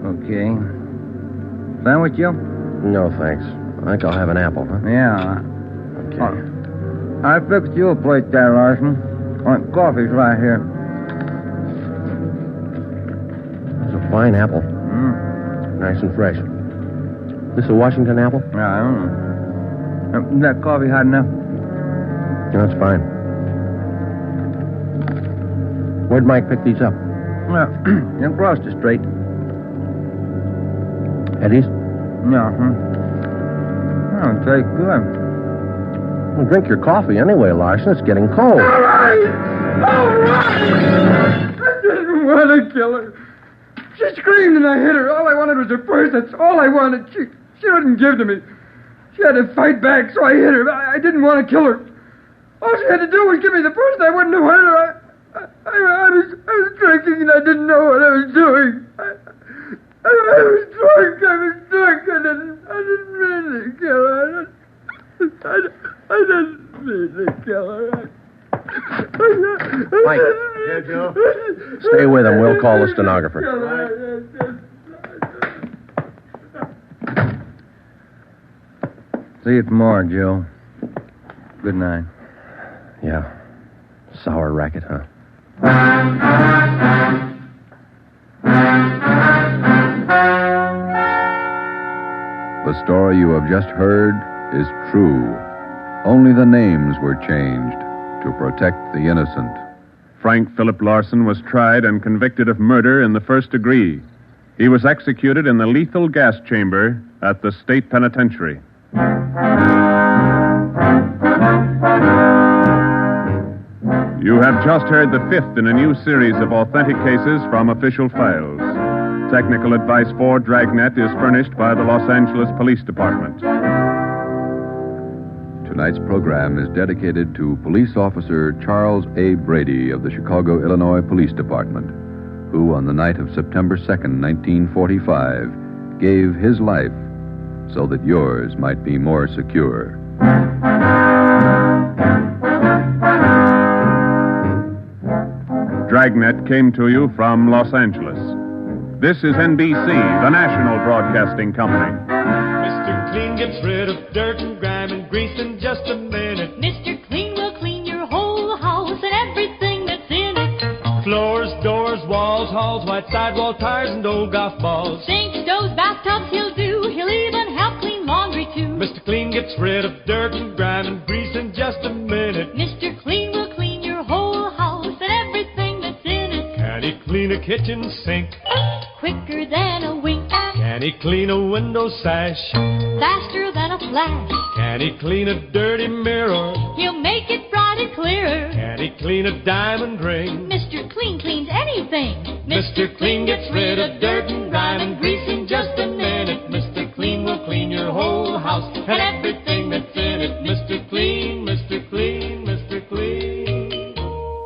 Okay. Sandwich, Joe? No, thanks. I think I'll have an apple, huh? Yeah. Okay. I fixed you a plate there, Larson. Coffee's right here. It's a fine apple. Nice and fresh. This a Washington apple? Yeah, I don't know. Is that coffee hot enough? No, it's fine. Where'd Mike pick these up? Well, across the street. Eddie's? Yeah, Oh, tastes good. Well, drink your coffee anyway, Larson. It's getting cold. All right! I didn't want to kill her. She screamed and I hit her. All I wanted was her purse. That's all I wanted. She wouldn't give to me. She had to fight back, so I hit her. I didn't want to kill her. All she had to do was give me the purse and I wouldn't have hurt her. I was drinking and I didn't know what I was doing. I was drunk. I didn't mean to kill her. I didn't mean to kill her. Mike. Yeah, Joe? Stay with him. We'll call the stenographer. See you tomorrow, Joe. Good night. Yeah. Sour racket, huh? The story you have just heard is true. Only the names were changed to protect the innocent. Frank Philip Larson was tried and convicted of murder in the first degree. He was executed in the lethal gas chamber at the state penitentiary. You have just heard the fifth in a new series of authentic cases from official files. Technical advice for Dragnet is furnished by the Los Angeles Police Department. Tonight's program is dedicated to Police Officer Charles A. Brady of the Chicago, Illinois Police Department, who on the night of September 2nd, 1945, gave his life so that yours might be more secure. Dragnet came to you from Los Angeles. This is NBC, the national broadcasting company. Mr. Clean gets rid of dirt and grime and grease in just a minute. Mr. Clean will clean your whole house and everything that's in it. Floors, doors, walls, halls, white sidewall tires, and old golf balls. Sinks, stoves, bathtubs he'll do. He'll even help clean laundry, too. Mr. Clean gets rid of dirt and grime and grease in just a minute. Mr. Clean will clean your whole house and everything that's in it. Can he clean a kitchen sink? Quicker than a wink. Can he clean a window sash? Faster than a flash. Can he clean a dirty mirror? He'll make it bright and clearer. Can he clean a diamond ring? Mr. Clean cleans anything. Mr. Clean gets rid of dirt and grime and grease in just a minute. Mr. Clean will clean your whole house and everything that's in it. Mr. Clean, Mr. Clean, Mr. Clean.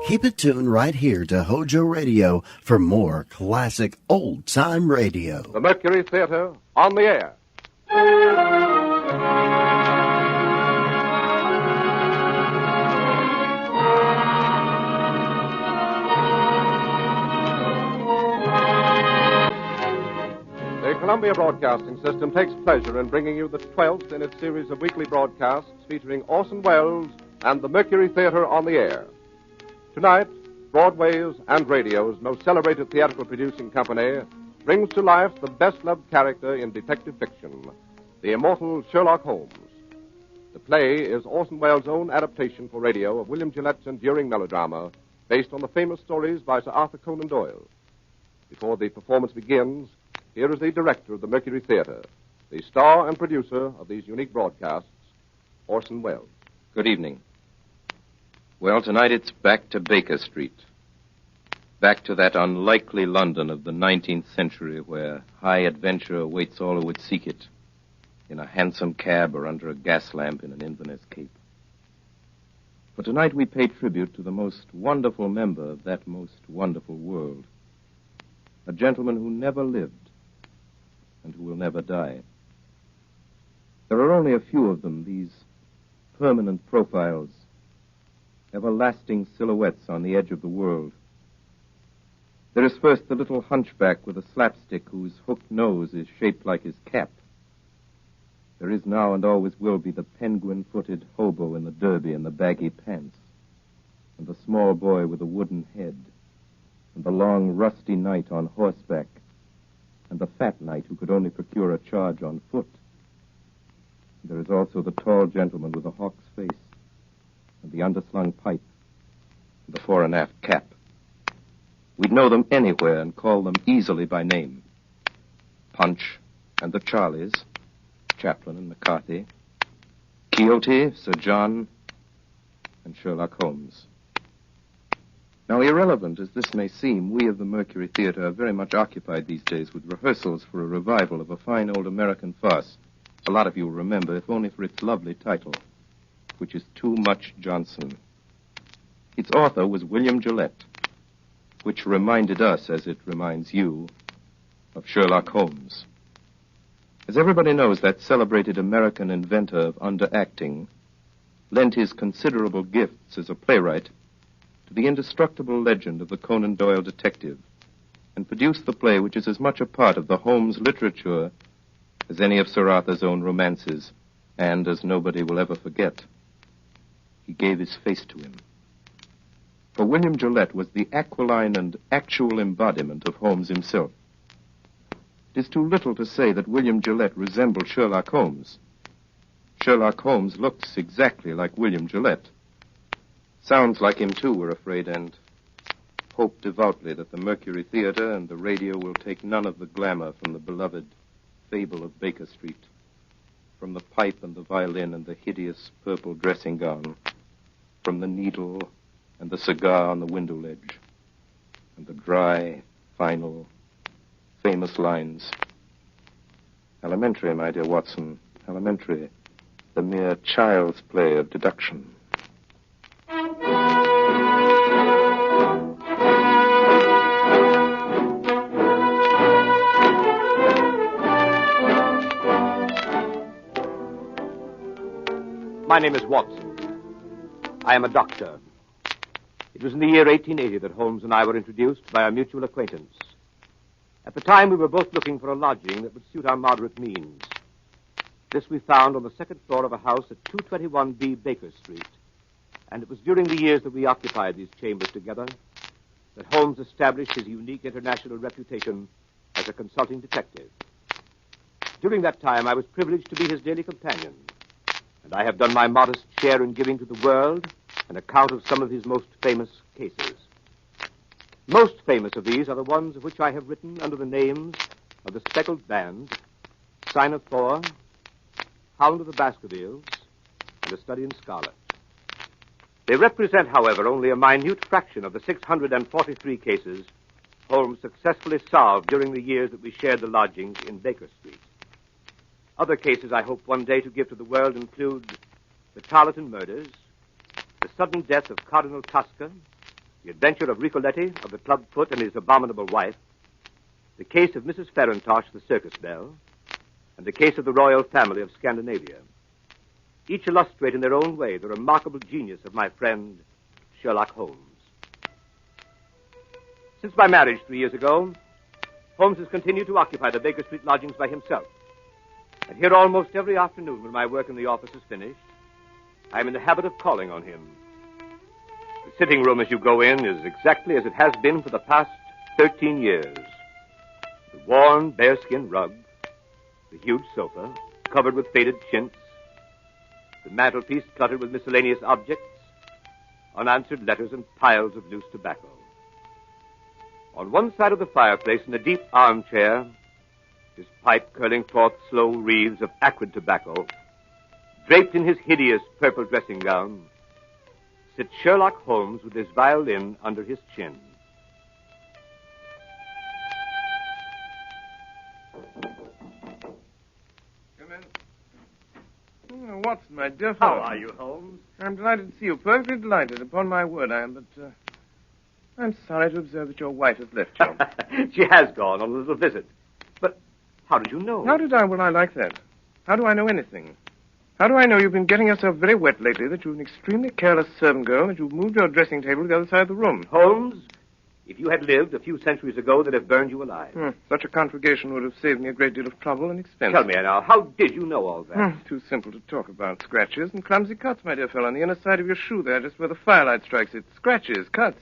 Keep it tuned right here to Hojo Radio for more classic old-time radio. The Mercury Theater on the air. The Columbia Broadcasting System takes pleasure in bringing you the 12th in its series of weekly broadcasts featuring Orson Welles and the Mercury Theater on the air. Tonight, Broadway's and radio's most celebrated theatrical producing company brings to life the best-loved character in detective fiction, the immortal Sherlock Holmes. The play is Orson Welles' own adaptation for radio of William Gillette's enduring melodrama based on the famous stories by Sir Arthur Conan Doyle. Before the performance begins, here is the director of the Mercury Theater, the star and producer of these unique broadcasts, Orson Welles. Good evening. Well, tonight it's back to Baker Street. Back to that unlikely London of the 19th century where high adventure awaits all who would seek it, in a hansom cab or under a gas lamp in an Inverness Cape. For tonight we pay tribute to the most wonderful member of that most wonderful world, a gentleman who never lived and who will never die. There are only a few of them, these permanent profiles, everlasting silhouettes on the edge of the world. There is first the little hunchback with a slapstick whose hooked nose is shaped like his cap. There is now and always will be the penguin-footed hobo in the derby and the baggy pants, and the small boy with a wooden head, and the long, rusty knight on horseback, and the fat knight who could only procure a charge on foot. There is also the tall gentleman with the hawk's face, and the underslung pipe, and the fore and aft cap. We'd know them anywhere and call them easily by name. Punch and the Charlies, Chaplin and McCarthy, Quixote, Sir John, and Sherlock Holmes. Now, irrelevant as this may seem, we of the Mercury Theater are very much occupied these days with rehearsals for a revival of a fine old American farce. A lot of you will remember, if only for its lovely title, which is Too Much Johnson. Its author was William Gillette, which reminded us, as it reminds you, of Sherlock Holmes. As everybody knows, that celebrated American inventor of underacting lent his considerable gifts as a playwright to the indestructible legend of the Conan Doyle detective, and produced the play which is as much a part of the Holmes literature as any of Sir Arthur's own romances, and as nobody will ever forget. He gave his face to him. For William Gillette was the aquiline and actual embodiment of Holmes himself. It is too little to say that William Gillette resembled Sherlock Holmes. Sherlock Holmes looks exactly like William Gillette. Sounds like him, too, we're afraid, and hope devoutly that the Mercury Theater and the radio will take none of the glamour from the beloved fable of Baker Street, from the pipe and the violin and the hideous purple dressing gown, from the needle and the cigar on the window ledge, and the dry, final, famous lines. Elementary, my dear Watson, elementary, the mere child's play of deduction. My name is Watson. I am a doctor. It was in the year 1880 that Holmes and I were introduced by a mutual acquaintance. At the time, we were both looking for a lodging that would suit our moderate means. This we found on the second floor of a house at 221B Baker Street. And it was during the years that we occupied these chambers together that Holmes established his unique international reputation as a consulting detective. During that time, I was privileged to be his daily companion, and I have done my modest share in giving to the world an account of some of his most famous cases. Most famous of these are the ones of which I have written under the names of The Speckled Band, Sign of Thor, Hound of the Baskervilles, and A Study in Scarlet. They represent, however, only a minute fraction of the 643 cases Holmes successfully solved during the years that we shared the lodgings in Baker Street. Other cases I hope one day to give to the world include the Tarleton murders, the sudden death of Cardinal Tosca, the adventure of Ricoletti, of the clubfoot and his abominable wife, the case of Mrs. Farintosh, the circus belle, and the case of the royal family of Scandinavia. Each illustrate in their own way the remarkable genius of my friend Sherlock Holmes. Since my marriage 3 years ago, Holmes has continued to occupy the Baker Street lodgings by himself. And here almost every afternoon when my work in the office is finished, I am in the habit of calling on him. The sitting room as you go in is exactly as it has been for the past 13 years. The worn bearskin rug, the huge sofa covered with faded chintz, the mantelpiece cluttered with miscellaneous objects, unanswered letters and piles of loose tobacco. On one side of the fireplace in a deep armchair, his pipe curling forth slow wreaths of acrid tobacco, draped in his hideous purple dressing gown, sits Sherlock Holmes with his violin under his chin. Come in. Oh, Watson, my dear fellow. How are you, Holmes? I'm delighted to see you. Perfectly delighted. Upon my word, I am, but I'm sorry to observe that your wife has left you. She has gone on a little visit. But how did you know? How did I? Well, I like that. How do I know anything? How do I know you've been getting yourself very wet lately, that you're an extremely careless servant girl, that you've moved your dressing table to the other side of the room? Holmes, If you had lived a few centuries ago, they'd have burned you alive. Such a conflagration would have saved me a great deal of trouble and expense. Tell me now, how did you know all that? Too simple to talk about. Scratches and clumsy cuts, my dear fellow, on the inner side of your shoe there, just where the firelight strikes it. Scratches, cuts.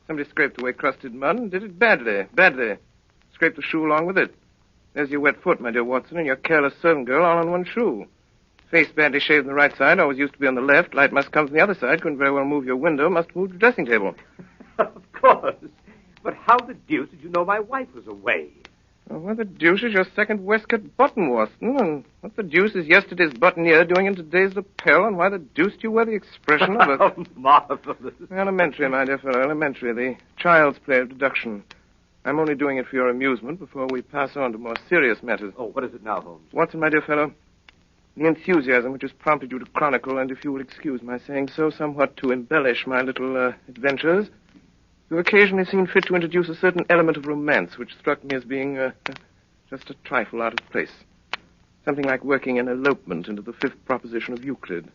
Somebody scraped away crusted mud and did it badly. Scraped the shoe along with it. There's your wet foot, my dear Watson, and your careless servant girl all on one shoe. Face badly shaved on the right side, always used to be on the left. Light must come from the other side. Couldn't very well move your window. Must move the dressing table. Of course. But how the deuce did you know my wife was away? Well, what the deuce is your second waistcoat button, Watson? And what the deuce is yesterday's buttonniere doing in today's lapel? And why the deuce do you wear the expression of a... Oh, marvelous. Elementary, my dear fellow, elementary. The child's play of deduction. I'm only doing it for your amusement before we pass on to more serious matters. Oh, what is it now, Holmes? Watson, my dear fellow, the enthusiasm which has prompted you to chronicle, and if you will excuse my saying so, somewhat to embellish my little adventures, you've occasionally seen fit to introduce a certain element of romance which struck me as being just a trifle out of place. Something like working an elopement into the fifth proposition of Euclid.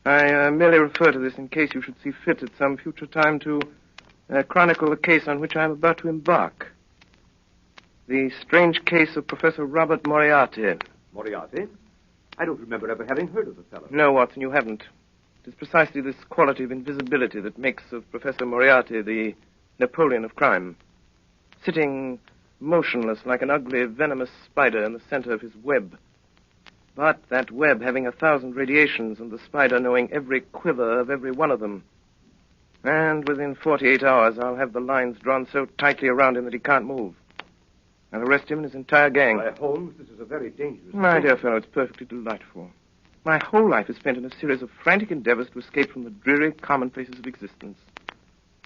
I merely refer to this in case you should see fit at some future time to chronicle the case on which I am about to embark. The strange case of Professor Robert Moriarty. Moriarty? I don't remember ever having heard of the fellow. No, Watson, you haven't. It is precisely this quality of invisibility that makes of Professor Moriarty the Napoleon of crime. Sitting motionless like an ugly, venomous spider in the center of his web. But that web having 1,000 radiations and the spider knowing every quiver of every one of them. And within 48 hours, I'll have the lines drawn so tightly around him that he can't move. I'll arrest him and his entire gang. Why, Holmes, this is a very dangerous My thing. dear fellow, it's perfectly delightful. My whole life is spent in a series of frantic endeavors to escape from the dreary commonplaces of existence.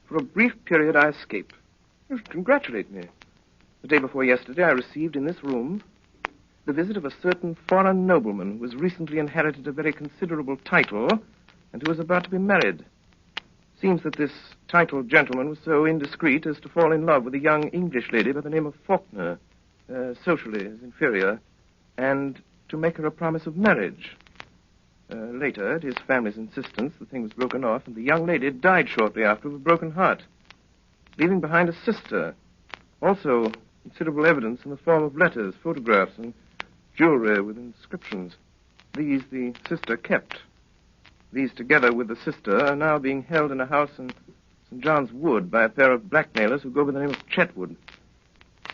For a brief period, I escape. You should congratulate me. The day before yesterday, I received in this room the visit of a certain foreign nobleman who has recently inherited a very considerable title and who is about to be married. Seems that this titled gentleman was so indiscreet as to fall in love with a young English lady by the name of Faulkner, socially his inferior, and to make her a promise of marriage. Later, at his family's insistence, the thing was broken off, and the young lady died shortly after of a broken heart, leaving behind a sister. Also, considerable evidence in the form of letters, photographs, and jewelry with inscriptions. These the sister kept. These, together with the sister, are now being held in a house in St. John's Wood by a pair of blackmailers who go by the name of Chetwood.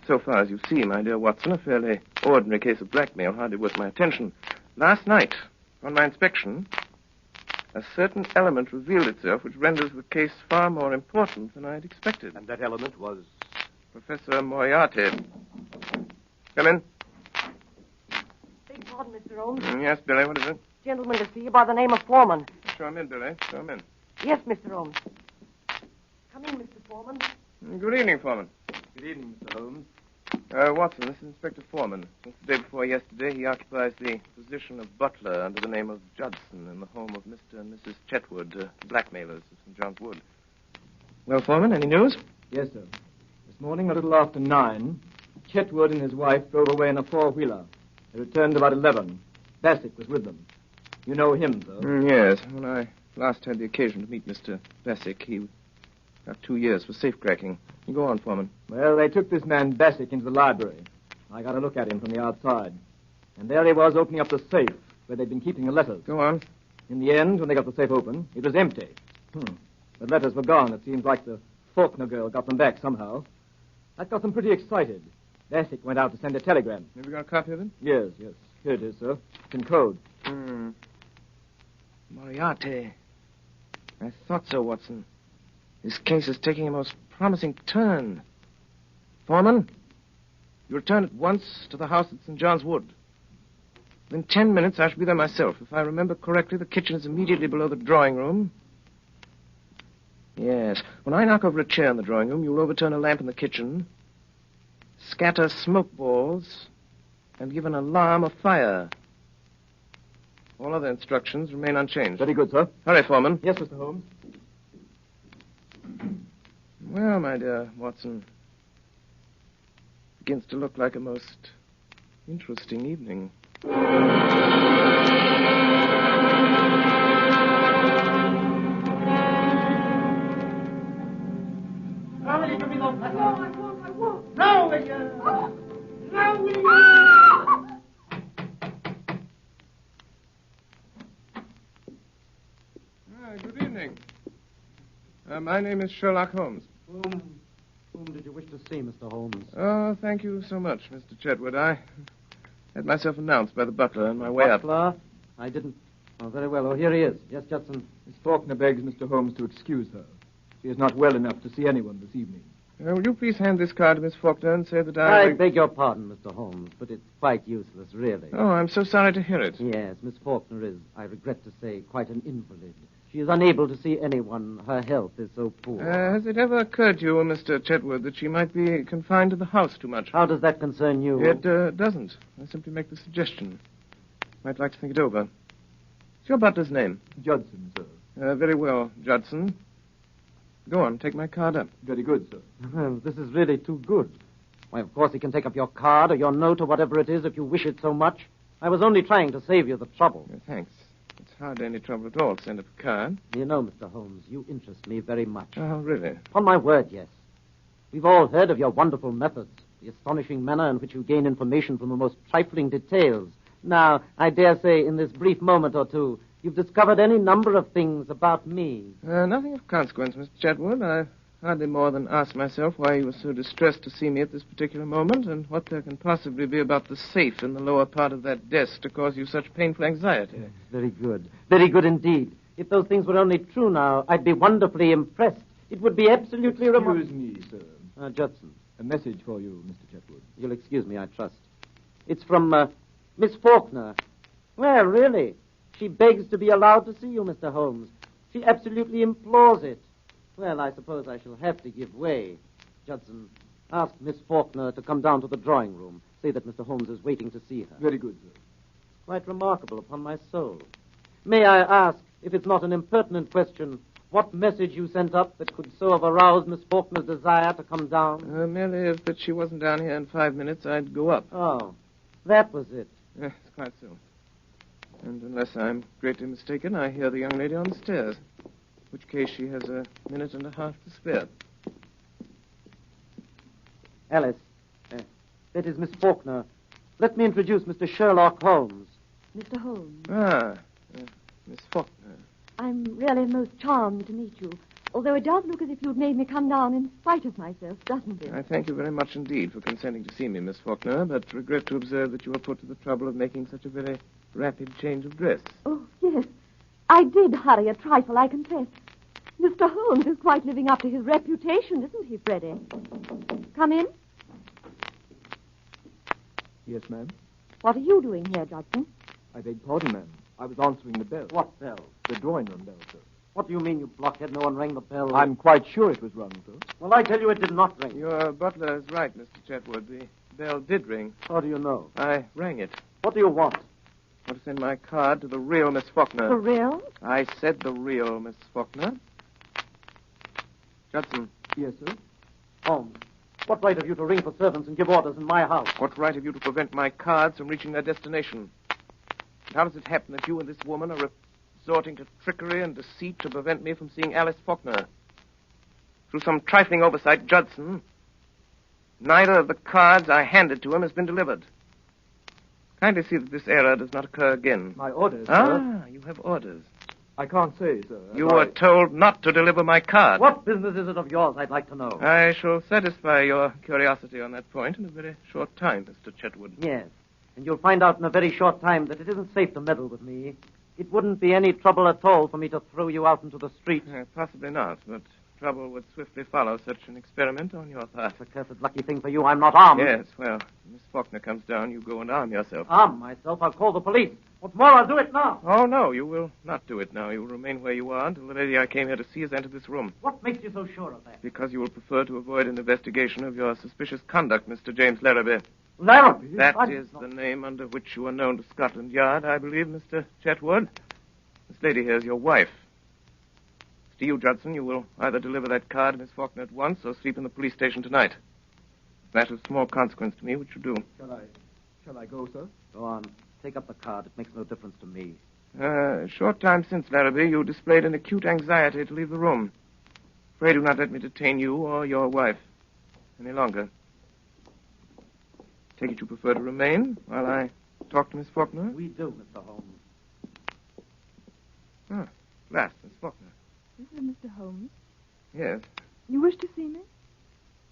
So far as you see, my dear Watson, a fairly ordinary case of blackmail, hardly worth my attention. Last night, on my inspection, a certain element revealed itself which renders the case far more important than I had expected. And that element was? Professor Moriarty. Come in. Beg pardon, Mr. Holmes. Yes, Billy, what is it? Gentleman to see you by the name of Foreman. Show him in, Billy. Show him in. Yes, Mr. Holmes. Come in, Mr. Foreman. Good evening, Foreman. Good evening, Mr. Holmes. Watson, this is Inspector Foreman. Since the day before yesterday, he occupies the position of butler under the name of Judson in the home of Mr. and Mrs. Chetwood, blackmailers of St. John's Wood. Well, Foreman, any news? Yes, sir. This morning, a little after 9, Chetwood and his wife drove away in a four-wheeler. They returned about 11. Bassett was with them. You know him, sir? Yes. When I last had the occasion to meet Mr. Bassett, he got 2 years for safecracking. You go on, Foreman. Well, they took this man Bassett into the library. I got a look at him from the outside. And there he was opening up the safe where they'd been keeping the letters. Go on. In the end, when they got the safe open, it was empty. The letters were gone. It seems like the Faulkner girl got them back somehow. That got them pretty excited. Bassett went out to send a telegram. Have you got a copy of it? Yes. Here it is, sir. It's in code. Moriarty. I thought so, Watson. This case is taking a most promising turn. Foreman, you return at once to the house at St. John's Wood. Within 10 minutes, I shall be there myself. If I remember correctly, the kitchen is immediately below the drawing room. Yes. When I knock over a chair in the drawing room, you'll overturn a lamp in the kitchen, scatter smoke balls, and give an alarm of fire. All other instructions remain unchanged. Very good, sir. Hurry, Foreman. Yes, Mr. Holmes. Well, my dear Watson, begins to look like a most interesting evening. Family to My name is Sherlock Holmes. Whom did you wish to see, Mr. Holmes? Oh, thank you so much, Mr. Chetwood. I had myself announced by the butler on my way up. Butler? I didn't... Oh, very well. Oh, here he is. Yes, Judson. Miss Faulkner begs Mr. Holmes to excuse her. She is not well enough to see anyone this evening. Will you please hand this card to Miss Faulkner and say that I... I beg your pardon, Mr. Holmes, but it's quite useless, really. Oh, I'm so sorry to hear it. Yes, Miss Faulkner is, I regret to say, quite an invalid. She is unable to see anyone. Her health is so poor. Has it ever occurred to you, Mr. Chetwood, that she might be confined to the house too much? How does that concern you? It doesn't. I simply make the suggestion. Might like to think it over. What's your butler's name? Judson, sir. Very well, Judson. Go on, take my card up. Very good, sir. Well, this is really too good. Why, of course, he can take up your card or your note or whatever it is if you wish it so much. I was only trying to save you the trouble. Thanks. It's hardly any trouble at all to send up a card. You know, Mr. Holmes, you interest me very much. Oh, really? Upon my word, yes. We've all heard of your wonderful methods, the astonishing manner in which you gain information from the most trifling details. Now, I dare say in this brief moment or two, you've discovered any number of things about me. Nothing of consequence, Mr. Chetwood. I hardly more than asked myself why you were so distressed to see me at this particular moment and what there can possibly be about the safe in the lower part of that desk to cause you such painful anxiety. Yes, very good. Very good indeed. If those things were only true now, I'd be wonderfully impressed. It would be absolutely remarkable. Excuse me, sir. Judson. A message for you, Mr. Chetwood. You'll excuse me, I trust. It's from, Miss Faulkner. Well, really. She begs to be allowed to see you, Mr. Holmes. She absolutely implores it. Well, I suppose I shall have to give way. Judson, ask Miss Faulkner to come down to the drawing room. Say that Mr. Holmes is waiting to see her. Very good, sir. Quite remarkable, upon my soul. May I ask, if it's not an impertinent question, what message you sent up that could so have aroused Miss Faulkner's desire to come down? Merely if that she wasn't down here in 5 minutes, I'd go up. Oh, that was it. Yes, quite so. And unless I'm greatly mistaken, I hear the young lady on the stairs. In which case she has a minute and a half to spare. Alice, that is Miss Faulkner. Let me introduce Mr. Sherlock Holmes. Mr. Holmes. Miss Faulkner. I'm really most charmed to meet you. Although it does look as if you'd made me come down in spite of myself, doesn't it? I thank you very much indeed for consenting to see me, Miss Faulkner, but regret to observe that you were put to the trouble of making such a very rapid change of dress. Oh, yes. I did hurry a trifle, I confess. Mr. Holmes is quite living up to his reputation, isn't he, Freddie? Come in. Yes, ma'am. What are you doing here, Judson? I beg pardon, ma'am. I was answering the bell. What bell? The drawing room bell, sir. What do you mean, you blockhead? No one rang the bell. I'm quite sure it was rung, sir. Well, I tell you it did not ring. Your butler is right, Mr. Chetwood. The bell did ring. How do you know? I rang it. What do you want? I want to send my card to the real Miss Faulkner. The real? I said the real Miss Faulkner. Judson. Yes, sir? Holmes, what right have you to ring for servants and give orders in my house? What right have you to prevent my cards from reaching their destination? And how does it happen that you and this woman are resorting to trickery and deceit to prevent me from seeing Alice Faulkner? Through some trifling oversight, Judson, neither of the cards I handed to him has been delivered. Kindly see that this error does not occur again. My orders, sir? Ah, you have orders. I can't say, sir. You were told not to deliver my card. What business is it of yours, I'd like to know? I shall satisfy your curiosity on that point in a very short time, Mr. Chetwood. Yes, and you'll find out in a very short time that it isn't safe to meddle with me. It wouldn't be any trouble at all for me to throw you out into the street. Possibly not, but trouble would swiftly follow such an experiment on your part. It's a cursed lucky thing for you I'm not armed. Yes, well, Miss Faulkner comes down, you go and arm yourself. Arm myself? I'll call the police. What's more, I'll do it now. Oh, no, you will not do it now. You will remain where you are until the lady I came here to see has entered this room. What makes you so sure of that? Because you will prefer to avoid an investigation of your suspicious conduct, Mr. James Larrabee. Larrabee? That is the name under which you are known to Scotland Yard, I believe, Mr. Chetwood. This lady here is your wife. To you, Judson, you will either deliver that card to Miss Faulkner at once or sleep in the police station tonight. That is of small consequence to me, which you do. Shall I go, sir? Go on. Take up the card. It makes no difference to me. A short time since, Larrabee, you displayed an acute anxiety to leave the room. Pray do not let me detain you or your wife any longer. Take it you prefer to remain while I talk to Miss Faulkner? We do, Mr. Holmes. Ah, last, Miss Faulkner. This is Mr. Holmes. Yes, You wish to see me?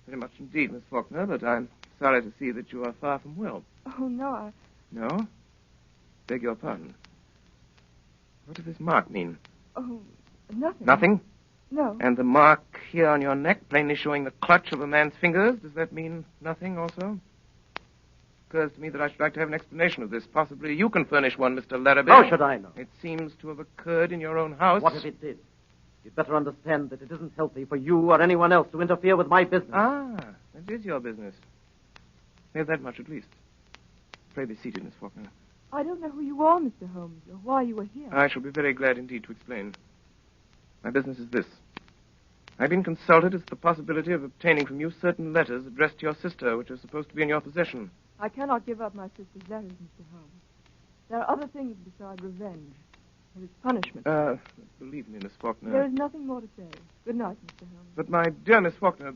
very much indeed, Miss Faulkner, but I'm sorry to see that you are far from well. Oh, no, No? Beg your pardon. What does this mark mean? Oh, nothing. Nothing? No. And the mark here on your neck, plainly showing the clutch of a man's fingers, does that mean nothing also? Occurs to me that I should like to have an explanation of this. Possibly you can furnish one, Mr. Larrabee. How should I know? It seems to have occurred in your own house. What if it did? You'd better understand that it isn't healthy for you or anyone else to interfere with my business. Ah, that is your business. We have that much at least. Pray be seated, Miss Faulkner. I don't know who you are, Mr. Holmes, or why you are here. I shall be very glad indeed to explain. My business is this. I've been consulted as to the possibility of obtaining from you certain letters addressed to your sister, which are supposed to be in your possession. I cannot give up my sister's letters, Mr. Holmes. There are other things besides revenge. There is punishment. Believe me, Miss Faulkner. There is nothing more to say. Good night, Mr. Holmes. But my dear Miss Faulkner...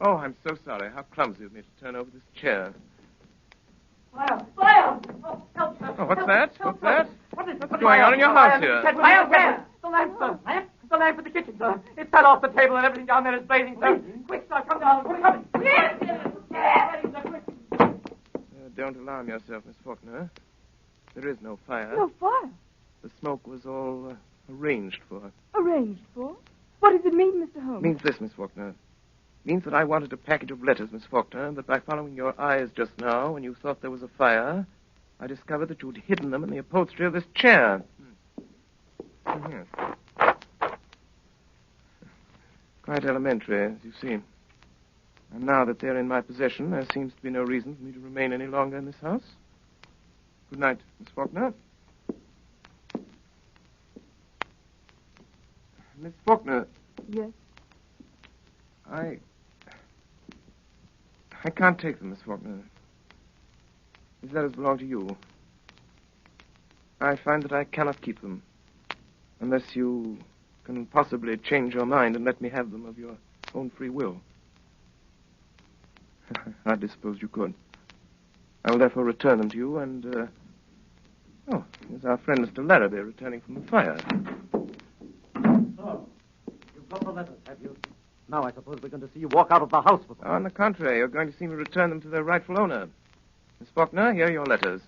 Oh, I'm so sorry. How clumsy of me to turn over this chair. Fire! Fire! Oh, help! Oh, what's that? What's that? What's going on in your house here? Fire! Fire! The lamp, sir. Lamp? The lamp in the kitchen, sir. It fell off the table and everything down there is blazing, sir. Quick, sir, come down. Put it coming. Don't alarm yourself, Miss Faulkner. There is no fire. No fire? The smoke was all arranged for. Arranged for? What does it mean, Mr. Holmes? It means this, Miss Faulkner. It means that I wanted a package of letters, Miss Faulkner, and that by following your eyes just now, when you thought there was a fire, I discovered that you'd hidden them in the upholstery of this chair. Yes. Quite elementary, as you see. And now that they're in my possession, there seems to be no reason for me to remain any longer in this house. Good night, Miss Faulkner. Miss Faulkner. Yes? I can't take them, Miss Faulkner. These letters belong to you. I find that I cannot keep them unless you can possibly change your mind and let me have them of your own free will. I hardly suppose you could. I will therefore return them to you, and, here's our friend Mr. Larrabee returning from the fire. So, you've got the letters, have you? Now I suppose we're going to see you walk out of the house with them. On the contrary, you're going to see me return them to their rightful owner. Miss Faulkner, here are your letters.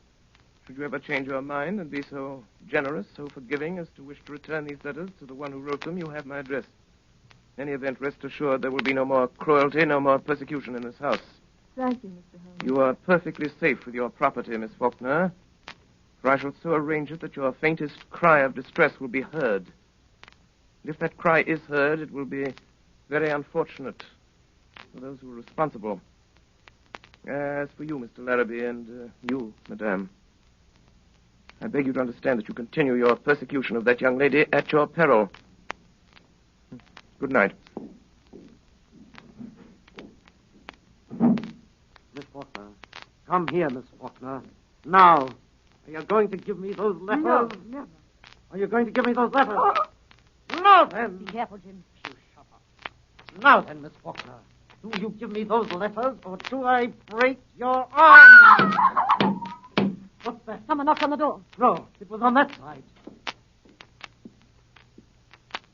Should you ever change your mind and be so generous, so forgiving as to wish to return these letters to the one who wrote them, you have my address. In any event, rest assured there will be no more cruelty, no more persecution in this house. Thank you, Mr. Holmes. You are perfectly safe with your property, Miss Faulkner, for I shall so arrange it that your faintest cry of distress will be heard. And if that cry is heard, it will be very unfortunate for those who are responsible. As for you, Mr. Larrabee, and you, Madame, I beg you to understand that you continue your persecution of that young lady at your peril. Good night. Miss Faulkner. Come here, Miss Faulkner. Now. Are you going to give me those letters? No, never. Are you going to give me those letters? Oh. Now then. Be careful, Jim. Now then, Miss Faulkner. Do you give me those letters, or do I break your arm? What's that? Someone knocked on the door. No, it was on that side.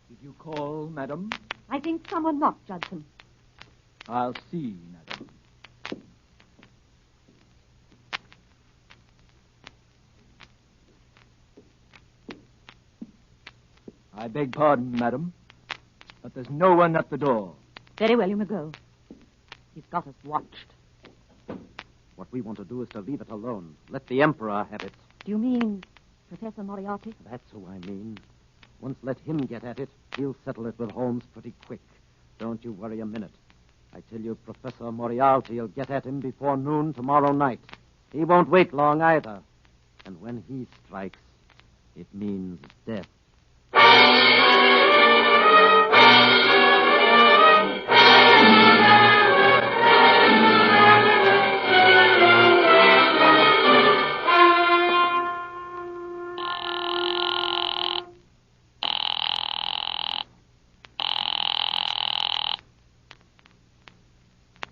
Did you call, madam? I think someone knocked, Judson. I'll see, madam. I beg pardon, madam, but there's no one at the door. Very well, you may go. He's got us watched. What we want to do is to leave it alone. Let the Emperor have it. Do you mean Professor Moriarty? That's who I mean. Once let him get at it, he'll settle it with Holmes pretty quick. Don't you worry a minute. I tell you, Professor Moriarty will get at him before noon tomorrow night. He won't wait long either. And when he strikes, it means death.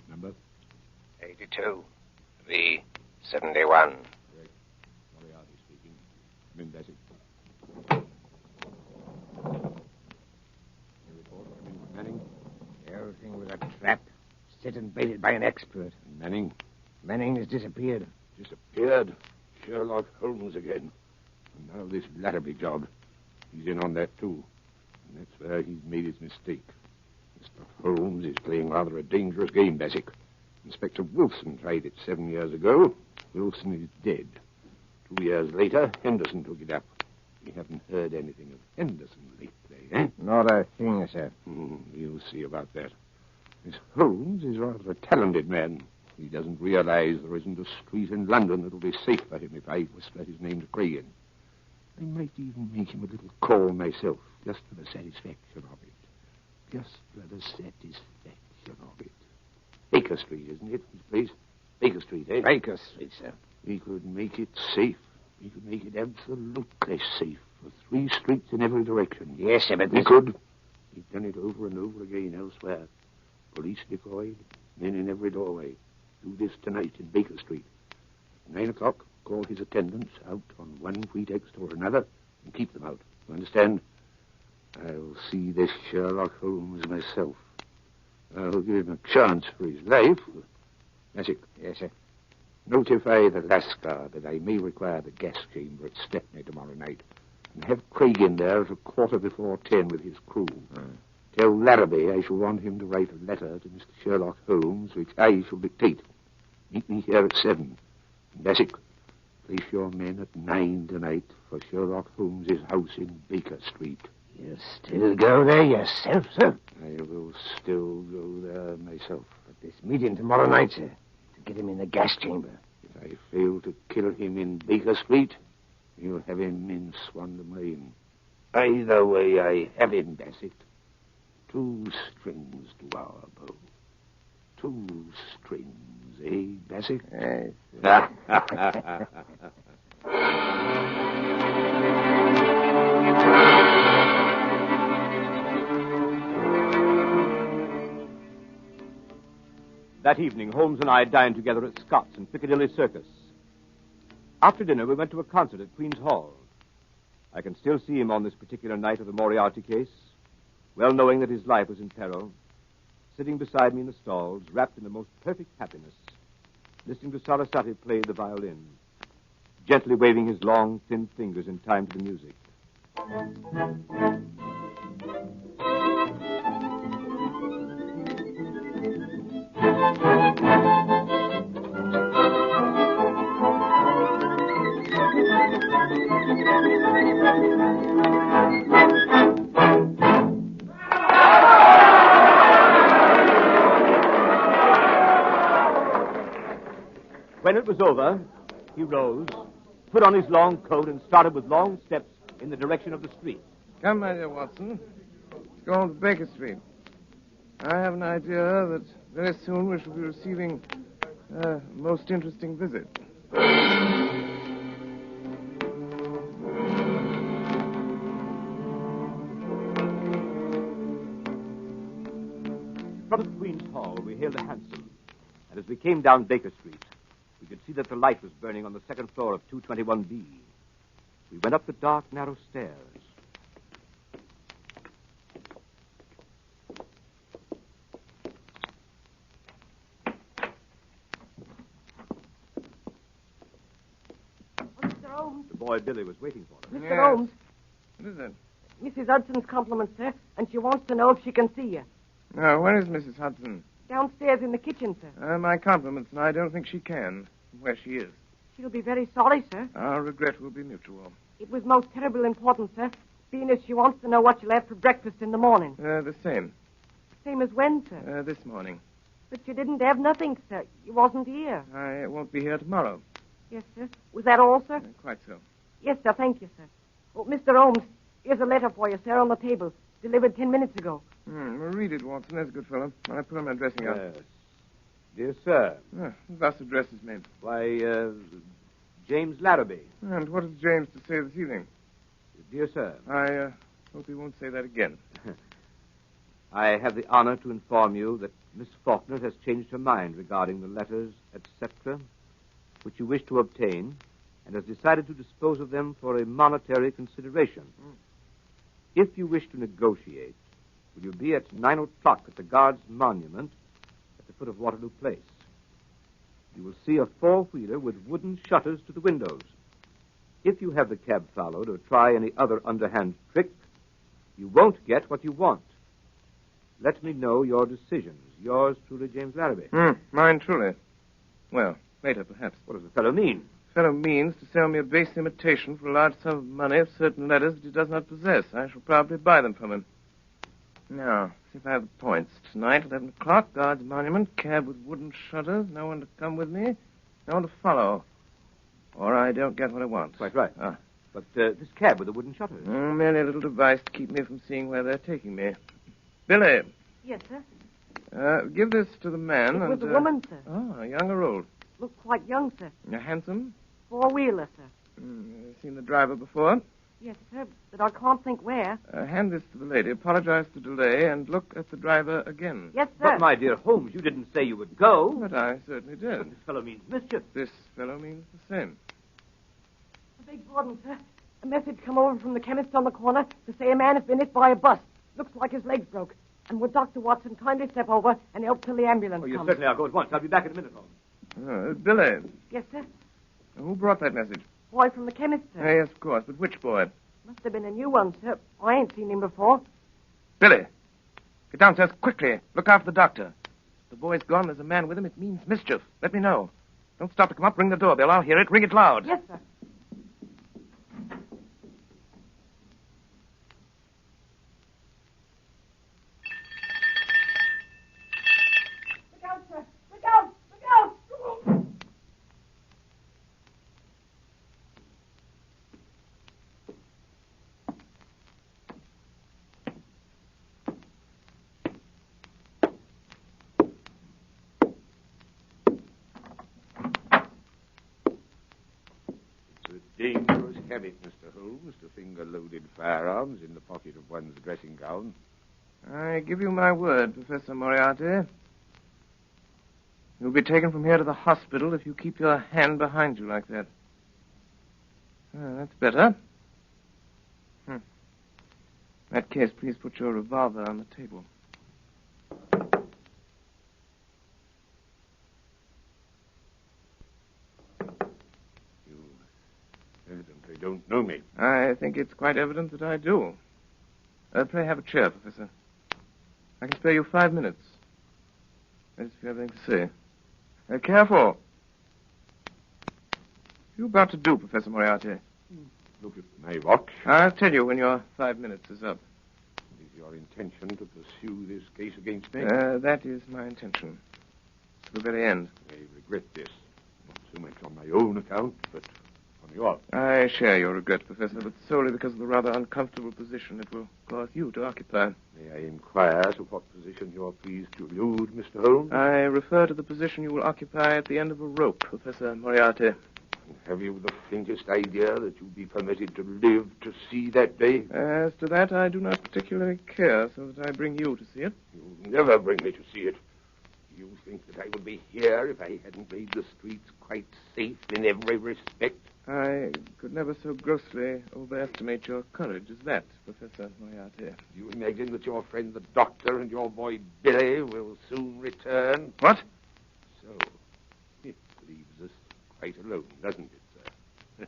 Number? 82. V71. Moriarty speaking. I'm in Bessie. Your report? set and baited by an expert. Manning? Manning has disappeared. Disappeared? Sherlock Holmes again. And now this Larrabee job. He's in on that, too. And that's where he's made his mistake. Mr. Holmes is playing rather a dangerous game, Bassett. Inspector Wilson tried it 7 years ago. Wilson is dead. 2 years later, Henderson took it up. We haven't heard anything of Henderson lately, eh? Not a thing, sir. You'll see about that. This Holmes is rather a talented man. He doesn't realize there isn't a street in London that'll be safe for him if I whisper his name to Craig. I might even make him a little call myself, just for the satisfaction of it. Just for the satisfaction of it. Baker Street, isn't it, his place? Baker Street, eh? Baker Street, sir. He could make it safe. He could make it absolutely safe for 3 streets in every direction. Yes, sir, but he could. He's done it over and over again elsewhere. Police decoyed, men in every doorway. Do this tonight in Baker Street. At 9 o'clock, call his attendants out on one pretext or another and keep them out. You understand? I'll see this Sherlock Holmes myself. I'll give him a chance for his life. That's it. Yes, sir. Notify the Lascar that I may require the gas chamber at Stepney tomorrow night. And have Craig in there at 10:15 with his crew. Tell Larrabee I shall want him to write a letter to Mr. Sherlock Holmes, which I shall dictate. Meet me here at 7. And Bassett, place your men at 9 tonight for Sherlock Holmes's house in Baker Street. You still go there yourself, sir? I will still go there myself. At this meeting tomorrow night, sir, to get him in the gas chamber. If I fail to kill him in Baker Street, you'll have him in Swandam Lane. Either way, I have him, Bassett. 2 strings to our bow. 2 strings, eh, Bassett? Yes. That evening, Holmes and I dined together at Scott's in Piccadilly Circus. After dinner, we went to a concert at Queen's Hall. I can still see him on this particular night of the Moriarty case, well knowing that his life was in peril, sitting beside me in the stalls, wrapped in the most perfect happiness, listening to Sarasate play the violin, gently waving his long, thin fingers in time to the music. When it was over, he rose, put on his long coat, and started with long steps in the direction of the street. Come, my dear Watson. Let's go on to Baker Street. I have an idea that very soon we shall be receiving a most interesting visit. In front of Queen's Hall, we hailed a hansom, and as we came down Baker Street, we could see that the light was burning on the second floor of 221B. We went up the dark, narrow stairs. Mr. Holmes. The boy Billy was waiting for us. Mr. Holmes. What is it? Mrs. Hudson's compliments, sir, and she wants to know if she can see you. Now, where is Mrs. Hudson? Downstairs in the kitchen, sir. My compliments, and I don't think she can. Where she is. She'll be very sorry, sir. Our regret will be mutual. It was most terribly important, sir, seeing as she wants to know what you'll have for breakfast in the morning. The same. Same as when, sir? This morning. But you didn't have nothing, sir. You wasn't here. I won't be here tomorrow. Yes, sir. Was that all, sir? Quite so. Yes, sir. Thank you, sir. Oh, Mr. Holmes, here's a letter for you, sir, on the table. Delivered 10 minutes ago. Well, read it, Watson. That's a good fellow. I put on my dressing gown. Yes. Dear sir. Thus addresses me. Why, James Larrabee. And what has James to say this evening? Dear sir. I hope he won't say that again. I have the honor to inform you that Miss Faulkner has changed her mind regarding the letters, etc., which you wish to obtain, and has decided to dispose of them for a monetary consideration. If you wish to negotiate, will you be at 9 o'clock at the Guards Monument at the foot of Waterloo Place. You will see a four-wheeler with wooden shutters to the windows. If you have the cab followed or try any other underhand trick, you won't get what you want. Let me know your decisions. Yours truly, James Larrabee. Mine truly. Well, later, perhaps. What does the fellow mean? The fellow means to sell me a base imitation for a large sum of money of certain letters that he does not possess. I shall probably buy them from him. Now, see if I have the points. Tonight, 11 o'clock, Guards Monument, cab with wooden shutters, no one to come with me, no one to follow. Or I don't get what I want. Quite right. But this cab with the wooden shutters? Merely a little device to keep me from seeing where they're taking me. Billy. Yes, sir. Give this to the man. It was a woman, sir. Oh, young or old? Looked quite young, sir. Handsome? Four-wheeler, sir. Seen the driver before? Yes, sir, but I can't think where. Hand this to the lady, apologize for the delay, and look at the driver again. Yes, sir. But, my dear Holmes, you didn't say you would go. But I certainly did. But this fellow means mischief. This fellow means the same. I beg pardon, sir. A message come over from the chemist on the corner to say a man has been hit by a bus. Looks like his legs broke. And would Dr. Watson kindly step over and help till the ambulance You comes? certainly are. Go at once. I'll be back in a minute, Holmes. Billy. Yes, sir. Who brought that message? Boy from the chemist, sir. Yes, of course. But which boy? Must have been a new one, sir. I ain't seen him before. Billy. Get downstairs quickly. Look after the doctor. If the boy's gone, there's a man with him. It means mischief. Let me know. Don't stop to come up. Ring the doorbell. I'll hear it. Ring it loud. Yes, sir. Look out, sir. Look out. Look out. Dangerous habit, Mr. Holmes, to finger loaded firearms in the pocket of one's dressing gown. I give you my word, Professor Moriarty. You'll be taken from here to the hospital if you keep your hand behind you like that. That's better. In that case, please put your revolver on the table. Evidently don't know me. I think it's quite evident that I do. Pray have a chair, Professor. I can spare you 5 minutes. If you have anything to say. Careful. What are you about to do, Professor Moriarty? Look at my watch. I'll tell you when your 5 minutes is up. Is your intention to pursue this case against me? That is my intention. To the very end. I regret this. Not so much on my own account, but on yours. I share your regret, Professor, but solely because of the rather uncomfortable position it will cause you to occupy. May I inquire to what position you're pleased to allude, Mr. Holmes? I refer to the position you will occupy at the end of a rope, Professor Moriarty. Have you the faintest idea that you'll be permitted to live to see that day? As to that, I do not particularly care, so that I bring you to see it. You'll never bring me to see it. You think that I would be here if I hadn't made the streets quite safe in every respect? I could never so grossly overestimate your courage as that, Professor Moriarty. You imagine that your friend the doctor and your boy Billy will soon return? What? So, it leaves us quite alone, doesn't it, sir?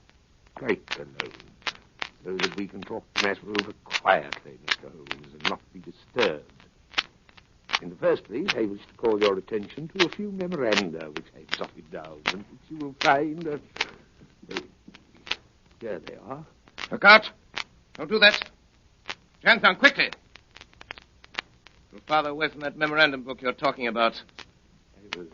Quite alone. So that we can talk the matter over quietly, Mr. Holmes, and not be disturbed. In the first place, I wish to call your attention to a few memoranda which I've jotted down, and which you will find... Here they are. Look out! Don't do that. Hands down, quickly! You'll farther away from that memorandum book you're talking about. I was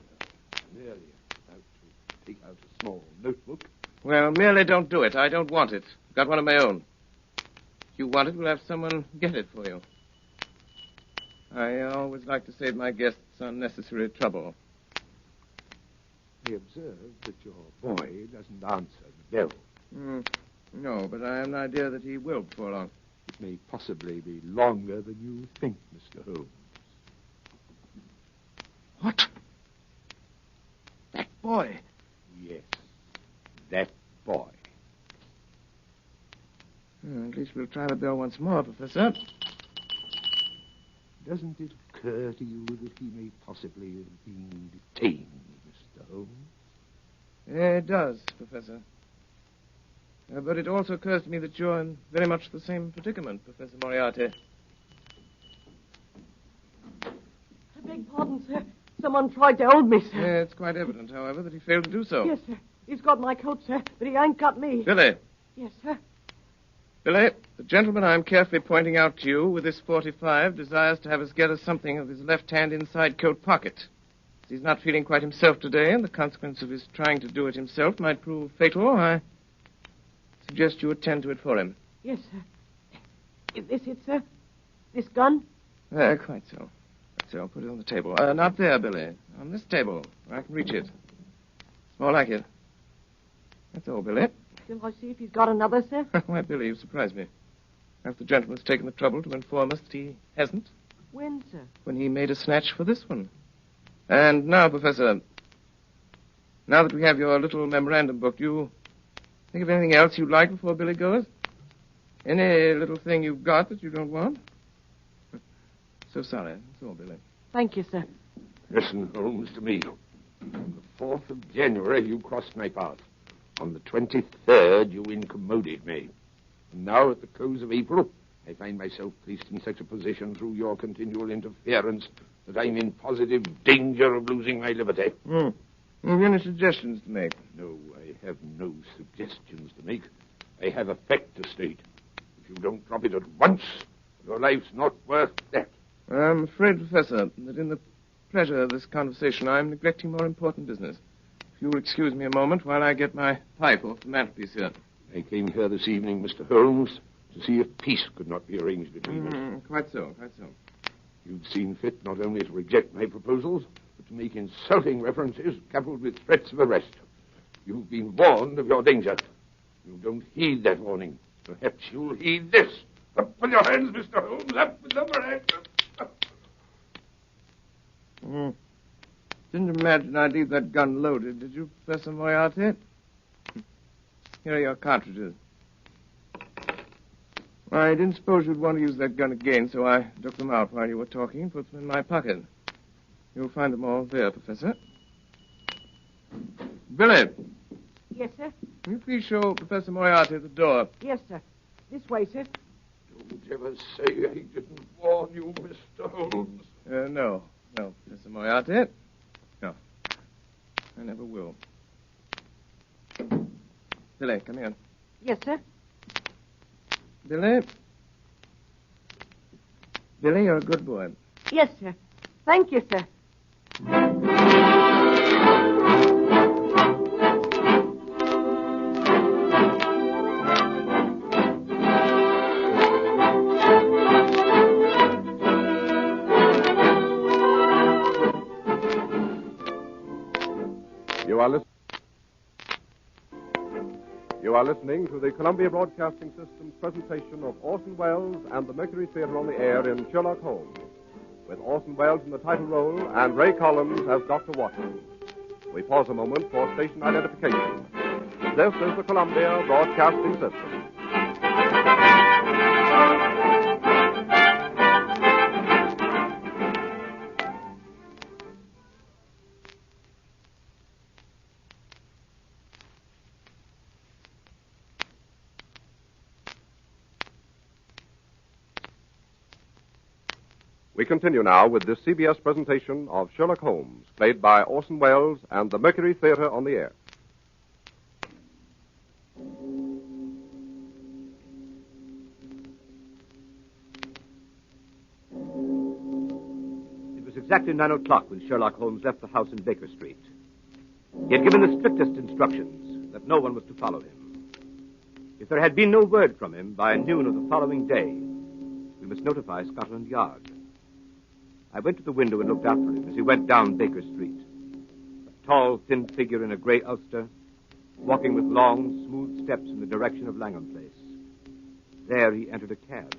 merely about to take out a small notebook. Well, merely don't do it. I don't want it. I've got one of my own. If you want it, we'll have someone get it for you. I always like to save my guests unnecessary trouble. I observe that your boy doesn't answer the bell. No, but I have an idea that he will before long. It may possibly be longer than you think, Mr. Holmes. What? That boy? Yes, that boy. At least we'll try the bell once more, Professor. Doesn't it occur to you that he may possibly have been detained, Mr. Holmes? It does, Professor. But it also occurs to me that you're in very much the same predicament, Professor Moriarty. I beg pardon, sir. Someone tried to hold me, sir. It's quite evident, however, that he failed to do so. Yes, sir. He's got my coat, sir, but he ain't got me. Billy. Yes, sir. Billy, the gentleman I'm carefully pointing out to you with this 45 desires to have us gather something of his left hand inside coat pocket. As he's not feeling quite himself today, and the consequence of his trying to do it himself might prove fatal, I suggest you attend to it for him. Yes, sir. Is this it, sir? This gun? Quite so. So I'll put it on the table. Not there, Billy. On this table, where I can reach it. It's more like it. That's all, Billy. Shall I see if he's got another, sir? Why, Billy, you surprise me. Perhaps the gentleman's taken the trouble to inform us that he hasn't. When, sir? When he made a snatch for this one. And now, Professor, now that we have your little memorandum book, do you think of anything else you'd like before Billy goes? Any little thing you've got that you don't want? So sorry. That's all, Billy. Thank you, sir. Listen, Holmes, to me. On the 4th of January, you crossed my path. On the 23rd, you incommoded me. And now, at the close of April, I find myself placed in such a position through your continual interference that I'm in positive danger of losing my liberty. Have you any suggestions to make? No, I have no suggestions to make. I have a fact to state. If you don't drop it at once, your life's not worth that. I'm afraid, Professor, that in the pleasure of this conversation, I'm neglecting more important business. If you'll excuse me a moment while I get my pipe off the mantelpiece here. I came here this evening, Mr. Holmes, to see if peace could not be arranged between us. Quite so, quite so. You've seen fit not only to reject my proposals, but to make insulting references coupled with threats of arrest. You've been warned of your danger. You don't heed that warning. Perhaps you'll heed this. Up with your hands, Mr. Holmes. Up with them hands. Didn't imagine I'd leave that gun loaded, did you, Professor Moriarty? Here are your cartridges. I didn't suppose you'd want to use that gun again, so I took them out while you were talking and put them in my pocket. You'll find them all there, Professor. Billy. Yes, sir? Will you please show Professor Moriarty the door? Yes, sir. This way, sir. Don't ever say I didn't warn you, Mr. Holmes. No, Professor Moriarty. No. I never will. Billy, come here. Yes, sir. Billy? Billy, you're a good boy. Yes, sir. Thank you, sir. You are listening to the Columbia Broadcasting System's presentation of Orson Welles and the Mercury Theater on the Air in Sherlock Holmes, with Orson Welles in the title role and Ray Collins as Dr. Watson. We pause a moment for station identification. This is the Columbia Broadcasting System. We continue now with this CBS presentation of Sherlock Holmes, played by Orson Welles and the Mercury Theater on the Air. It was exactly 9 o'clock when Sherlock Holmes left the house in Baker Street. He had given the strictest instructions that no one was to follow him. If there had been no word from him by noon of the following day, we must notify Scotland Yard. I went to the window and looked after him as he went down Baker Street. A tall, thin figure in a gray ulster, walking with long, smooth steps in the direction of Langham Place. There he entered a cab.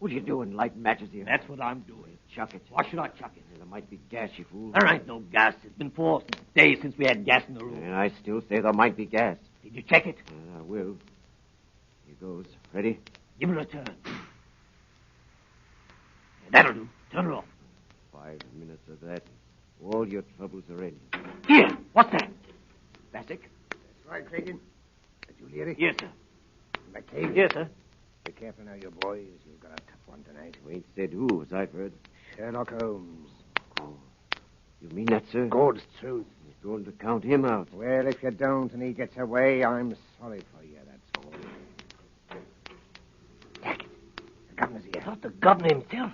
What are you doing, lighting matches here? That's what I'm doing. Chuck it. Why should I chuck it? There might be gas, you fool. There ain't no gas. It's been 4 days since we had gas in the room. And I still say there might be gas. Did you check it? I will. Here goes. Ready? Give it a turn. That'll do. Turn it off. 5 minutes of that. All your troubles are in. Here. What's that? Bassick? That's right, Cregan. Did you hear it? Yes, sir. McCabe? Yes, sir. Be careful now, you boys. You've got a tough one tonight. We ain't said who, as I've heard. Sherlock Holmes. Oh. You mean that, sir? God's truth. You're going to count him out. Well, if you don't and he gets away, I'm sorry for you, that's all. Jack, the governor's here. Not the governor himself.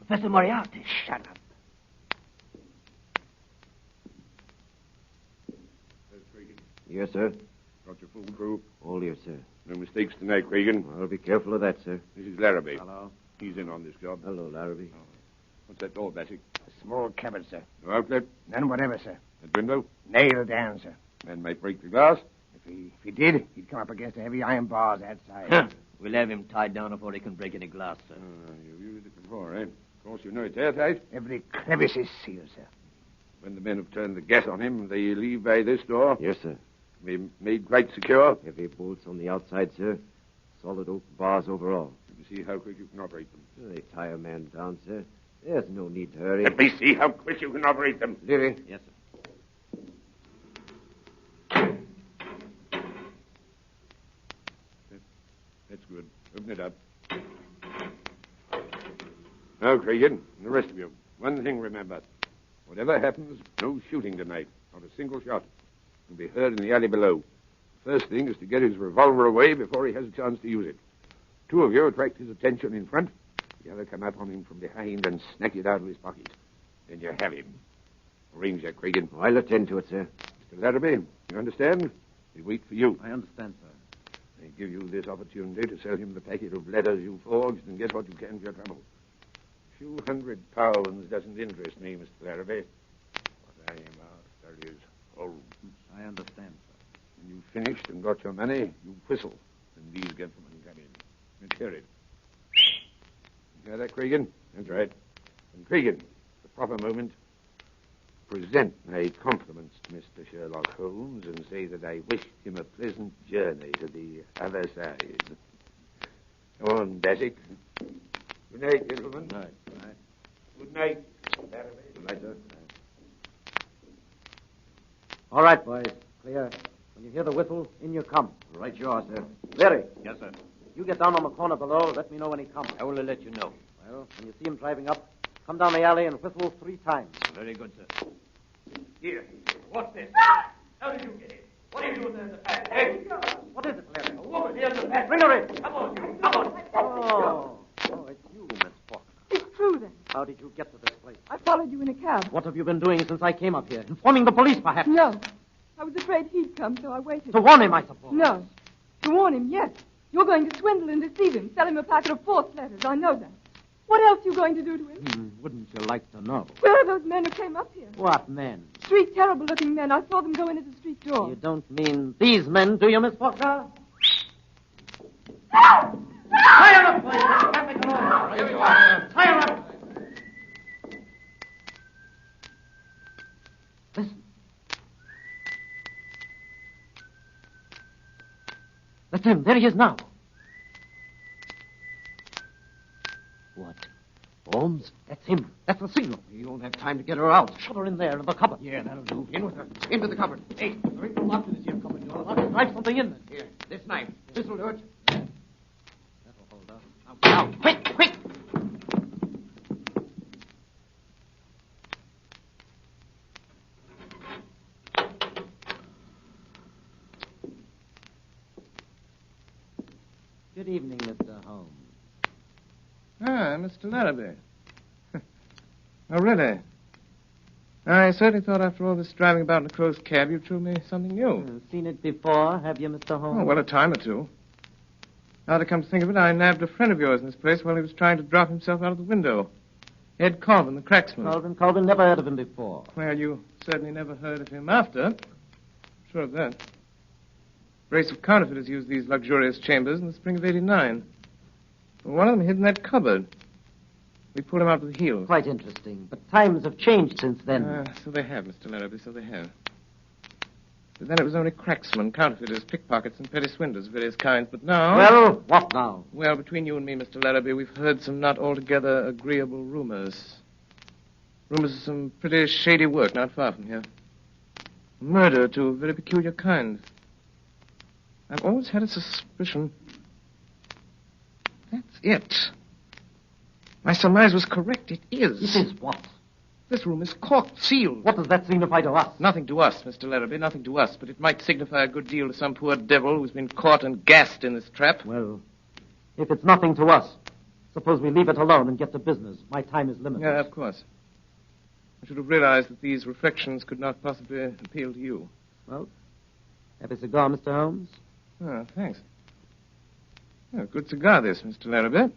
Professor Moriarty. Shut up. Yes, sir. Got your full crew? All here, sir. No mistakes tonight, Cregan. I'll be careful of that, sir. This is Larrabee. Hello. He's in on this job. Hello, Larrabee. Oh. What's that door, Bassick? A small cupboard, sir. No outlet? None whatever, sir. That window? Nailed down, sir. Man might break the glass. If he did, he'd come up against the heavy iron bars outside. Huh. We'll have him tied down before he can break any glass, sir. You've used it before, eh? Of course, you know it's airtight. Every crevice is sealed, sir. When the men have turned the gas on him, they leave by this door? Yes, sir. Be made quite secure? Heavy bolts on the outside, sir. Solid oak bars overall. Let me see how quick you can operate them. They tie a man down, sir. There's no need to hurry. Let me see how quick you can operate them. Leary. Yes, sir. That's good. Open it up. Now, Cregan, and the rest of you, one thing remember. Whatever happens, no shooting tonight. Not a single shot. Will be heard in the alley below. First thing is to get his revolver away before he has a chance to use it. 2 of you attract his attention in front. The other come up on him from behind and snatch it out of his pocket. Then you have him. Arrange that, Cregan. I'll attend to it, sir. Mr. Larrabee, you understand? We wait for you. I understand, sir. They give you this opportunity to sell him the packet of letters you forged and get what you can for your trouble. A few £100 doesn't interest me, Mr. Larrabee. What I am after is Holmes. I understand, sir. When you've finished and got your money, you whistle, and these gentlemen come in. Let's hear it. You hear that, Cregan? That's right. And Cregan, the proper moment, present my compliments to Mr. Sherlock Holmes and say that I wish him a pleasant journey to the other side. Go on, Bassick. Good night, gentlemen. Good night. Good night. Good night. Good night, sir. All right, boys. Clear. When you hear the whistle, in you come. Right you are, sir. Larry. Yes, sir. You get down on the corner below. Let me know when he comes. I will let you know. Well, when you see him driving up, come down the alley and whistle 3 times. Very good, sir. Here. What's this? How did you get in? What are you doing there in the back? Hey! What is it, Larry? A woman here in the back. Bring her in. Come on, you. Come on. Oh, it's you, Miss Faulkner. It's true, then. How did you get to this place? I followed you in a cab. What have you been doing since I came up here? Informing the police, perhaps? No. I was afraid he'd come, so I waited. To warn him, I suppose. No. To warn him, yes. You're going to swindle and deceive him, sell him a packet of false letters. I know that. What else are you going to do to him? Wouldn't you like to know? Where are those men who came up here? What men? 3 terrible-looking men. I saw them go in at the street door. You don't mean these men, do you, Miss Faulkner? Fire up, boys. Can't make a noise. Here we go. Fire up. Listen. That's him. There he is now. What? Holmes? That's him. That's the signal. You won't have time to get her out. Shut her in there in the cupboard. Yeah, that'll do. In with her. Into the cupboard. Hey, there ain't no lock to this here cupboard door. I'll drive something in there. Here, this knife. This'll do it. That'll hold up. Now, quick, quick! Good evening, Mr. Holmes. Ah, Mr. Larrabee. Oh, really? I certainly thought after all this driving about in a closed cab, you'd show me something new. Seen it before, have you, Mr. Holmes? Oh, well, a time or two. Now to come to think of it, I nabbed a friend of yours in this place while he was trying to drop himself out of the window. Ed Colvin, the cracksman. Colvin, never heard of him before. Well, you certainly never heard of him after. Sure of that. Brace of counterfeiters used these luxurious chambers in the spring of '89. One of them hid in that cupboard. We pulled him out with the heels. Quite interesting. But times have changed since then. So they have, Mr. Larrabee, so they have. But then it was only cracksmen, counterfeiters, pickpockets, and petty swindlers of various kinds. But now... Well, what now? Well, between you and me, Mr. Larrabee, we've heard some not altogether agreeable rumors. Rumors of some pretty shady work not far from here. Murder to a very peculiar kind. I've always had a suspicion. That's it. My surmise was correct. It is. It is what? This room is corked, sealed. What does that signify to us? Nothing to us, Mr. Larrabee, nothing to us. But it might signify a good deal to some poor devil who's been caught and gassed in this trap. Well, if it's nothing to us, suppose we leave it alone and get to business. My time is limited. Yeah, of course. I should have realized that these reflections could not possibly appeal to you. Well, have a cigar, Mr. Holmes? Oh, thanks. Oh, good cigar, this, Mr. Larrabee.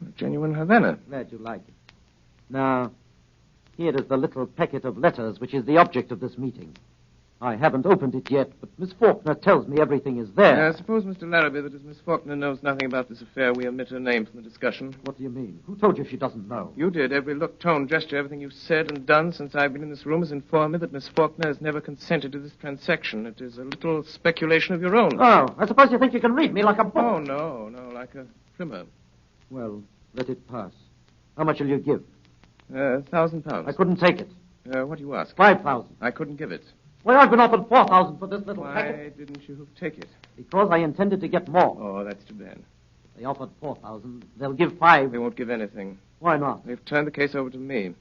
A genuine Havana. Glad you like it. Now, here is the little packet of letters which is the object of this meeting. I haven't opened it yet, but Miss Faulkner tells me everything is there. I suppose, Mr. Larrabee, that as Miss Faulkner knows nothing about this affair, we omit her name from the discussion. What do you mean? Who told you she doesn't know? You did. Every look, tone, gesture, everything you've said and done since I've been in this room has informed me that Miss Faulkner has never consented to this transaction. It is a little speculation of your own. Oh, I suppose you think you can read me like a book. Oh, no, like a primer. Well, let it pass. How much will you give? £1,000. I couldn't take it. What do you ask? 5,000. I couldn't give it. Why, I've been offered 4,000 for this little packet. Why didn't you take it? Because I intended to get more. Oh, that's too bad. They offered 4,000. They'll give 5. They won't give anything. Why not? They've turned the case over to me.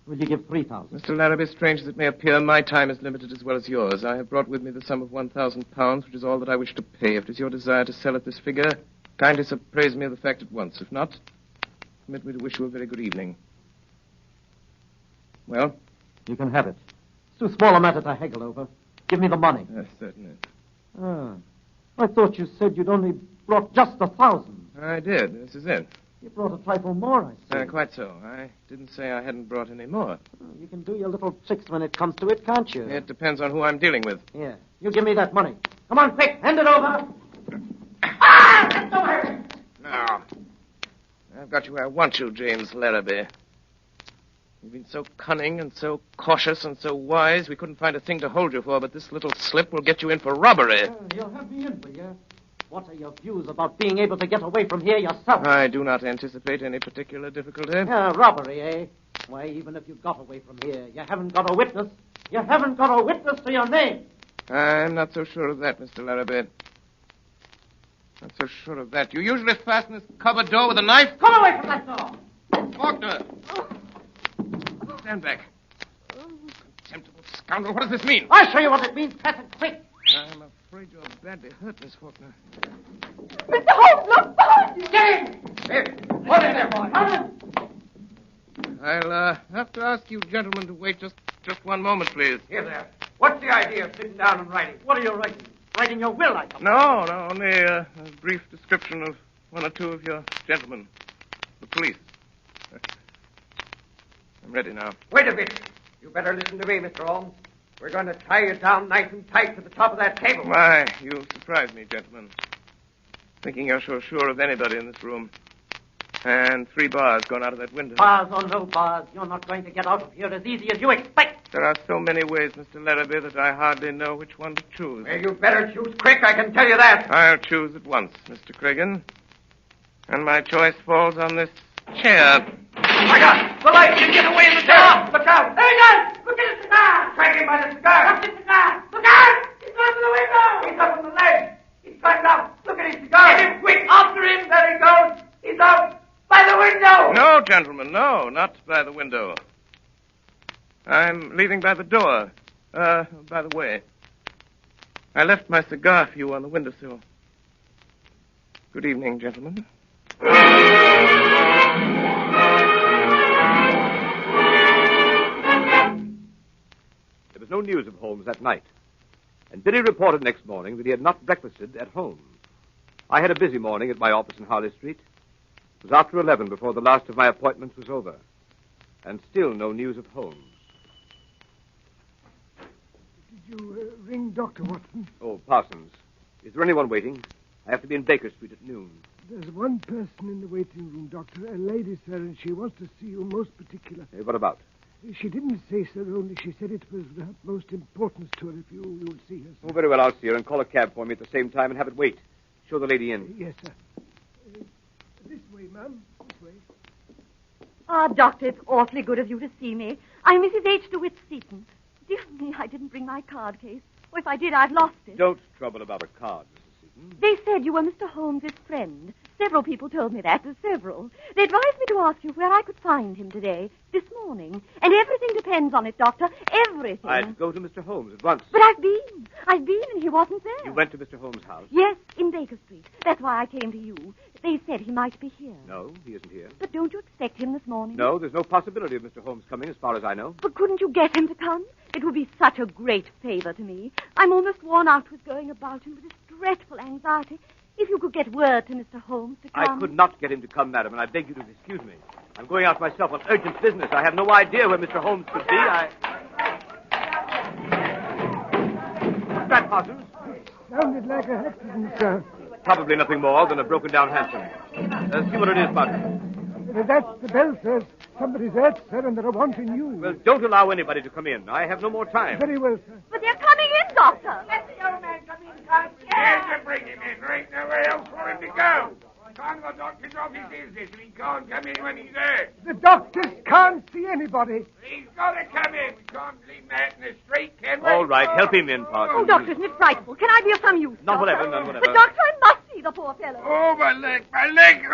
Will you give 3,000? Mr. Larrabee, strange as it may appear, my time is limited as well as yours. I have brought with me the sum of £1,000, which is all that I wish to pay. If it is your desire to sell at this figure, kindly appraise me of the fact at once. If not, permit me to wish you a very good evening. Well? You can have it. It's too small a matter to haggle over. Give me the money. Yes, certainly. I thought you said you'd only brought just 1,000. I did. This is it. You brought a trifle more, I see. Quite so. I didn't say I hadn't brought any more. You can do your little tricks when it comes to it, can't you? It depends on who I'm dealing with. Yeah. You give me that money. Come on, quick. Hand it over. Now, I've got you where I want you, James Larrabee. You've been so cunning and so cautious and so wise, we couldn't find a thing to hold you for, but this little slip will get you in for robbery. You'll have me in, will you? What are your views about being able to get away from here yourself? I do not anticipate any particular difficulty. Robbery, eh? Why, even if you got away from here, you haven't got a witness. You haven't got a witness to your name. I'm not so sure of that, Mr. Larrabee. Not so sure of that. You usually fasten this cupboard door with a knife? Come away from that door! Faulkner! Stand back. Contemptible scoundrel, what does this mean? I'll show you what it means. Pass it quick. I'm afraid you're badly hurt, Miss Faulkner. Mr. Holmes, look behind you! James! What in there, boy? I'll have to ask you gentlemen to wait just one moment, please. Here there. What's the idea of sitting down and writing? What are you writing? Writing your will, I suppose. No, only a brief description of one or two of your gentlemen. The police. I'm ready now. Wait a bit. You better listen to me, Mr. Holmes. We're going to tie you down nice and tight to the top of that table. Why, you surprise me, gentlemen. Thinking you're so sure of anybody in this room. And 3 bars going out of that window. Bars or no bars, you're not going to get out of here as easy as you expect. There are so many ways, Mr. Larrabee, that I hardly know which one to choose. Well, you better choose quick, I can tell you that. I'll choose at once, Mr. Cregan. And my choice falls on this chair. My God! The light! You get away in the chair! Look out! There he goes! Look at his cigar! Strike him by the cigar! What's his cigar? Look out! He's gone to the window! He's up on the ledge! He's climbed out! Look at his cigar! Get him quick! After him! There he goes! He's out! By the window! No, gentlemen, no, not by the window. I'm leaving by the door. By the way, I left my cigar for you on the windowsill. Good evening, gentlemen. There was no news of Holmes that night, and Billy reported next morning that he had not breakfasted at home. I had a busy morning at my office in Harley Street. It was after 11 before the last of my appointments was over, and still no news of Holmes. Did you ring Dr. Watson? Oh, Parsons. Is there anyone waiting? I have to be in Baker Street at noon. There's one person in the waiting room, Doctor. A lady, sir, and she wants to see you most particular. What about? She didn't say, sir, only she said it was of the utmost importance to her if you'll see her, sir. Oh, very well, I'll see her and call a cab for me at the same time and have it wait. Show the lady in. Yes, sir. This way, ma'am. This way. Ah, Doctor, it's awfully good of you to see me. I'm Mrs. H. DeWitt Seaton. Dear me, I didn't bring my card case. Or if I did, I've lost it. Don't trouble about a card, Mrs. Seaton. They said you were Mr. Holmes' friend. Several people told me that. Several. They advised me to ask you where I could find him today, this morning. And everything depends on it, Doctor. Everything. I'd go to Mr. Holmes at once. But I've been, and he wasn't there. You went to Mr. Holmes' house? Yes, in Baker Street. That's why I came to you. They said he might be here. No, he isn't here. But don't you expect him this morning? No, there's no possibility of Mr. Holmes coming, as far as I know. But couldn't you get him to come? It would be such a great favor to me. I'm almost worn out with going about him with this dreadful anxiety. If you could get word to Mr. Holmes to come... I could not get him to come, madam, and I beg you to excuse me. I'm going out myself on urgent business. I have no idea where Mr. Holmes could be. What's that, Parsons? Sounded like an accident, sir. Probably nothing more than a broken-down hansom. See what it is, Parsons. That's the bell, sir. Somebody's hurt, sir, and they're wanting you. Well, don't allow anybody to come in. I have no more time. Very well, sir. But they're coming in, Doctor. Let the young man come in, Cask. Yes, to bring him in. There ain't nowhere else for him to go. Can't the doctor's off his business, and he can't come in when he's there. The doctors can't see anybody. He's got to come in. We can't leave him out in the street, can we? All right, help him in, Parsons. Oh, Doctor, isn't it frightful? Can I be of some use? None Doctor? whatever, none whatever. But, Doctor, I must see the poor fellow. Oh, my leg, my leg.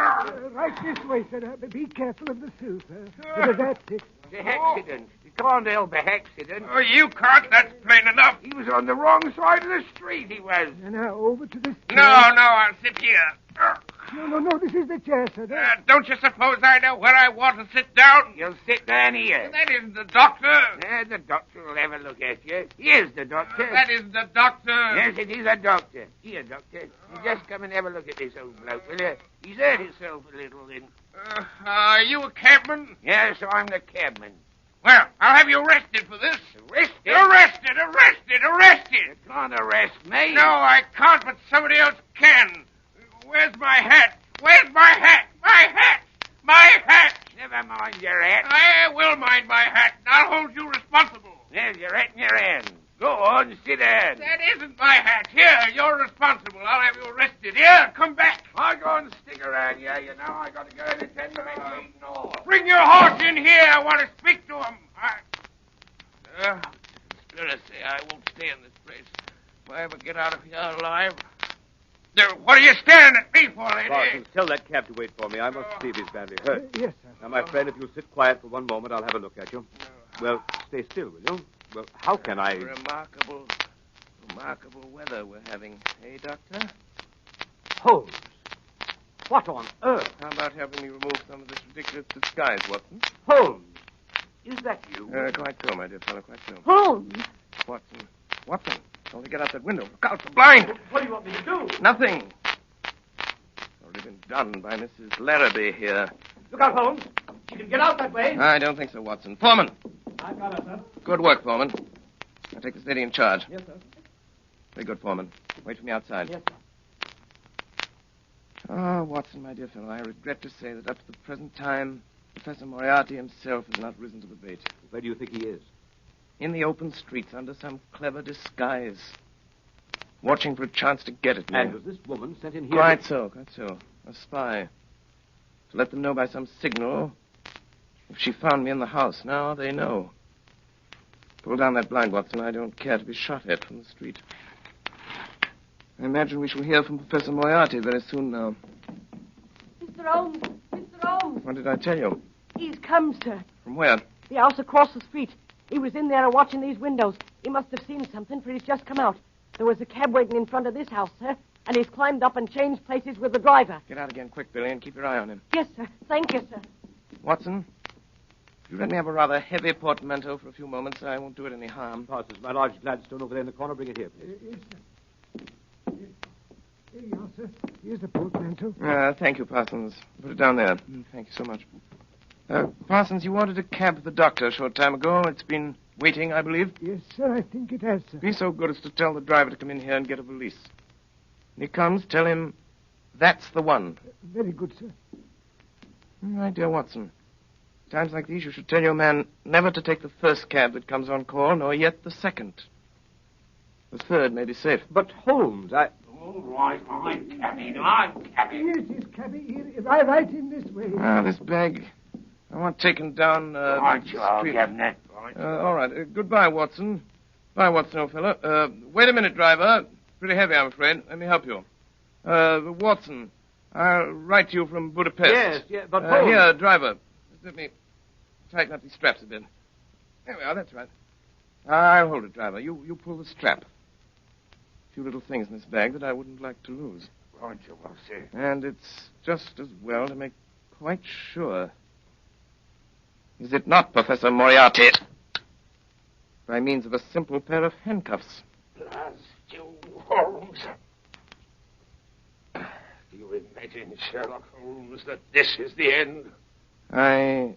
Right this way, sir. Be careful of the sill, sir. That's it. The accident. You can't help a accident. Oh, you can't. That's plain enough. He was on the wrong side of the street, he was. Now, over to this chair. No, I'll sit here. No, this is the chair, sir. Don't you suppose I know where I want to sit down? You'll sit down here. That isn't the doctor. The doctor will have a look at you. Here's the doctor. That isn't the doctor. Yes, it is a doctor. Here, doctor. You just come and have a look at this old bloke, will you? He's hurt himself a little, then. Are you a cabman? Yes, I'm the cabman. Well, I'll have you arrested for this. Arrested? Arrested! You can't arrest me. No, I can't, but somebody else can. Where's my hat? Where's my hat? My hat! My hat! Never mind your hat. I will mind my hat, and I'll hold you responsible. There's your hat in your hand. Go on, sit down. That isn't my hat. Here, you're responsible. I'll have you arrested. Here, come back. I'll go and stick around here. You know I got to go and attend to my meeting all. Bring your horse in here. I want to speak to him. Conspiracy. I won't stay in this place. If I ever get out of here alive. There, what are you staring at me for, lady? Parsons, tell that cab to wait for me. I must see if he's badly hurt. Yes, sir. Now, my friend, if you'll sit quiet for one moment, I'll have a look at you. Well, stay still, will you? Well, how can I... Remarkable weather we're having, eh, Doctor? Holmes! What on earth? How about helping me remove some of this ridiculous disguise, Watson? Holmes! Is that you? Quite so, my dear fellow, quite so. Holmes! Watson, only get out that window. Look out, the blind! What do you want me to do? Nothing. Already been done by Mrs. Larrabee here. Look out, Holmes! She can get out that way. I don't think so, Watson. Foreman! I've got it, sir. Good work, Foreman. I'll take this lady in charge. Yes, sir. Very good, Foreman. Wait for me outside. Yes, sir. Oh, Watson, my dear fellow, I regret to say that up to the present time, Professor Moriarty himself has not risen to the bait. Where do you think he is? In the open streets, under some clever disguise. Watching for a chance to get at me. And was this woman sent in here? Quite so. A spy. To let them know by some signal if she found me in the house. Now they know. Pull down that blind, Watson. I don't care to be shot at from the street. I imagine we shall hear from Professor Moriarty very soon now. Mr. Holmes! Mr. Holmes! What did I tell you? He's come, sir. From where? The house across the street. He was in there watching these windows. He must have seen something, for he's just come out. There was a cab waiting in front of this house, sir, and he's climbed up and changed places with the driver. Get out again quick, Billy, and keep your eye on him. Yes, sir. Thank you, sir. Watson, if you let me have a rather heavy portmanteau for a few moments, I won't do it any harm. Parsons, my large Gladstone over there in the corner. Bring it here, please. Yes, sir. Here you are, sir. Here's the portmanteau. Thank you, Parsons. Put it down there. Thank you so much. Parsons, you wanted a cab for the doctor a short time ago. It's been waiting, I believe. Yes, sir. I think it has, sir. Be so good as to tell the driver to come in here and get a valise. When he comes, tell him that's the one. Very good, sir. My dear Watson, times like these you should tell your man never to take the first cab that comes on call, nor yet the second. The third may be safe. But Holmes, All right, I'm cabby. Yes, cabby. Right in this way. This bag. I want taken down, Right, you are, street. Governor. Right. All right. Goodbye, Watson. Bye, Watson, old fellow. Wait a minute, driver. Pretty heavy, I'm afraid. Let me help you. Watson, I'll write to you from Budapest. Yes, but here, driver. Let me tighten up these straps a bit. There we are, that's right. I'll hold it, driver. You pull the strap. A few little things in this bag that I wouldn't like to lose. Right, you are, sir. And it's just as well to make quite sure. Is it not, Professor Moriarty? By means of a simple pair of handcuffs. Blast you, Holmes. Do you imagine, Sherlock Holmes, that this is the end? I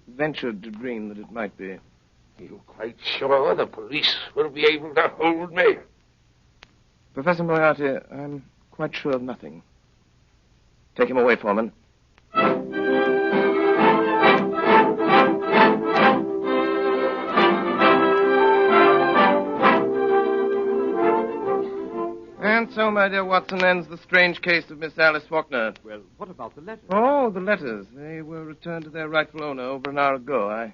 ventured to dream that it might be. You quite sure the police will be able to hold me? Professor Moriarty, I'm quite sure of nothing. Take him away, Foreman. And so, my dear Watson, ends the strange case of Miss Alice Faulkner. Well, what about the letters? Oh, the letters. They were returned to their rightful owner over an hour ago. I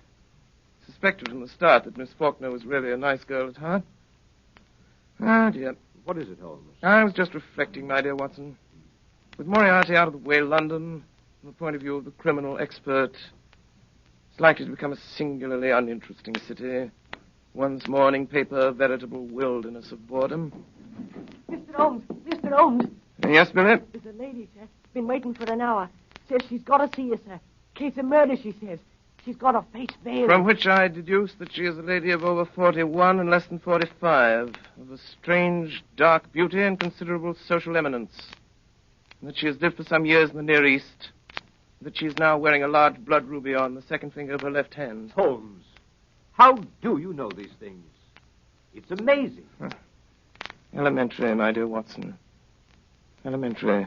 suspected from the start that Miss Faulkner was really a nice girl at heart. Ah, dear. What is it, Holmes? I was just reflecting, my dear Watson. With Moriarty out of the way, London, from the point of view of the criminal expert, is likely to become a singularly uninteresting city. One's morning paper, a veritable wilderness of boredom. Mr. Holmes. Yes, Billy? There's a lady, sir. Been waiting for an hour. Says she's got to see you, sir. Case of murder, she says. She's got her face veiled. From which I deduce that she is a lady of over 41 and less than 45, of a strange, dark beauty and considerable social eminence. And that she has lived for some years in the Near East. That she is now wearing a large blood ruby on the second finger of her left hand. Holmes, how do you know these things? It's amazing. Elementary, my dear Watson. Elementary.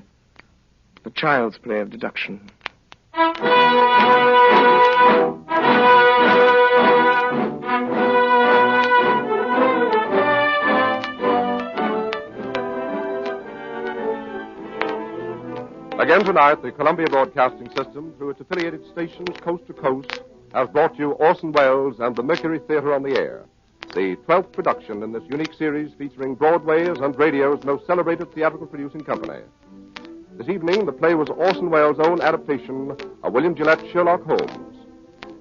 The child's play of deduction. Again tonight, the Columbia Broadcasting System, through its affiliated stations coast to coast, has brought you Orson Welles and the Mercury Theater on the Air, the 12th production in this unique series featuring Broadway's and radio's most celebrated theatrical producing company. This evening, the play was Orson Welles' own adaptation of William Gillette Sherlock Holmes.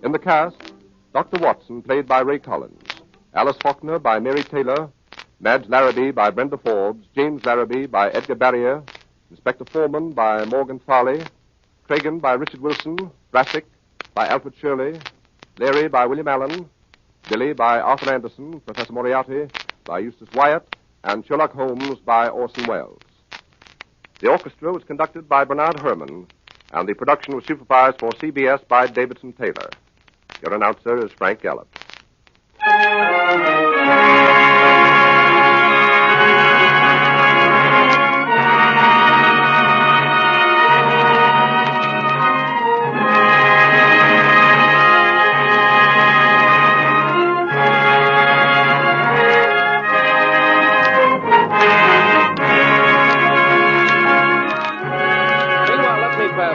In the cast, Dr. Watson, played by Ray Collins, Alice Faulkner by Mary Taylor, Madge Larrabee by Brenda Forbes, James Larrabee by Edgar Barrier, Inspector Foreman by Morgan Farley, Cragen by Richard Wilson, Brassic by Alfred Shirley, Leary by William Allen, Billy by Arthur Anderson, Professor Moriarty by Eustace Wyatt, and Sherlock Holmes by Orson Welles. The orchestra was conducted by Bernard Herrmann, and the production was supervised for CBS by Davidson Taylor. Your announcer is Frank Gallup.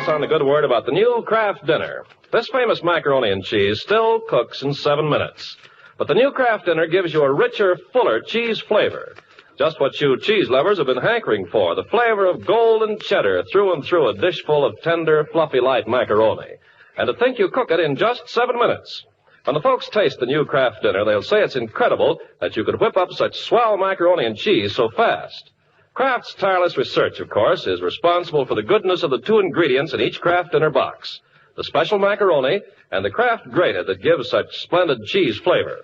On a good word about the new Kraft Dinner. This famous macaroni and cheese still cooks in 7 minutes. But the new Kraft Dinner gives you a richer, fuller cheese flavor. Just what you cheese lovers have been hankering for, the flavor of golden cheddar through and through a dish full of tender, fluffy, light macaroni. And to think you cook it in just 7 minutes. When the folks taste the new Kraft Dinner, they'll say it's incredible that you could whip up such swell macaroni and cheese so fast. Kraft's tireless research, of course, is responsible for the goodness of the two ingredients in each Kraft Dinner box, the special macaroni and the Kraft grated that gives such splendid cheese flavor.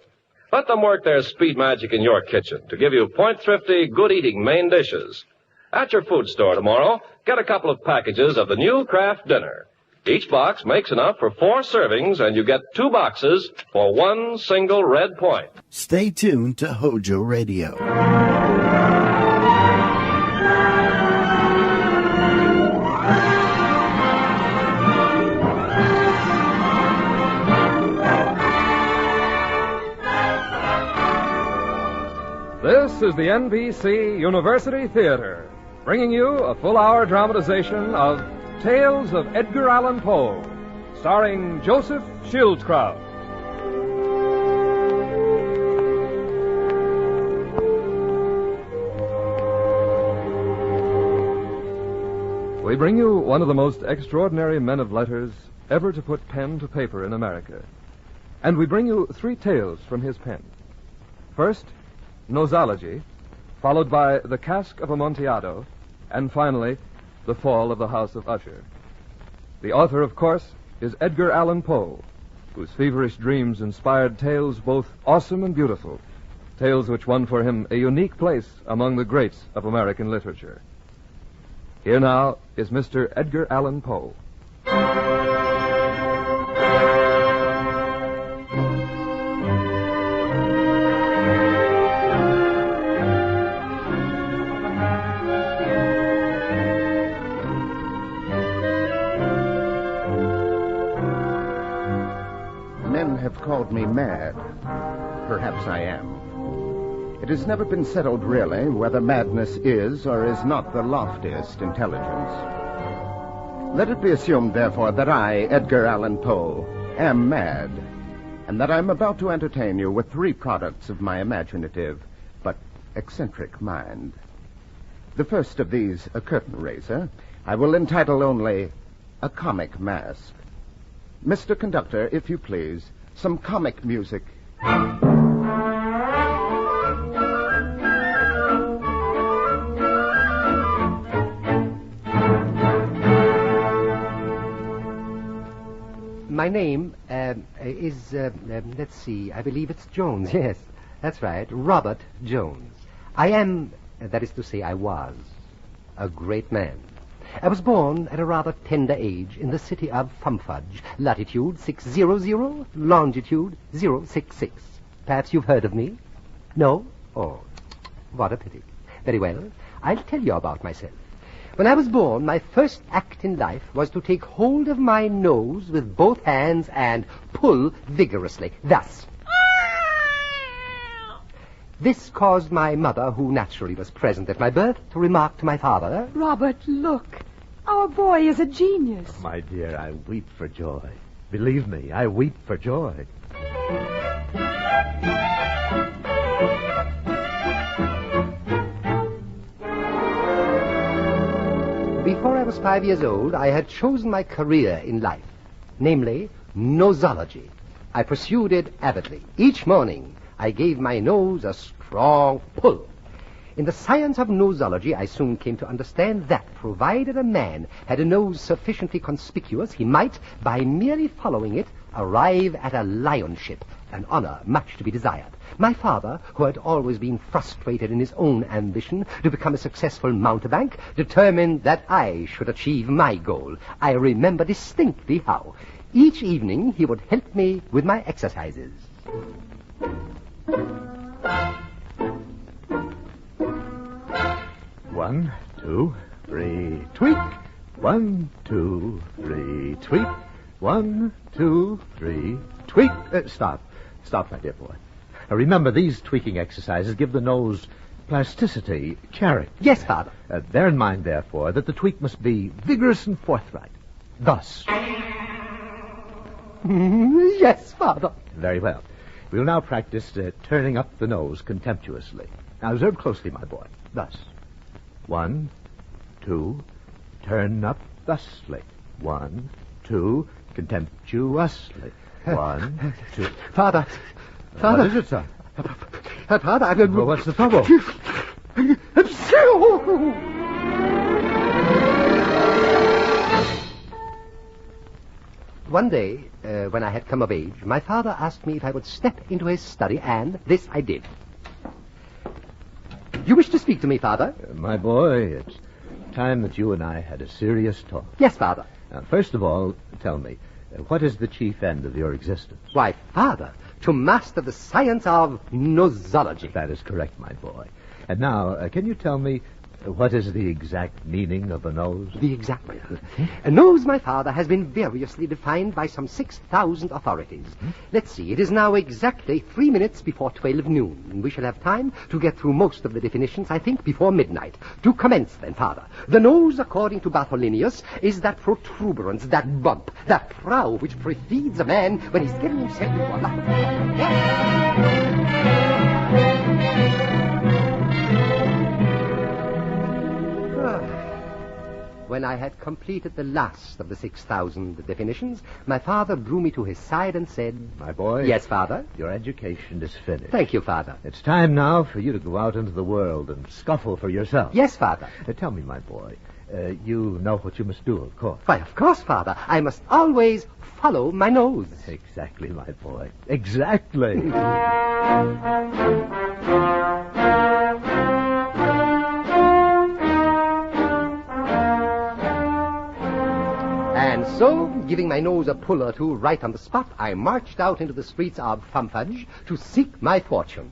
Let them work their speed magic in your kitchen to give you point-thrifty, good-eating main dishes. At your food store tomorrow, get a couple of packages of the new Kraft Dinner. Each box makes enough for 4 servings, and you get 2 boxes for 1 single red point. Stay tuned to Hojo Radio. This is the NBC University Theater, bringing you a full-hour dramatization of Tales of Edgar Allan Poe, starring Joseph Schildkraut. We bring you one of the most extraordinary men of letters ever to put pen to paper in America. And we bring you 3 tales from his pen. First, Nosology, followed by The Cask of Amontillado, and finally, The Fall of the House of Usher. The author, of course, is Edgar Allan Poe, whose feverish dreams inspired tales both awesome and beautiful, tales which won for him a unique place among the greats of American literature. Here now is Mr. Edgar Allan Poe. Men have called me mad. Perhaps I am. It has never been settled, really, whether madness is or is not the loftiest intelligence. Let it be assumed, therefore, that I, Edgar Allan Poe, am mad, and that I'm about to entertain you with 3 products of my imaginative but eccentric mind. The first of these, a curtain raiser, I will entitle only A Comic Mask. Mr. Conductor, if you please, some comic music. My name is, let's see, I believe it's Jones. Yes, that's right, Robert Jones. I am, that is to say, I was, a great man. I was born at a rather tender age in the city of Fumfudge, latitude 600, longitude 066. Perhaps you've heard of me? No? Oh, what a pity. Very well, I'll tell you about myself. When I was born, my first act in life was to take hold of my nose with both hands and pull vigorously, thus. This caused my mother, who naturally was present at my birth, to remark to my father, Robert, look. Our boy is a genius. My dear, I weep for joy. Believe me, I weep for joy. Before I was 5 years old, I had chosen my career in life, namely, nosology. I pursued it avidly. Each morning, I gave my nose a strong pull. In the science of nosology, I soon came to understand that, provided a man had a nose sufficiently conspicuous, he might, by merely following it, arrive at a lionship, an honor much to be desired. My father, who had always been frustrated in his own ambition to become a successful mountebank, determined that I should achieve my goal. I remember distinctly how. Each evening he would help me with my exercises. 1, 2, 3, tweak. 1, 2, 3, tweak. 1, 2, 3, tweak. Stop, my dear boy. Now remember, these tweaking exercises give the nose plasticity, character. Yes, Father. Bear in mind, therefore, that the tweak must be vigorous and forthright. Thus. Yes, Father. Very well. We'll now practice turning up the nose contemptuously. Now observe closely, my boy. Thus. 1, 2, turn up thusly. 1, 2, contemptuously. 1, 2. Father. What is it, son? Father, I'm... Well, what's the trouble? One day, when I had come of age, my father asked me if I would step into his study, and this I did. You wish to speak to me, Father? My boy, it's time that you and I had a serious talk. Yes, Father. Now, first of all, tell me, what is the chief end of your existence? Why, Father, to master the science of nosology. That is correct, my boy. And now, can you tell me What is the exact meaning of a nose? The exact meaning. A nose, my father, has been variously defined by some 6,000 authorities. Let's see, it is now exactly 3 minutes before 12 noon. We shall have time to get through most of the definitions, I think, before midnight. To commence, then, father. The nose, according to Bartholinius, is that protuberance, that bump, that prow which precedes a man when he's getting himself into a lot of When I had completed the last of the 6,000 definitions, my father drew me to his side and said... My boy? Yes, father? Your education is finished. Thank you, father. It's time now for you to go out into the world and scuffle for yourself. Yes, father. Tell me, my boy, you know what you must do, of course. Why, of course, father. I must always follow my nose. Exactly, my boy. Exactly. And so, giving my nose a pull or two right on the spot, I marched out into the streets of Fumfudge to seek my fortune.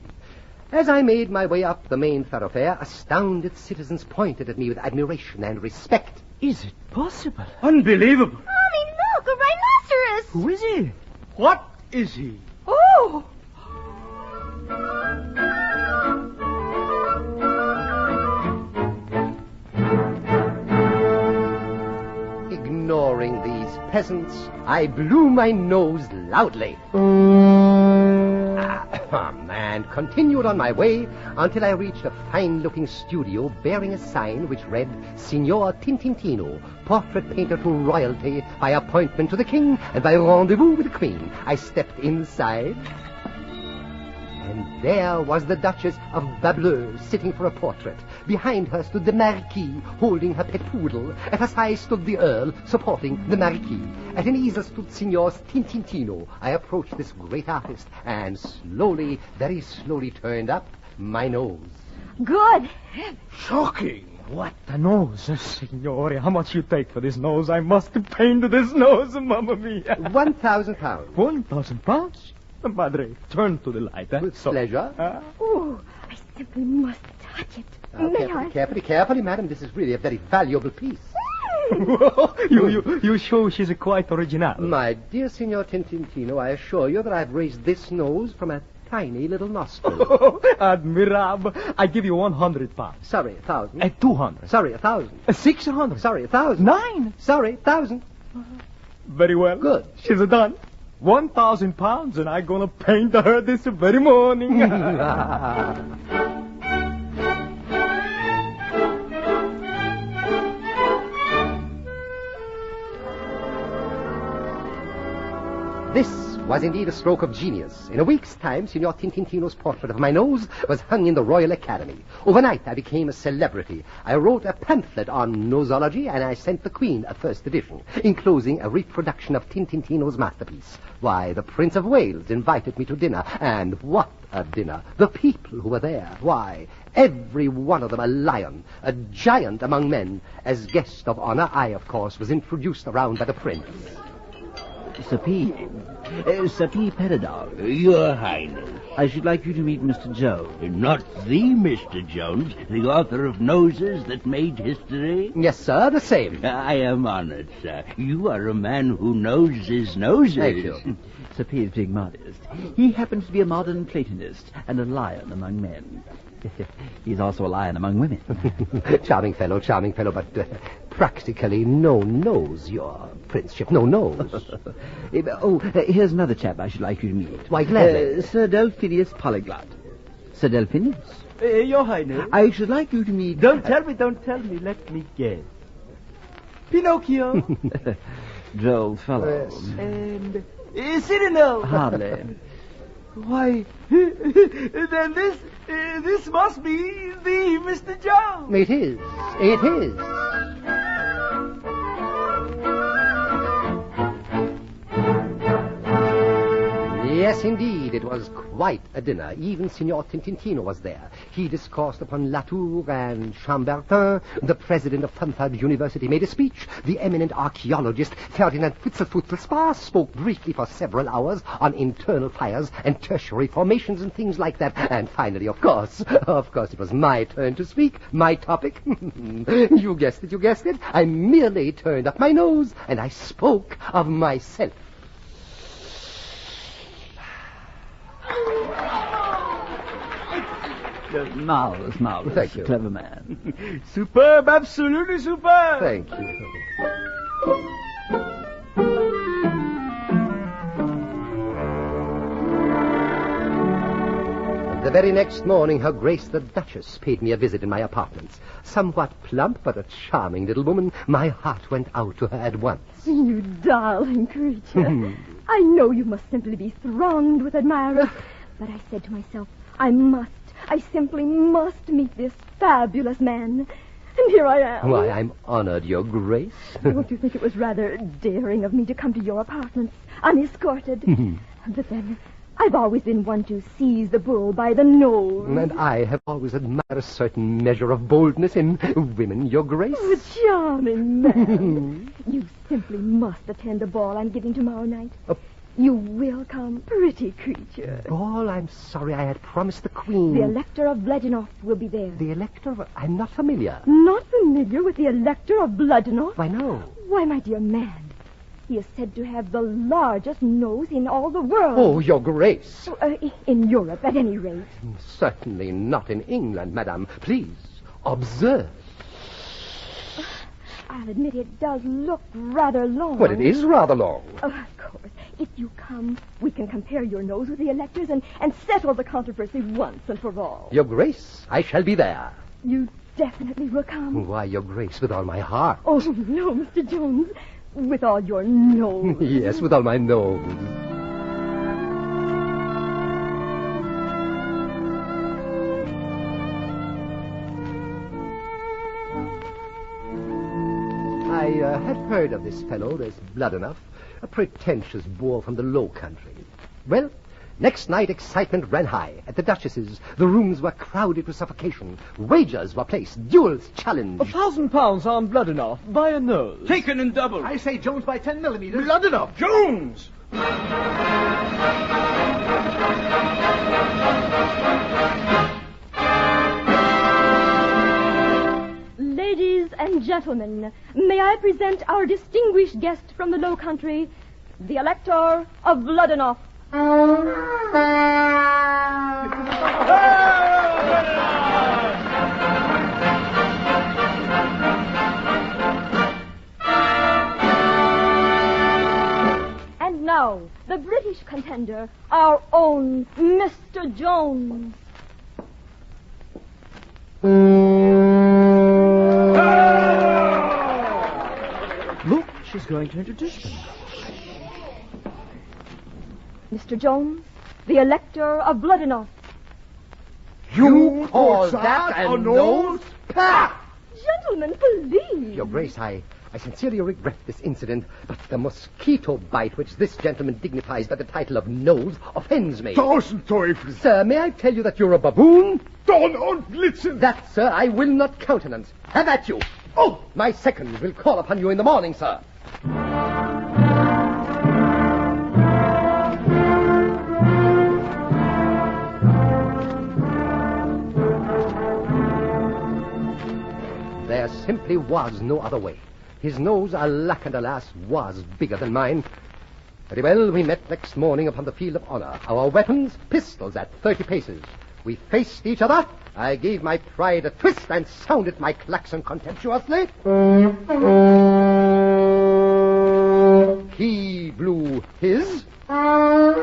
As I made my way up the main thoroughfare, astounded citizens pointed at me with admiration and respect. Is it possible? Unbelievable. Mommy, look, a rhinoceros. Who is he? What is he? Oh! Ignoring these peasants, I blew my nose loudly. And continued on my way until I reached a fine-looking studio bearing a sign which read, Signor Tintintino, portrait painter to royalty, by appointment to the king and by rendezvous with the queen. I stepped inside, and there was the Duchess of Bableu sitting for a portrait. Behind her stood the Marquis, holding her pet poodle. At her side stood the Earl, supporting the Marquis. At an easel stood Signor Tintintino. I approached this great artist and slowly, very slowly turned up my nose. Good. Shocking. What a nose, signore. How much you take for this nose? I must paint this nose, mamma mia. 1,000 pounds. 1,000 pounds? Madre, turn to the light. With pleasure. Oh, I simply must touch it. May I? Carefully, madam. This is really a very valuable piece. You show she's quite original. My dear Signor Tintintino, I assure you that I've raised this nose from a tiny little nostril. Admirable. I give you 100 pounds. Sorry, 1,000. 200. Sorry, 1,000. 600. Sorry, 1,000. 9. Sorry, 1,000. Very well. Good. She's done. 1,000 pounds, and I'm gonna paint her this very morning. This was indeed a stroke of genius. In a week's time, Signor Tintintino's portrait of my nose was hung in the Royal Academy. Overnight, I became a celebrity. I wrote a pamphlet on nosology, and I sent the Queen a first edition, enclosing a reproduction of Tintintino's masterpiece. Why, the Prince of Wales invited me to dinner, and what a dinner! The people who were there, why, every one of them a lion, a giant among men. As guest of honor, I, of course, was introduced around by the Prince. Sir P. Peridot. Your Highness. I should like you to meet Mr. Jones. Not the Mr. Jones, the author of Noses That Made History? Yes, sir, the same. I am honored, sir. You are a man who knows his noses. Thank you. Sir P. is being modest. He happens to be a modern Platonist and a lion among men. He's also a lion among women. Charming fellow, but practically no nose, your princeship, no nose. Here's another chap I should like you to meet. Why, gladly. Sir Delphinius Polyglot. Sir Delphinius? Your Highness. I should like you to meet... Don't tell me, let me guess. Pinocchio. Droll fellow. And Cyrano. Hardly. Why, then this must be the Mr. Jones. It is. Yes, indeed, it was quite a dinner. Even Signor Tintintino was there. He discoursed upon Latour and Chambertin. The president of Tunfab University made a speech. The eminent archaeologist Ferdinand Futzelfutzelspa spoke briefly for several hours on internal fires and tertiary formations and things like that. And finally, of course, it was my turn to speak. My topic. You guessed it. I merely turned up my nose and I spoke of myself. Marvelous. Thank you. Clever man. Superb, absolutely superb. Thank you. The very next morning, Her Grace the Duchess paid me a visit in my apartments. Somewhat plump, but a charming little woman. My heart went out to her at once. You darling creature. I know you must simply be thronged with admirers. But I said to myself, I simply must meet this fabulous man. And here I am. Why, I'm honored, Your Grace. Don't you think it was rather daring of me to come to your apartments, unescorted? But then, I've always been one to seize the bull by the nose. And I have always admired a certain measure of boldness in women, Your Grace. Oh, charming man. You simply must attend the ball I'm giving tomorrow night. You will come, pretty creature. Ball? I'm sorry, I had promised the Queen. The Elector of Bludgenoff will be there. The Elector of... I'm not familiar. Not familiar with the Elector of Bludgenoff? Why, no. Why, my dear man, he is said to have the largest nose in all the world. Oh, Your Grace. In Europe, at any rate. Certainly not in England, madame. Please, observe. I'll admit it does look rather long. Well, it is rather long. Of course. If you come, we can compare your nose with the Elector's and settle the controversy once and for all. Your Grace, I shall be there. You definitely will come? Why, Your Grace, with all my heart. Oh, no, Mr. Jones. With all your nose. Yes, with all my nose. I had heard of this fellow, there's Bludgenoff, a pretentious boor from the Low Country. Well, next night excitement ran high. At the Duchess's, the rooms were crowded to suffocation. Wagers were placed, duels challenged. £1,000 on Bludgenoff by a nose. Taken in double. I say Jones by 10 millimeters. Bludgenoff. Jones! Ladies and gentlemen, may I present our distinguished guest from the Low Country, the Elector of Bludgenoff. And now, the British contender, our own Mr. Jones. Look, she's going to introduce them. Mr. Jones, the Elector of Bludgenoff. You call that a nose? Pah! Gentlemen, please. Your Grace, I sincerely regret this incident, but the mosquito bite which this gentleman dignifies by the title of nose offends me. Tausend Teufel! Sir, may I tell you that you're a baboon? Don und Blitzen! That, sir, I will not countenance. Have at you. Oh, my second will call upon you in the morning, sir. There simply was no other way. His nose, alack and alas, was bigger than mine. Very well, we met next morning upon the field of honor. Our weapons, pistols at 30 paces. We faced each other. I gave my pride a twist and sounded my klaxon contemptuously. He blew his. A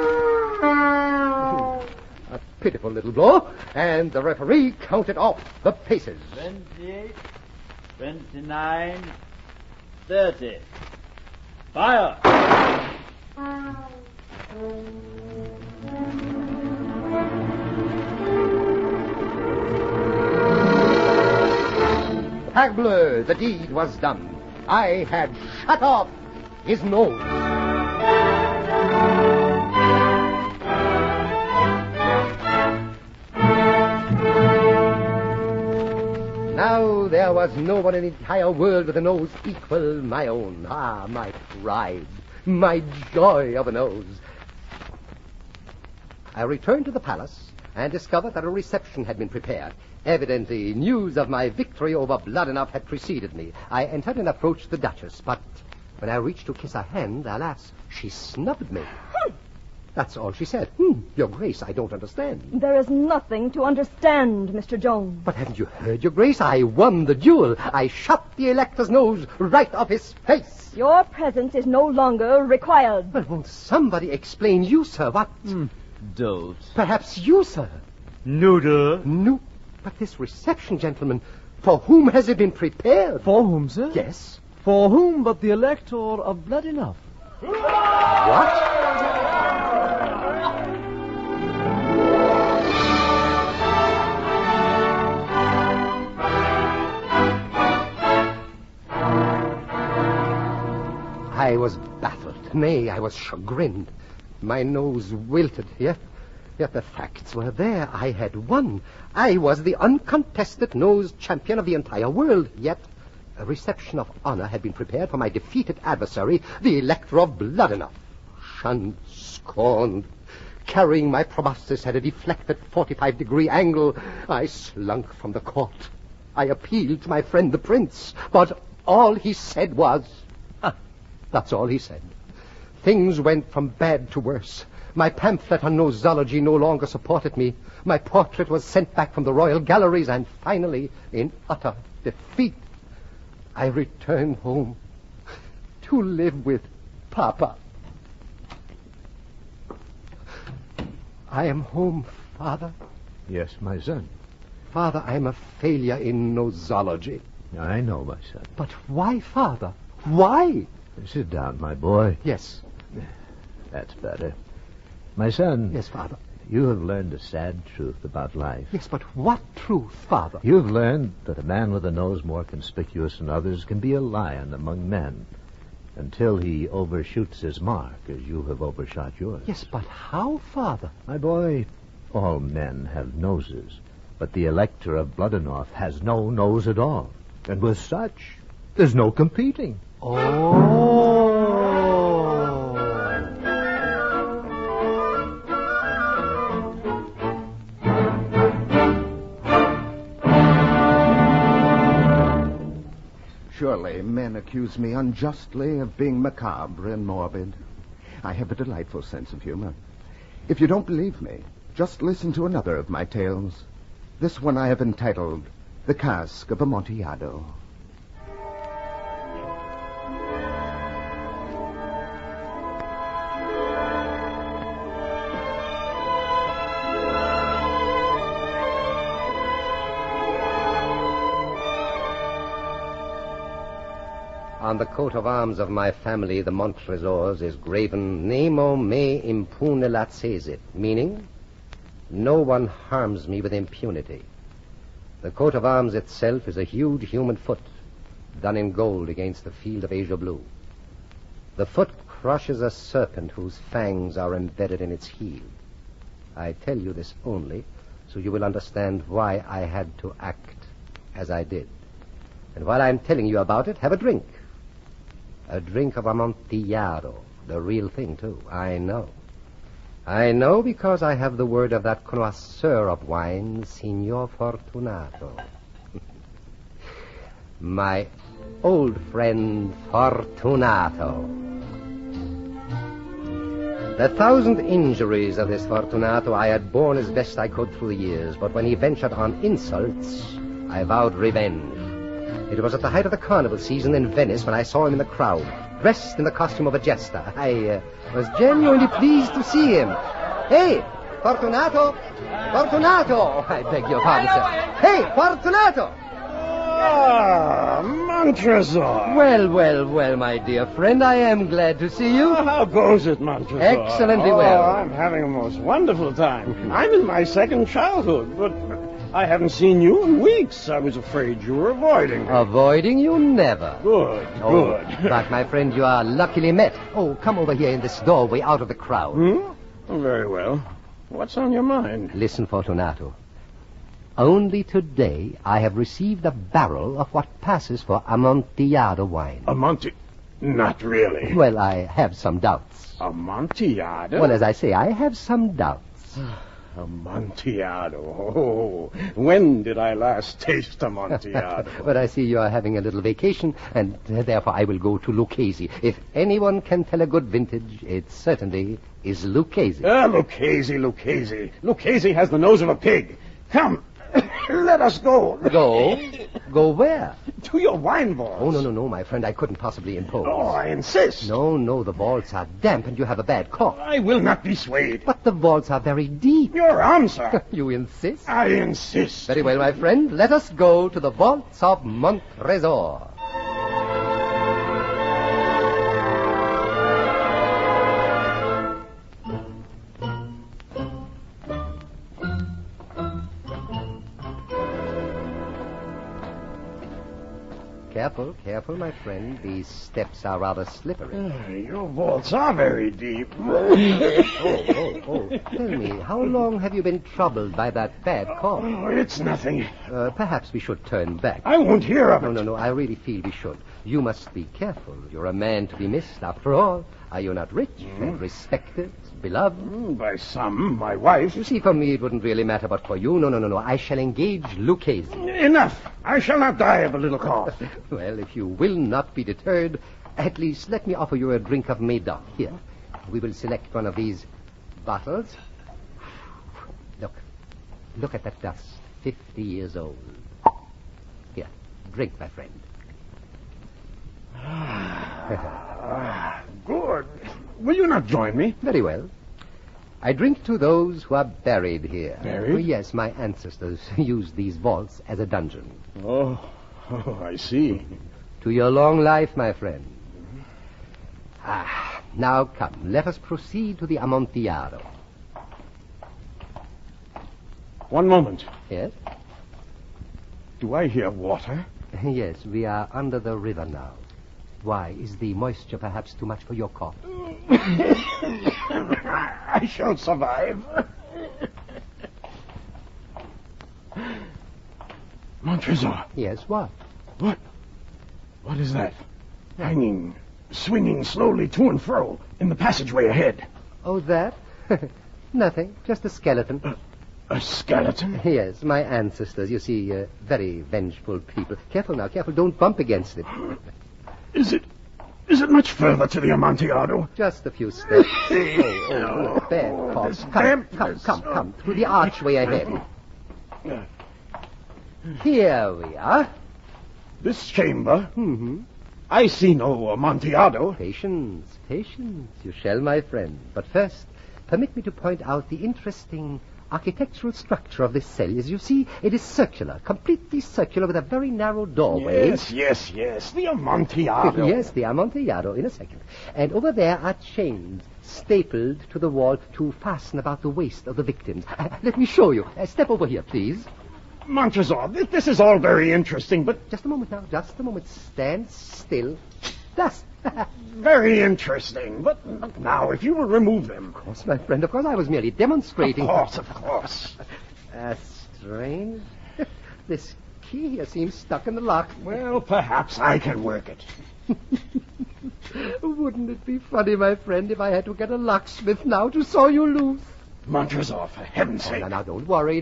pitiful little blow, and the referee counted off the paces. 28, 29, 30. Fire! Parbleu, the deed was done. I had shut off his nose. There was no one in the entire world with a nose equal my own. Ah, my pride, my joy of a nose. I returned to the palace and discovered that a reception had been prepared. Evidently, news of my victory over Blood-Enough had preceded me. I entered and approached the Duchess, but when I reached to kiss her hand, alas, she snubbed me. That's all she said. Your Grace, I don't understand. There is nothing to understand, Mr. Jones. But haven't you heard, Your Grace? I won the duel. I shot the Elector's nose right off his face. Your presence is no longer required. Well, won't somebody explain you, sir? What? Don't. Perhaps you, sir. Nuda. No. But this reception, gentlemen, for whom has it been prepared? For whom, sir? Yes. For whom but the Elector of Blood-Enough? What? I was baffled. Nay, I was chagrined. My nose wilted, yet the facts were there. I had won. I was the uncontested nose champion of the entire world. Yet a reception of honor had been prepared for my defeated adversary, the Elector of Blood-Enough. Shunned, scorned, carrying my proboscis at a deflected 45-degree angle, I slunk from the court. I appealed to my friend the prince, but all he said was... That's all he said. Things went from bad to worse. My pamphlet on nosology no longer supported me. My portrait was sent back from the royal galleries, and finally, in utter defeat, I returned home to live with Papa. I am home, Father. Yes, my son. Father, I am a failure in nosology. I know, my son. But why, Father? Why? Sit down, my boy. Yes. That's better. My son. Yes, Father. You have learned a sad truth about life. Yes, but what truth, Father? You've learned that a man with a nose more conspicuous than others can be a lion among men until he overshoots his mark, as you have overshot yours. Yes, but how, Father? My boy, all men have noses, but the Elector of Blood-Enough has no nose at all. And with such, there's no competing. Surely men accuse me unjustly of being macabre and morbid. I have a delightful sense of humor. If you don't believe me, just listen to another of my tales. This one I have entitled The Cask of Amontillado. On the coat of arms of my family, the Montresors, is graven Nemo me impune lacessit, meaning, no one harms me with impunity. The coat of arms itself is a huge human foot, done in gold against the field of azure blue. The foot crushes a serpent whose fangs are embedded in its heel. I tell you this only so you will understand why I had to act as I did. And while I'm telling you about it, have a drink. A drink of Amontillado, the real thing, too. I know. I know because I have the word of that connoisseur of wine, Signor Fortunato. My old friend Fortunato. The 1,000 injuries of this Fortunato I had borne as best I could through the years, but when he ventured on insults, I vowed revenge. It was at the height of the carnival season in Venice when I saw him in the crowd, dressed in the costume of a jester. I was genuinely pleased to see him. Hey, Fortunato! Fortunato! I beg your pardon, sir. Hey, Fortunato! Ah, Montresor. Well, my dear friend, I am glad to see you. How goes it, Montresor? Excellently well. I'm having a most wonderful time. I'm in my second childhood, but I haven't seen you in weeks. I was afraid you were avoiding me. Avoiding you? Never. Good. But, my friend, you are luckily met. Oh, come over here in this doorway out of the crowd. Oh, very well. What's on your mind? Listen, Fortunato. Only today I have received a barrel of what passes for Amontillado wine. Not really. Well, I have some doubts. Amontillado? Well, as I say, I have some doubts. Amontillado. Oh, when did I last taste Amontillado? But I see you are having a little vacation, and therefore I will go to Lucchese. If anyone can tell a good vintage, it certainly is Lucchese. Lucchese. Lucchese has the nose of a pig. Come, let us go. Go? Go where? To your wine vaults. Oh, no, my friend. I couldn't possibly impose. Oh, I insist. No, the vaults are damp and you have a bad cough. I will not be swayed. But the vaults are very deep. Your arm, sir. You insist? I insist. Very well, my friend. Let us go to the vaults of Montresor. Careful, my friend. These steps are rather slippery. Your vaults are very deep. Oh. Tell me, how long have you been troubled by that bad cough? Oh, it's nothing. Perhaps we should turn back. I won't hear of it. No, I really feel we should. You must be careful. You're a man to be missed, after all. Are you not rich and respected, beloved? By some, my wife. You see, for me it wouldn't really matter, but for you, no. I shall engage Lucchese. Enough. I shall not die of a little cough. Well, if you will not be deterred, at least let me offer you a drink of Medoc. Here, we will select one of these bottles. Look at that dust. 50 years old. Here, drink, my friend. Good. Will you not join me? Very well. I drink to those who are buried here. Buried? Oh, yes, my ancestors used these vaults as a dungeon. Oh, I see. To your long life, my friend. Now come, let us proceed to the Amontillado. One moment. Yes? Do I hear water? Yes, we are under the river now. Why, is the moisture perhaps too much for your cough? I shall survive. Montresor. Yes, what? What is that? Hanging, swinging slowly to and fro in the passageway ahead. Oh, that? Nothing, just a skeleton. A skeleton? Yes, my ancestors, you see, very vengeful people. Careful now, don't bump against it. Is it much further to the Amontillado? Just a few steps. Oh, bad cough. Come, through the archway ahead. Here we are. This chamber? Mm-hmm. I see no Amontillado. Patience. You shall, my friend. But first, permit me to point out the interesting architectural structure of this cell. As you see, it is circular, completely circular, with a very narrow doorway. Yes. The Amontillado. Yes, the Amontillado, in a second. And over there are chains stapled to the wall to fasten about the waist of the victims. Let me show you. Step over here, please. Montresor, this is all very interesting, but... Just a moment now, Stand still. Thus. Very interesting, but now, if you will remove them. Of course, my friend, of course. I was merely demonstrating. Of course. Strange. This key here seems stuck in the lock. Well, perhaps I can work it. Wouldn't it be funny, my friend, if I had to get a locksmith now to saw you loose? Montresor, for heaven's sake. Now, don't worry.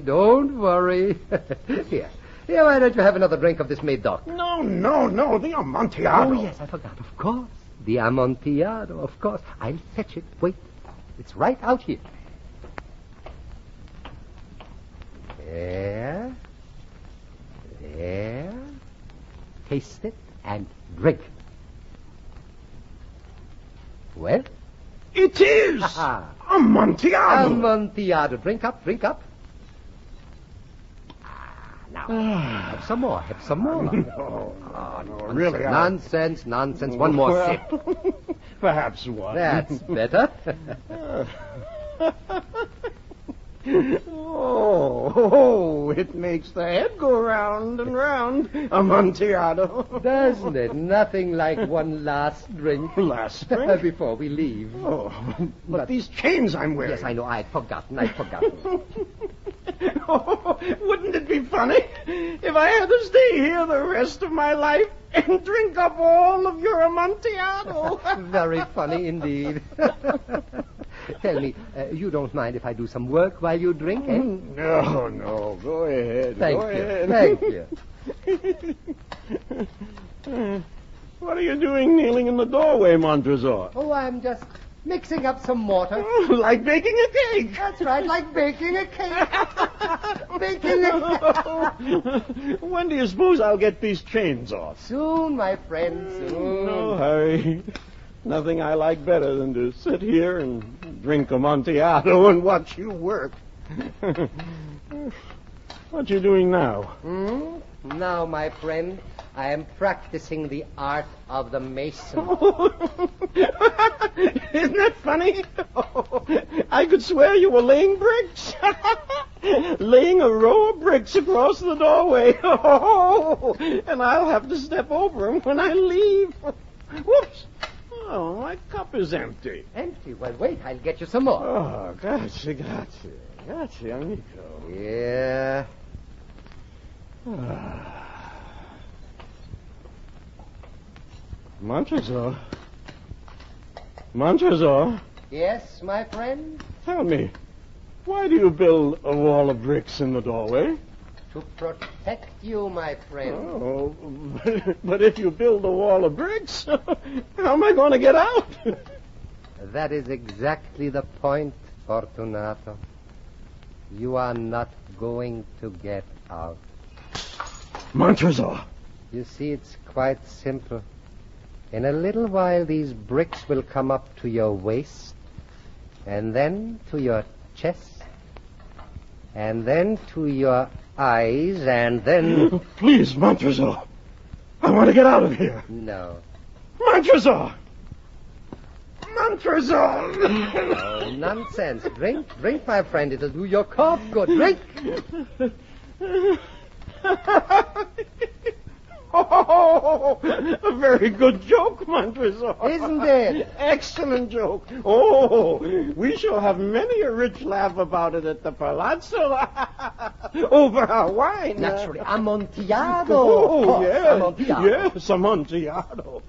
Here, why don't you have another drink of this Medoc? No, the Amontillado. Oh, yes, I forgot, of course. The Amontillado, of course. I'll fetch it. Wait, it's right out here. There. Taste it and drink. Well? It is! Amontillado! Amontillado. Drink up. Now, have some more. No, really. Nonsense. One more sip. Perhaps one. That's better. Oh, it makes the head go round and round. Amontillado. Doesn't it? Nothing like one last drink. Last drink? Before we leave. Oh, but these chains I'm wearing. Yes, I know. I'd forgotten. Oh, wouldn't it be be funny if I had to stay here the rest of my life and drink up all of your Amontillado. Very funny indeed. Tell me, you don't mind if I do some work while you drink, eh? No, go ahead. Thank go you. ahead. Thank you. What are you doing kneeling in the doorway, Montresor? Oh, I'm just mixing up some mortar. Like baking a cake. That's right, like baking a cake. Baking a cake. When do you suppose I'll get these chains off? Soon, my friend, soon. No hurry. Nothing I like better than to sit here and drink Amontillado and watch you work. What you doing now? Now, my friend, I am practicing the art of the mason. Isn't that funny? I could swear you were laying bricks. Laying a row of bricks across the doorway. And I'll have to step over them when I leave. Whoops. Oh, my cup is empty. Empty? Well, wait, I'll get you some more. Oh, grazie. Grazie, amico. Yeah. Montresor. Yes, my friend? Tell me, why do you build a wall of bricks in the doorway? To protect you, my friend. Oh, but if you build a wall of bricks, how am I going to get out? That is exactly the point, Fortunato. You are not going to get out. Montresor. You see, it's quite simple. In a little while, these bricks will come up to your waist, and then to your chest, and then to your eyes, and then... Please, Montresor. I want to get out of here. No. Montresor! Oh, nonsense. Drink, my friend. It'll do your cough good. Drink. Oh, a very good joke, Montresor. Isn't it? Excellent joke. Oh, we shall have many a rich laugh about it at the Palazzo. Over our wine. Naturally. Amontillado. Oh, yes. Amontillado. Yes, Amontillado.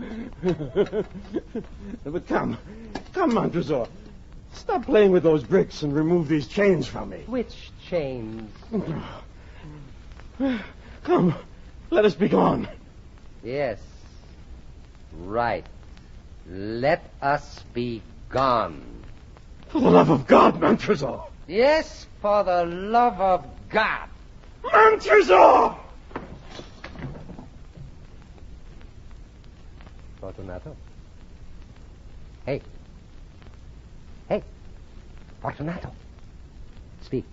But come, Montresor. Stop playing with those bricks and remove these chains from me. Which chains? Come, let us be gone. Yes. Right. Let us be gone. For the love of God, Montresor. Yes, for the love of God. Montresor! Fortunato. Hey, Fortunato. Speak.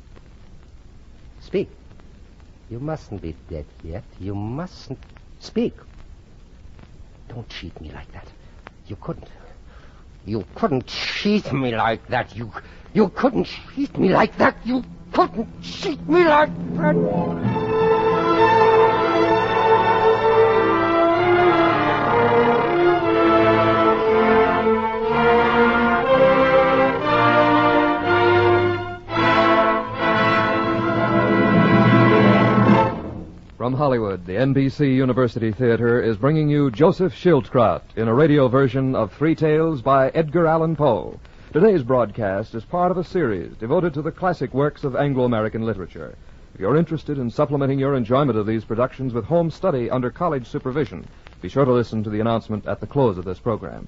You mustn't be dead yet. You mustn't. Speak. Don't cheat me like that. You couldn't. You couldn't cheat me like that. You couldn't cheat me like that. You couldn't cheat me like that. From Hollywood, the NBC University Theater is bringing you Joseph Schildkraut in a radio version of Three Tales by Edgar Allan Poe. Today's broadcast is part of a series devoted to the classic works of Anglo-American literature. If you're interested in supplementing your enjoyment of these productions with home study under college supervision, be sure to listen to the announcement at the close of this program.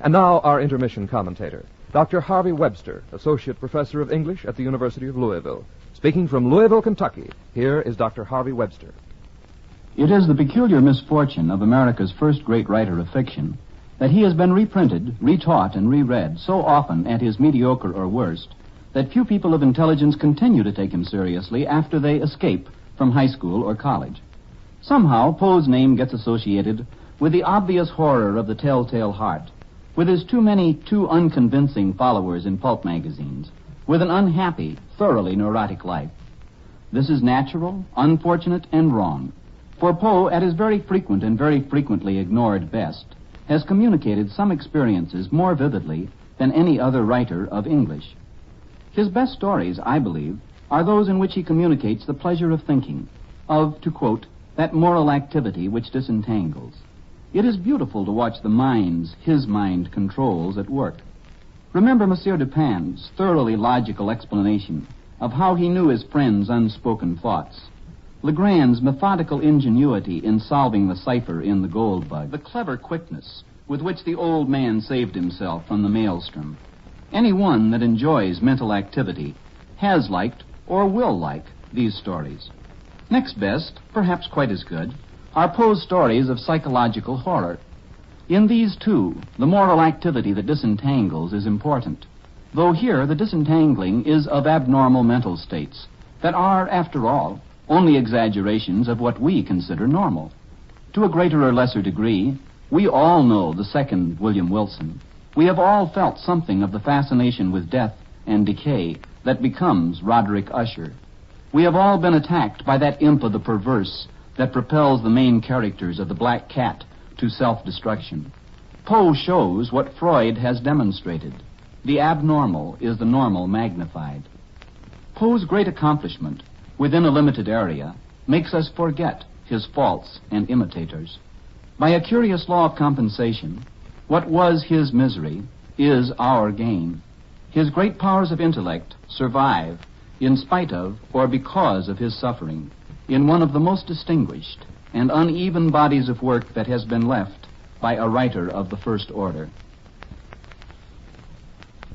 And now, our intermission commentator, Dr. Harvey Webster, Associate Professor of English at the University of Louisville. Speaking from Louisville, Kentucky, here is Dr. Harvey Webster. It is the peculiar misfortune of America's first great writer of fiction that he has been reprinted, retaught, and reread so often at his mediocre or worst that few people of intelligence continue to take him seriously after they escape from high school or college. Somehow, Poe's name gets associated with the obvious horror of the telltale heart, with his too many, too unconvincing followers in pulp magazines, with an unhappy, thoroughly neurotic life. This is natural, unfortunate, and wrong. For Poe, at his very frequent and very frequently ignored best, has communicated some experiences more vividly than any other writer of English. His best stories, I believe, are those in which he communicates the pleasure of thinking, of, to quote, that moral activity which disentangles. It is beautiful to watch the minds his mind controls at work. Remember Monsieur Dupin's thoroughly logical explanation of how he knew his friend's unspoken thoughts. Legrand's methodical ingenuity in solving the cipher in The Gold Bug. The clever quickness with which the old man saved himself from the maelstrom. Anyone that enjoys mental activity has liked or will like these stories. Next best, perhaps quite as good, are Poe's stories of psychological horror. In these, too, the moral activity that disentangles is important, though here the disentangling is of abnormal mental states that are, after all, only exaggerations of what we consider normal. To a greater or lesser degree, we all know the second William Wilson. We have all felt something of the fascination with death and decay that becomes Roderick Usher. We have all been attacked by that imp of the perverse that propels the main characters of The Black Cat to self-destruction. Poe shows what Freud has demonstrated. The abnormal is the normal magnified. Poe's great accomplishment within a limited area makes us forget his faults and imitators. By a curious law of compensation, what was his misery is our gain. His great powers of intellect survive in spite of or because of his suffering in one of the most distinguished and uneven bodies of work that has been left by a writer of the first order.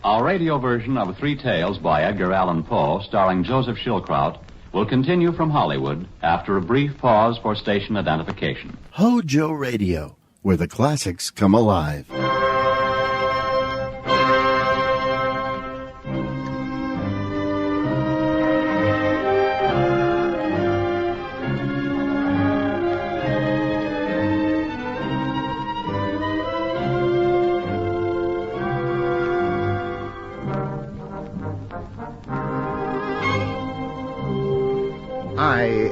Our radio version of Three Tales by Edgar Allan Poe, starring Joseph Schildkraut, will continue from Hollywood after a brief pause for station identification. Hojo Radio, where the classics come alive.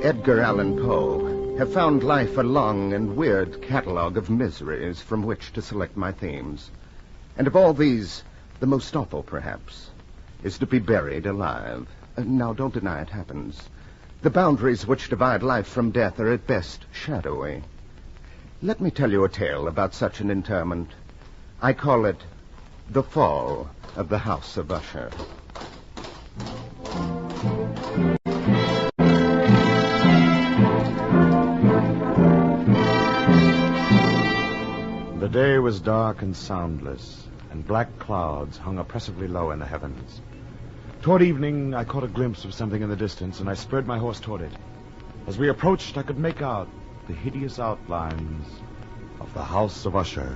Edgar Allan Poe, have found life a long and weird catalogue of miseries from which to select my themes. And of all these, the most awful, perhaps, is to be buried alive. Now, don't deny it happens. The boundaries which divide life from death are at best shadowy. Let me tell you a tale about such an interment. I call it The Fall of the House of Usher. The day was dark and soundless, and black clouds hung oppressively low in the heavens. Toward evening, I caught a glimpse of something in the distance, and I spurred my horse toward it. As we approached, I could make out the hideous outlines of the House of Usher.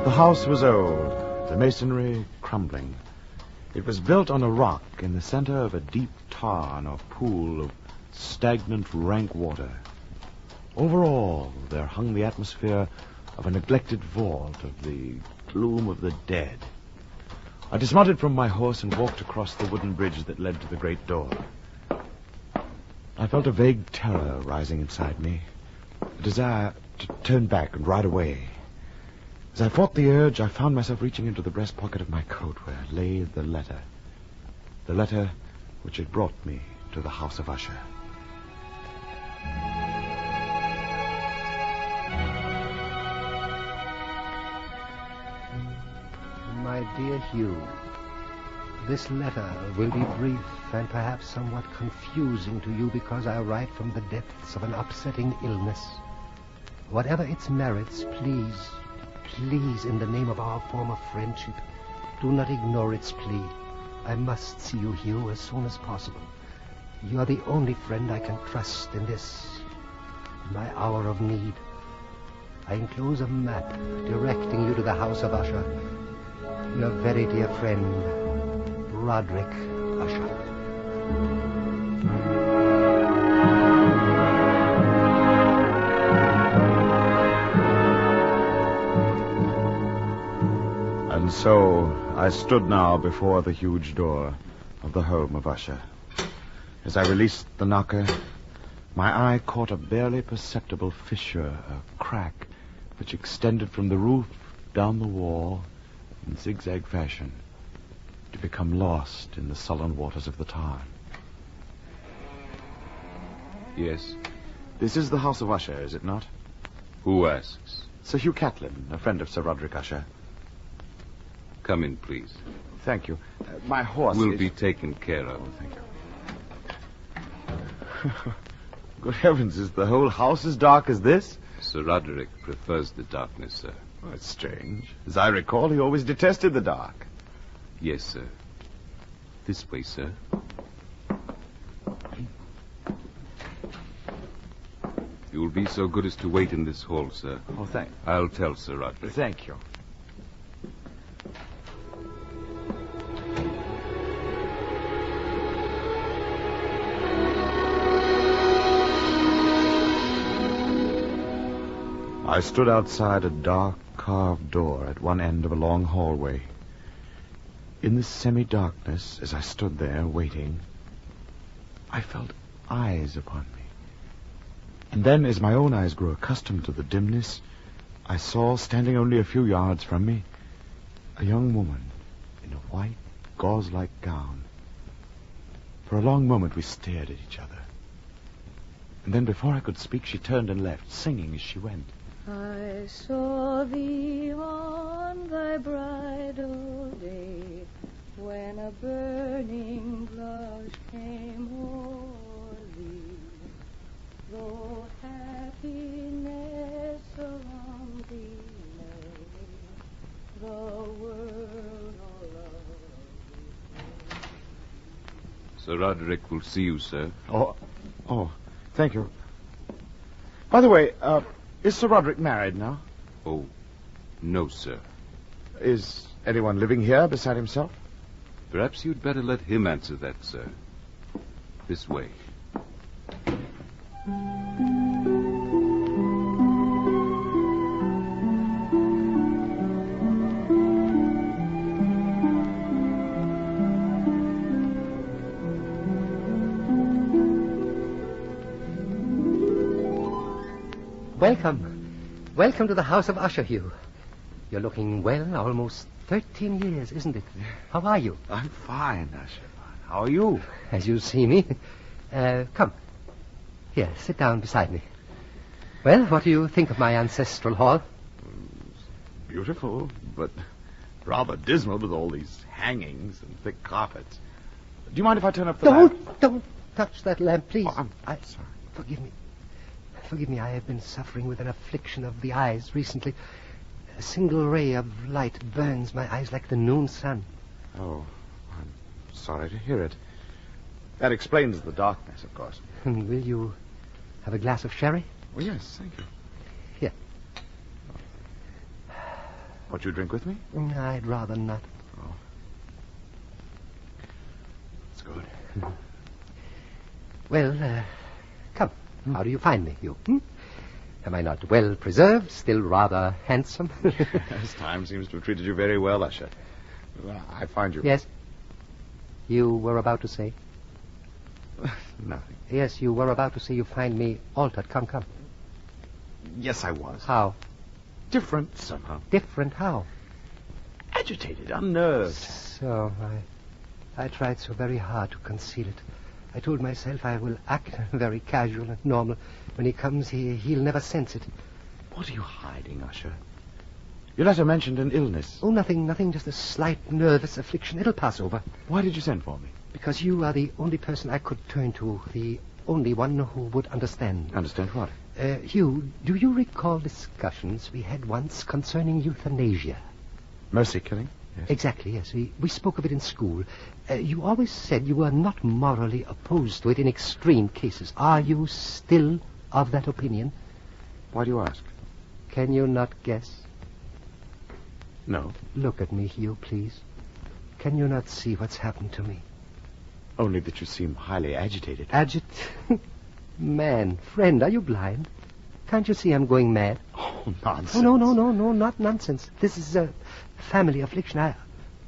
The house was old, the masonry crumbling. It was built on a rock in the center of a deep tarn or pool of stagnant, rank water. Over all, there hung the atmosphere of a neglected vault, of the gloom of the dead. I dismounted from my horse and walked across the wooden bridge that led to the great door. I felt a vague terror rising inside me, a desire to turn back and ride away. As I fought the urge, I found myself reaching into the breast pocket of my coat where lay the letter which had brought me to the House of Usher. My dear Hugh, this letter will be brief and perhaps somewhat confusing to you because I write from the depths of an upsetting illness. Whatever its merits, please, in the name of our former friendship, do not ignore its plea. I must see you, Hugh, as soon as possible. You are the only friend I can trust in my hour of need. I enclose a map directing you to the House of Usher. Your very dear friend, Roderick Usher. And so I stood now before the huge door of the home of Usher. As I released the knocker, my eye caught a barely perceptible fissure, a crack, which extended from the roof down the wall in zigzag fashion, to become lost in the sullen waters of the tarn. Yes? This is the House of Usher, is it not? Who asks? Sir Hugh Catlin, a friend of Sir Roderick Usher. Come in, please. Thank you. My horse will is... be taken care of. Thank you. Good heavens, is the whole house as dark as this? Sir Roderick prefers the darkness, sir. Oh, it's strange. As I recall, he always detested the dark. Yes, sir. This way, sir. You will be so good as to wait in this hall, sir. Oh, I'll tell Sir Roderick. Thank you. I stood outside a dark carved door at one end of a long hallway. In the semi-darkness, as I stood there waiting, I felt eyes upon me. And then, as my own eyes grew accustomed to the dimness, I saw, standing only a few yards from me, a young woman in a white, gauze-like gown. For a long moment we stared at each other. And then, before I could speak, she turned and left, singing as she went. I saw thee on thy bridal day, when a burning blush came o'er thee. Though happiness around thee lay, the world all love. Sir Roderick will see you, sir. Oh, thank you. By the way, is Sir Roderick married now? Oh, no, sir. Is anyone living here beside himself? Perhaps you'd better let him answer that, sir. This way. Welcome to the House of Usher, Hugh. You're looking well, almost 13 years, isn't it? How are you? I'm fine, Usher. How are you? As you see me. Come. Here, sit down beside me. Well, what do you think of my ancestral hall? Beautiful, but rather dismal with all these hangings and thick carpets. Do you mind if I turn up the lamp? Don't touch that lamp, please. Oh, I'm sorry. Forgive me. Forgive me, I have been suffering with an affliction of the eyes recently. A single ray of light burns my eyes like the noon sun. Oh, I'm sorry to hear it. That explains the darkness, of course. Will you have a glass of sherry? Oh, yes, thank you. Here. Won't you drink with me? I'd rather not. Oh. That's good. Well, come. How do you find me, Hugh? Am I not well preserved, still rather handsome? Yes, time seems to have treated you very well, Usher. I find you... Yes? You were about to say? Nothing. Yes, you were about to say you find me altered. Come. Yes, I was. How? Different, somehow. Different how? Agitated, unnerved. So, I tried so very hard to conceal it. I told myself I will act very casual and normal. When he comes, he'll never sense it. What are you hiding, Usher? Your letter mentioned an illness. Oh, nothing, just a slight nervous affliction. It'll pass over. Why did you send for me? Because you are the only person I could turn to, the only one who would understand. Understand what? Hugh, do you recall discussions we had once concerning euthanasia? Mercy killing? Yes. Exactly, yes. We spoke of it in school. You always said you were not morally opposed to it in extreme cases. Are you still of that opinion? Why do you ask? Can you not guess? No. Look at me, Hugh, please. Can you not see what's happened to me? Only that you seem highly agitated. Man, friend, are you blind? Can't you see I'm going mad? Oh, nonsense. Oh, no, not nonsense. This is a family affliction. I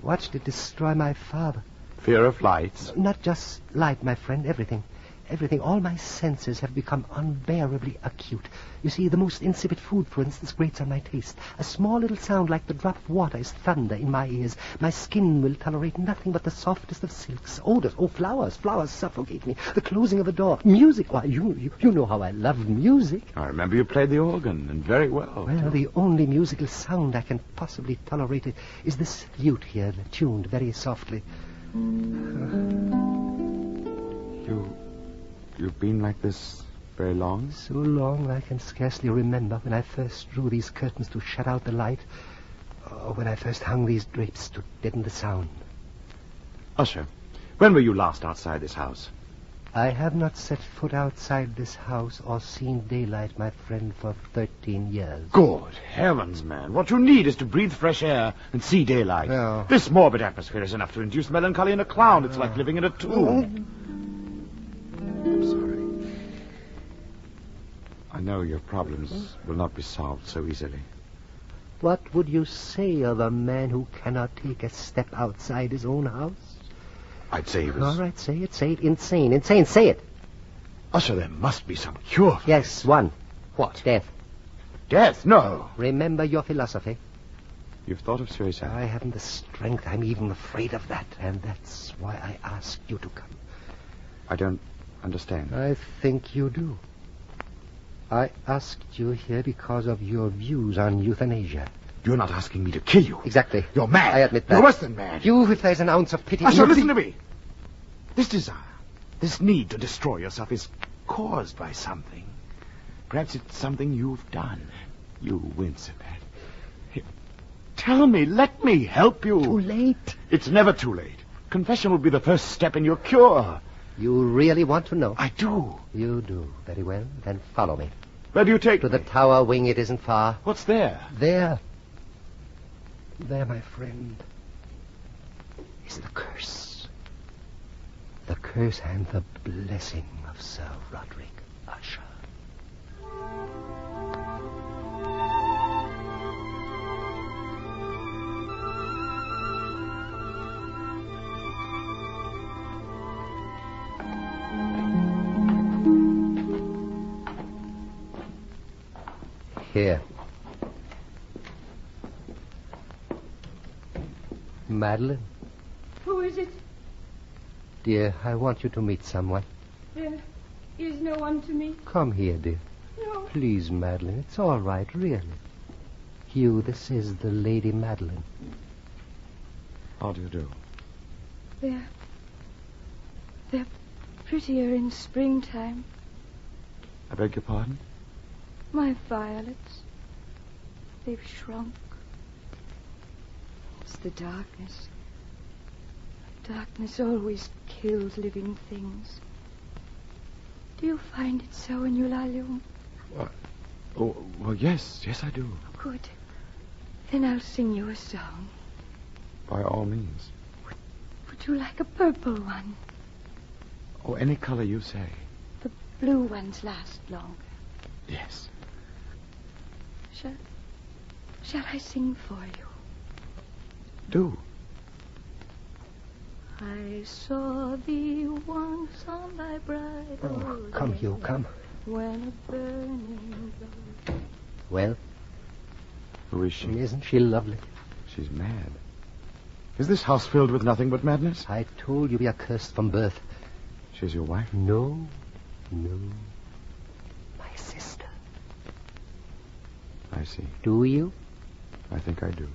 watched it destroy my father. Fear of lights? Not just light, my friend, everything. everything, all my senses have become unbearably acute. You see, the most insipid food, for instance, grates on my taste. A small little sound like the drop of water is thunder in my ears. My skin will tolerate nothing but the softest of silks. Odors, flowers. Flowers suffocate me. The closing of a door. Music, why, you know how I love music. I remember you played the organ, and very well. Well, the only musical sound I can possibly tolerate is this lute here, tuned very softly. You've been like this very long? So long I can scarcely remember when I first drew these curtains to shut out the light, or when I first hung these drapes to deaden the sound. Usher, when were you last outside this house? I have not set foot outside this house or seen daylight, my friend, for 13 years. Good heavens, man. What you need is to breathe fresh air and see daylight. No. This morbid atmosphere is enough to induce melancholy in a clown. It's like living in a tomb. I'm sorry. I know your problems will not be solved so easily. What would you say of a man who cannot take a step outside his own house? I'd say he was... All right, say it. Insane, say it. Usher, there must be some cure for Yes, one. What? Death. Death? No. Remember your philosophy. You've thought of suicide? I haven't the strength. I'm even afraid of that. And that's why I asked you to come. I don't understand. I think you do. I asked you here because of your views on euthanasia. You're not asking me to kill you. Exactly. You're mad. I admit that. You're worse than mad. You, if there's an ounce of pity... Usher, listen to me. This desire, this need to destroy yourself is caused by something. Perhaps it's something you've done. You wince at that. Here, tell me, let me help you. Too late. It's never too late. Confession will be the first step in your cure. You really want to know? I do. You do. Very well. Then follow me. Where do you take me? To the tower wing. It isn't far. What's there? There, my friend, is the curse. The curse and the blessing of Sir Roderick Usher. Here. Madeline? Who is it? Dear, I want you to meet someone. There is no one to meet. Come here, dear. No. Please, Madeline. It's all right, really. Hugh, this is the Lady Madeline. How do you do? They're prettier in springtime. I beg your pardon? My violets. They've shrunk. It's the darkness. Darkness always kills living things. Do you find it so when you lie alone? What? Oh, well, yes, I do. Good. Then I'll sing you a song. By all means. Would you like a purple one? Oh, any color you say. The blue ones last longer. Yes. Shall I sing for you? Do. I saw thee once on thy bridal Oh, come, Hugh, come. When a burning glow. Well? Who is she? Isn't she lovely? She's mad. Is this house filled with nothing but madness? I told you we are cursed from birth. She's your wife? No. My sister. I see. Do you? I think I do.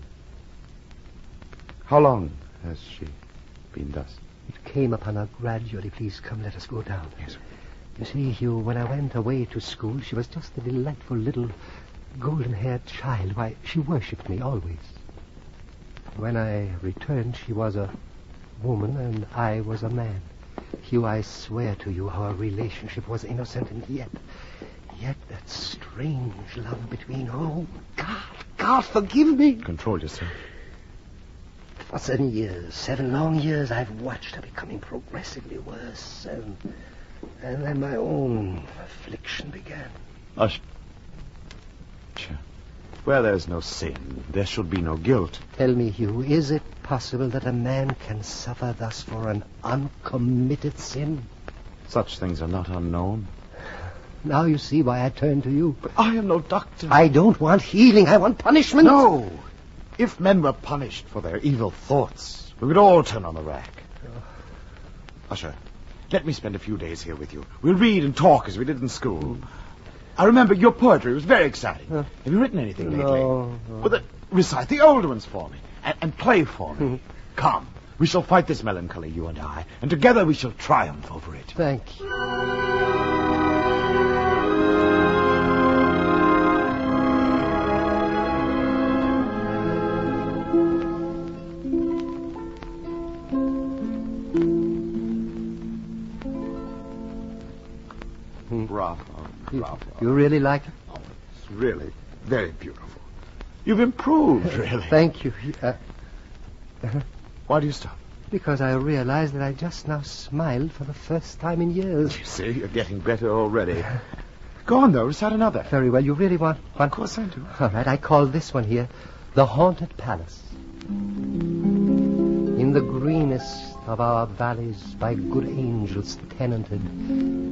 How long has she been thus? It came upon her gradually. Please come, let us go down. Yes. You see, Hugh, when I went away to school, she was just a delightful little golden-haired child. Why, she worshipped me always. When I returned, she was a woman and I was a man. Hugh, I swear to you our relationship was innocent, and yet that strange love between... Oh, God, forgive me. Control yourself. For 7 years, 7 long years, I've watched her becoming progressively worse, and then my own affliction began. Usher. Where there's no sin, there should be no guilt. Tell me, Hugh, is it possible that a man can suffer thus for an uncommitted sin? Such things are not unknown. Now you see why I turned to you. But I am no doctor. I don't want healing. I want punishment. No. If men were punished for their evil thoughts, we would all turn on the rack. Usher, let me spend a few days here with you. We'll read and talk as we did in school. I remember your poetry was very exciting. Have you written anything lately? No. Well, then, recite the old ones for me and play for me. Come, we shall fight this melancholy, you and I, and together we shall triumph over it. Thank you. Bravo. You really like it? Oh, it's really very beautiful. You've improved, really. Thank you. Why do you stop? Because I realized that I just now smiled for the first time in years. You see, you're getting better already. Go on, though. Recite another. Very well. You really want one? Of course I do. All right. I call this one here The Haunted Palace. In the greenest of our valleys, by good angels tenanted,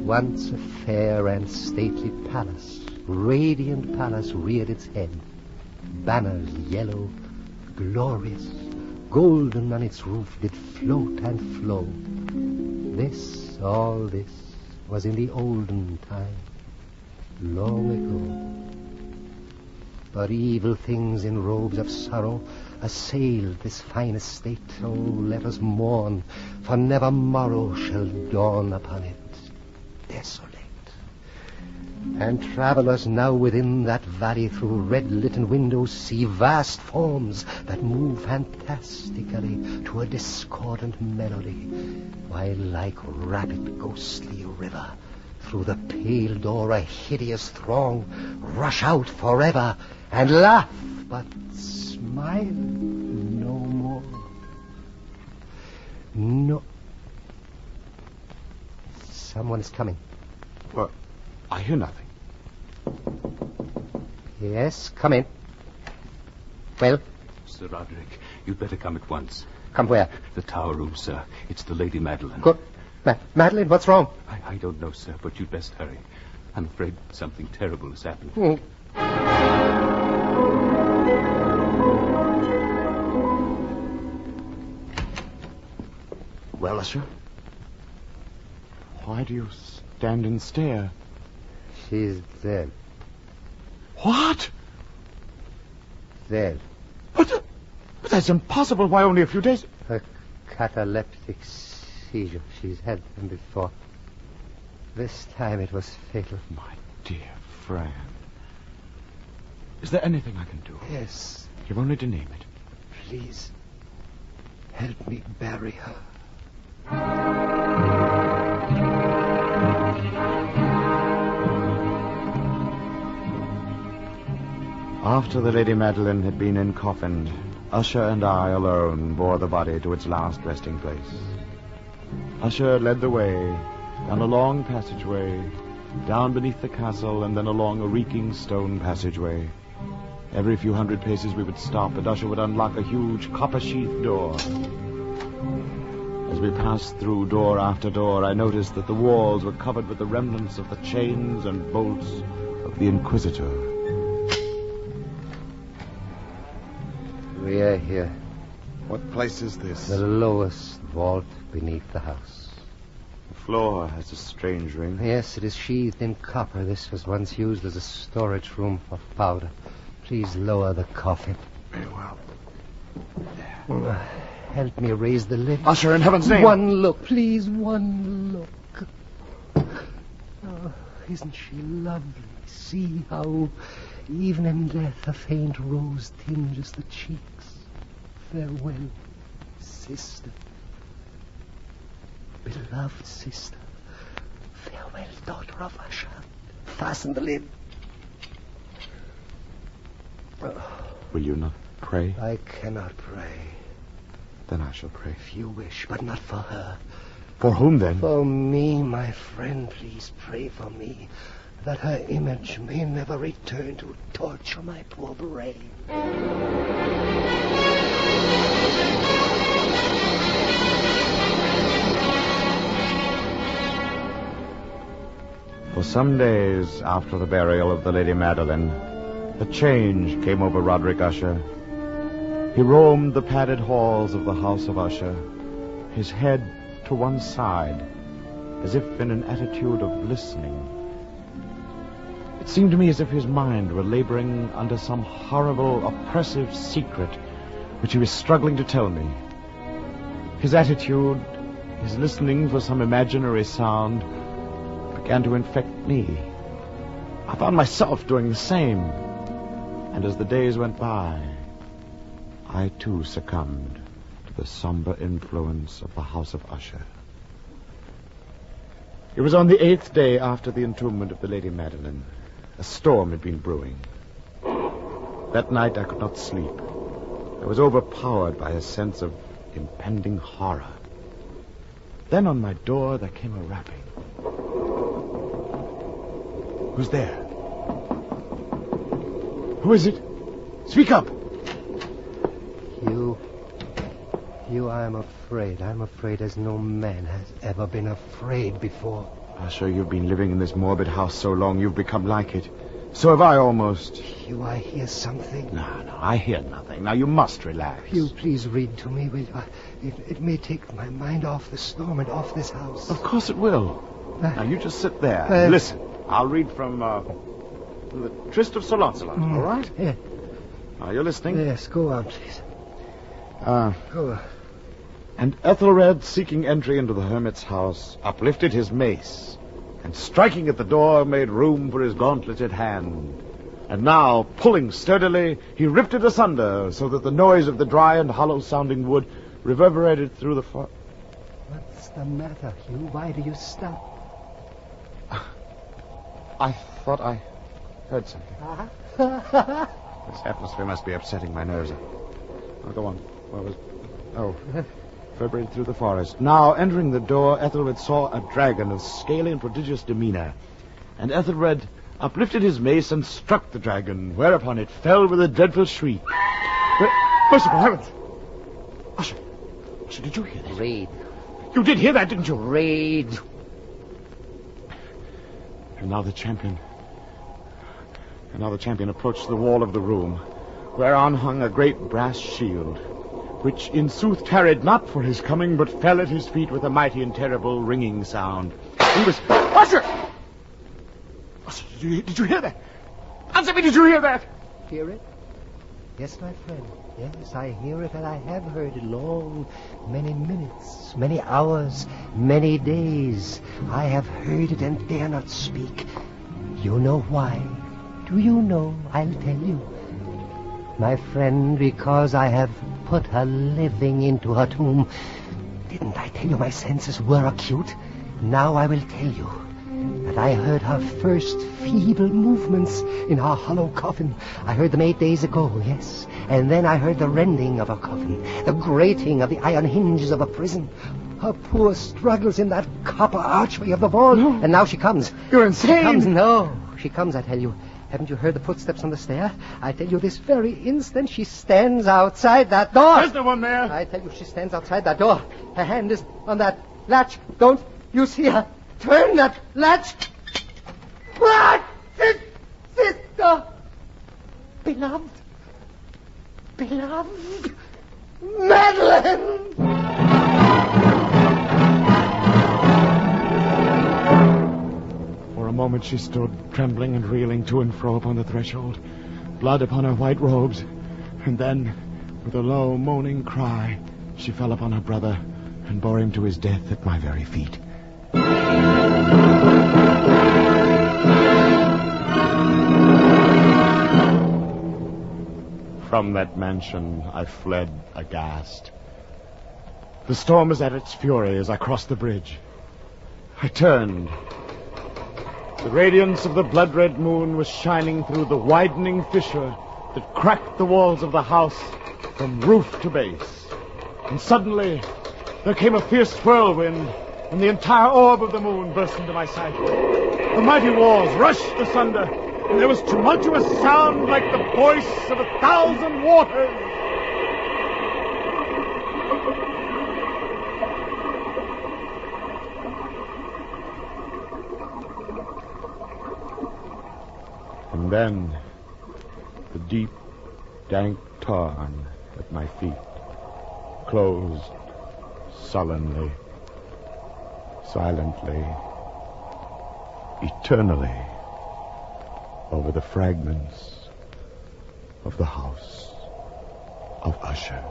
once a fair and stately palace, radiant palace, reared its head. Banners yellow, glorious, golden on its roof did float and flow. This, all this, was in the olden time, long ago. But evil things in robes of sorrow assailed this fine estate. Oh, let us mourn, for never morrow shall dawn upon it, desolate. And travelers now within that valley through red-litten windows see vast forms that move fantastically to a discordant melody, while like rapid ghostly river through the pale door a hideous throng rush out forever and laugh, but smile no more. No. Someone is coming. What? I hear nothing. Yes, come in. Well? Sir Roderick, you'd better come at once. Come where? The tower room, sir. It's the Lady Madeline. Good. Madeline, what's wrong? I don't know, sir, but you'd best hurry. I'm afraid something terrible has happened. Well, Usher? Why do you stand and stare? She's dead. What? Dead. But that's impossible. Why, only a few days... A cataleptic seizure. She's had them before. This time it was fatal. My dear Fran. Is there anything I can do? Yes. You've only to name it. Please, help me bury her. After the Lady Madeline had been encoffined, Usher and I alone bore the body to its last resting place. Usher led the way down a long passageway, down beneath the castle, and then along a reeking stone passageway. Every few hundred paces we would stop, and Usher would unlock a huge copper-sheathed door. As we passed through door after door, I noticed that the walls were covered with the remnants of the chains and bolts of the Inquisitor. We are here. What place is this? The lowest vault beneath the house. The floor has a strange ring. Yes, it is sheathed in copper. This was once used as a storage room for powder. Please lower the coffin. Very well. Help me raise the lid. Usher, in heaven's name. One look, please, one look. Oh, isn't she lovely? See how, even in death, a faint rose tinges the cheeks. Farewell, sister. Beloved sister. Farewell, daughter of Usher. Fasten the lid. Will you not pray? I cannot pray. Then I shall pray. If you wish, but not for her. For whom, then? For me, my friend. Please pray for me, that her image may never return to torture my poor brain. For some days after the burial of the Lady Madeline, a change came over Roderick Usher. He roamed the padded halls of the House of Usher, his head to one side, as if in an attitude of listening. It seemed to me as if his mind were laboring under some horrible, oppressive secret which he was struggling to tell me. His attitude, his listening for some imaginary sound, began to infect me. I found myself doing the same. And as the days went by, I too succumbed to the somber influence of the House of Usher. It was on the 8th day after the entombment of the Lady Madeline. A storm had been brewing. That night I could not sleep. I was overpowered by a sense of impending horror. Then on my door there came a rapping. Who's there? Who is it? Speak up! You, I'm afraid. I'm afraid as no man has ever been afraid before. Usher, you've been living in this morbid house so long you've become like it. So have I almost. Hugh, I hear something. No, I hear nothing. Now you must relax. Hugh, please read to me, will you? It may take my mind off the storm and off this house. Of course it will. Now you just sit there. Listen. I'll read from the Tryst of Sir Lancelot, all right? Yeah. Are you listening? Yes, go on, please. Go on. And Ethelred, seeking entry into the hermit's house, uplifted his mace, and striking at the door, made room for his gauntleted hand. And now, pulling sturdily, he ripped it asunder, so that the noise of the dry and hollow-sounding wood reverberated through the What's the matter, Hugh? Why do you stop? I thought I heard something. This atmosphere must be upsetting my nerves. Oh, go on. Where was... Oh, reverberated through the forest. Now, entering the door, Ethelred saw a dragon of scaly and prodigious demeanor. And Ethelred uplifted his mace and struck the dragon, whereupon it fell with a dreadful shriek. Merciful heavens! Usher, did you hear that? Read. You did hear that, didn't you? Read. And now the champion approached the wall of the room, whereon hung a great brass shield, which in sooth tarried not for his coming, but fell at his feet with a mighty and terrible ringing sound. He was... Usher! Usher, did you hear that? Answer me, did you hear that? Hear it? Yes, my friend. Yes, I hear it, and I have heard it long, many minutes, many hours, many days. I have heard it and dare not speak. You know why? Do you know? I'll tell you. My friend, because I have put her living into her tomb. Didn't I tell you my senses were acute? Now I will tell you that I heard her first feeble movements in her hollow coffin. I heard them 8 days ago, yes. And then I heard the rending of her coffin, the grating of the iron hinges of a prison, her poor struggles in that copper archway of the vault. No. And now she comes. You're insane. She comes, no. She comes, I tell you. Haven't you heard the footsteps on the stair? I tell you, this very instant she stands outside that door. There's no one there. I tell you, she stands outside that door. Her hand is on that latch. Don't you see her? Turn that latch. What? Sister! Beloved! Beloved! Madeline! For a moment she stood, trembling and reeling to and fro upon the threshold, blood upon her white robes. And then, with a low, moaning cry, she fell upon her brother and bore him to his death at my very feet. From that mansion I fled aghast. The storm was at its fury as I crossed the bridge. I turned. The radiance of the blood-red moon was shining through the widening fissure that cracked the walls of the house from roof to base. And suddenly there came a fierce whirlwind, and the entire orb of the moon burst into my sight. The mighty walls rushed asunder, and there was tumultuous sound like the voice of 1,000 waters. Then, the deep, dank tarn at my feet closed sullenly, silently, eternally over the fragments of the house of Usher.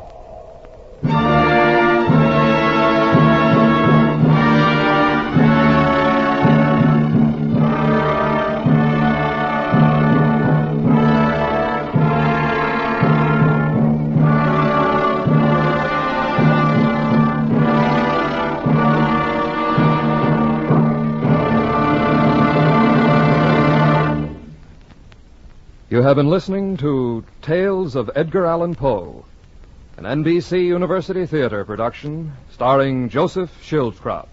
You have been listening to Tales of Edgar Allan Poe, an NBC University Theater production starring Joseph Schildkraut.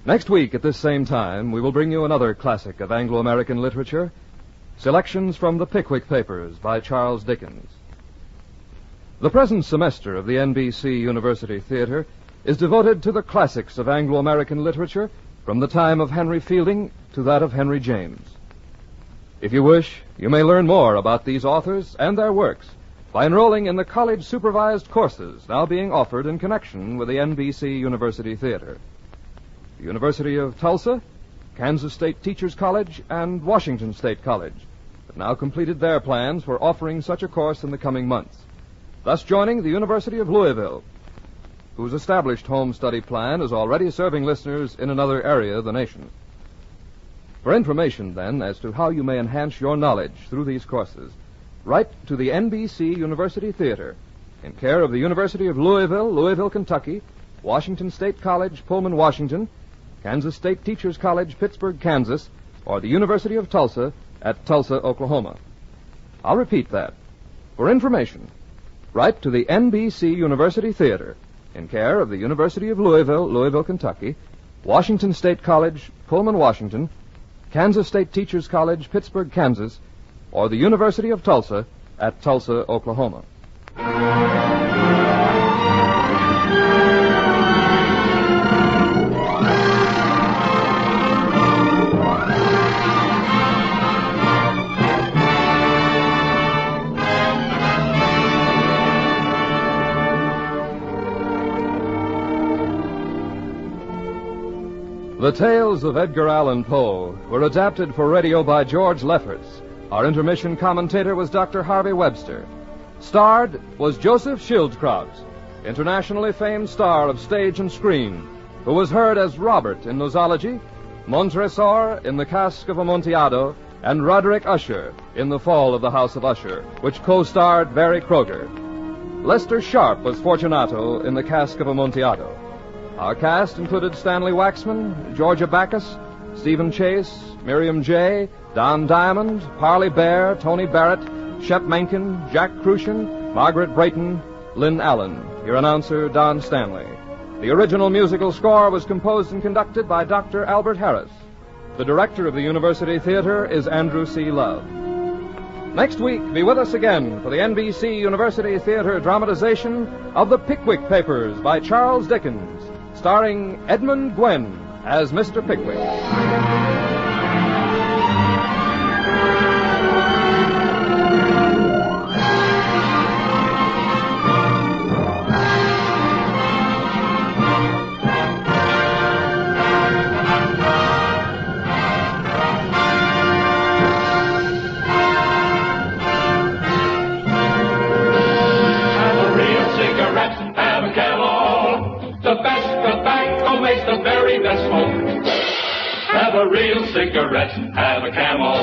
Next week at this same time, we will bring you another classic of Anglo-American literature, selections from the Pickwick Papers by Charles Dickens. The present semester of the NBC University Theater is devoted to the classics of Anglo-American literature from the time of Henry Fielding to that of Henry James. If you wish, you may learn more about these authors and their works by enrolling in the college-supervised courses now being offered in connection with the NBC University Theater. The University of Tulsa, Kansas State Teachers College, and Washington State College have now completed their plans for offering such a course in the coming months, thus joining the University of Louisville, whose established home study plan is already serving listeners in another area of the nation. For information, then, as to how you may enhance your knowledge through these courses, write to the NBC University Theater in care of the University of Louisville, Louisville, Kentucky, Washington State College, Pullman, Washington, Kansas State Teachers College, Pittsburgh, Kansas, or the University of Tulsa at Tulsa, Oklahoma. I'll repeat that. For information, write to the NBC University Theater in care of the University of Louisville, Louisville, Kentucky, Washington State College, Pullman, Washington, Kansas State Teachers College, Pittsburgh, Kansas, or the University of Tulsa at Tulsa, Oklahoma. The Tales of Edgar Allan Poe were adapted for radio by George Lefferts. Our intermission commentator was Dr. Harvey Webster. Starred was Joseph Schildkraut, internationally famed star of stage and screen, who was heard as Robert in Nosology, Montresor in the Cask of Amontillado, and Roderick Usher in The Fall of the House of Usher, which co-starred Barry Kroger. Lester Sharp was Fortunato in the Cask of Amontillado. Our cast included Stanley Waxman, Georgia Backus, Stephen Chase, Miriam J., Don Diamond, Parley Bear, Tony Barrett, Shep Menken, Jack Crucian, Margaret Brayton, Lynn Allen. Your announcer, Don Stanley. The original musical score was composed and conducted by Dr. Albert Harris. The director of the University Theater is Andrew C. Love. Next week, be with us again for the NBC University Theater dramatization of The Pickwick Papers by Charles Dickens, starring Edmund Gwenn as Mr. Pickwick. Have a real cigarette, have a Camel.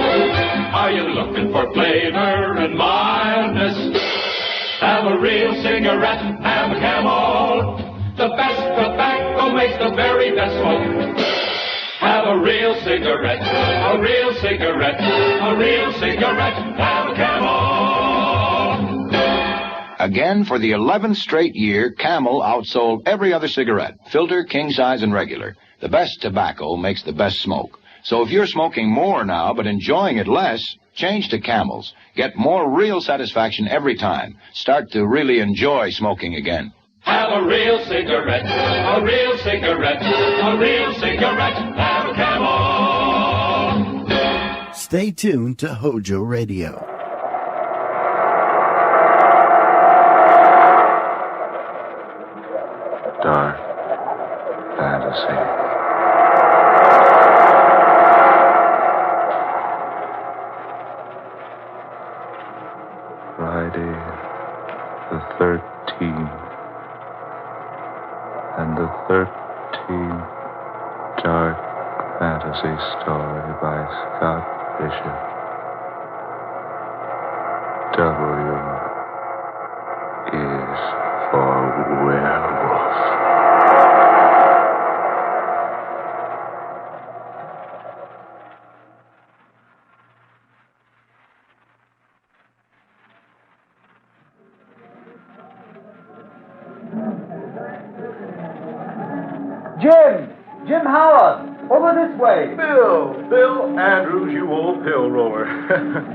Are you looking for flavor and mildness? Have a real cigarette, have a Camel. The best tobacco makes the very best smoke. Have a real cigarette, a real cigarette, a real cigarette, have a Camel. Again, for the 11th straight year, Camel outsold every other cigarette, filter, king size, and regular. The best tobacco makes the best smoke. So if you're smoking more now but enjoying it less, change to Camels. Get more real satisfaction every time. Start to really enjoy smoking again. Have a real cigarette, a real cigarette, a real cigarette, have a Camel. Stay tuned to Hojo Radio. Dark fantasy. Friday the 13th and the 13th dark fantasy story by Scott Bishop. W is for werewolf. Jim Howard, over this way. Bill Andrews, you old pill roller.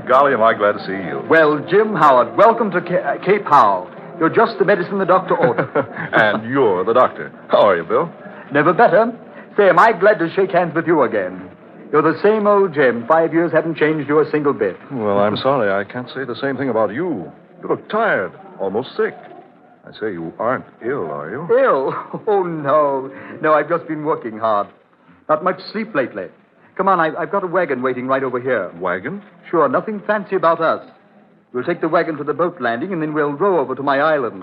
Golly, am I glad to see you. Well, Jim Howard, welcome to Cape Howell. You're just the medicine the doctor ordered. And you're the doctor. How are you, Bill? Never better. Say, am I glad to shake hands with you again? You're the same old Jim. 5 years haven't changed you a single bit. Well, I'm sorry. I can't say the same thing about you. You look tired, almost sick. I say you aren't ill, are you? Ill? Oh, no. No, I've just been working hard. Not much sleep lately. Come on, I've got a wagon waiting right over here. Wagon? Sure, nothing fancy about us. We'll take the wagon to the boat landing, and then we'll row over to my island.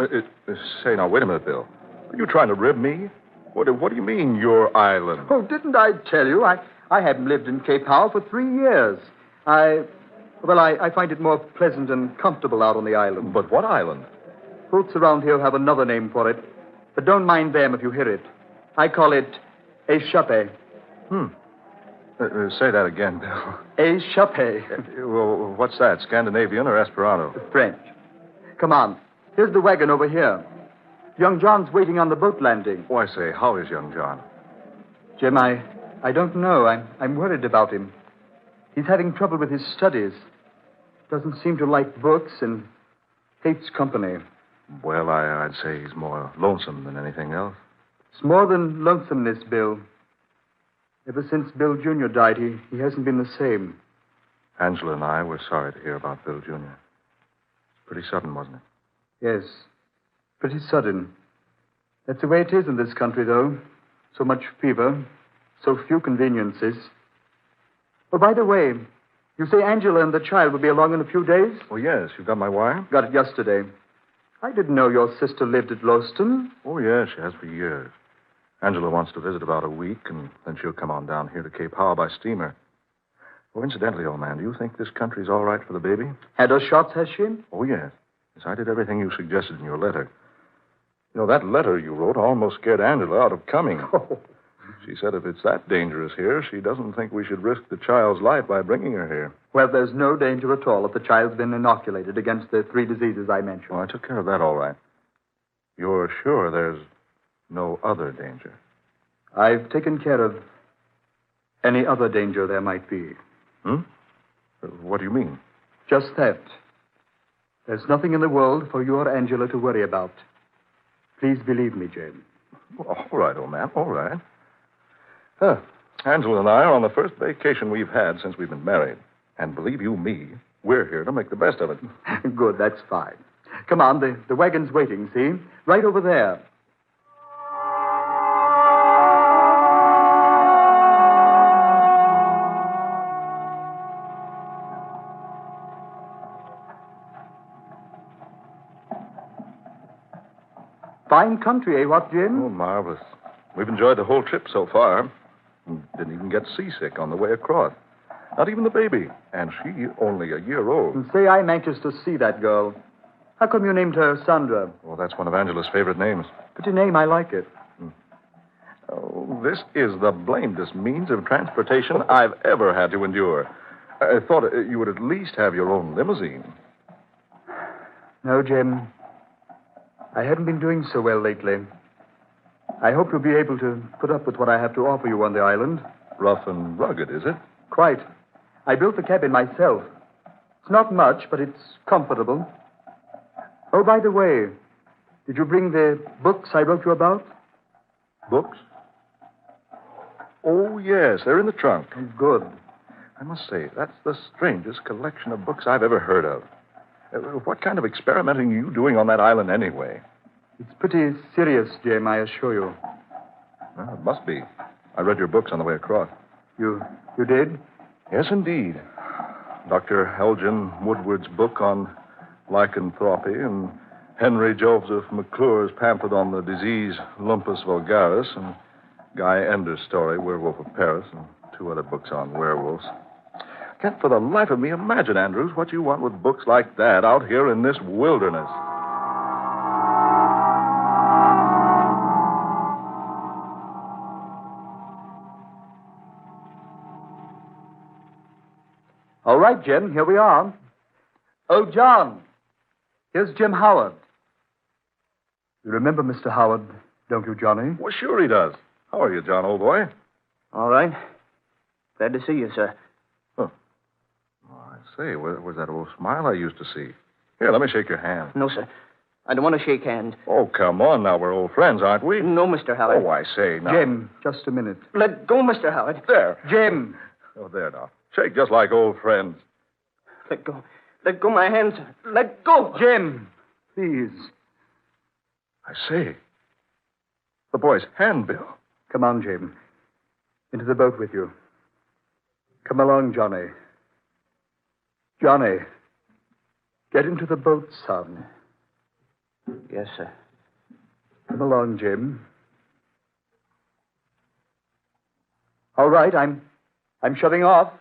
Say, now, wait a minute, Bill. Are you trying to rib me? What do you mean, your island? Oh, didn't I tell you? I haven't lived in Cape Howell for 3 years. I find it more pleasant and comfortable out on the island. But what island? Folks around here have another name for it, but don't mind them if you hear it. I call it échappé. Say that again, Bill. Échappé. Well, what's that, Scandinavian or Esperanto? French. Come on. Here's the wagon over here. Young John's waiting on the boat landing. Oh, I say, how is young John? Jim, I don't know. I'm worried about him. He's having trouble with his studies. Doesn't seem to like books and hates company. Well, I'd say he's more lonesome than anything else. It's more than lonesomeness, Bill. Ever since Bill Jr. died, he hasn't been the same. Angela and I were sorry to hear about Bill Jr. It's pretty sudden, wasn't it? Yes, pretty sudden. That's the way it is in this country, though. So much fever, so few conveniences. Oh, by the way, you say Angela and the child will be along in a few days? Oh, yes. You got my wire? Got it yesterday. I didn't know your sister lived at Lowston. Oh, yes, she has for years. Angela wants to visit about a week, and then she'll come on down here to Cape Howell by steamer. Oh, incidentally, old man, do you think this country's all right for the baby? Had her shots, has she? Oh, yes. Yes, I did everything you suggested in your letter. You know, that letter you wrote almost scared Angela out of coming. Oh. She said if it's that dangerous here, she doesn't think we should risk the child's life by bringing her here. Well, there's no danger at all if the child's been inoculated against the 3 diseases I mentioned. Oh, I took care of that all right. You're sure there's no other danger? I've taken care of any other danger there might be. What do you mean? Just that. There's nothing in the world for you or Angela to worry about. Please believe me, Jane. All right, old man, all right. Angela and I are on the first vacation we've had since we've been married. And believe you me, we're here to make the best of it. Good, that's fine. Come on, the wagon's waiting, see? Right over there. Fine country, eh, what, Jim? Oh, marvelous. We've enjoyed the whole trip so far. Didn't even get seasick on the way across. Not even the baby. And she only a year old. And say I'm anxious to see that girl. How come you named her Sandra? Well, that's one of Angela's favorite names. Pretty name, I like it. Oh, this is the blamedest means of transportation I've ever had to endure. I thought you would at least have your own limousine. No, Jim. I haven't been doing so well lately. I hope you'll be able to put up with what I have to offer you on the island. Rough and rugged, is it? Quite. I built the cabin myself. It's not much, but it's comfortable. Oh, by the way, did you bring the books I wrote you about? Books? Oh, yes, they're in the trunk. Good. I must say, that's the strangest collection of books I've ever heard of. What kind of experimenting are you doing on that island anyway? It's pretty serious, Jim, I assure you. Well, it must be. I read your books on the way across. You did? Yes, indeed. Dr. Elgin Woodward's book on lycanthropy and Henry Joseph McClure's pamphlet on the disease Lumpus vulgaris and Guy Ender's story, Werewolf of Paris, and 2 other books on werewolves. Can't for the life of me imagine, Andrews, what you want with books like that out here in this wilderness. All right, Jim, here we are. Oh, John, here's Jim Howard. You remember Mr. Howard, don't you, Johnny? Well, sure he does. How are you, John, old boy? All right. Glad to see you, sir. Oh, I say, where's that old smile I used to see? Here, let me shake your hand. No, sir. I don't want to shake hands. Oh, come on now. We're old friends, aren't we? No, Mr. Howard. Oh, I say, now. Jim, just a minute. Let go, Mr. Howard. There. Jim. Oh, there now. Shake just like old friends. Let go. Let go my hands, sir. Let go. Jim, please. I say. The boy's handbill. Come on, Jim. Into the boat with you. Come along, Johnny. Johnny, get into the boat, son. Yes, sir. Come along, Jim. All right, I'm shoving off.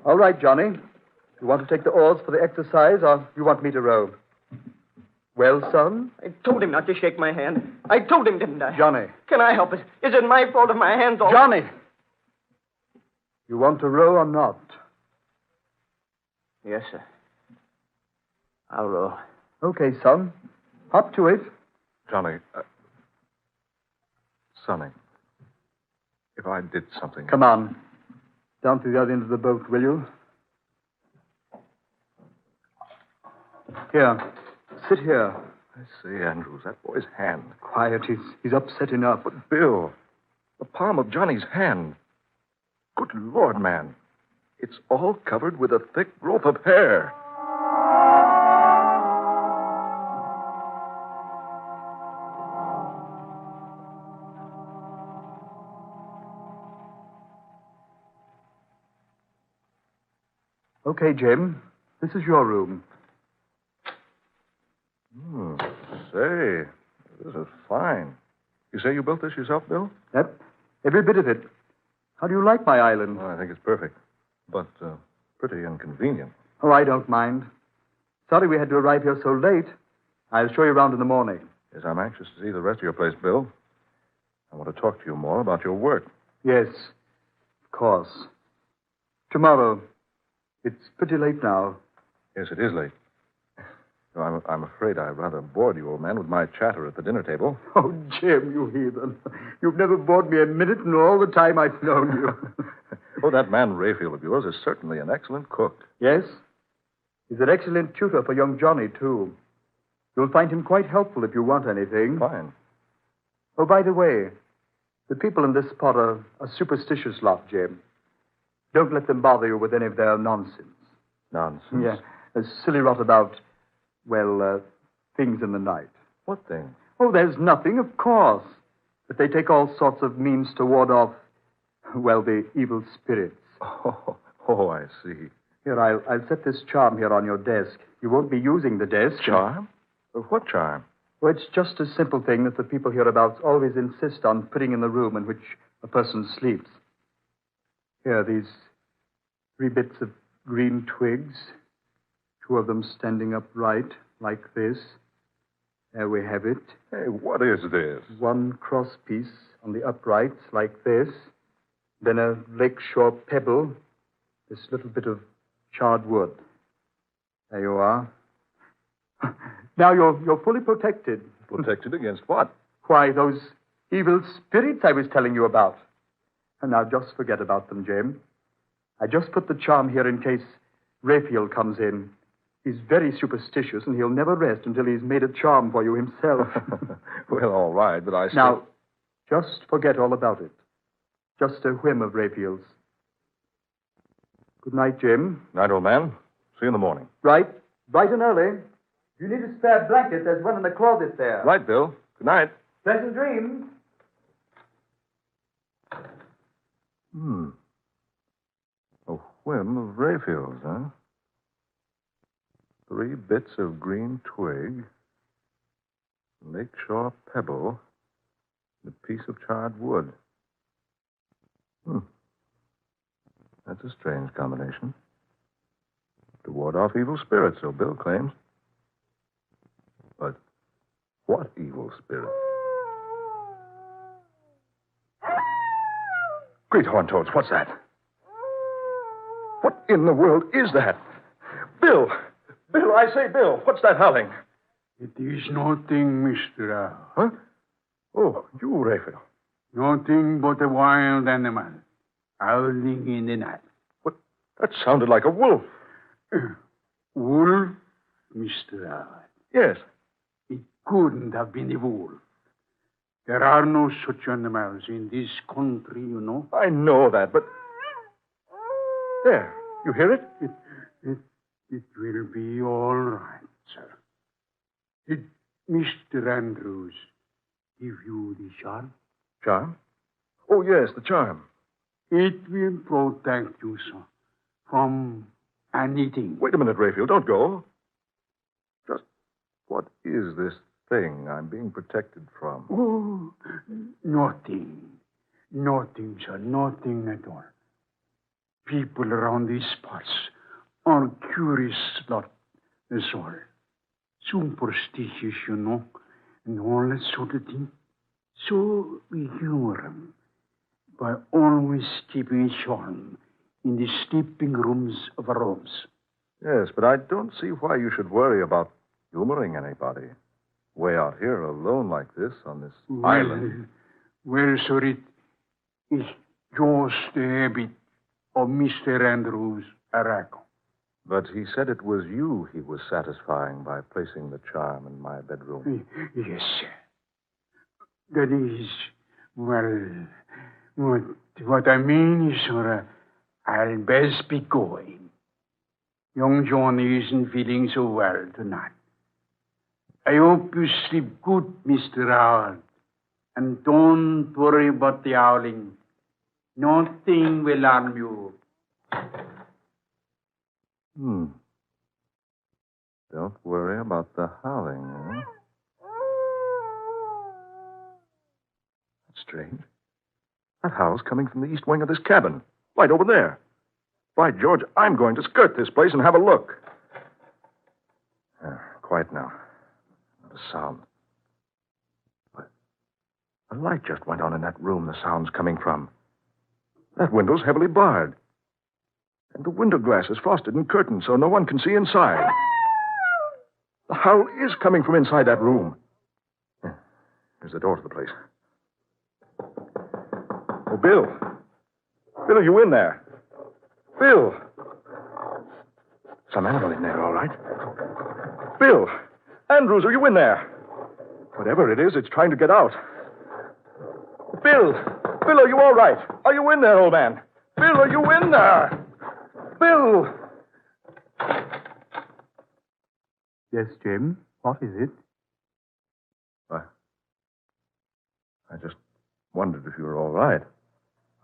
All right, Johnny. You want to take the oars for the exercise, or you want me to row? Well, son? I told him not to shake my hand. I told him, didn't I? Johnny. Can I help it? Is it my fault if my hand's all... Johnny! You want to row or not? Yes, sir. I'll row. Okay, son. Hop to it. Johnny, Sonny, if I did something... Come on. Down to the other end of the boat, will you? Here. Sit here. I say, Andrews, that boy's hand. Quiet. He's upset enough. But, Bill, the palm of Johnny's hand. Good Lord, man. It's all covered with a thick growth of hair. Okay, Jim. This is your room. Say, this is fine. You say you built this yourself, Bill? Yep. Every bit of it. How do you like my island? Well, I think it's perfect. But pretty inconvenient. Oh, I don't mind. Sorry we had to arrive here so late. I'll show you around in the morning. Yes, I'm anxious to see the rest of your place, Bill. I want to talk to you more about your work. Yes, of course. Tomorrow. It's pretty late now. Yes, it is late. No, I'm afraid I rather bored you, old man, with my chatter at the dinner table. Oh, Jim, you heathen. You've never bored me a minute in all the time I've known you. Oh, that man Rayfield of yours is certainly an excellent cook. Yes? He's an excellent tutor for young Johnny, too. You'll find him quite helpful if you want anything. Fine. Oh, by the way, the people in this spot are a superstitious lot, Jim. Don't let them bother you with any of their nonsense. Nonsense? Yeah, a silly rot about... things in the night. What thing? Oh, there's nothing, of course. But they take all sorts of means to ward off, the evil spirits. Oh, I see. Here, I'll set this charm here on your desk. You won't be using the desk. Charm? What charm? Well, it's just a simple thing that the people hereabouts always insist on putting in the room in which a person sleeps. Here, these 3 bits of green twigs. 2 of them standing upright, like this. There we have it. Hey, what is this? 1 cross piece on the uprights, like this. Then a lakeshore pebble. This little bit of charred wood. There you are. Now you're fully protected. Protected against what? Why, those evil spirits I was telling you about. And now just forget about them, Jim. I just put the charm here in case Rayfield comes in. He's very superstitious, and he'll never rest until he's made a charm for you himself. Well, all right, but I still... Now, just forget all about it. Just a whim of Raphael's. Good night, Jim. Night, old man. See you in the morning. Right. Bright and early. You need a spare blanket. There's one in the closet there. Right, Bill. Good night. Pleasant dreams. A whim of Raphael's, huh? 3 bits of green twig, lakeshore pebble, and a piece of charred wood. That's a strange combination. To ward off evil spirits, so Bill claims. But what evil spirit? Great horn toads, what's that? What in the world is that? Bill! Bill, I say, Bill, what's that howling? It is nothing, Mr. Owl. Huh? Oh, you, Raphael. Nothing but a wild animal howling in the night. What? That sounded like a wolf. Wolf, Mr. Owl? Yes. It couldn't have been a wolf. There are no such animals in this country, you know. I know that, but... There, you hear it? It will be all right, sir. Did Mr. Andrews give you the charm? Charm? Oh, yes, the charm. It will protect you, sir, from anything. Wait a minute, Raphael, don't go. Just what is this thing I'm being protected from? Oh, nothing. Nothing, sir, nothing at all. People around these parts are curious lot, that's all. Superstitious, you know, and all that sort of thing. So we humor them by always keeping a charm in the sleeping rooms of our homes. Yes, but I don't see why you should worry about humoring anybody. Way out here alone like this on this island. Well, sir, it is just a habit of Mr. Andrews' Arago. But he said it was you he was satisfying by placing the charm in my bedroom. Yes, sir. That is, well, what I mean is, sir, I'll best be going. Young Johnny isn't feeling so well tonight. I hope you sleep good, Mr. Owl. And don't worry about the howling. Nothing will harm you. Don't worry about the howling, eh? That's strange. That howl's coming from the east wing of this cabin. Right over there. By George, I'm going to skirt this place and have a look. Quiet now. Not a sound. But a light just went on in that room the sound's coming from. That window's heavily barred. And the window glass is frosted and curtained so no one can see inside. The howl is coming from inside that room. Here's the door to the place. Oh, Bill. Bill, are you in there? Bill. Some animal in there, all right. Bill. Andrews, are you in there? Whatever it is, it's trying to get out. Bill. Bill, are you all right? Are you in there, old man? Bill, are you in there? Bill! Yes, Jim. What is it? I just wondered if you were all right.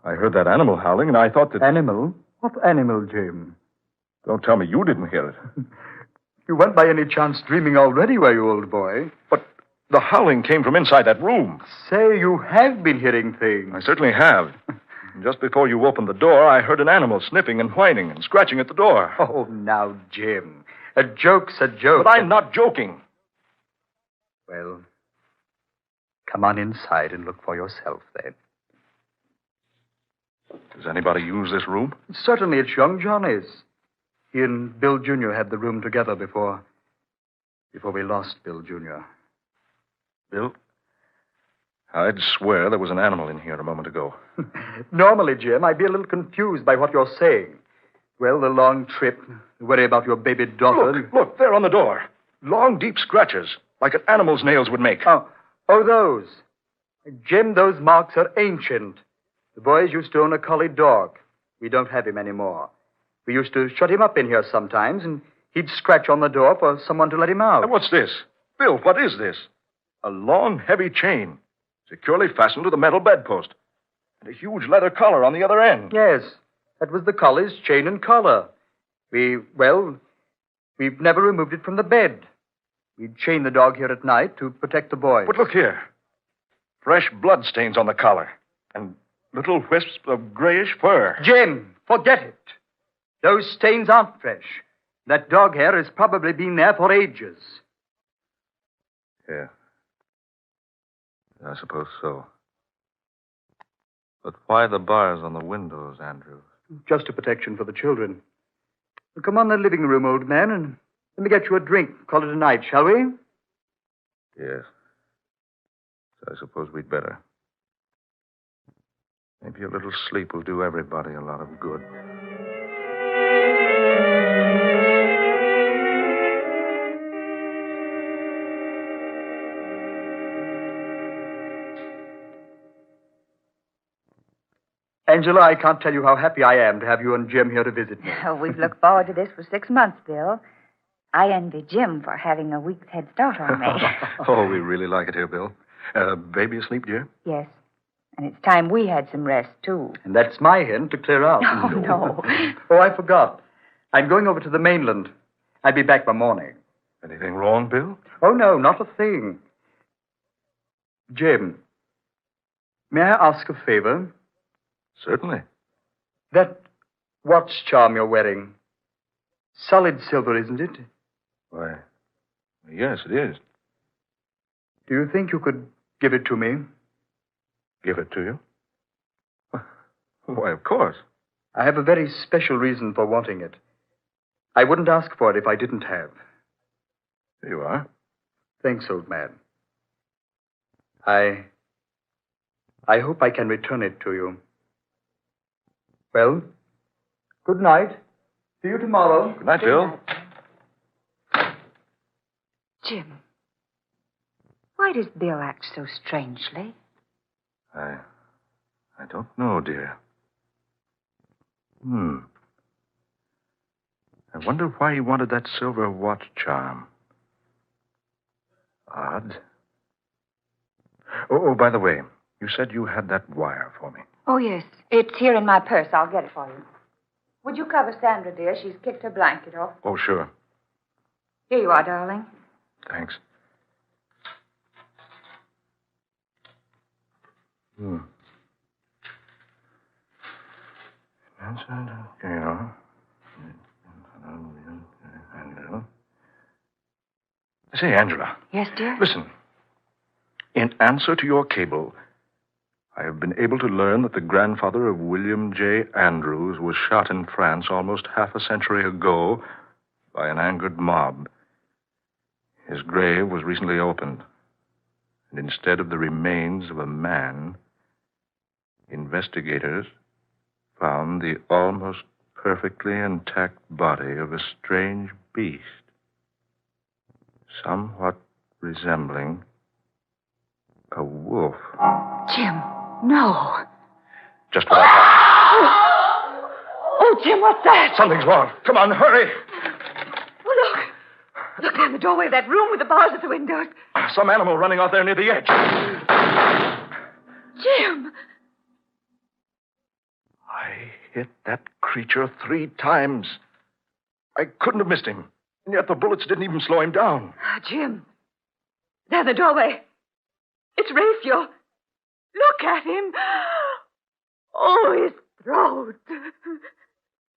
I heard that animal howling, and I thought that... Animal? What animal, Jim? Don't tell me you didn't hear it. You weren't by any chance dreaming already, were you, old boy? But the howling came from inside that room. Say, you have been hearing things. I certainly have. Just before you opened the door, I heard an animal sniffing and whining and scratching at the door. Oh, now, Jim. A joke's a joke. But I'm not joking. Well, come on inside and look for yourself, then. Does anybody use this room? Certainly, it's young Johnny's. He and Bill Jr. had the room together before we lost Bill Jr. Bill? I'd swear there was an animal in here a moment ago. Normally, Jim, I'd be a little confused by what you're saying. Well, the long trip, the worry about your baby daughter... Look, there on the door. Long, deep scratches, like an animal's nails would make. Oh, those. Jim, those marks are ancient. The boys used to own a collie dog. We don't have him anymore. We used to shut him up in here sometimes, and he'd scratch on the door for someone to let him out. And what's this? Bill, what is this? A long, heavy chain, securely fastened to the metal bedpost, and a huge leather collar on the other end. Yes, that was the collie's chain and collar. We've never removed it from the bed. We'd chain the dog here at night to protect the boys. But look here. Fresh blood stains on the collar, and little wisps of grayish fur. Jim, forget it. Those stains aren't fresh. That dog hair has probably been there for ages. Yeah. I suppose so. But why the bars on the windows, Andrew? Just a protection for the children. Well, come on the living room, old man, and let me get you a drink. Call it a night, shall we? Yes. I suppose we'd better. Maybe a little sleep will do everybody a lot of good. Angela, I can't tell you how happy I am to have you and Jim here to visit me. Oh, we've looked forward to this for 6 months, Bill. I envy Jim for having a week's head start on me. Oh, we really like it here, Bill. Baby asleep, dear? Yes. And it's time we had some rest, too. And that's my hint to clear out. Oh, no. Oh, I forgot. I'm going over to the mainland. I'll be back by morning. Anything wrong, Bill? Oh, no, not a thing. Jim, may I ask a favor? Certainly. That watch charm you're wearing, solid silver, isn't it? Why, yes, it is. Do you think you could give it to me? Give it to you? Why, of course. I have a very special reason for wanting it. I wouldn't ask for it if I didn't have. Here you are. Thanks, old man. I hope I can return it to you. Well, good night. See you tomorrow. Good night, Bill. Jim, why does Bill act so strangely? I don't know, dear. I wonder why he wanted that silver watch charm. Odd. Oh, by the way, you said you had that wire for me. Oh, yes. It's here in my purse. I'll get it for you. Would you cover Sandra, dear? She's kicked her blanket off. Oh, sure. Here you are, darling. Thanks. Say, Angela. Yes, dear? Listen. In answer to your cable, I have been able to learn that the grandfather of William J. Andrews was shot in France almost half a century ago by an angered mob. His grave was recently opened, and instead of the remains of a man, investigators found the almost perfectly intact body of a strange beast, somewhat resembling a wolf. Jim, no. Just what I thought. Oh, Jim, what's that? Something's wrong. Come on, hurry. Oh, look. Look down the doorway of that room with the bars at the windows. Some animal running out there near the edge. Jim. I hit that creature 3 times. I couldn't have missed him. And yet the bullets didn't even slow him down. Jim. There in the doorway. It's Raphael. Look at him. Oh, his throat.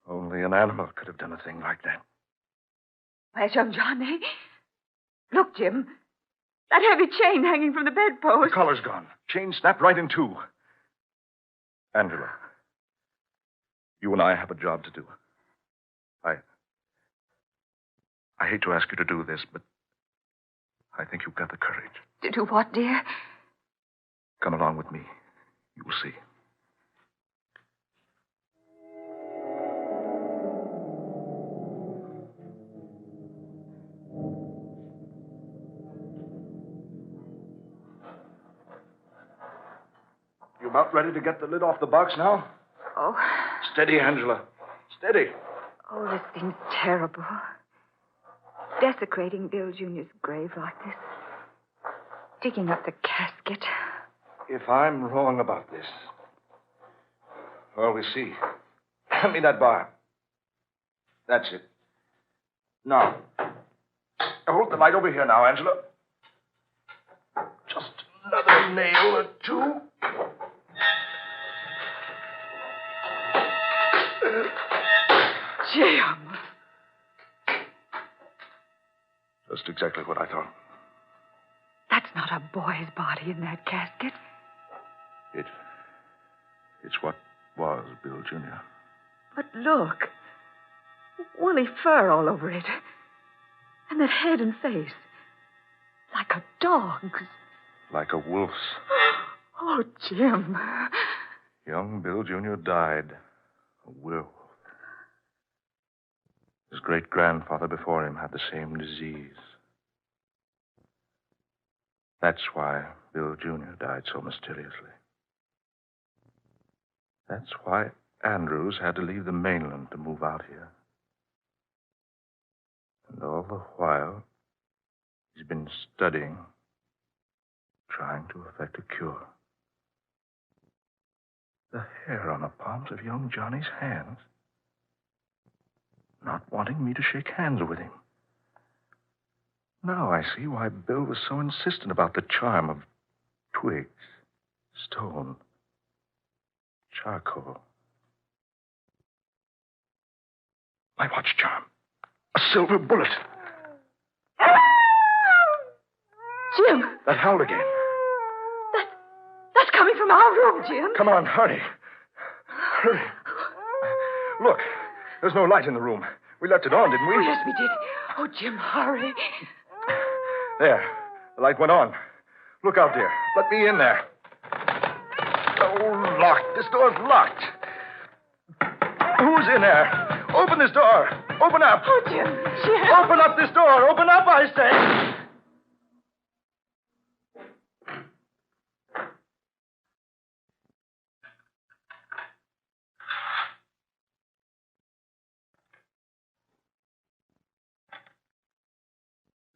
Only an animal could have done a thing like that. Where's young Johnny? Look, Jim. That heavy chain hanging from the bedpost. The collar's gone. Chain snapped right in 2. Angela, you and I have a job to do. I hate to ask you to do this, but I think you've got the courage. To do what, dear? Come along with me. You will see. You about ready to get the lid off the box now? Oh. Steady, Angela. Steady. Oh, this thing's terrible. Desecrating Bill Jr.'s grave like this. Digging up the casket. If I'm wrong about this, well, we'll see. Hand me that bar. That's it. Now, hold the light over here now, Angela. Just another nail or two. Jim! Just exactly what I thought. That's not a boy's body in that casket. It's what was Bill Jr. But look. Woolly fur all over it. And that head and face. Like a dog's. Like a wolf's. Oh, Jim. Young Bill Jr. died. A werewolf. His great-grandfather before him had the same disease. That's why Bill Jr. died so mysteriously. That's why Andrews had to leave the mainland to move out here. And all the while, he's been studying, trying to effect a cure. The hair on the palms of young Johnny's hands. Not wanting me to shake hands with him. Now I see why Bill was so insistent about the charm of twigs, stone, charcoal. My watch charm. A silver bullet. Jim! That howled again. That's coming from our room, Jim. Come on, hurry. Hurry. Look, there's no light in the room. We left it on, didn't we? Oh, yes, we did. Oh, Jim, hurry. There. The light went on. Look out, dear. Let me in there. Oh, locked. This door's locked. Who's in there? Open this door. Open up. Oh, Jim. Open up this door. Open up, I say.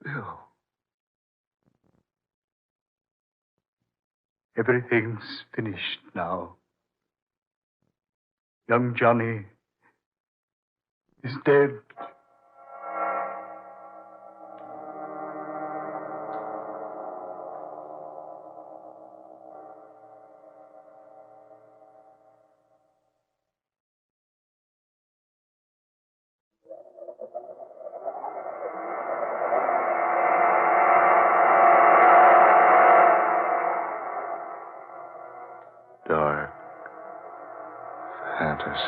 Bill. Everything's finished now. Young Johnny is dead. Dark fantasy.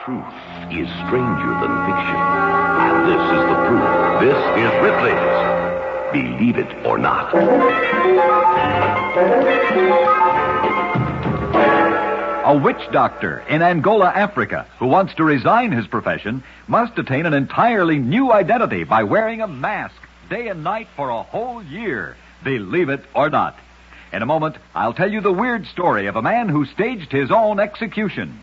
Truth is stranger than fiction. And this is the proof. This is Ripley's Believe It or Not. A witch doctor in Angola, Africa, who wants to resign his profession, must attain an entirely new identity by wearing a mask day and night for a whole year. Believe it or not. In a moment, I'll tell you the weird story of a man who staged his own execution.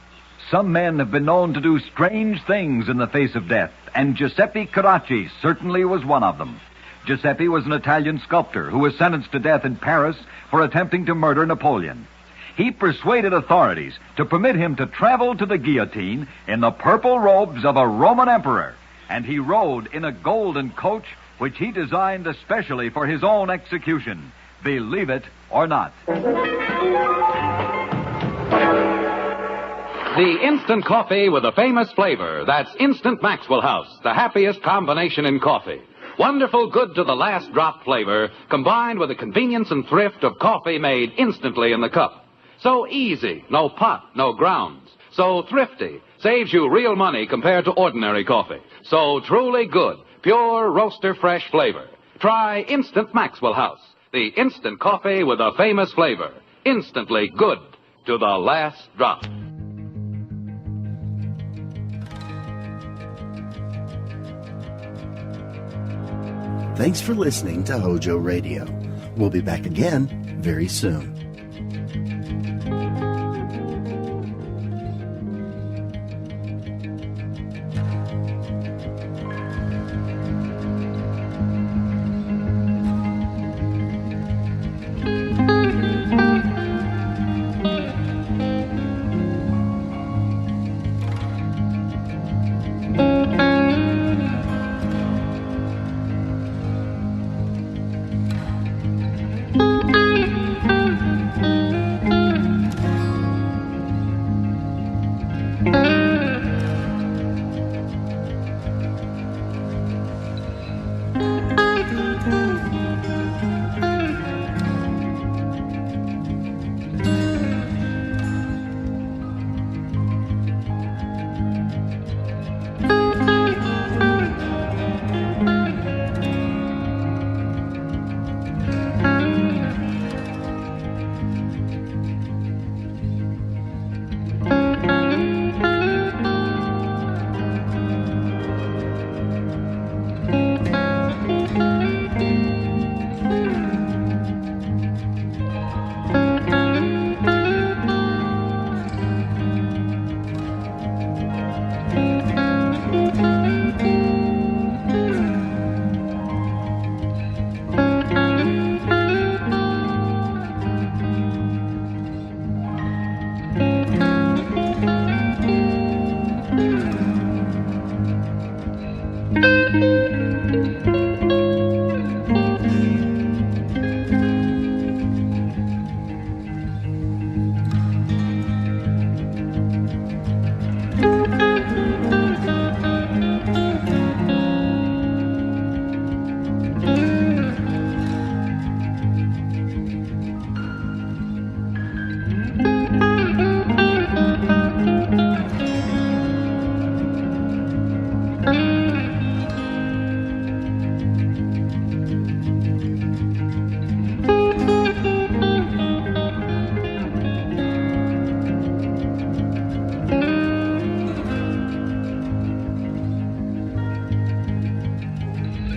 Some men have been known to do strange things in the face of death, and Giuseppe Carracci certainly was one of them. Giuseppe was an Italian sculptor who was sentenced to death in Paris for attempting to murder Napoleon. He persuaded authorities to permit him to travel to the guillotine in the purple robes of a Roman emperor, and he rode in a golden coach which he designed especially for his own execution. Believe it or not. The instant coffee with a famous flavor. That's Instant Maxwell House, the happiest combination in coffee. Wonderful, good to the last drop flavor, combined with the convenience and thrift of coffee made instantly in the cup. So easy, no pot, no grounds. So thrifty, saves you real money compared to ordinary coffee. So truly good, pure roaster fresh flavor. Try Instant Maxwell House, the instant coffee with a famous flavor. Instantly good to the last drop. Thanks for listening to Hojo Radio. We'll be back again very soon.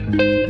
Thank you.